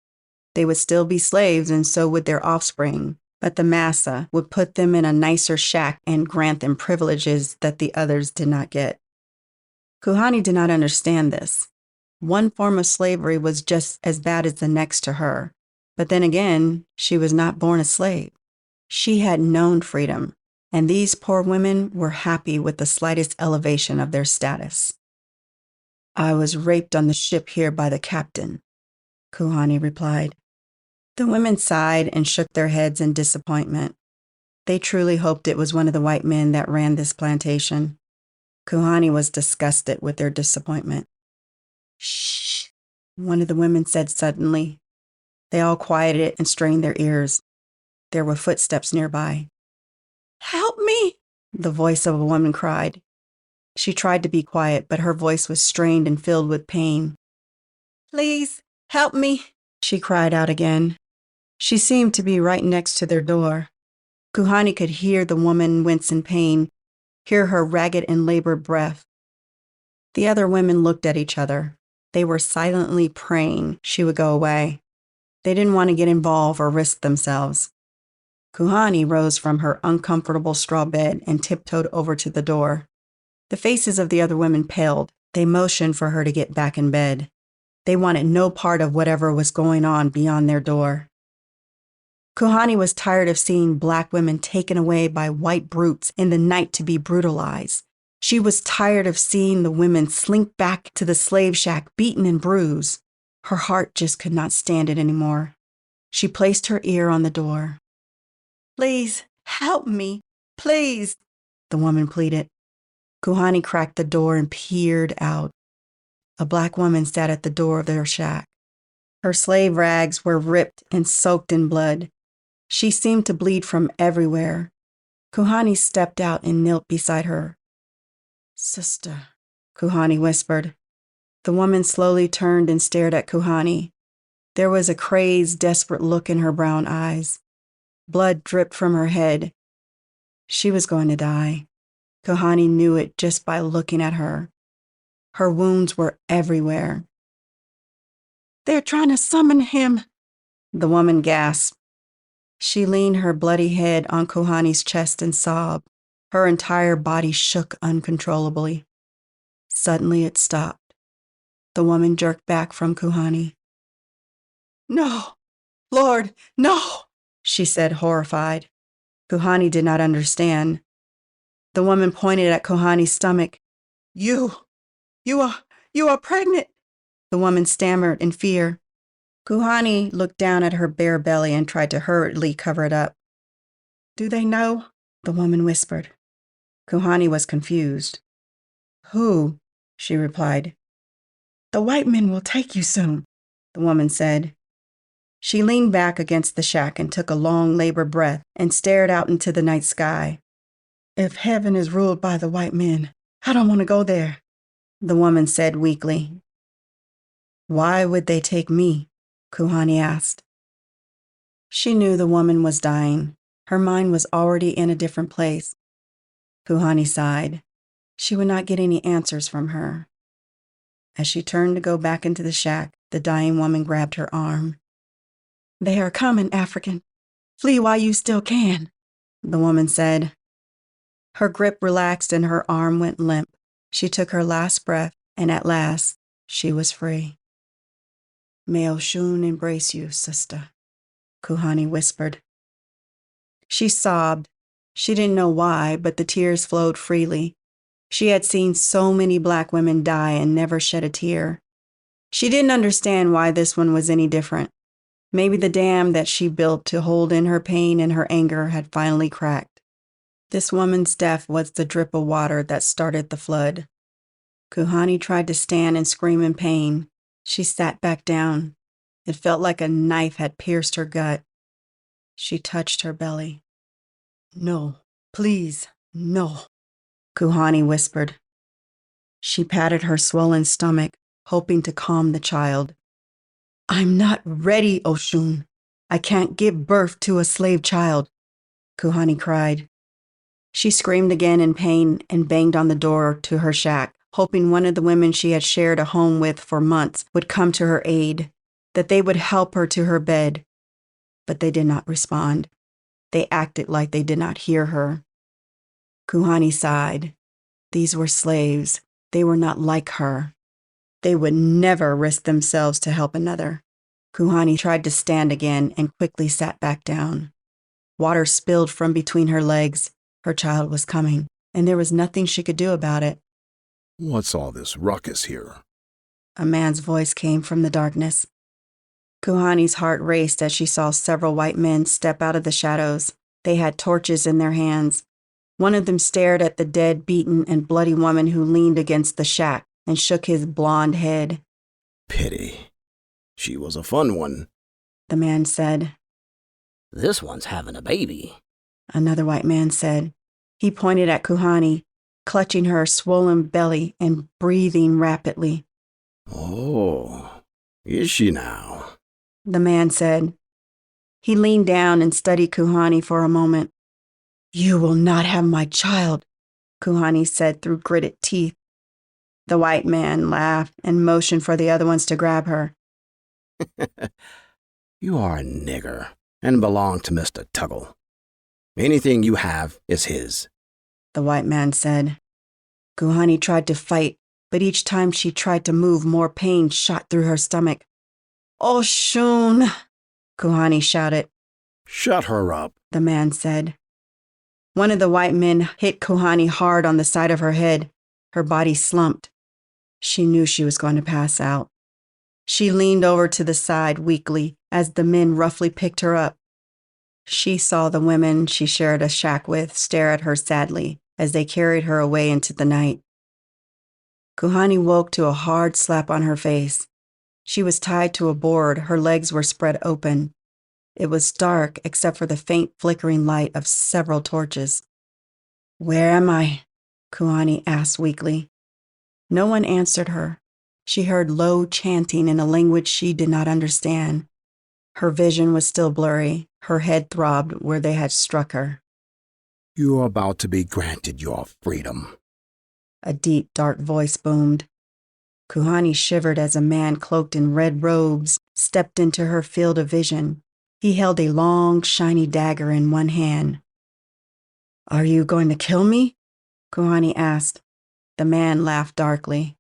They would still be slaves and so would their offspring, but the massa would put them in a nicer shack and grant them privileges that the others did not get. Kuhani did not understand this. One form of slavery was just as bad as the next to her. But then again, she was not born a slave. She had known freedom, and these poor women were happy with the slightest elevation of their status. I was raped on the ship here by the captain, Kuhani replied. The women sighed and shook their heads in disappointment. They truly hoped it was one of the white men that ran this plantation. Kuhani was disgusted with their disappointment. Shh, one of the women said suddenly. They all quieted and strained their ears. There were footsteps nearby. Help me, the voice of a woman cried. She tried to be quiet, but her voice was strained and filled with pain. Please, help me, she cried out again. She seemed to be right next to their door. Kuhani could hear the woman wince in pain, hear her ragged and labored breath. The other women looked at each other. They were silently praying she would go away. They didn't want to get involved or risk themselves. Kuhani rose from her uncomfortable straw bed and tiptoed over to the door. The faces of the other women paled. They motioned for her to get back in bed. They wanted no part of whatever was going on beyond their door. Kuhani was tired of seeing black women taken away by white brutes in the night to be brutalized. She was tired of seeing the women slink back to the slave shack beaten and bruised. Her heart just could not stand it anymore. She placed her ear on the door. Please, help me, please, the woman pleaded. Kuhani cracked the door and peered out. A black woman sat at the door of their shack. Her slave rags were ripped and soaked in blood. She seemed to bleed from everywhere. Kuhani stepped out and knelt beside her. Sister, Kuhani whispered. The woman slowly turned and stared at Kuhani. There was a crazed, desperate look in her brown eyes. Blood dripped from her head. She was going to die. Kuhani knew it just by looking at her. Her wounds were everywhere. They're trying to summon him, the woman gasped. She leaned her bloody head on Kuhani's chest and sobbed. Her entire body shook uncontrollably. Suddenly it stopped. The woman jerked back from Kuhani. No, Lord, no, she said, horrified. Kuhani did not understand. The woman pointed at Kuhani's stomach. You are pregnant, the woman stammered in fear. Kuhani looked down at her bare belly and tried to hurriedly cover it up. Do they know? The woman whispered. Kuhani was confused. Who? She replied. The white men will take you soon, the woman said. She leaned back against the shack and took a long, labored breath and stared out into the night sky. If heaven is ruled by the white men, I don't want to go there, the woman said weakly. Why would they take me? Kuhani asked. She knew the woman was dying. Her mind was already in a different place. Kuhani sighed. She would not get any answers from her. As she turned to go back into the shack, the dying woman grabbed her arm. They are coming, African. Flee while you still can, the woman said. Her grip relaxed and her arm went limp. She took her last breath, and at last, she was free. May Oshun embrace you, sister, Kuhani whispered. She sobbed. She didn't know why, but the tears flowed freely. She had seen so many Black women die and never shed a tear. She didn't understand why this one was any different. Maybe the dam that she built to hold in her pain and her anger had finally cracked. This woman's death was the drip of water that started the flood. Kuhani tried to stand and scream in pain. She sat back down. It felt like a knife had pierced her gut. She touched her belly. No, please, no, Kuhani whispered. She patted her swollen stomach, hoping to calm the child. I'm not ready, Oshun. I can't give birth to a slave child, Kuhani cried. She screamed again in pain and banged on the door to her shack, hoping one of the women she had shared a home with for months would come to her aid, that they would help her to her bed. But they did not respond. They acted like they did not hear her. Kuhani sighed. These were slaves. They were not like her. They would never risk themselves to help another. Kuhani tried to stand again and quickly sat back down. Water spilled from between her legs. Her child was coming, and there was nothing she could do about it. What's all this ruckus here? A man's voice came from the darkness. Kuhani's heart raced as she saw several white men step out of the shadows. They had torches in their hands. One of them stared at the dead, beaten, and bloody woman who leaned against the shack and shook his blonde head. Pity. She was a fun one, The man said. This one's having a baby, Another white man said. He pointed at Kuhani, clutching her swollen belly and breathing rapidly. Oh, is she now? The man said. He leaned down and studied Kuhani for a moment. You will not have my child, Kuhani said through gritted teeth. The white man laughed and motioned for the other ones to grab her. You are a nigger and belong to Mr. Tuggle. Anything you have is his, The white man said. Kuhani tried to fight, but each time she tried to move, more pain shot through her stomach. Oshun, Kuhani shouted. Shut her up, The man said. One of the white men hit Kuhani hard on the side of her head. Her body slumped. She knew she was going to pass out. She leaned over to the side weakly as the men roughly picked her up. She saw the women she shared a shack with stare at her sadly as they carried her away into the night. Kuhani woke to a hard slap on her face. She was tied to a board. Her legs were spread open. It was dark except for the faint flickering light of several torches. Where am I? Kuhani asked weakly. No one answered her. She heard low chanting in a language she did not understand. Her vision was still blurry. Her head throbbed where they had struck her. You are about to be granted your freedom. A deep, dark voice boomed. Kuhani shivered as a man cloaked in red robes stepped into her field of vision. He held a long, shiny dagger in one hand. Are you going to kill me? Kuhani asked. The man laughed darkly.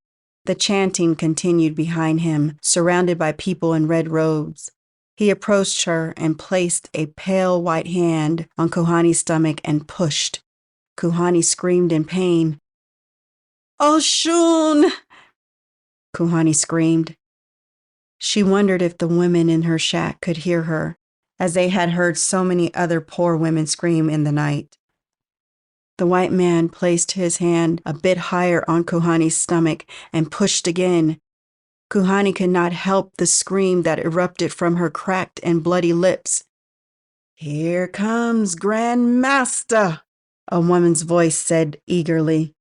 The chanting continued behind him, surrounded by people in red robes. He approached her and placed a pale white hand on Kuhani's stomach and pushed. Kuhani screamed in pain. Oshun! Kuhani screamed. She wondered if the women in her shack could hear her, as they had heard so many other poor women scream in the night. The white man placed his hand a bit higher on Kuhani's stomach and pushed again. Kuhani could not help the scream that erupted from her cracked and bloody lips. Here comes Grand Master, a woman's voice said eagerly.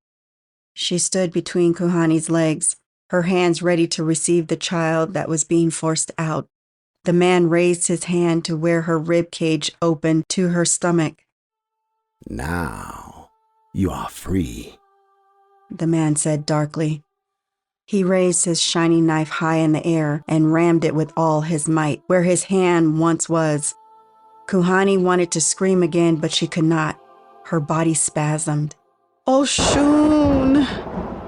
She stood between Kuhani's legs, her hands ready to receive the child that was being forced out. The man raised his hand to where her rib cage opened to her stomach. Now, you are free, the man said darkly. He raised his shiny knife high in the air and rammed it with all his might where his hand once was. Kuhani wanted to scream again, but she could not. Her body spasmed. Oshun!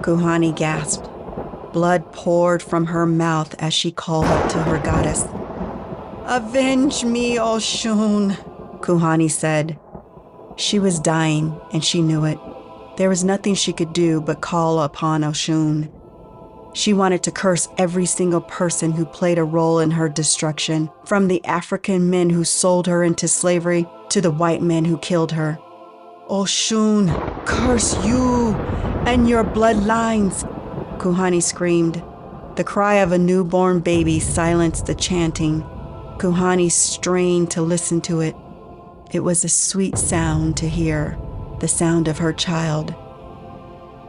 Kuhani gasped. Blood poured from her mouth as she called out to her goddess. Avenge me, Oshun, Kuhani said. She was dying, and she knew it. There was nothing she could do but call upon Oshun. She wanted to curse every single person who played a role in her destruction, from the African men who sold her into slavery to the white men who killed her. Oshun, curse you and your bloodlines, Kuhani screamed. The cry of a newborn baby silenced the chanting. Kuhani strained to listen to it. It was a sweet sound to hear, the sound of her child.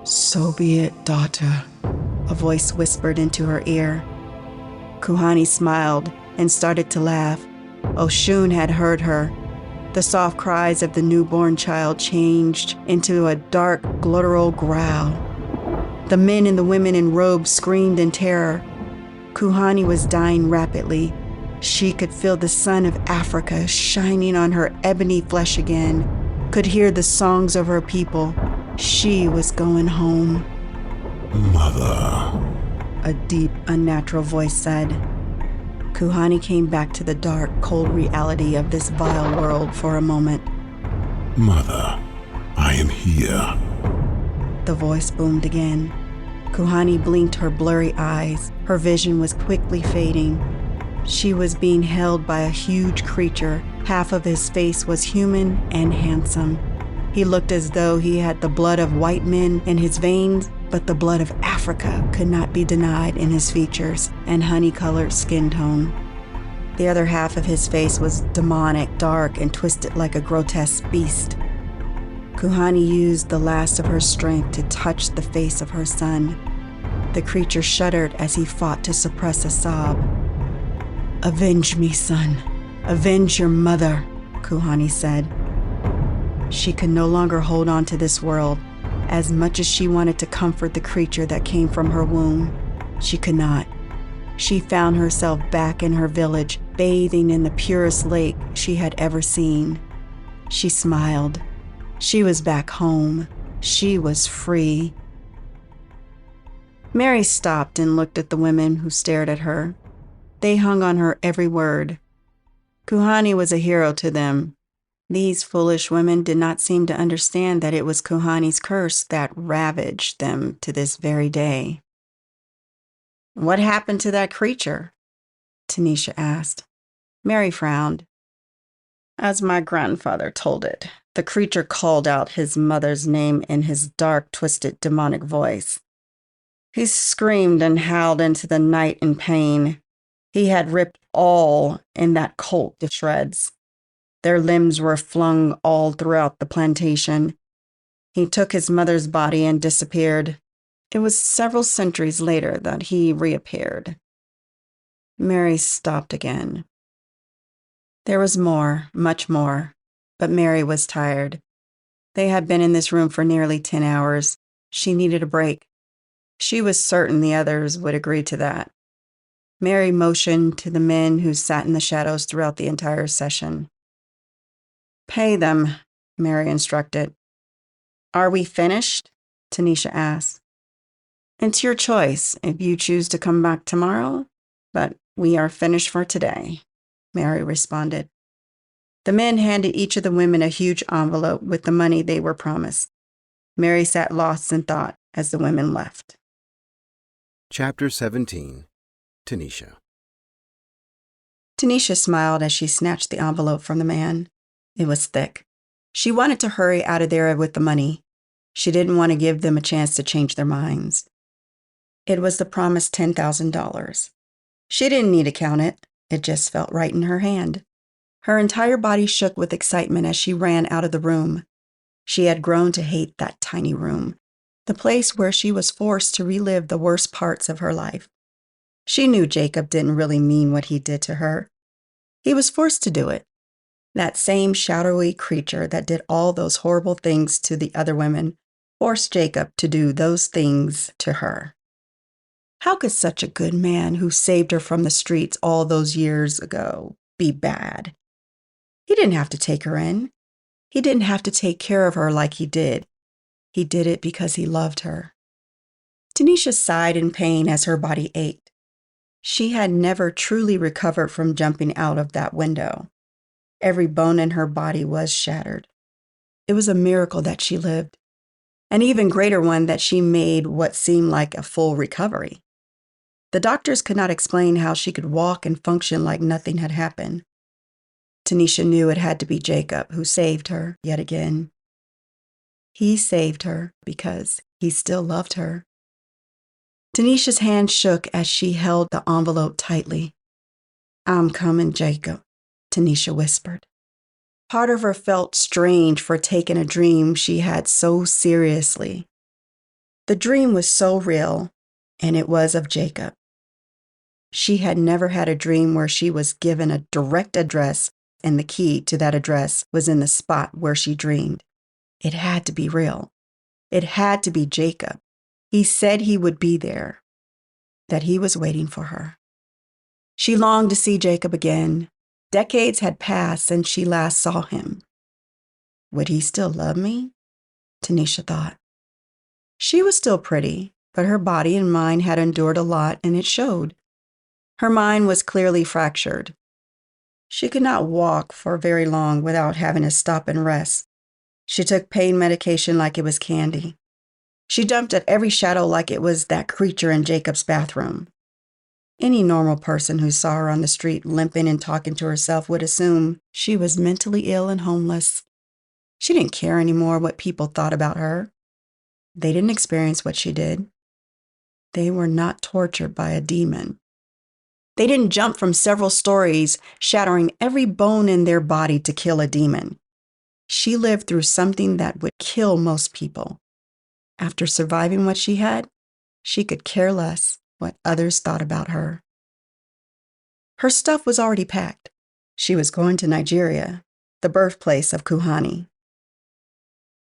So be it, daughter, a voice whispered into her ear. Kuhani smiled and started to laugh. Oshun had heard her. The soft cries of the newborn child changed into a dark, guttural growl. The men and the women in robes screamed in terror. Kuhani was dying rapidly. She could feel the sun of Africa shining on her ebony flesh again, could hear the songs of her people. She was going home. Mother, A deep, unnatural voice said. Kuhani came back to the dark, cold reality of this vile world for a moment. Mother, I am here. The voice boomed again. Kuhani blinked her blurry eyes. Her vision was quickly fading. She was being held by a huge creature. Half of his face was human and handsome. He looked as though he had the blood of white men in his veins, but the blood of Africa could not be denied in his features and honey-colored skin tone. The other half of his face was demonic, dark, and twisted like a grotesque beast. Kuhani used the last of her strength to touch the face of her son. The creature shuddered as he fought to suppress a sob. Avenge me, son. Avenge your mother, Kuhani said. She could no longer hold on to this world. As much as she wanted to comfort the creature that came from her womb, she could not. She found herself back in her village, bathing in the purest lake she had ever seen. She smiled. She was back home. She was free. Mary stopped and looked at the women who stared at her. They hung on her every word. Kuhani was a hero to them. These foolish women did not seem to understand that it was Kuhani's curse that ravaged them to this very day. What happened to that creature? Tanisha asked. Mary frowned. As my grandfather told it, the creature called out his mother's name in his dark, twisted, demonic voice. He screamed and howled into the night in pain. He had ripped all in that cult to shreds. Their limbs were flung all throughout the plantation. He took his mother's body and disappeared. It was several centuries later that he reappeared. Mary stopped again. There was more, much more, but Mary was tired. They had been in this room for nearly 10 hours. She needed a break. She was certain the others would agree to that. Mary motioned to the men who sat in the shadows throughout the entire session. Pay them, Mary instructed. Are we finished? Tanisha asked. It's your choice if you choose to come back tomorrow, but we are finished for today, Mary responded. The men handed each of the women a huge envelope with the money they were promised. Mary sat lost in thought as the women left. Chapter 17. Tanisha. Tanisha smiled as she snatched the envelope from the man. It was thick. She wanted to hurry out of there with the money. She didn't want to give them a chance to change their minds. It was the promised $10,000. She didn't need to count it. It just felt right in her hand. Her entire body shook with excitement as she ran out of the room. She had grown to hate that tiny room, the place where she was forced to relive the worst parts of her life. She knew Jacob didn't really mean what he did to her. He was forced to do it. That same shadowy creature that did all those horrible things to the other women forced Jacob to do those things to her. How could such a good man who saved her from the streets all those years ago be bad? He didn't have to take her in. He didn't have to take care of her like he did. He did it because he loved her. Tanisha sighed in pain as her body ached. She had never truly recovered from jumping out of that window. Every bone in her body was shattered. It was a miracle that she lived, an even greater one that she made what seemed like a full recovery. The doctors could not explain how she could walk and function like nothing had happened. Tanisha knew it had to be Jacob who saved her yet again. He saved her because he still loved her. Tanisha's hand shook as she held the envelope tightly. "I'm coming, Jacob," Tanisha whispered. Part of her felt strange for taking a dream she had so seriously. The dream was so real, and it was of Jacob. She had never had a dream where she was given a direct address and the key to that address was in the spot where she dreamed. It had to be real. It had to be Jacob. He said he would be there, that he was waiting for her. She longed to see Jacob again. Decades had passed since she last saw him. Would he still love me? Tanisha thought. She was still pretty, but her body and mind had endured a lot, and it showed. Her mind was clearly fractured. She could not walk for very long without having to stop and rest. She took pain medication like it was candy. She jumped at every shadow like it was that creature in Jacob's bathroom. Any normal person who saw her on the street limping and talking to herself would assume she was mentally ill and homeless. She didn't care anymore what people thought about her. They didn't experience what she did. They were not tortured by a demon. They didn't jump from several stories, shattering every bone in their body to kill a demon. She lived through something that would kill most people. After surviving what she had, she could care less what others thought about her. Her stuff was already packed. She was going to Nigeria, the birthplace of Kuhani.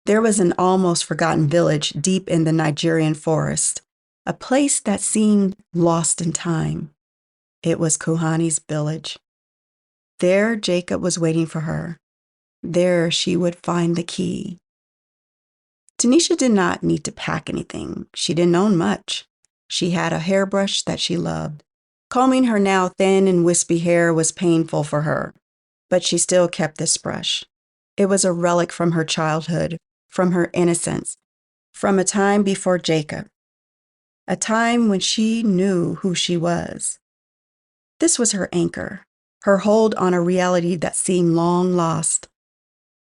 There was an almost forgotten village deep in the Nigerian forest, a place that seemed lost in time. It was Kuhani's village. There, Jacob was waiting for her. There, she would find the key. Tanisha did not need to pack anything. She didn't own much. She had a hairbrush that she loved. Combing her now thin and wispy hair was painful for her, but she still kept this brush. It was a relic from her childhood, from her innocence, from a time before Jacob, a time when she knew who she was. This was her anchor, her hold on a reality that seemed long lost.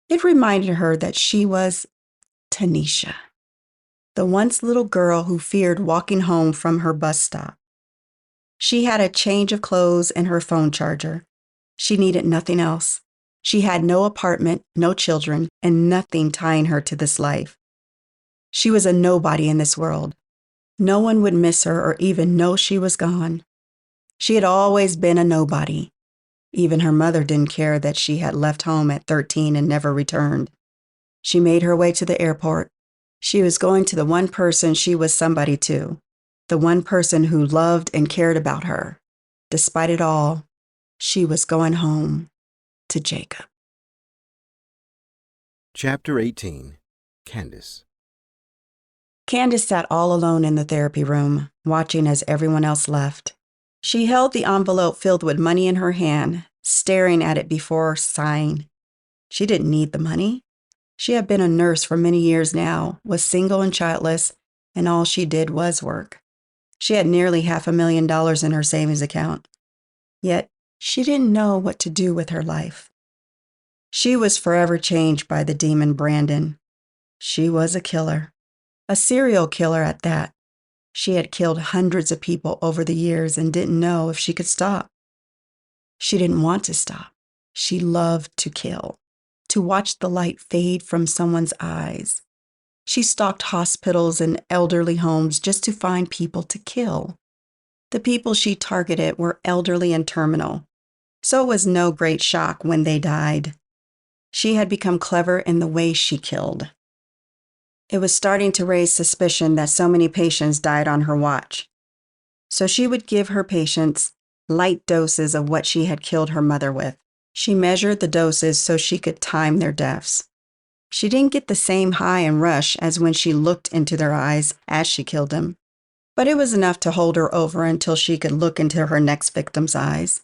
It reminded her that she was Tanisha, the once little girl who feared walking home from her bus stop. She had a change of clothes and her phone charger. She needed nothing else. She had no apartment, no children, and nothing tying her to this life. She was a nobody in this world. No one would miss her or even know she was gone. She had always been a nobody. Even her mother didn't care that she had left home at 13 and never returned. She made her way to the airport. She was going to the one person she was somebody to, the one person who loved and cared about her. Despite it all, she was going home to Jacob. Chapter 18. Candace. Candace sat all alone in the therapy room, watching as everyone else left. She held the envelope filled with money in her hand, staring at it before sighing. She didn't need the money. She had been a nurse for many years now, was single and childless, and all she did was work. She had nearly $500,000 in her savings account. Yet, she didn't know what to do with her life. She was forever changed by the demon Brandon. She was a killer, a serial killer at that. She had killed hundreds of people over the years and didn't know if she could stop. She didn't want to stop. She loved to kill, to watch the light fade from someone's eyes. She stalked hospitals and elderly homes just to find people to kill. The people she targeted were elderly and terminal, so it was no great shock when they died. She had become clever in the way she killed. It was starting to raise suspicion that so many patients died on her watch. So she would give her patients light doses of what she had killed her mother with. She measured the doses so she could time their deaths. She didn't get the same high and rush as when she looked into their eyes as she killed them, but it was enough to hold her over until she could look into her next victim's eyes.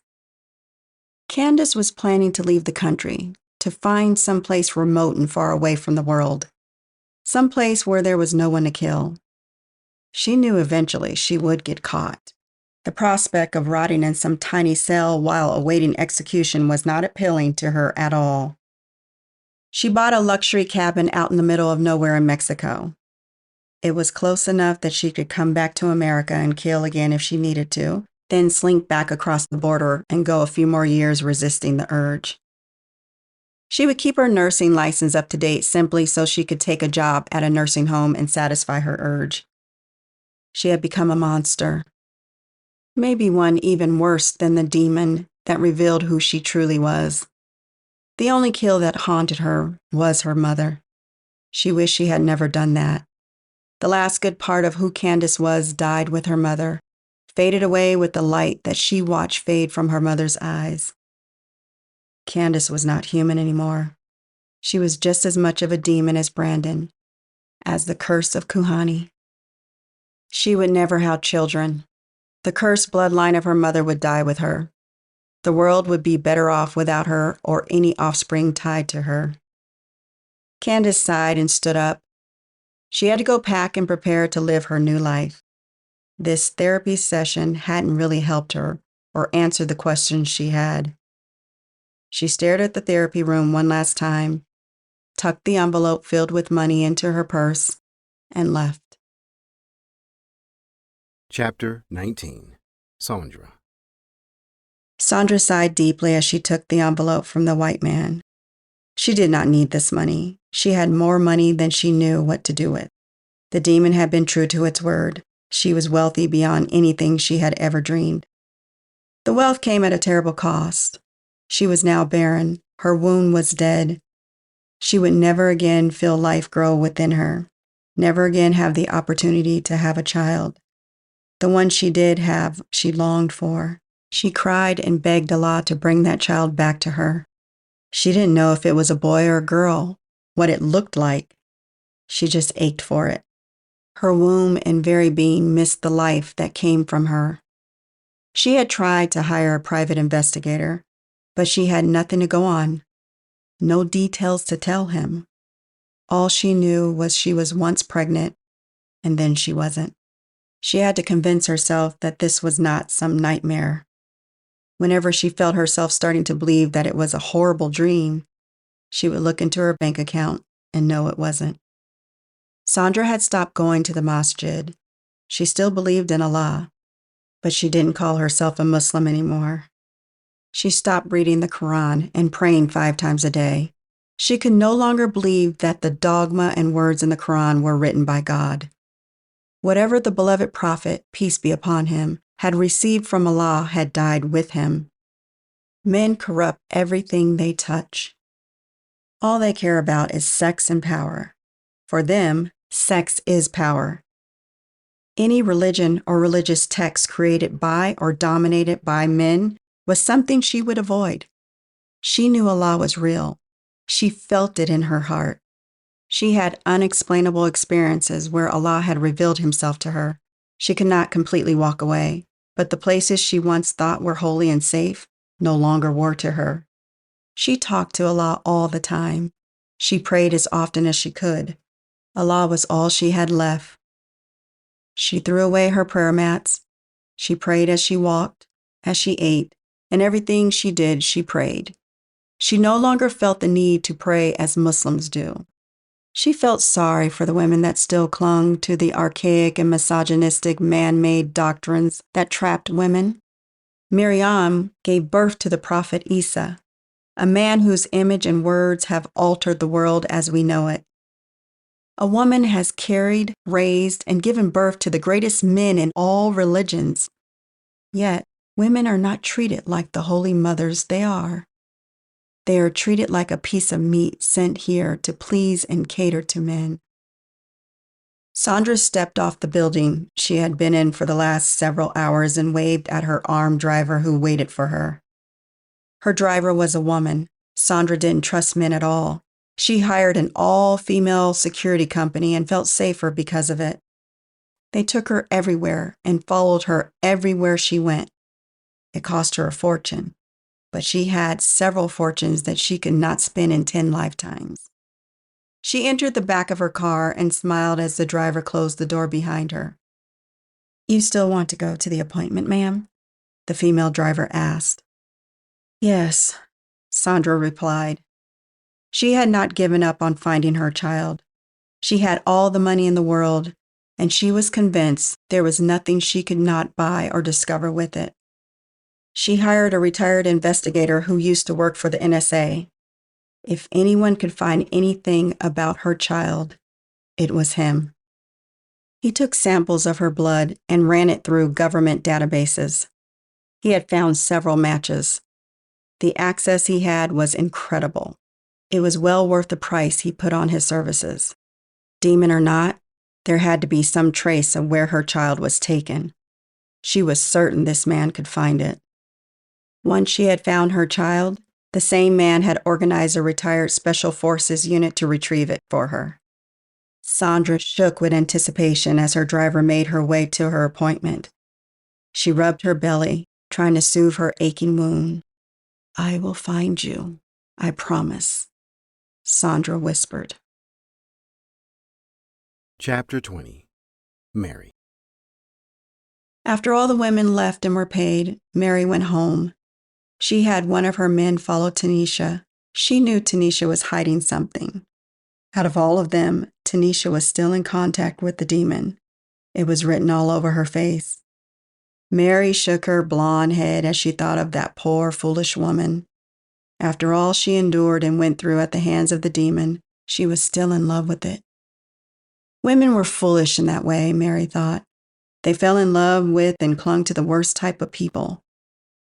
Candace was planning to leave the country, to find some place remote and far away from the world, some place where there was no one to kill. She knew eventually she would get caught. The prospect of rotting in some tiny cell while awaiting execution was not appealing to her at all. She bought a luxury cabin out in the middle of nowhere in Mexico. It was close enough that she could come back to America and kill again if she needed to, then slink back across the border and go a few more years resisting the urge. She would keep her nursing license up to date simply so she could take a job at a nursing home and satisfy her urge. She had become a monster. Maybe one even worse than the demon that revealed who she truly was. The only kill that haunted her was her mother. She wished she had never done that. The last good part of who Candace was died with her mother, faded away with the light that she watched fade from her mother's eyes. Candace was not human anymore. She was just as much of a demon as Brandon, as the curse of Kuhani. She would never have children. The cursed bloodline of her mother would die with her. The world would be better off without her or any offspring tied to her. Candace sighed and stood up. She had to go pack and prepare to live her new life. This therapy session hadn't really helped her or answered the questions she had. She stared at the therapy room one last time, tucked the envelope filled with money into her purse, and left. Chapter 19. Sandra. Sandra sighed deeply as she took the envelope from the white man. She did not need this money. She had more money than she knew what to do with. The demon had been true to its word. She was wealthy beyond anything she had ever dreamed. The wealth came at a terrible cost. She was now barren. Her womb was dead. She would never again feel life grow within her, never again have the opportunity to have a child. The one she did have, she longed for. She cried and begged Allah to bring that child back to her. She didn't know if it was a boy or a girl, what it looked like. She just ached for it. Her womb and very being missed the life that came from her. She had tried to hire a private investigator, but she had nothing to go on, no details to tell him. All she knew was she was once pregnant, and then she wasn't. She had to convince herself that this was not some nightmare. Whenever she felt herself starting to believe that it was a horrible dream, she would look into her bank account and know it wasn't. Sandra had stopped going to the masjid. She still believed in Allah, but she didn't call herself a Muslim anymore. She stopped reading the Quran and praying 5 times a day. She could no longer believe that the dogma and words in the Quran were written by God. Whatever the beloved prophet, peace be upon him, had received from Allah had died with him. Men corrupt everything they touch. All they care about is sex and power. For them, sex is power. Any religion or religious text created by or dominated by men was something she would avoid. She knew Allah was real. She felt it in her heart. She had unexplainable experiences where Allah had revealed himself to her. She could not completely walk away, but the places she once thought were holy and safe no longer were to her. She talked to Allah all the time. She prayed as often as she could. Allah was all she had left. She threw away her prayer mats. She prayed as she walked, as she ate, and everything she did, she prayed. She no longer felt the need to pray as Muslims do. She felt sorry for the women that still clung to the archaic and misogynistic man-made doctrines that trapped women. Miriam gave birth to the prophet Isa, a man whose image and words have altered the world as we know it. A woman has carried, raised, and given birth to the greatest men in all religions. Yet, women are not treated like the holy mothers they are. They are treated like a piece of meat sent here to please and cater to men. Sandra stepped off the building she had been in for the last several hours and waved at her armed driver who waited for her. Her driver was a woman. Sandra didn't trust men at all. She hired an all-female security company and felt safer because of it. They took her everywhere and followed her everywhere she went. It cost her a fortune, but she had several fortunes that she could not spend in 10 lifetimes. She entered the back of her car and smiled as the driver closed the door behind her. "You still want to go to the appointment, ma'am?" the female driver asked. "Yes," Sandra replied. She had not given up on finding her child. She had all the money in the world, and she was convinced there was nothing she could not buy or discover with it. She hired a retired investigator who used to work for the NSA. If anyone could find anything about her child, it was him. He took samples of her blood and ran it through government databases. He had found several matches. The access he had was incredible. It was well worth the price he put on his services. Demon or not, there had to be some trace of where her child was taken. She was certain this man could find it. Once she had found her child, the same man had organized a retired Special Forces unit to retrieve it for her. Sandra shook with anticipation as her driver made her way to her appointment. She rubbed her belly, trying to soothe her aching wound. "I will find you, I promise," Sandra whispered. Chapter 20. Mary. After all the women left and were paid, Mary went home. She had one of her men follow Tanisha. She knew Tanisha was hiding something. Out of all of them, Tanisha was still in contact with the demon. It was written all over her face. Mary shook her blonde head as she thought of that poor, foolish woman. After all she endured and went through at the hands of the demon, she was still in love with it. Women were foolish in that way, Mary thought. They fell in love with and clung to the worst type of people.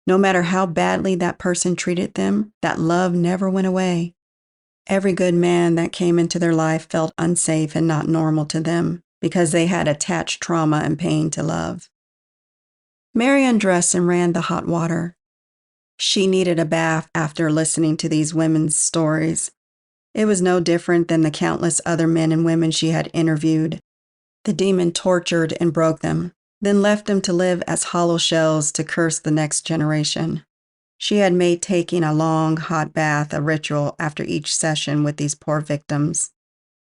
No matter how badly that person treated them, that love never went away. Every good man that came into their life felt unsafe and not normal to them because they had attached trauma and pain to love. Mary undressed and ran the hot water. She needed a bath after listening to these women's stories. It was no different than the countless other men and women she had interviewed. The demon tortured and broke them, then left them to live as hollow shells to curse the next generation. She had made taking a long, hot bath a ritual after each session with these poor victims.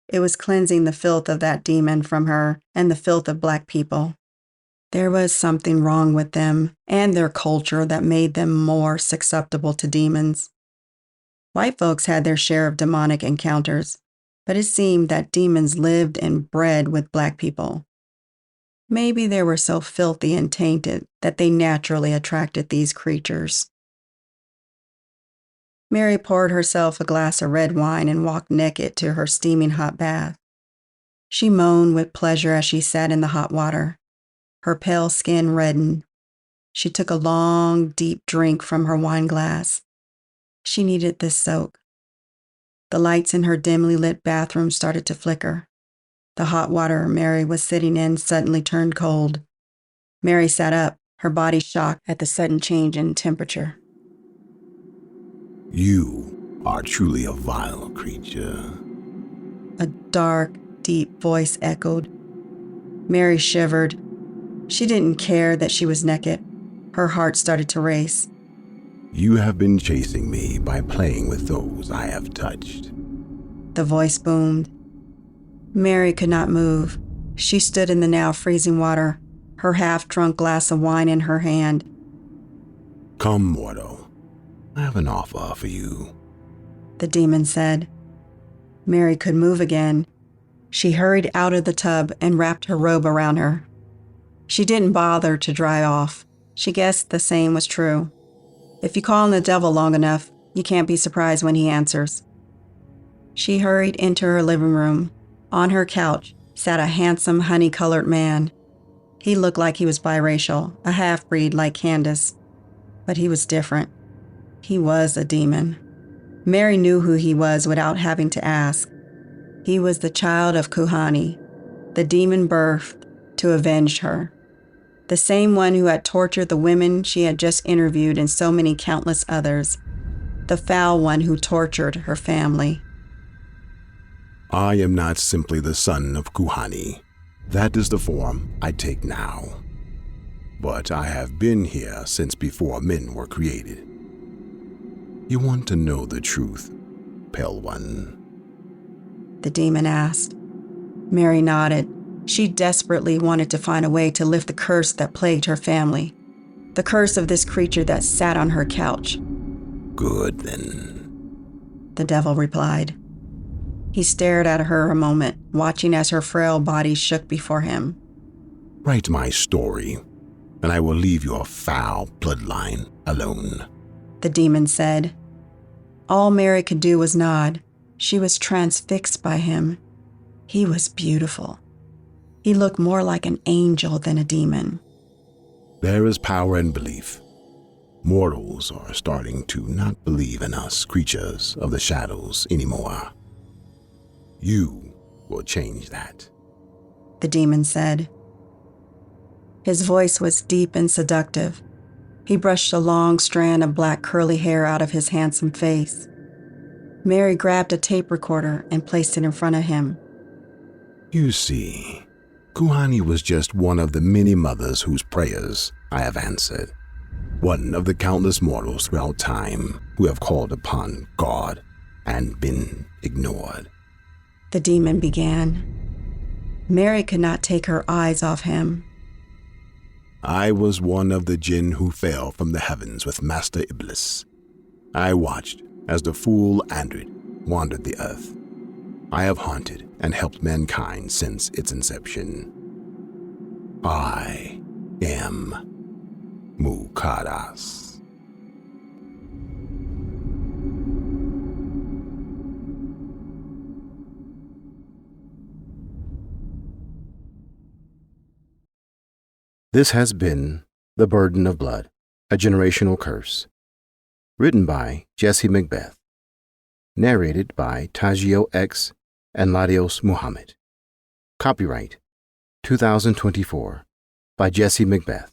It was cleansing the filth of that demon from her and the filth of Black people. There was something wrong with them and their culture that made them more susceptible to demons. White folks had their share of demonic encounters, but it seemed that demons lived and bred with Black people. Maybe they were so filthy and tainted that they naturally attracted these creatures. Mary poured herself a glass of red wine and walked naked to her steaming hot bath. She moaned with pleasure as she sat in the hot water. Her pale skin reddened. She took a long, deep drink from her wine glass. She needed this soak. The lights in her dimly lit bathroom started to flicker. The hot water Mary was sitting in suddenly turned cold. Mary sat up, her body shocked at the sudden change in temperature. You are truly a vile creature. A dark, deep voice echoed. Mary shivered. She didn't care that she was naked. Her heart started to race. You have been chasing me by playing with those I have touched. The voice boomed. Mary could not move. She stood in the now freezing water, her half-drunk glass of wine in her hand. Come, mortal. I have an offer for you. The demon said. Mary could move again. She hurried out of the tub and wrapped her robe around her. She didn't bother to dry off. She guessed the same was true. If you call on the devil long enough, you can't be surprised when he answers. She hurried into her living room. On her couch sat a handsome, honey-colored man. He looked like he was biracial, a half-breed like Candace. But he was different. He was a demon. Mary knew who he was without having to ask. He was the child of Kuhani, the demon birthed to avenge her. The same one who had tortured the women she had just interviewed and so many countless others, the foul one who tortured her family. I am not simply the son of Kuhani. That is the form I take now. But I have been here since before men were created. You want to know the truth, Pale One? The demon asked. Mary nodded. She desperately wanted to find a way to lift the curse that plagued her family. The curse of this creature that sat on her couch. Good then, The devil replied. He stared at her a moment, watching as her frail body shook before him. write my story, and I will leave your foul bloodline alone. The demon said. All Mary could do was nod. She was transfixed by him. He was beautiful. He looked more like an angel than a demon. There is power in belief. Mortals are starting to not believe in us creatures of the shadows anymore. You will change that. The demon said. His voice was deep and seductive. He brushed a long strand of black curly hair out of his handsome face. Mary grabbed a tape recorder and placed it in front of him. You see, Kuhani was just one of the many mothers whose prayers I have answered. One of the countless mortals throughout time who have called upon God and been ignored. The demon began. Mary could not take her eyes off him. I was one of the jinn who fell from the heavens with Master Iblis. I watched as the fool Andrid wandered the earth. I have haunted and helped mankind since its inception. I am Mukadas. This has been The Burden of Blood, A Generational Curse. Written by Jesse Macbeth. Narrated by Tajio X and Ladios Muhammad. Copyright 2024 by Jesse Macbeth.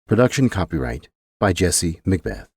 Production copyright by Jesse Macbeth.